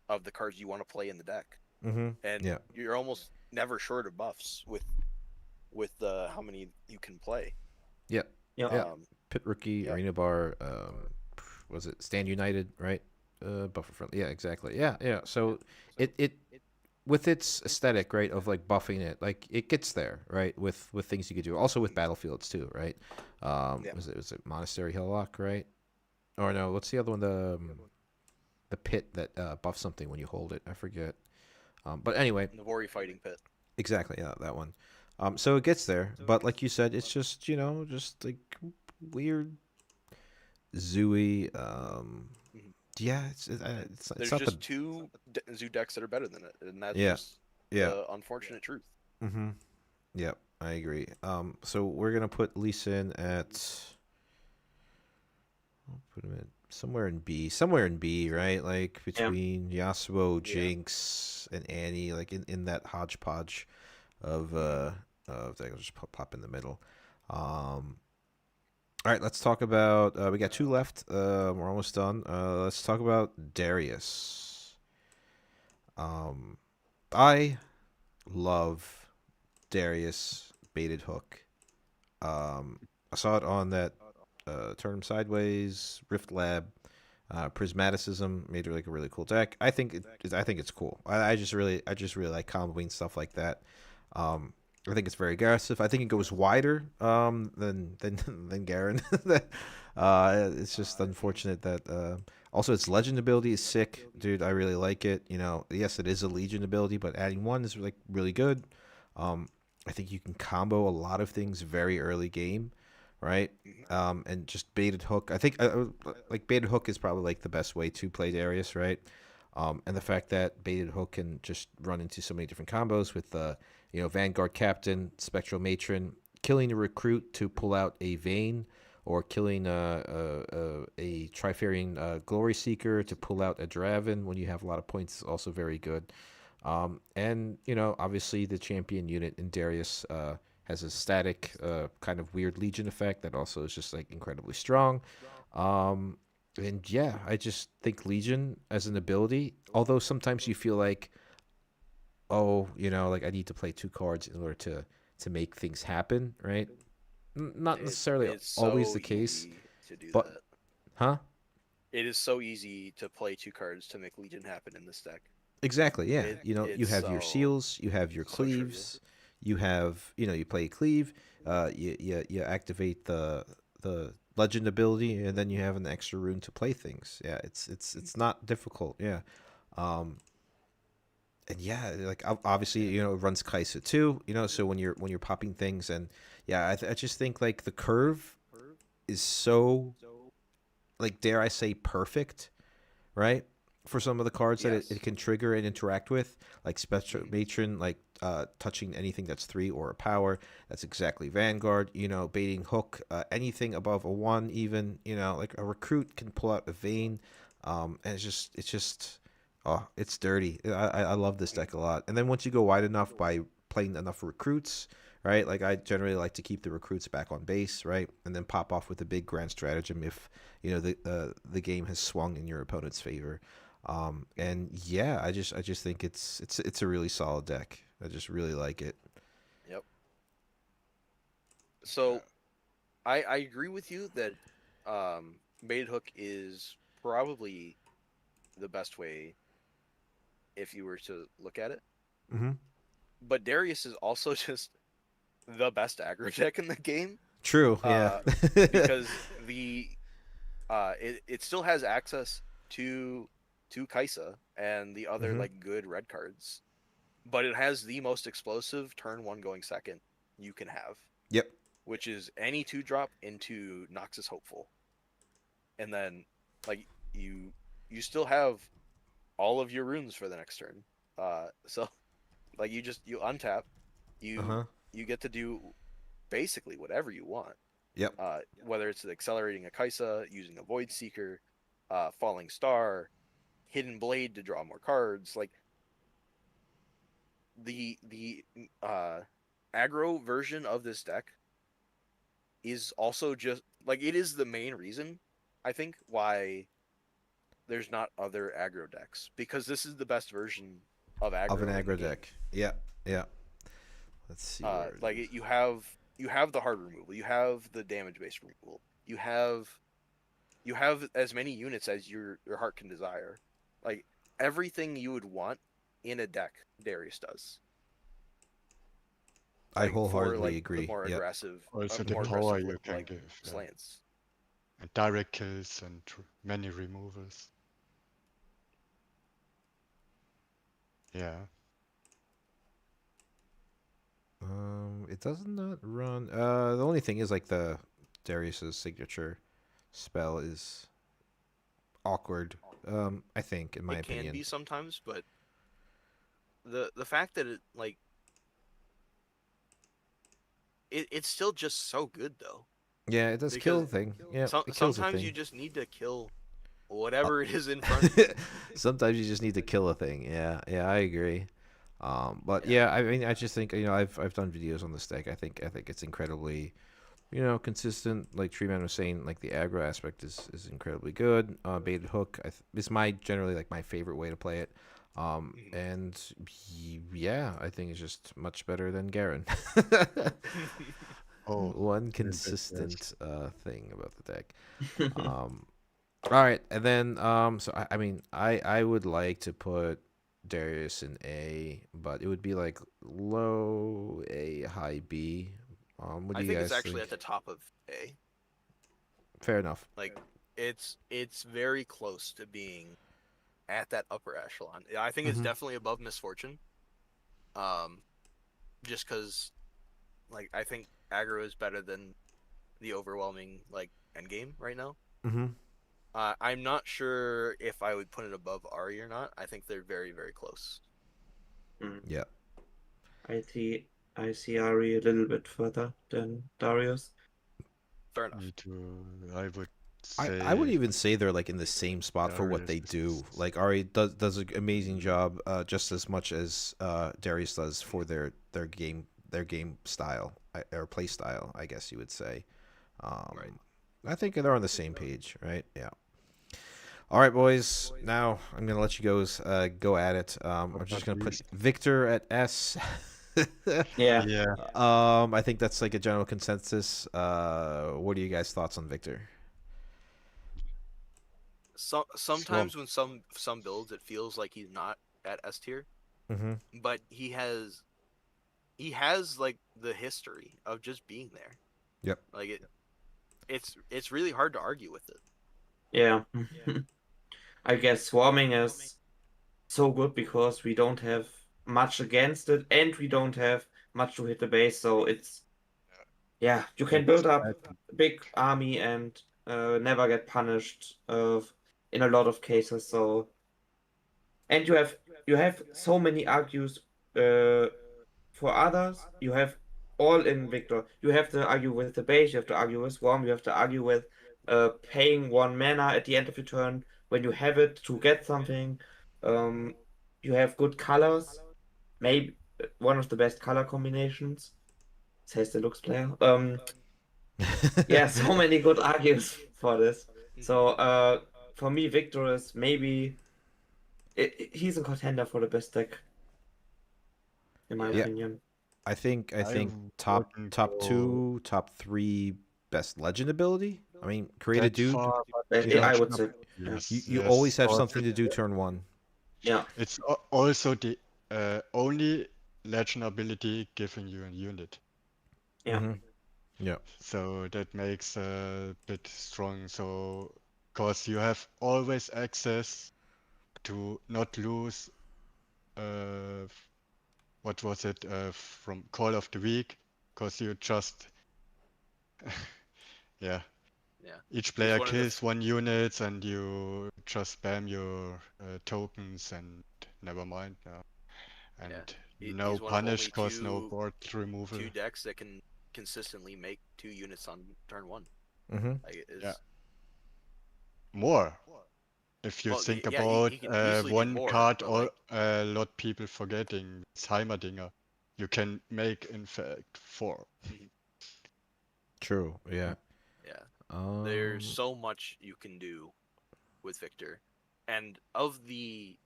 [SPEAKER 3] of the cards you want to play in the deck,
[SPEAKER 1] Mm-hmm.
[SPEAKER 3] and
[SPEAKER 1] Yeah.
[SPEAKER 3] you're almost never short of buffs with how many you can play.
[SPEAKER 1] Yeah.
[SPEAKER 4] yeah.
[SPEAKER 1] Yeah.
[SPEAKER 3] Um,
[SPEAKER 1] Pit Rookie,
[SPEAKER 3] yeah.
[SPEAKER 1] Arena Bar, was it Stand United, right? Buffer friendly. Yeah, exactly. Yeah, yeah. So it with its aesthetic, right, of like buffing it, like it gets there, right, with things you could do. Also with battlefields too, right?
[SPEAKER 3] Yeah.
[SPEAKER 1] Was it Monastery Hilllock, right? Or no, what's the other one? The pit that buffs something when you hold it. I forget. But anyway,
[SPEAKER 3] Navori Fighting Pit.
[SPEAKER 1] exactly. Yeah, that one. So it gets there, but like you said, it's just just like weird zooey.
[SPEAKER 3] Mhm.
[SPEAKER 1] Yeah, it's
[SPEAKER 3] There's
[SPEAKER 1] not the
[SPEAKER 3] just two zoo decks that are better than it, and that's
[SPEAKER 1] yeah
[SPEAKER 3] just
[SPEAKER 1] yeah.
[SPEAKER 3] the unfortunate truth.
[SPEAKER 1] Mm-hmm. Yep, I agree. So we're gonna put Lee Sin at. I'll put him in somewhere in B, right? Like
[SPEAKER 4] Yeah.
[SPEAKER 1] between Yasuo,
[SPEAKER 3] Yeah.
[SPEAKER 1] Jinx, and Annie, like in that hodgepodge of I'll just pop in the middle. All right, let's talk about. We got two left. We're almost done. Let's talk about Darius. Um, I love Darius baited hook. I saw it on that Turn 'em Sideways, Rift Lab, Prismaticism made like a really cool deck. I think it's cool. I just really like comboing stuff like that. Um, I think it's very aggressive. I think it goes wider than Garen. It's just unfortunate that also its legend ability is sick, dude. I really like it. You know, yes, it is a legion ability, but adding one is like really good. Um, I think you can combo a lot of things very early game, right? And just baited hook. I think like baited hook is probably like the best way to play Darius, right? And the fact that baited hook can just run into so many different combos with Vanguard Captain, Spectral Matron, killing a recruit to pull out a Vayne, or killing a Trifarian Glory Seeker to pull out a Draven when you have a lot of points is also very good. And obviously the champion unit in Darius has a static kind of weird Legion effect that also is just like incredibly strong. And yeah, I just think Legion as an ability, although sometimes you feel like, oh, like I need to play two cards in order to make things happen, right? Not necessarily
[SPEAKER 3] It's
[SPEAKER 1] always
[SPEAKER 3] so
[SPEAKER 1] the case,
[SPEAKER 3] easy to do
[SPEAKER 1] but
[SPEAKER 3] that.
[SPEAKER 1] huh?
[SPEAKER 3] It is so easy to play two cards to make Legion happen in this deck.
[SPEAKER 1] Exactly, yeah. You
[SPEAKER 3] It's
[SPEAKER 1] have your seals, you have your
[SPEAKER 3] so trivial.
[SPEAKER 1] cleaves, you have, you play cleave, you activate the legend ability, and then you have an extra rune to play things. Yeah, it's not difficult. Yeah, and yeah, like obviously, it runs Kaisa too. So when you're popping things, and yeah, I just think like the curve is so, like, dare I say, perfect, right? For some of the cards that it
[SPEAKER 3] Yes.
[SPEAKER 1] can trigger and interact with, like Spectral Matron, like touching anything that's 3 or a power. That's exactly Vanguard. Baiting hook, anything above a 1, even. Like a recruit can pull out a Vayne, and oh, it's dirty. I love this deck a lot. And then once you go wide enough by playing enough recruits, right? Like I generally like to keep the recruits back on base, right? And then pop off with a big grand stratagem if the game has swung in your opponent's favor. And yeah, I just think it's a really solid deck. I just really like it.
[SPEAKER 3] Yep. So I agree with you that bait hook is probably the best way if you were to look at it.
[SPEAKER 1] Mm-hmm.
[SPEAKER 3] But Darius is also just the best aggro deck in the game.
[SPEAKER 1] True. Yeah.
[SPEAKER 3] Because it still has access to Kaisa and the other
[SPEAKER 1] Mm-hmm.
[SPEAKER 3] like good red cards, but it has the most explosive turn one going second you can have,
[SPEAKER 1] Yep.
[SPEAKER 3] which is any 2-drop into Noxus Hopeful, and then like you still have all of your runes for the next turn. So like you untap,
[SPEAKER 1] Uh
[SPEAKER 3] you
[SPEAKER 1] huh.
[SPEAKER 3] you get to do basically whatever you want.
[SPEAKER 1] Yep.
[SPEAKER 3] Whether it's accelerating a Kaisa, using a Void Seeker, Falling Star, Hidden Blade to draw more cards, like the aggro version of this deck is also just like it is the main reason I think why there's not other aggro decks, because this is the best version of
[SPEAKER 1] Of an
[SPEAKER 3] aggro in the
[SPEAKER 1] aggro
[SPEAKER 3] game.
[SPEAKER 1] deck. Yeah. Yeah. Let's see where it
[SPEAKER 3] Like
[SPEAKER 1] is.
[SPEAKER 3] you have the hard removal, you have the damage based removal, you have as many units as your heart can desire. Like everything you would want in a deck, Darius does.
[SPEAKER 1] I
[SPEAKER 3] Like for
[SPEAKER 1] wholeheartedly
[SPEAKER 3] like the
[SPEAKER 1] agree.
[SPEAKER 3] more
[SPEAKER 1] Yep.
[SPEAKER 3] aggressive,
[SPEAKER 2] Also the
[SPEAKER 3] more
[SPEAKER 2] power
[SPEAKER 3] aggressive
[SPEAKER 2] you can
[SPEAKER 3] like
[SPEAKER 2] give, yeah.
[SPEAKER 3] slants.
[SPEAKER 2] And direct kills and many removals. Yeah.
[SPEAKER 1] It does not run. The only thing is like the Darius's signature spell is awkward. I think, in my
[SPEAKER 3] It can
[SPEAKER 1] opinion.
[SPEAKER 3] be sometimes, but the fact that it like it's still just so good though,
[SPEAKER 1] Yeah, it does kill
[SPEAKER 3] because
[SPEAKER 1] the thing. Yeah, it kills the
[SPEAKER 3] sometimes
[SPEAKER 1] thing.
[SPEAKER 3] you just need to kill
[SPEAKER 1] Uh,
[SPEAKER 3] whatever it is in front of you.
[SPEAKER 1] Sometimes you just need to kill a thing. Yeah, yeah, I agree. But
[SPEAKER 3] Yeah.
[SPEAKER 1] yeah, I mean, I just think I've done videos on this deck. I think it's incredibly consistent. Like Treeman was saying, like the aggro aspect is incredibly good. Baited hook is my generally like my favorite way to play it. And yeah, I think it's just much better than Garen.
[SPEAKER 2] Oh,
[SPEAKER 1] One
[SPEAKER 2] very good, yes.
[SPEAKER 1] consistent thing about the deck. All right, and then so I mean, I would like to put Darius in A, but it would be like low A, high B. What
[SPEAKER 3] I
[SPEAKER 1] do you
[SPEAKER 3] think it's
[SPEAKER 1] guys
[SPEAKER 3] actually
[SPEAKER 1] think?
[SPEAKER 3] at the top of A.
[SPEAKER 1] Fair enough.
[SPEAKER 3] Like it's very close to being at that upper echelon. I think it's
[SPEAKER 1] Mm-hmm.
[SPEAKER 3] definitely above Misfortune. Um, just because like I think aggro is better than the overwhelming like endgame right now.
[SPEAKER 1] Mm-hmm.
[SPEAKER 3] I'm not sure if I would put it above Ari or not. I think they're very very close.
[SPEAKER 4] Mm.
[SPEAKER 1] Yeah.
[SPEAKER 4] I see Ari a little bit further than Darius.
[SPEAKER 3] Fair enough.
[SPEAKER 2] Me too. I would
[SPEAKER 1] I would
[SPEAKER 2] say
[SPEAKER 1] even say they're like in the same spot for what
[SPEAKER 2] Darius
[SPEAKER 1] they
[SPEAKER 2] is.
[SPEAKER 1] do. Like Ari does an amazing job, just as much as Darius does for their game style or play style, I guess you would say.
[SPEAKER 3] Right.
[SPEAKER 1] I think they're on the same page, right? Yeah. All right, boys. Now I'm gonna let you guys go at it.
[SPEAKER 2] But
[SPEAKER 1] I'm just
[SPEAKER 2] not
[SPEAKER 1] gonna put
[SPEAKER 2] least.
[SPEAKER 1] Victor at S.
[SPEAKER 4] Yeah,
[SPEAKER 2] Yeah.
[SPEAKER 1] I think that's like a general consensus. What are you guys' thoughts on Victor?
[SPEAKER 2] So
[SPEAKER 3] Sometimes when some builds it feels like he's not at S tier,
[SPEAKER 1] Mm-hmm.
[SPEAKER 3] but he has like the history of just being there.
[SPEAKER 1] Yep.
[SPEAKER 3] Like it's really hard to argue with it.
[SPEAKER 4] yeah. I guess swarming is so good because we don't have much against it and we don't have much to hit the base, so yeah, you can
[SPEAKER 2] it's
[SPEAKER 4] build up
[SPEAKER 2] bad.
[SPEAKER 4] a big army and never get punished in a lot of cases. So and you have so many argues for others. You have all in Victor. You have to argue with the base, you have to argue with Swarm, you have to argue with paying 1 mana at the end of your turn when you have it to get something. Um, you have good colors, maybe one of the best color combinations, says the Lux player. Yeah, so many good argues for this. So for me, Victor is maybe he's a contender for the best deck. in my
[SPEAKER 3] Yeah.
[SPEAKER 1] Yeah.
[SPEAKER 4] opinion.
[SPEAKER 1] I think
[SPEAKER 2] I
[SPEAKER 1] top
[SPEAKER 2] wouldn't
[SPEAKER 1] top
[SPEAKER 2] go
[SPEAKER 1] 2, top 3 best legend ability. I mean, create a
[SPEAKER 2] that
[SPEAKER 1] dude.
[SPEAKER 2] far, but
[SPEAKER 4] But
[SPEAKER 1] You know,
[SPEAKER 4] I
[SPEAKER 2] Legend
[SPEAKER 4] would
[SPEAKER 2] of
[SPEAKER 4] say,
[SPEAKER 1] you
[SPEAKER 2] yes,
[SPEAKER 1] always have
[SPEAKER 2] cause
[SPEAKER 1] something to do turn 1.
[SPEAKER 4] yeah,
[SPEAKER 2] it's also the only legend ability giving you a unit.
[SPEAKER 4] yeah,
[SPEAKER 1] Mm-hmm. Yeah.
[SPEAKER 2] So that makes a bit strong. So, cause you have always access to not lose. What was it? From Call of the Week, cause you just, yeah,
[SPEAKER 3] Yeah.
[SPEAKER 2] each
[SPEAKER 3] He's
[SPEAKER 2] player
[SPEAKER 3] one of the
[SPEAKER 2] kills one unit and you just spam your tokens and never mind.
[SPEAKER 3] yeah.
[SPEAKER 2] And
[SPEAKER 3] He,
[SPEAKER 2] no
[SPEAKER 3] he's one of
[SPEAKER 2] punish,
[SPEAKER 3] only
[SPEAKER 2] cause no board removal.
[SPEAKER 3] two decks that can consistently make 2 units on turn 1.
[SPEAKER 1] Mm-hmm.
[SPEAKER 3] Like
[SPEAKER 2] Yeah,
[SPEAKER 3] is
[SPEAKER 2] more. If you
[SPEAKER 3] well,
[SPEAKER 2] think
[SPEAKER 3] yeah,
[SPEAKER 2] about
[SPEAKER 3] he can easily do
[SPEAKER 2] one
[SPEAKER 3] more,
[SPEAKER 2] card,
[SPEAKER 3] but
[SPEAKER 2] all
[SPEAKER 3] like
[SPEAKER 2] a lot people forgetting, it's Heimerdinger. You can make in fact 4.
[SPEAKER 1] True. Yeah.
[SPEAKER 3] yeah, there's
[SPEAKER 1] Um.
[SPEAKER 3] so much you can do with Victor, and of the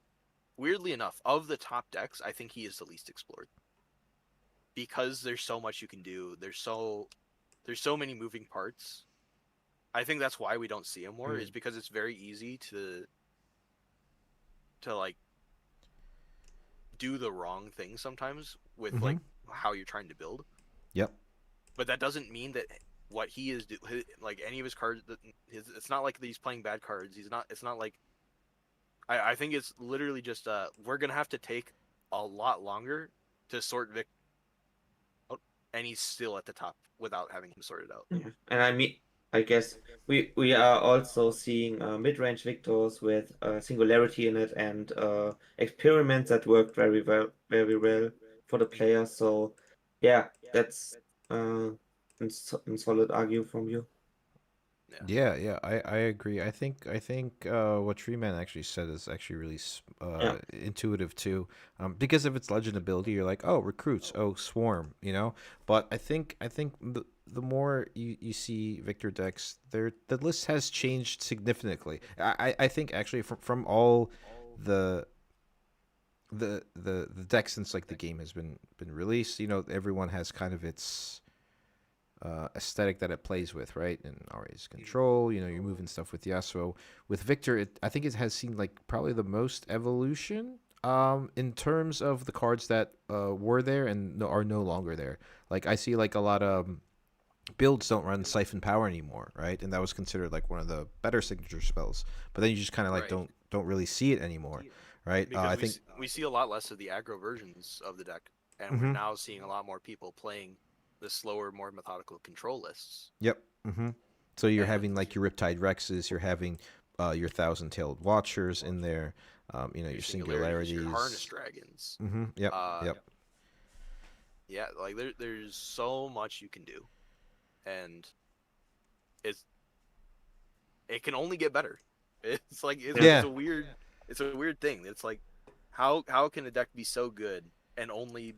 [SPEAKER 3] weirdly enough of the top decks, I think he is the least explored because there's so much you can do. There's so many moving parts. I think that's why we don't see him more is because it's very easy to like do the wrong thing sometimes with
[SPEAKER 1] Mm-hmm.
[SPEAKER 3] like how you're trying to build.
[SPEAKER 1] Yep.
[SPEAKER 3] But that doesn't mean that what he is like any of his cards. It's not like he's playing bad cards. He's not. It's not like I think it's literally just we're gonna have to take a lot longer to sort Vic out, and he's still at the top without having him sorted out.
[SPEAKER 4] yeah. And I mean, I guess we are also seeing mid-range victors with singularity in it and experiments that work very well for the player. So yeah, that's a solid argue from you.
[SPEAKER 3] Yeah.
[SPEAKER 1] Yeah, I agree. I think what Tree Man actually said is actually really
[SPEAKER 4] Yeah,
[SPEAKER 1] intuitive too. Because of its legend ability, you're like, oh, recruits, oh, swarm, you know. But I think the more you see Victor decks, the list has changed significantly. I think actually from all the the decks since like the game has been released, you know, everyone has kind of its aesthetic that it plays with, right? And Ari's control, you know, you're moving stuff with Yasuo. With Victor, I think it has seen like probably the most evolution in terms of the cards that were there and are no longer there. Like I see like a lot of builds don't run Siphon Power anymore, right? And that was considered like one of the better signature spells. But then you just kind of like
[SPEAKER 3] Right.
[SPEAKER 1] don't really see it anymore, right?
[SPEAKER 3] Because
[SPEAKER 1] I think.
[SPEAKER 3] we see a lot less of the aggro versions of the deck, and we're
[SPEAKER 1] Mm-hmm.
[SPEAKER 3] now seeing a lot more people playing the slower, more methodical control lists.
[SPEAKER 1] Yep. Mm-hmm. So you're
[SPEAKER 3] And
[SPEAKER 1] having like your Riptide Rexes, you're having your Thousand-Tailed Watchers in there, you know, your
[SPEAKER 3] your harness
[SPEAKER 1] singularities.
[SPEAKER 3] dragons.
[SPEAKER 1] Mm-hmm. Yep.
[SPEAKER 3] Uh,
[SPEAKER 1] Yep.
[SPEAKER 3] yeah, like there's so much you can do, and it's it can only get better. It's like
[SPEAKER 1] Yeah.
[SPEAKER 3] it's a weird thing. It's like how can a deck be so good and only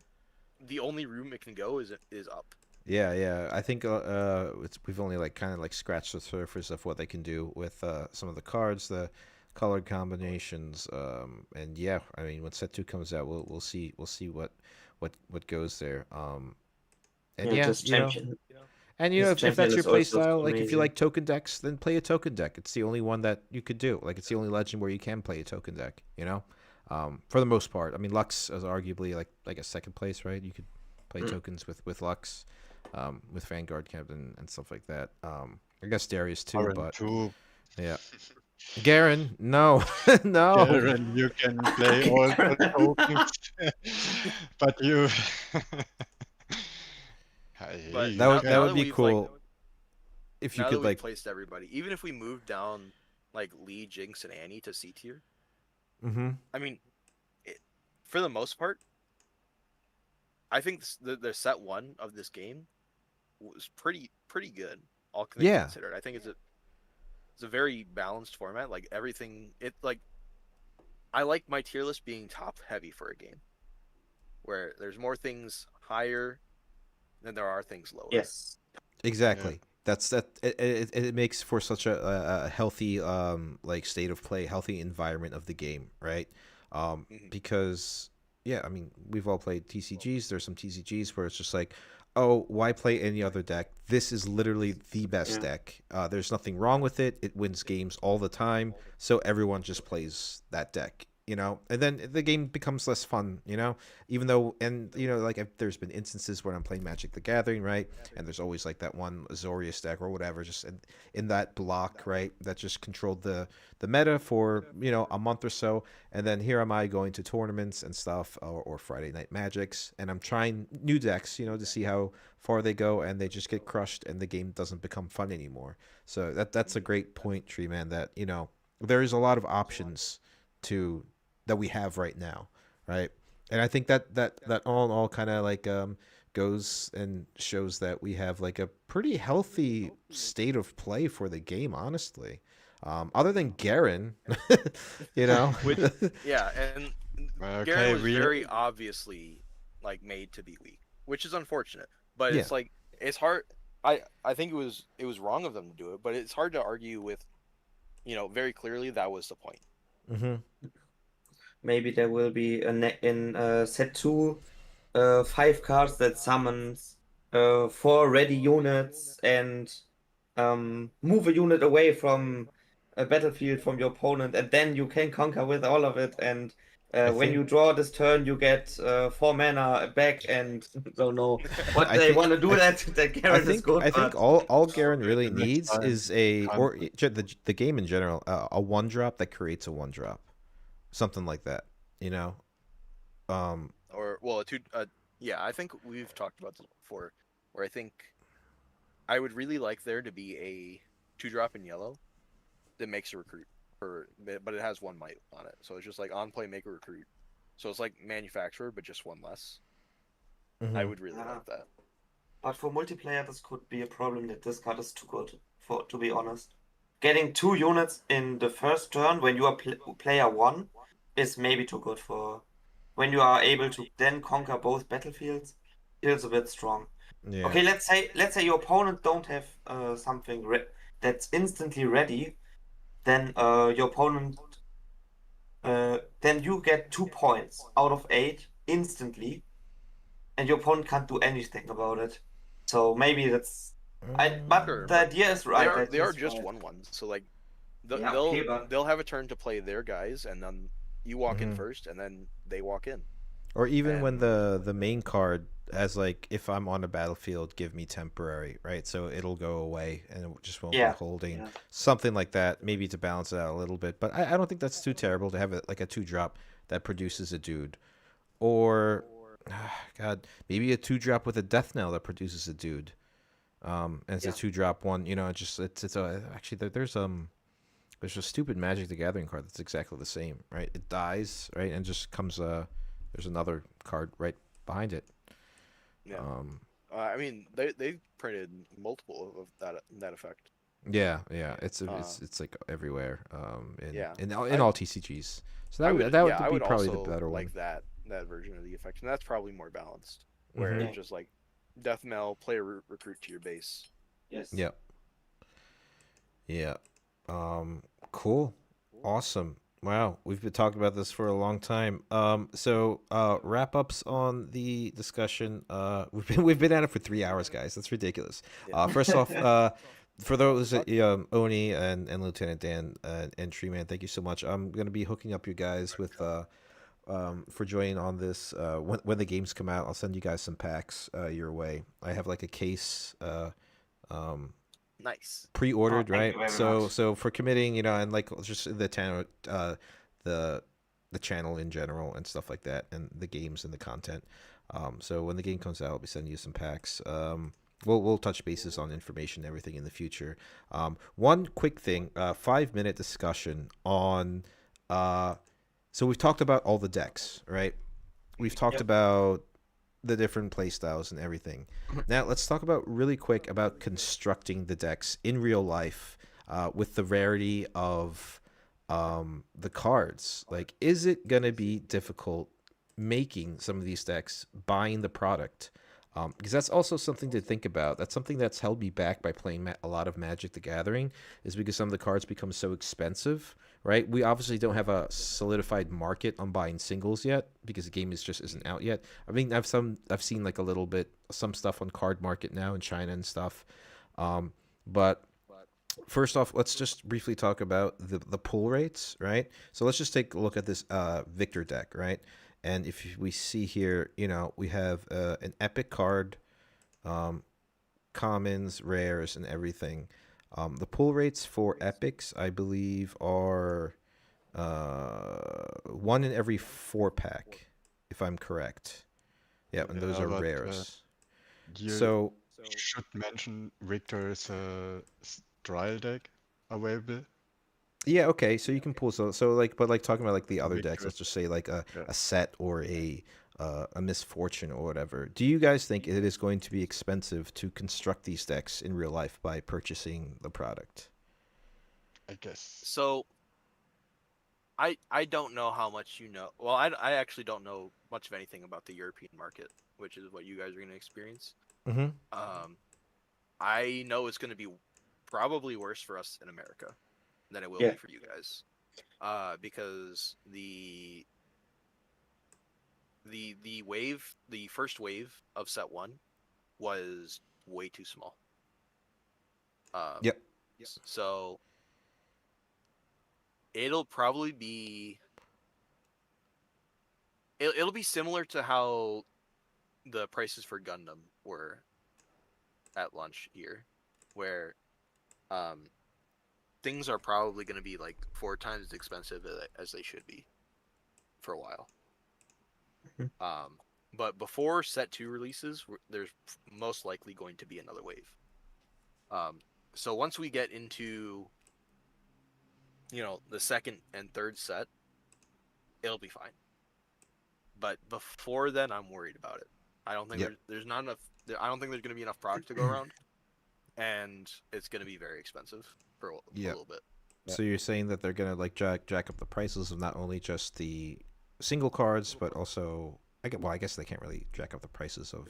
[SPEAKER 3] the only room it can go is up.
[SPEAKER 1] Yeah. I think we've only like kind of like scratched the surface of what they can do with some of the cards, the colored combinations, and yeah, I mean when set 2 comes out, we'll see what goes there. And
[SPEAKER 4] yeah.
[SPEAKER 1] yeah,
[SPEAKER 4] Just
[SPEAKER 1] you know.
[SPEAKER 4] champion.
[SPEAKER 1] And you know,
[SPEAKER 4] His
[SPEAKER 1] if that's
[SPEAKER 4] champion
[SPEAKER 1] your
[SPEAKER 4] is
[SPEAKER 1] play
[SPEAKER 4] also
[SPEAKER 1] style, like if you
[SPEAKER 4] amazing.
[SPEAKER 1] like token decks, then play a token deck. It's the only one that you could do. Like it's the only legend where you can play a token deck. You know, for the most part. I mean, Lux is arguably like a second place, right? You could play tokens with Lux, with Vanguard Captain and stuff like that. I guess Darius too,
[SPEAKER 2] Aaron
[SPEAKER 1] but
[SPEAKER 2] too.
[SPEAKER 1] yeah. Garen, no, no.
[SPEAKER 2] Garen, you can play all the tokens, but you. Hey,
[SPEAKER 3] But
[SPEAKER 1] That
[SPEAKER 2] you
[SPEAKER 1] would that
[SPEAKER 2] can.
[SPEAKER 1] would be cool if you
[SPEAKER 3] now that
[SPEAKER 1] could
[SPEAKER 3] we've
[SPEAKER 1] like.
[SPEAKER 3] placed everybody, even if we move down like Lee, Jinx, and Annie to C tier,
[SPEAKER 1] Mm-hmm.
[SPEAKER 3] I mean, for the most part, I think the set 1 of this game was pretty good, all things
[SPEAKER 1] Yeah.
[SPEAKER 3] considered. I think it's a very balanced format. Like everything, it like I like my tier list being top heavy for a game, where there's more things higher than there are things lower.
[SPEAKER 4] Yes.
[SPEAKER 1] Exactly. That's that. It makes for such a healthy like state of play, healthy environment of the game, right?
[SPEAKER 3] Mhm.
[SPEAKER 1] Because yeah, I mean, we've all played TCGs. There's some TCGs where it's just like, oh, why play any other deck? This is literally the best
[SPEAKER 4] Yeah.
[SPEAKER 1] deck. There's nothing wrong with it. It wins games all the time. So everyone just plays that deck, you know? And then the game becomes less fun, you know? Even though, and, you know, like there's been instances where I'm playing Magic the Gathering, right? And there's always like that one Azorius deck or whatever, just in that block, right? That just controlled the meta for, you know, a month or so. And then here am I going to tournaments and stuff, or Friday Night Magics, and I'm trying new decks, you know, to see how far they go, and they just get crushed, and the game doesn't become fun anymore. So that's a great point, Tree Man. That, you know, there's a lot of options to that we have right now, right? And I think that all in all kind of like goes and shows that we have like a pretty healthy state of play for the game, honestly. Other than Garen, you know.
[SPEAKER 3] Yeah, and Garen
[SPEAKER 2] Okay,
[SPEAKER 3] was
[SPEAKER 2] we
[SPEAKER 3] very obviously like made to be weak, which is unfortunate. But
[SPEAKER 1] Yeah.
[SPEAKER 3] it's like it's hard. I think it was wrong of them to do it, but it's hard to argue with, you know, very clearly that was the point.
[SPEAKER 1] Mm-hmm.
[SPEAKER 4] Maybe there will be in set 2 5 cards that summons 4 ready units and move a unit away from a battlefield from your opponent, and then you can conquer with all of it. And
[SPEAKER 1] I
[SPEAKER 4] when you
[SPEAKER 1] think
[SPEAKER 4] draw this turn, you get 4 mana back. And don't know what
[SPEAKER 1] I
[SPEAKER 4] they
[SPEAKER 1] think
[SPEAKER 4] want to do
[SPEAKER 1] I,
[SPEAKER 4] that. That Garen is good,
[SPEAKER 1] I think
[SPEAKER 4] but
[SPEAKER 1] all
[SPEAKER 2] so
[SPEAKER 1] Garen really
[SPEAKER 2] maybe next
[SPEAKER 1] needs
[SPEAKER 2] time
[SPEAKER 1] is a
[SPEAKER 2] can't.
[SPEAKER 1] or the game in general, a one drop that creates a one drop, something like that, you know. Um,
[SPEAKER 3] Or well, a two. Yeah, I think we've talked about this before. Where I think I would really like there to be a 2-drop in yellow that makes a recruit but it has one might on it. So it's just like on play make a recruit. So it's like manufacturer, but just one less. I
[SPEAKER 1] mhm.
[SPEAKER 3] would really like that.
[SPEAKER 4] but for multiplayer, this could be a problem that this card is too good. For to be honest, getting 2 units in the first turn when you are player 1 is maybe too good for. When you are able to then conquer both battlefields, feels a bit strong.
[SPEAKER 1] Yeah.
[SPEAKER 4] Okay, let's say your opponent don't have something that's instantly ready, then your opponent then you get 2 points out of 8 instantly, and your opponent can't do anything about it. So maybe that's but
[SPEAKER 3] Sure,
[SPEAKER 4] the
[SPEAKER 3] but
[SPEAKER 4] idea is right. The
[SPEAKER 3] they
[SPEAKER 4] idea
[SPEAKER 3] are
[SPEAKER 4] is
[SPEAKER 3] just
[SPEAKER 4] right.
[SPEAKER 3] 1/1s. So like
[SPEAKER 4] Yeah, okay, but
[SPEAKER 3] they'll have a turn to play their guys, and then you walk in
[SPEAKER 1] Mhm.
[SPEAKER 3] first, and then they walk in.
[SPEAKER 1] Or even when
[SPEAKER 3] And
[SPEAKER 1] the main card has like, if I'm on a battlefield, give me temporary, right? So it'll go away and it just won't be
[SPEAKER 4] yeah,
[SPEAKER 1] holding,
[SPEAKER 4] yeah,
[SPEAKER 1] something like that, maybe to balance it out a little bit. But I don't think that's too terrible to have it like a 2-drop that produces a dude, or God, maybe a 2-drop with a death knell that produces a dude. And it's a
[SPEAKER 4] yeah.
[SPEAKER 1] 2-drop one, you know. It's actually there's a stupid Magic the Gathering card that's exactly the same, right? It dies, right, and just comes there's another card right behind it.
[SPEAKER 3] yeah,
[SPEAKER 1] Um,
[SPEAKER 3] I mean they've printed multiple of that effect.
[SPEAKER 1] yeah,
[SPEAKER 3] Uh,
[SPEAKER 1] it's like everywhere.
[SPEAKER 3] yeah,
[SPEAKER 1] In all TCGs. So
[SPEAKER 3] I would
[SPEAKER 1] that
[SPEAKER 3] yeah
[SPEAKER 1] would
[SPEAKER 3] I
[SPEAKER 1] be
[SPEAKER 3] would
[SPEAKER 1] probably the
[SPEAKER 3] also
[SPEAKER 1] better
[SPEAKER 3] like
[SPEAKER 1] one.
[SPEAKER 3] that version of the effect, and that's probably more balanced, where
[SPEAKER 1] Mm-hmm.
[SPEAKER 3] it's just like death knell, play a recruit to your base.
[SPEAKER 4] Yes.
[SPEAKER 1] Yeah, yeah. Cool, awesome. Wow, we've been talking about this for a long time. So wrap ups on the discussion. We've been at it for 3 hours, guys. That's ridiculous.
[SPEAKER 3] Yeah.
[SPEAKER 1] First off, for those Oni and Lieutenant Dan and Tree Man, thank you so much. I'm gonna be hooking up you guys with for joining on this. When the games come out, I'll send you guys some packs your way. I have like a case um,
[SPEAKER 3] Nice.
[SPEAKER 4] Oh,
[SPEAKER 1] pre-ordered,
[SPEAKER 4] thank
[SPEAKER 1] right?
[SPEAKER 4] you very
[SPEAKER 1] So
[SPEAKER 4] much.
[SPEAKER 1] for committing, you know, and like just the the channel in general and stuff like that, and the games and the content. So when the game comes out, I'll be sending you some packs. We'll touch bases on information and everything in the future. One quick thing, 5 minute discussion on so we've talked about all the decks, right? We've talked
[SPEAKER 4] Yep.
[SPEAKER 1] about the different play styles and everything. Now let's talk about really quick about constructing the decks in real life with the rarity of the cards. Like, is it gonna be difficult making some of these decks, buying the product? Because that's also something to think about. That's something that's held me back by playing a lot of Magic the Gathering, is because some of the cards become so expensive, right? We obviously don't have a solidified market on buying singles yet because the game just isn't out yet. I mean, I've seen like a little bit some stuff on Card Market now in China and stuff. But first off, let's just briefly talk about the pull rates, right? So let's just take a look at this Victor deck, right? And if we see here, we have an epic card, commons, rares, and everything. The pull rates for epics, I believe, are 1 in every 4 pack, if I'm correct. Yeah, and those
[SPEAKER 2] Yeah,
[SPEAKER 1] are
[SPEAKER 2] but
[SPEAKER 1] rares.
[SPEAKER 2] you
[SPEAKER 1] So
[SPEAKER 2] should mention Victor's trial deck available.
[SPEAKER 1] yeah, okay. So you can pull so like, but like talking about like the other decks,
[SPEAKER 2] Victor,
[SPEAKER 1] let's just say like
[SPEAKER 2] yeah.
[SPEAKER 1] a set or a misfortune or whatever. Do you guys think it is going to be expensive to construct these decks in real life by purchasing the product?
[SPEAKER 2] I guess.
[SPEAKER 3] So I don't know how much you know. Well, I actually don't know much of anything about the European market, which is what you guys are going to experience.
[SPEAKER 1] Mm-hmm.
[SPEAKER 3] I know it's going to be probably worse for us in America than it will
[SPEAKER 4] Yeah.
[SPEAKER 3] be for you guys, because the first wave of set 1 was way too small.
[SPEAKER 1] Yep.
[SPEAKER 3] So it'll probably be it'll be similar to how the prices for Gundam were at launch year, where things are probably going to be like 4 times as expensive as they should be for a while. But before set 2 releases, there's most likely going to be another wave. So once we get into the second and third set, it'll be fine. But before then, I'm worried about it. I don't think there's not enough. I don't think there's going to be enough product to go around, and it's going to be very expensive for a little bit.
[SPEAKER 1] So you're saying that they're gonna like jack up the prices of not only just the single cards, but also I guess they can't really jack up the prices of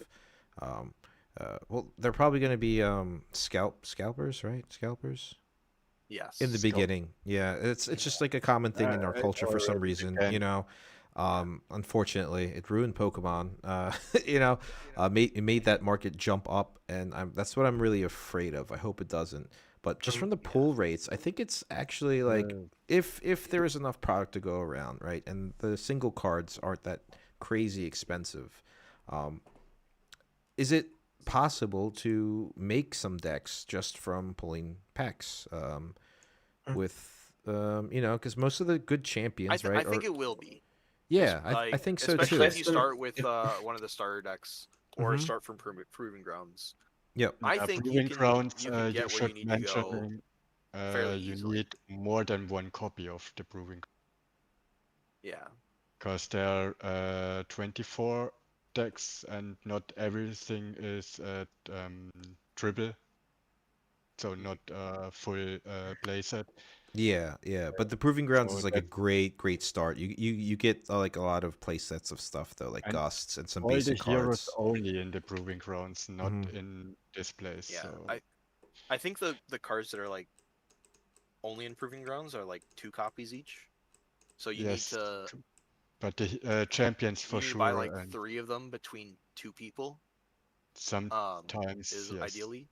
[SPEAKER 1] well, they're probably gonna be scalpers, right? Scalpers.
[SPEAKER 3] Yes.
[SPEAKER 1] In the beginning, yeah, it's just like a common thing in our culture for some
[SPEAKER 2] already
[SPEAKER 1] reason,
[SPEAKER 2] began.
[SPEAKER 1] Unfortunately, it ruined Pokemon. It made that market jump up, and that's what I'm really afraid of. I hope it doesn't. But just from the pull rates, I think it's actually like if there is enough product to go around, right, and the single cards aren't that crazy expensive, is it possible to make some decks just from pulling packs? With because most of the good champions, right?
[SPEAKER 3] I think it will be.
[SPEAKER 1] Yeah,
[SPEAKER 3] Like,
[SPEAKER 1] I think so
[SPEAKER 3] especially
[SPEAKER 1] too.
[SPEAKER 3] if you start with one of the starter decks or
[SPEAKER 1] Mhm.
[SPEAKER 3] start from Proving Grounds.
[SPEAKER 1] Yep.
[SPEAKER 3] I think
[SPEAKER 2] Proving grounds,
[SPEAKER 3] you can
[SPEAKER 2] you
[SPEAKER 3] get where you
[SPEAKER 2] should
[SPEAKER 3] need to go
[SPEAKER 2] mention
[SPEAKER 3] fairly
[SPEAKER 2] you
[SPEAKER 3] easily.
[SPEAKER 2] need more than 1 copy of the proving,
[SPEAKER 3] Yeah.
[SPEAKER 2] because there are 24 decks and not everything is at triple, so not full playset.
[SPEAKER 1] Yeah, but the Proving Grounds
[SPEAKER 2] So
[SPEAKER 1] is like a
[SPEAKER 2] that's
[SPEAKER 1] great start. You get like a lot of play sets of stuff though, like
[SPEAKER 2] and
[SPEAKER 1] Gusts and some
[SPEAKER 2] all the
[SPEAKER 1] basic
[SPEAKER 2] heroes
[SPEAKER 1] cards.
[SPEAKER 2] only in the proving grounds, not
[SPEAKER 1] Mhm.
[SPEAKER 2] in this place.
[SPEAKER 3] Yeah.
[SPEAKER 2] So
[SPEAKER 3] I think the cards that are like only in Proving Grounds are like 2 copies each. So you need
[SPEAKER 2] yes,
[SPEAKER 3] to
[SPEAKER 2] but the champions for
[SPEAKER 3] buy
[SPEAKER 2] sure,
[SPEAKER 3] like
[SPEAKER 2] and
[SPEAKER 3] 3 of them between 2 people.
[SPEAKER 2] sometimes
[SPEAKER 3] Is
[SPEAKER 2] yes,
[SPEAKER 3] ideally.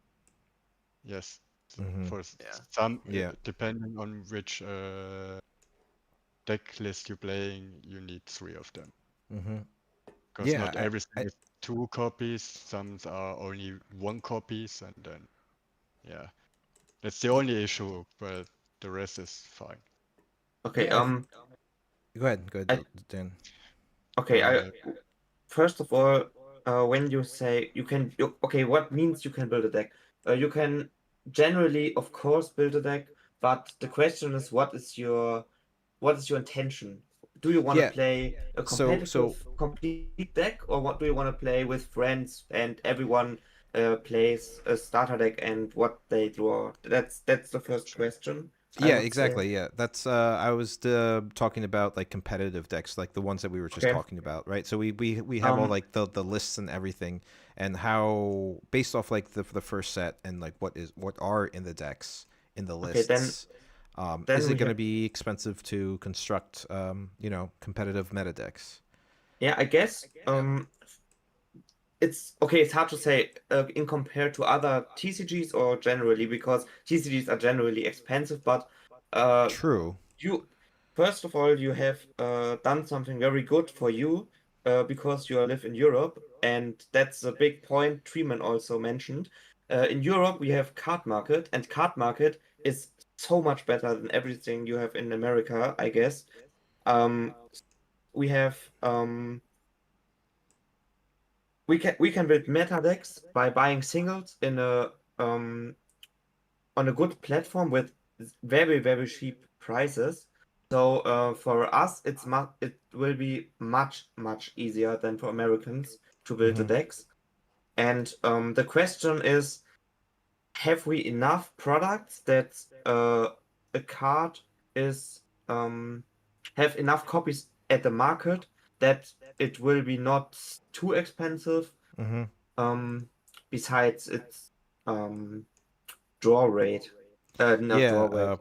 [SPEAKER 2] yes.
[SPEAKER 1] Mhm.
[SPEAKER 2] For
[SPEAKER 3] Yeah.
[SPEAKER 2] some,
[SPEAKER 1] Yeah.
[SPEAKER 2] depending on which deck list you're playing, you need 3 of them.
[SPEAKER 1] Mhm.
[SPEAKER 2] Because
[SPEAKER 1] Yeah,
[SPEAKER 2] not everything
[SPEAKER 1] I
[SPEAKER 2] is 2 copies, some are only 1 copies, and then, yeah. That's the only issue, but the rest is fine.
[SPEAKER 4] Okay.
[SPEAKER 1] yeah. Go ahead,
[SPEAKER 4] I,
[SPEAKER 1] Dan.
[SPEAKER 4] okay.
[SPEAKER 2] Uh,
[SPEAKER 4] First of all, when you say okay, what means you can build a deck? You can generally, of course, build a deck, but the question is, what is your intention? Do you want to
[SPEAKER 1] Yeah.
[SPEAKER 4] play a
[SPEAKER 1] So
[SPEAKER 4] competitive, complete deck, or what do you want to play with friends and everyone plays a starter deck and what they draw? That's the first question, I
[SPEAKER 1] yeah,
[SPEAKER 4] would say.
[SPEAKER 1] exactly. Yeah, that's I was talking about like competitive decks, like the ones that we were just
[SPEAKER 4] Okay.
[SPEAKER 1] talking about, right? So we have all like the lists and everything, and how based off like the first set and like what are in the decks in the
[SPEAKER 4] Okay, then
[SPEAKER 1] lists.
[SPEAKER 4] Then
[SPEAKER 1] Is it
[SPEAKER 4] we
[SPEAKER 1] going to
[SPEAKER 4] have,
[SPEAKER 1] be expensive to construct, competitive meta decks?
[SPEAKER 4] yeah, I guess it's okay. It's hard to say in compared to other TCGs or generally because TCGs are generally expensive. But
[SPEAKER 1] True.
[SPEAKER 4] you first of all you have done something very good for you because you live in Europe, and that's a big point Treeman also mentioned. In Europe we have card market, and card market is so much better than everything you have in America, I guess. Um, we have we can build meta decks by buying singles in a on a good platform with very very cheap prices. So for us, it will be much easier than for Americans to build the
[SPEAKER 1] Mhm.
[SPEAKER 4] decks. And the question is, have we enough products that a card is have enough copies at the market that it will be not too expensive.
[SPEAKER 1] Mhm.
[SPEAKER 4] Um, Besides its draw rate, not
[SPEAKER 1] Yeah,
[SPEAKER 4] draw rate,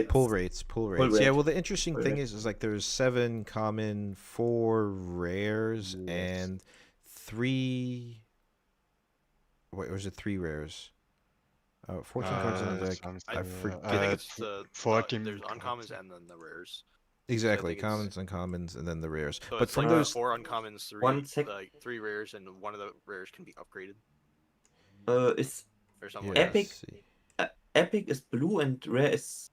[SPEAKER 1] pull
[SPEAKER 4] it's
[SPEAKER 1] rates, pull
[SPEAKER 4] pull
[SPEAKER 1] rates. Yeah,
[SPEAKER 4] rate.
[SPEAKER 1] well, the interesting
[SPEAKER 4] Pull
[SPEAKER 1] thing
[SPEAKER 4] rate.
[SPEAKER 1] is like there's 7 common, 4 rares,
[SPEAKER 2] Yes.
[SPEAKER 1] and 3. Wait, or is it 3 rares? 14 cards in the deck. I
[SPEAKER 2] Something.
[SPEAKER 3] I think
[SPEAKER 1] forget.
[SPEAKER 3] it's the
[SPEAKER 2] 14
[SPEAKER 3] there's
[SPEAKER 2] cards.
[SPEAKER 3] uncommons and then the rares.
[SPEAKER 1] Exactly,
[SPEAKER 3] think it's-
[SPEAKER 1] commons, uncommons, and then the rares.
[SPEAKER 3] So
[SPEAKER 1] But
[SPEAKER 3] it's
[SPEAKER 1] from
[SPEAKER 3] like
[SPEAKER 1] those,
[SPEAKER 3] 4 uncommons,
[SPEAKER 4] One sec.
[SPEAKER 3] like 3 rares, and one of the rares can be upgraded
[SPEAKER 4] Is
[SPEAKER 3] or something
[SPEAKER 1] here,
[SPEAKER 3] like that.
[SPEAKER 4] Epic
[SPEAKER 1] let's see.
[SPEAKER 4] Epic is blue and rare is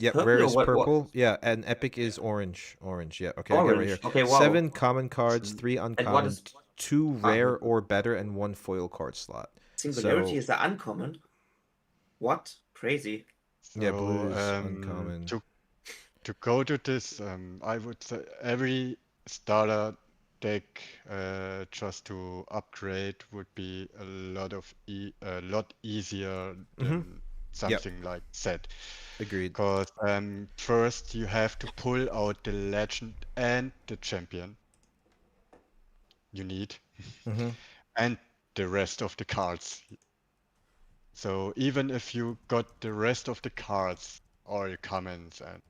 [SPEAKER 1] Yep,
[SPEAKER 4] purple
[SPEAKER 1] rare
[SPEAKER 4] or
[SPEAKER 1] is
[SPEAKER 4] what?
[SPEAKER 1] purple. Yeah, and epic is orange. Orange. Yeah. Okay, I got it right here.
[SPEAKER 4] Orange. Okay, wow.
[SPEAKER 1] 7 common cards, 3
[SPEAKER 4] And what
[SPEAKER 1] uncommon,
[SPEAKER 4] is
[SPEAKER 1] 2
[SPEAKER 4] ah,
[SPEAKER 1] rare or better, and 1 foil card slot.
[SPEAKER 4] Singularity
[SPEAKER 1] So
[SPEAKER 4] is an uncommon? What? Crazy.
[SPEAKER 1] yeah, blue
[SPEAKER 2] So
[SPEAKER 1] is uncommon.
[SPEAKER 2] to go to this, I would say every starter deck just to upgrade would be a lot easier than something like that.
[SPEAKER 1] Agreed.
[SPEAKER 2] Because first you have to pull out the legend and the champion you need,
[SPEAKER 1] Mm-hmm.
[SPEAKER 2] and the rest of the cards. So even if you got the rest of the cards, all commons and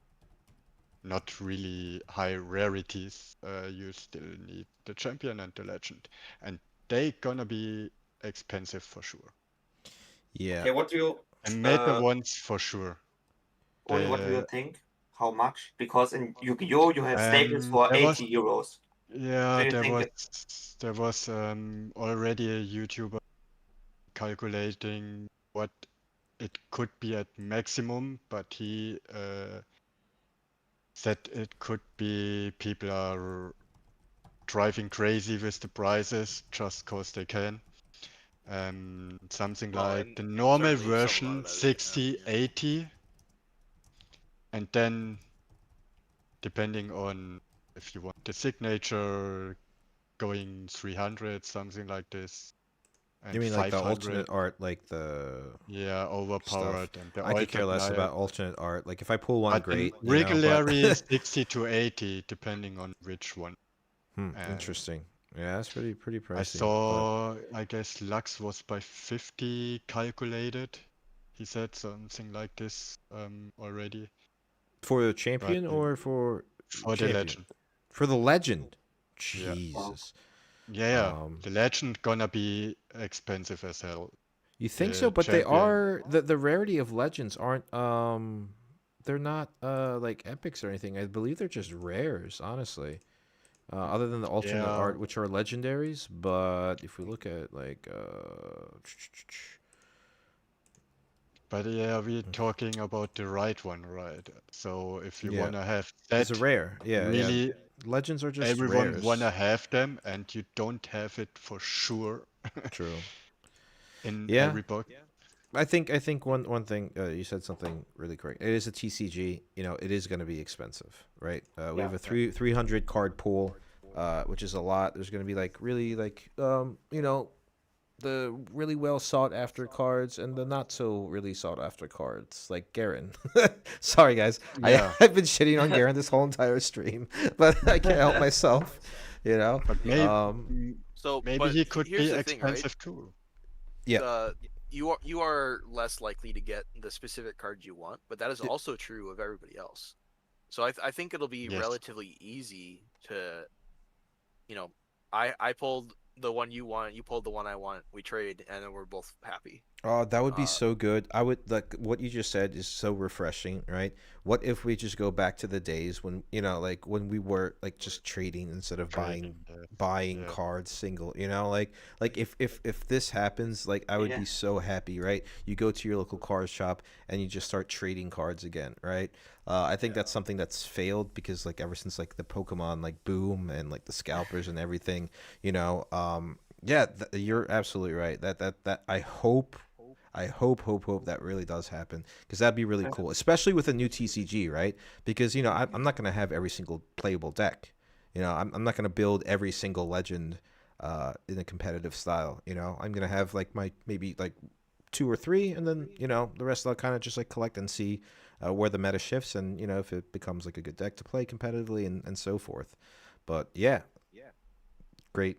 [SPEAKER 2] not really high rarities, you still need the champion and the legend, and they gonna be expensive for sure.
[SPEAKER 1] Yeah.
[SPEAKER 4] Okay, what do you
[SPEAKER 2] And meta ones for sure.
[SPEAKER 4] Oli, what do you
[SPEAKER 2] The
[SPEAKER 4] think? How much? Because in Yu-Gi-Oh you have staples for
[SPEAKER 2] there was
[SPEAKER 4] 80 euros.
[SPEAKER 2] yeah
[SPEAKER 4] Do you
[SPEAKER 2] there
[SPEAKER 4] think
[SPEAKER 2] was already a YouTuber calculating what it could be at maximum, but he said it could be people are driving crazy with the prices just cause they can. Something
[SPEAKER 3] Well,
[SPEAKER 2] like
[SPEAKER 3] and
[SPEAKER 2] the normal
[SPEAKER 3] certainly some
[SPEAKER 2] version
[SPEAKER 3] of that is
[SPEAKER 2] 60,
[SPEAKER 3] yeah.
[SPEAKER 2] 80, and then depending on if you want the signature going 300, something like this, and
[SPEAKER 1] You mean like the
[SPEAKER 2] 500.
[SPEAKER 1] alternate art, like the
[SPEAKER 2] Yeah, overpowered and the
[SPEAKER 1] I could care less
[SPEAKER 2] alternate.
[SPEAKER 1] about alternate art. Like if I pull one,
[SPEAKER 2] But
[SPEAKER 1] great.
[SPEAKER 2] regularly
[SPEAKER 1] But
[SPEAKER 2] 60 to 80, depending on which one. And
[SPEAKER 1] interesting. Yeah, that's pretty pricey.
[SPEAKER 2] I saw, I guess Lux was by 50 calculated. He said something like this already.
[SPEAKER 1] For the champion
[SPEAKER 2] But,
[SPEAKER 1] or for
[SPEAKER 2] for the
[SPEAKER 1] champion?
[SPEAKER 2] legend.
[SPEAKER 1] For the legend.
[SPEAKER 2] Yeah.
[SPEAKER 1] Jesus.
[SPEAKER 2] Yeah, the legend gonna be expensive as hell.
[SPEAKER 1] You think
[SPEAKER 2] The
[SPEAKER 1] so? But they
[SPEAKER 2] champion.
[SPEAKER 1] are the rarity of legends aren't they're not like epics or anything. I believe they're just rares, honestly. Other than the alternate
[SPEAKER 2] Yeah.
[SPEAKER 1] art, which are legendaries. But if we look at like
[SPEAKER 2] But yeah, we're talking about the right one, right? So if you
[SPEAKER 1] Yeah.
[SPEAKER 2] wanna have
[SPEAKER 1] it's
[SPEAKER 2] that,
[SPEAKER 1] a rare. Yeah,
[SPEAKER 2] really,
[SPEAKER 1] yeah. Legends are just
[SPEAKER 2] everyone
[SPEAKER 1] rares.
[SPEAKER 2] wanna have them, and you don't have it for sure
[SPEAKER 1] True.
[SPEAKER 2] in
[SPEAKER 1] Yeah.
[SPEAKER 2] every box.
[SPEAKER 1] I think one thing you said something really correct. It is a TCG. It is going to be expensive, right? We have a 300 card pool, which is a lot. There's going to be like really like the really well sought after cards and the not so really sought after cards, like Garen. Sorry guys,
[SPEAKER 2] Yeah.
[SPEAKER 1] I've been shitting on Garen this whole entire stream, but I can't help myself.
[SPEAKER 2] But maybe
[SPEAKER 3] So
[SPEAKER 2] maybe
[SPEAKER 3] but
[SPEAKER 2] he could
[SPEAKER 3] here's
[SPEAKER 2] be
[SPEAKER 3] the thing, right?
[SPEAKER 2] expensive too.
[SPEAKER 1] Yeah.
[SPEAKER 3] you are less likely to get the specific cards you want, but that is
[SPEAKER 1] It-
[SPEAKER 3] also true of everybody else. So I think it'll be
[SPEAKER 2] Yes.
[SPEAKER 3] relatively easy to, you know, I pulled the one you want, you pulled the one I want, we trade, and then we're both happy.
[SPEAKER 1] Oh, that would be
[SPEAKER 3] Uh,
[SPEAKER 1] so good. I would like what you just said is so refreshing, right? What if we just go back to the days when, like when we were like just trading instead of buying
[SPEAKER 2] Trading.
[SPEAKER 1] buying
[SPEAKER 2] Yeah.
[SPEAKER 1] cards single, like if this happens, like I would
[SPEAKER 4] Yeah.
[SPEAKER 1] be so happy, right? You go to your local card shop and you just start trading cards again, right? I think that's something that's failed because like ever since like the Pokemon like boom and like the scalpers and everything, yeah, you're absolutely right. That I hope that really does happen because that'd be really
[SPEAKER 4] Yeah.
[SPEAKER 1] cool, especially with a new TCG, right? Because I'm not gonna have every single playable deck. I'm not gonna build every single legend in a competitive style. I'm gonna have like my maybe like two or three, and then the rest I'll kind of just like collect and see where the meta shifts, and if it becomes like a good deck to play competitively and so forth. But yeah, great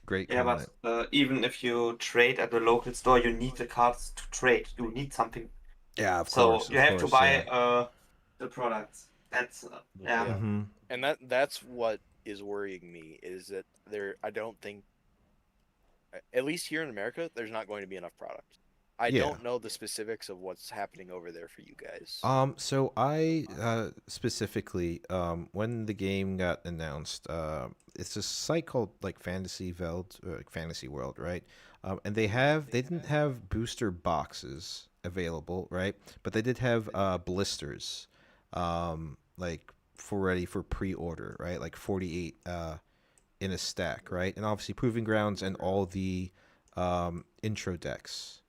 [SPEAKER 1] great
[SPEAKER 4] Yeah,
[SPEAKER 1] comment.
[SPEAKER 4] but even if you trade at the local store, you need the cards to trade. You need something.
[SPEAKER 1] Yeah,
[SPEAKER 4] So you
[SPEAKER 1] of
[SPEAKER 4] have to
[SPEAKER 1] course, yeah.
[SPEAKER 4] buy the products. That's yeah.
[SPEAKER 3] yeah,
[SPEAKER 1] Mm-hmm.
[SPEAKER 3] and that's what is worrying me is that I don't think, at least here in America, there's not going to be enough product. I
[SPEAKER 1] Yeah.
[SPEAKER 3] don't know the specifics of what's happening over there for you guys.
[SPEAKER 1] So I specifically, when the game got announced, it's a site called like Fantasy Veld, or like Fantasy World, right? And they didn't have booster boxes available, right? But they did have blisters, like for ready for pre-order, right? Like 48 in a stack, right? And obviously Proving Grounds and all the intro decks.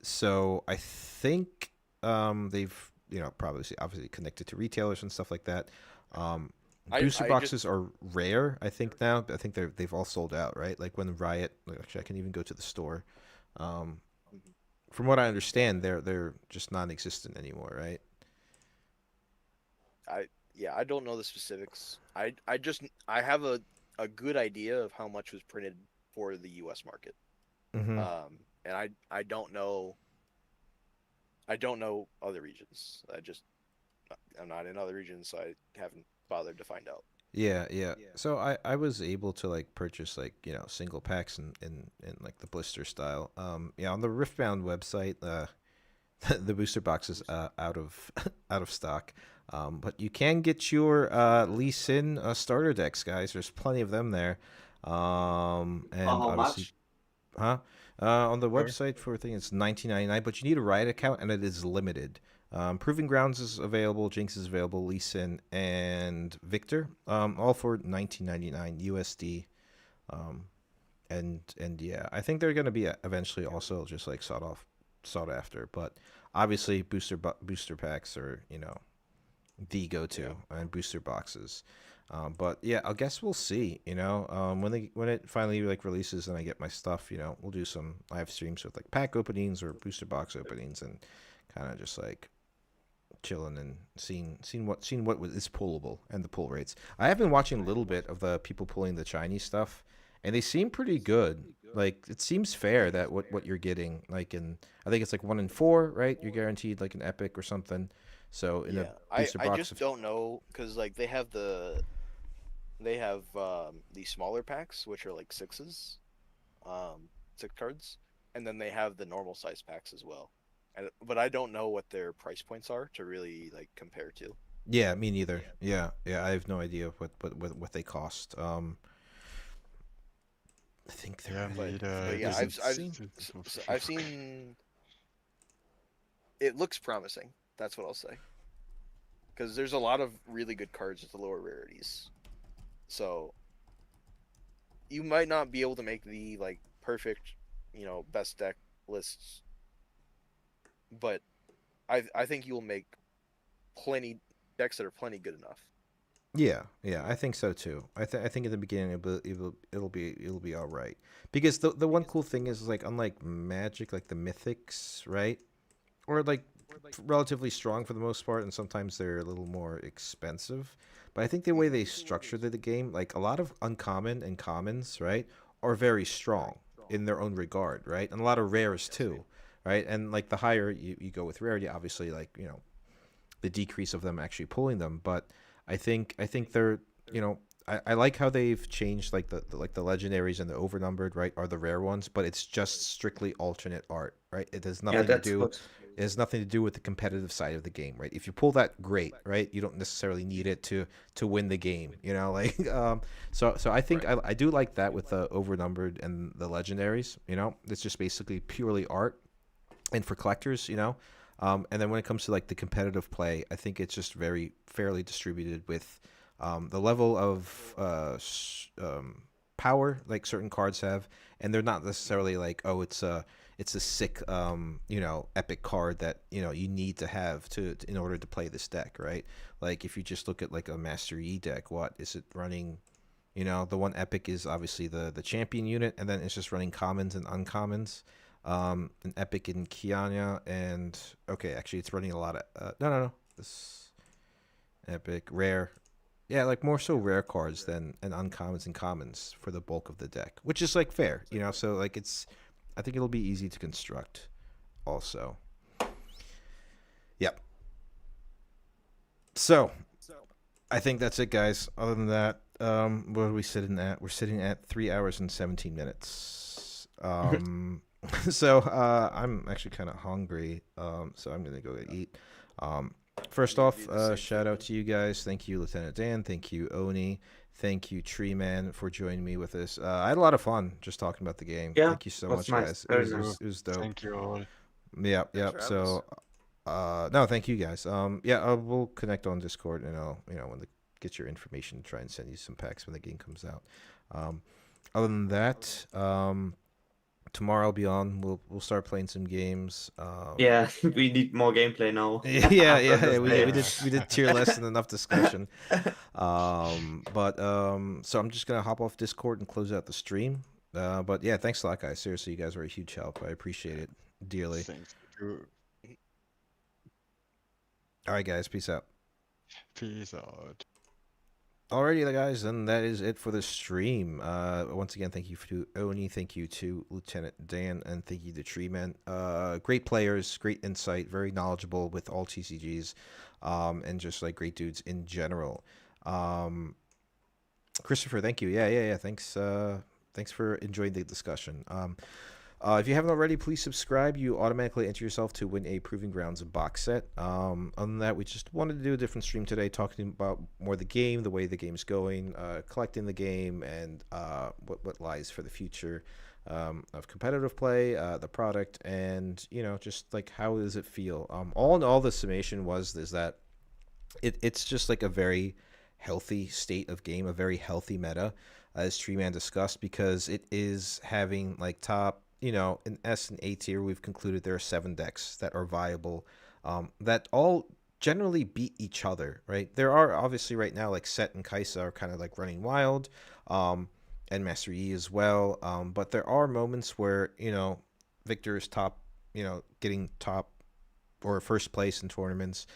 [SPEAKER 1] So I think they've probably obviously connected to retailers and stuff like that. Um, Booster
[SPEAKER 3] I just
[SPEAKER 1] boxes are rare, I think now. I think they've all sold out, right? Like when Riot, actually, I can even go to the store. Um, from what I understand, they're just non-existent anymore, right?
[SPEAKER 3] I yeah, I don't know the specifics. I have a good idea of how much was printed for the U.S. market.
[SPEAKER 1] Mm-hmm.
[SPEAKER 3] And I don't know other regions. I'm not in other regions, so I haven't bothered to find out.
[SPEAKER 1] Yeah, yeah. So I was able to like purchase like single packs in like the blister style. Yeah, on the Riftbound website, the booster box is out of out of stock. But you can get your Lee Sin starter decks, guys. There's plenty of them there.
[SPEAKER 4] For
[SPEAKER 1] And
[SPEAKER 4] how
[SPEAKER 1] obviously,
[SPEAKER 4] much?
[SPEAKER 1] huh? On the
[SPEAKER 2] Sure.
[SPEAKER 1] website for I think it's 19.99, but you need a Riot account and it is limited. Proving Grounds is available, Jinx is available, Lee Sin and Victor, all for 19.99 USD. Um, and yeah, I think they're gonna be eventually also just like sought after, but obviously booster packs are the go
[SPEAKER 3] Yeah.
[SPEAKER 1] to and booster boxes. But yeah, I guess we'll see. When it finally like releases and I get my stuff, we'll do some live streams with like pack openings or booster box openings and kind of just like chilling and seeing what is pullable and the pull rates. I have been watching a little bit of the people pulling the Chinese stuff, and they seem pretty good. Like it seems fair that what you're getting, like in I think it's like 1 in 4, right? You're guaranteed like an epic or something. So in a
[SPEAKER 3] Yeah,
[SPEAKER 1] booster
[SPEAKER 3] I
[SPEAKER 1] box,
[SPEAKER 3] just don't know because like they have the smaller packs which are like sixes, 6 cards, and then they have the normal size packs as well. But I don't know what their price points are to really like compare to.
[SPEAKER 1] yeah, me neither. Yeah, yeah, I have no idea what they cost. I think
[SPEAKER 2] Yeah,
[SPEAKER 1] they're
[SPEAKER 2] me
[SPEAKER 3] But
[SPEAKER 2] the
[SPEAKER 3] yeah,
[SPEAKER 2] this
[SPEAKER 1] doesn't seem.
[SPEAKER 3] I've seen it looks promising. That's what I'll say. Because there's a lot of really good cards with the lower rarities. So you might not be able to make the like perfect, best deck lists, but I think you'll make plenty decks that are plenty good enough.
[SPEAKER 1] Yeah, yeah, I think so too. I think in the beginning it'll be all right because the one cool thing is like unlike Magic, like the Mythics, right? Or like relatively strong for the most part, and sometimes they're a little more expensive. But I think the way they structured the game, like a lot of uncommon and commons, right, are very strong. in their own regard, right? And a lot of rares too, right? And like the higher you go with rarity, obviously, like the decrease of them actually pulling them. But I think they're I like how they've changed like the legendaries and the overnumbered, right, are the rare ones, but it's just strictly alternate art, right? It has
[SPEAKER 4] Yeah,
[SPEAKER 1] nothing to
[SPEAKER 4] that's
[SPEAKER 1] do
[SPEAKER 4] good.
[SPEAKER 1] it has nothing to do with the competitive side of the game, right? If you pull that, great, right? You don't necessarily need it to win the game, like so I think I do like that with the overnumbered and the legendaries, it's just basically purely art and for collectors, and then when it comes to like the competitive play, I think it's just very fairly distributed with the level of power like certain cards have, and they're not necessarily like, oh, it's a sick epic card that you need to have to in order to play this deck, right? Like if you just look at like a Master E deck, what is it running? The one epic is obviously the champion unit, and then it's just running commons and uncommons. An epic in Kianya, and okay, actually, it's running a lot of no, this epic rare, yeah, like more so rare cards than and uncommons and commons for the bulk of the deck, which is like fair, So like I think it'll be easy to construct, also. Yep. So I think that's it, guys. Other than that, what are we sitting at? We're sitting at 3 hours and 17 minutes. So I'm actually kind of hungry. So I'm gonna go eat. First off, shout out to you guys. Thank you, Lieutenant Dan. Thank you, Oni. Thank you, Tree Man, for joining me with this. I had a lot of fun just talking about the game.
[SPEAKER 4] Yeah,
[SPEAKER 1] Thank you so
[SPEAKER 4] was
[SPEAKER 1] much,
[SPEAKER 4] nice.
[SPEAKER 1] guys.
[SPEAKER 4] Very
[SPEAKER 1] It was dope.
[SPEAKER 2] Thank you all.
[SPEAKER 1] Yep.
[SPEAKER 3] for having
[SPEAKER 1] So, no, thank you guys. Yeah, we'll connect on Discord, and I'll, get your information, try and send you some packs when the game comes out. Other than that, tomorrow I'll be on. We'll start playing some games.
[SPEAKER 4] Yeah, we need more gameplay now.
[SPEAKER 1] Yeah. We
[SPEAKER 2] Yeah.
[SPEAKER 1] did tier list and enough discussion. So I'm just gonna hop off Discord and close out the stream. But yeah, thanks a lot, guys. Seriously, you guys are a huge help. I appreciate it dearly.
[SPEAKER 2] Thanks to
[SPEAKER 1] All right, guys. Peace out.
[SPEAKER 2] peace out.
[SPEAKER 1] Alrighty, guys, and that is it for the stream. Once again, thank you to Oni, thank you to Lieutenant Dan, and thank you to Treeman. Great players, great insight, very knowledgeable with all TCGs, and just like great dudes in general. Christopher, thank you. Yeah. Thanks. Thanks for enjoying the discussion. If you haven't already, please subscribe. You automatically enter yourself to win a Proving Grounds box set. Other than that, we just wanted to do a different stream today, talking about more the game, the way the game's going, collecting the game, and what lies for the future of competitive play, the product, and just like how does it feel. All in all, the summation is that it's just like a very healthy state of game, a very healthy meta, as Treeman discussed, because it is having like top. In S and A tier, we've concluded there are 7 decks that are viable, that all generally beat each other, right? There are obviously right now like Set and Kaisa are kind of like running wild, and Master Yi as well. But there are moments where Victor is top, getting top or first place in tournaments.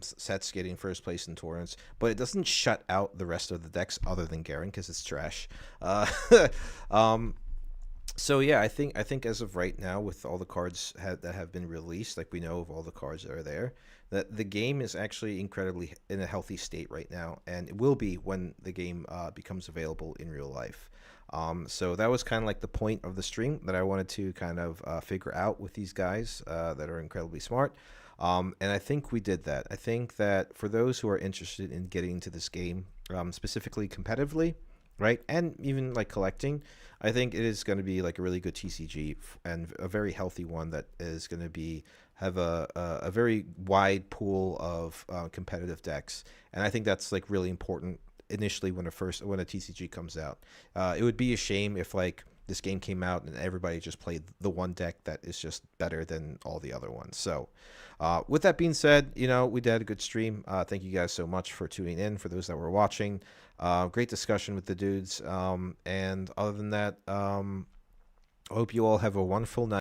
[SPEAKER 1] Set's getting first place in tournaments, but it doesn't shut out the rest of the decks other than Garen because it's trash. So yeah, I think as of right now, with all the cards that have been released, like we know of all the cards that are there, that the game is actually incredibly in a healthy state right now, and it will be when the game becomes available in real life. So that was kind of like the point of the stream that I wanted to kind of figure out with these guys that are incredibly smart. And I think we did that. I think that for those who are interested in getting into this game, specifically competitively, right, and even like collecting, I think it is going to be like a really good TCG and a very healthy one that is going to have a very wide pool of competitive decks, and I think that's like really important initially when a TCG comes out. It would be a shame if like this game came out and everybody just played the one deck that is just better than all the other ones. So with that being said, we did a good stream. Thank you guys so much for tuning in. For those that were watching, great discussion with the dudes. And other than that, I hope you all have a wonderful night.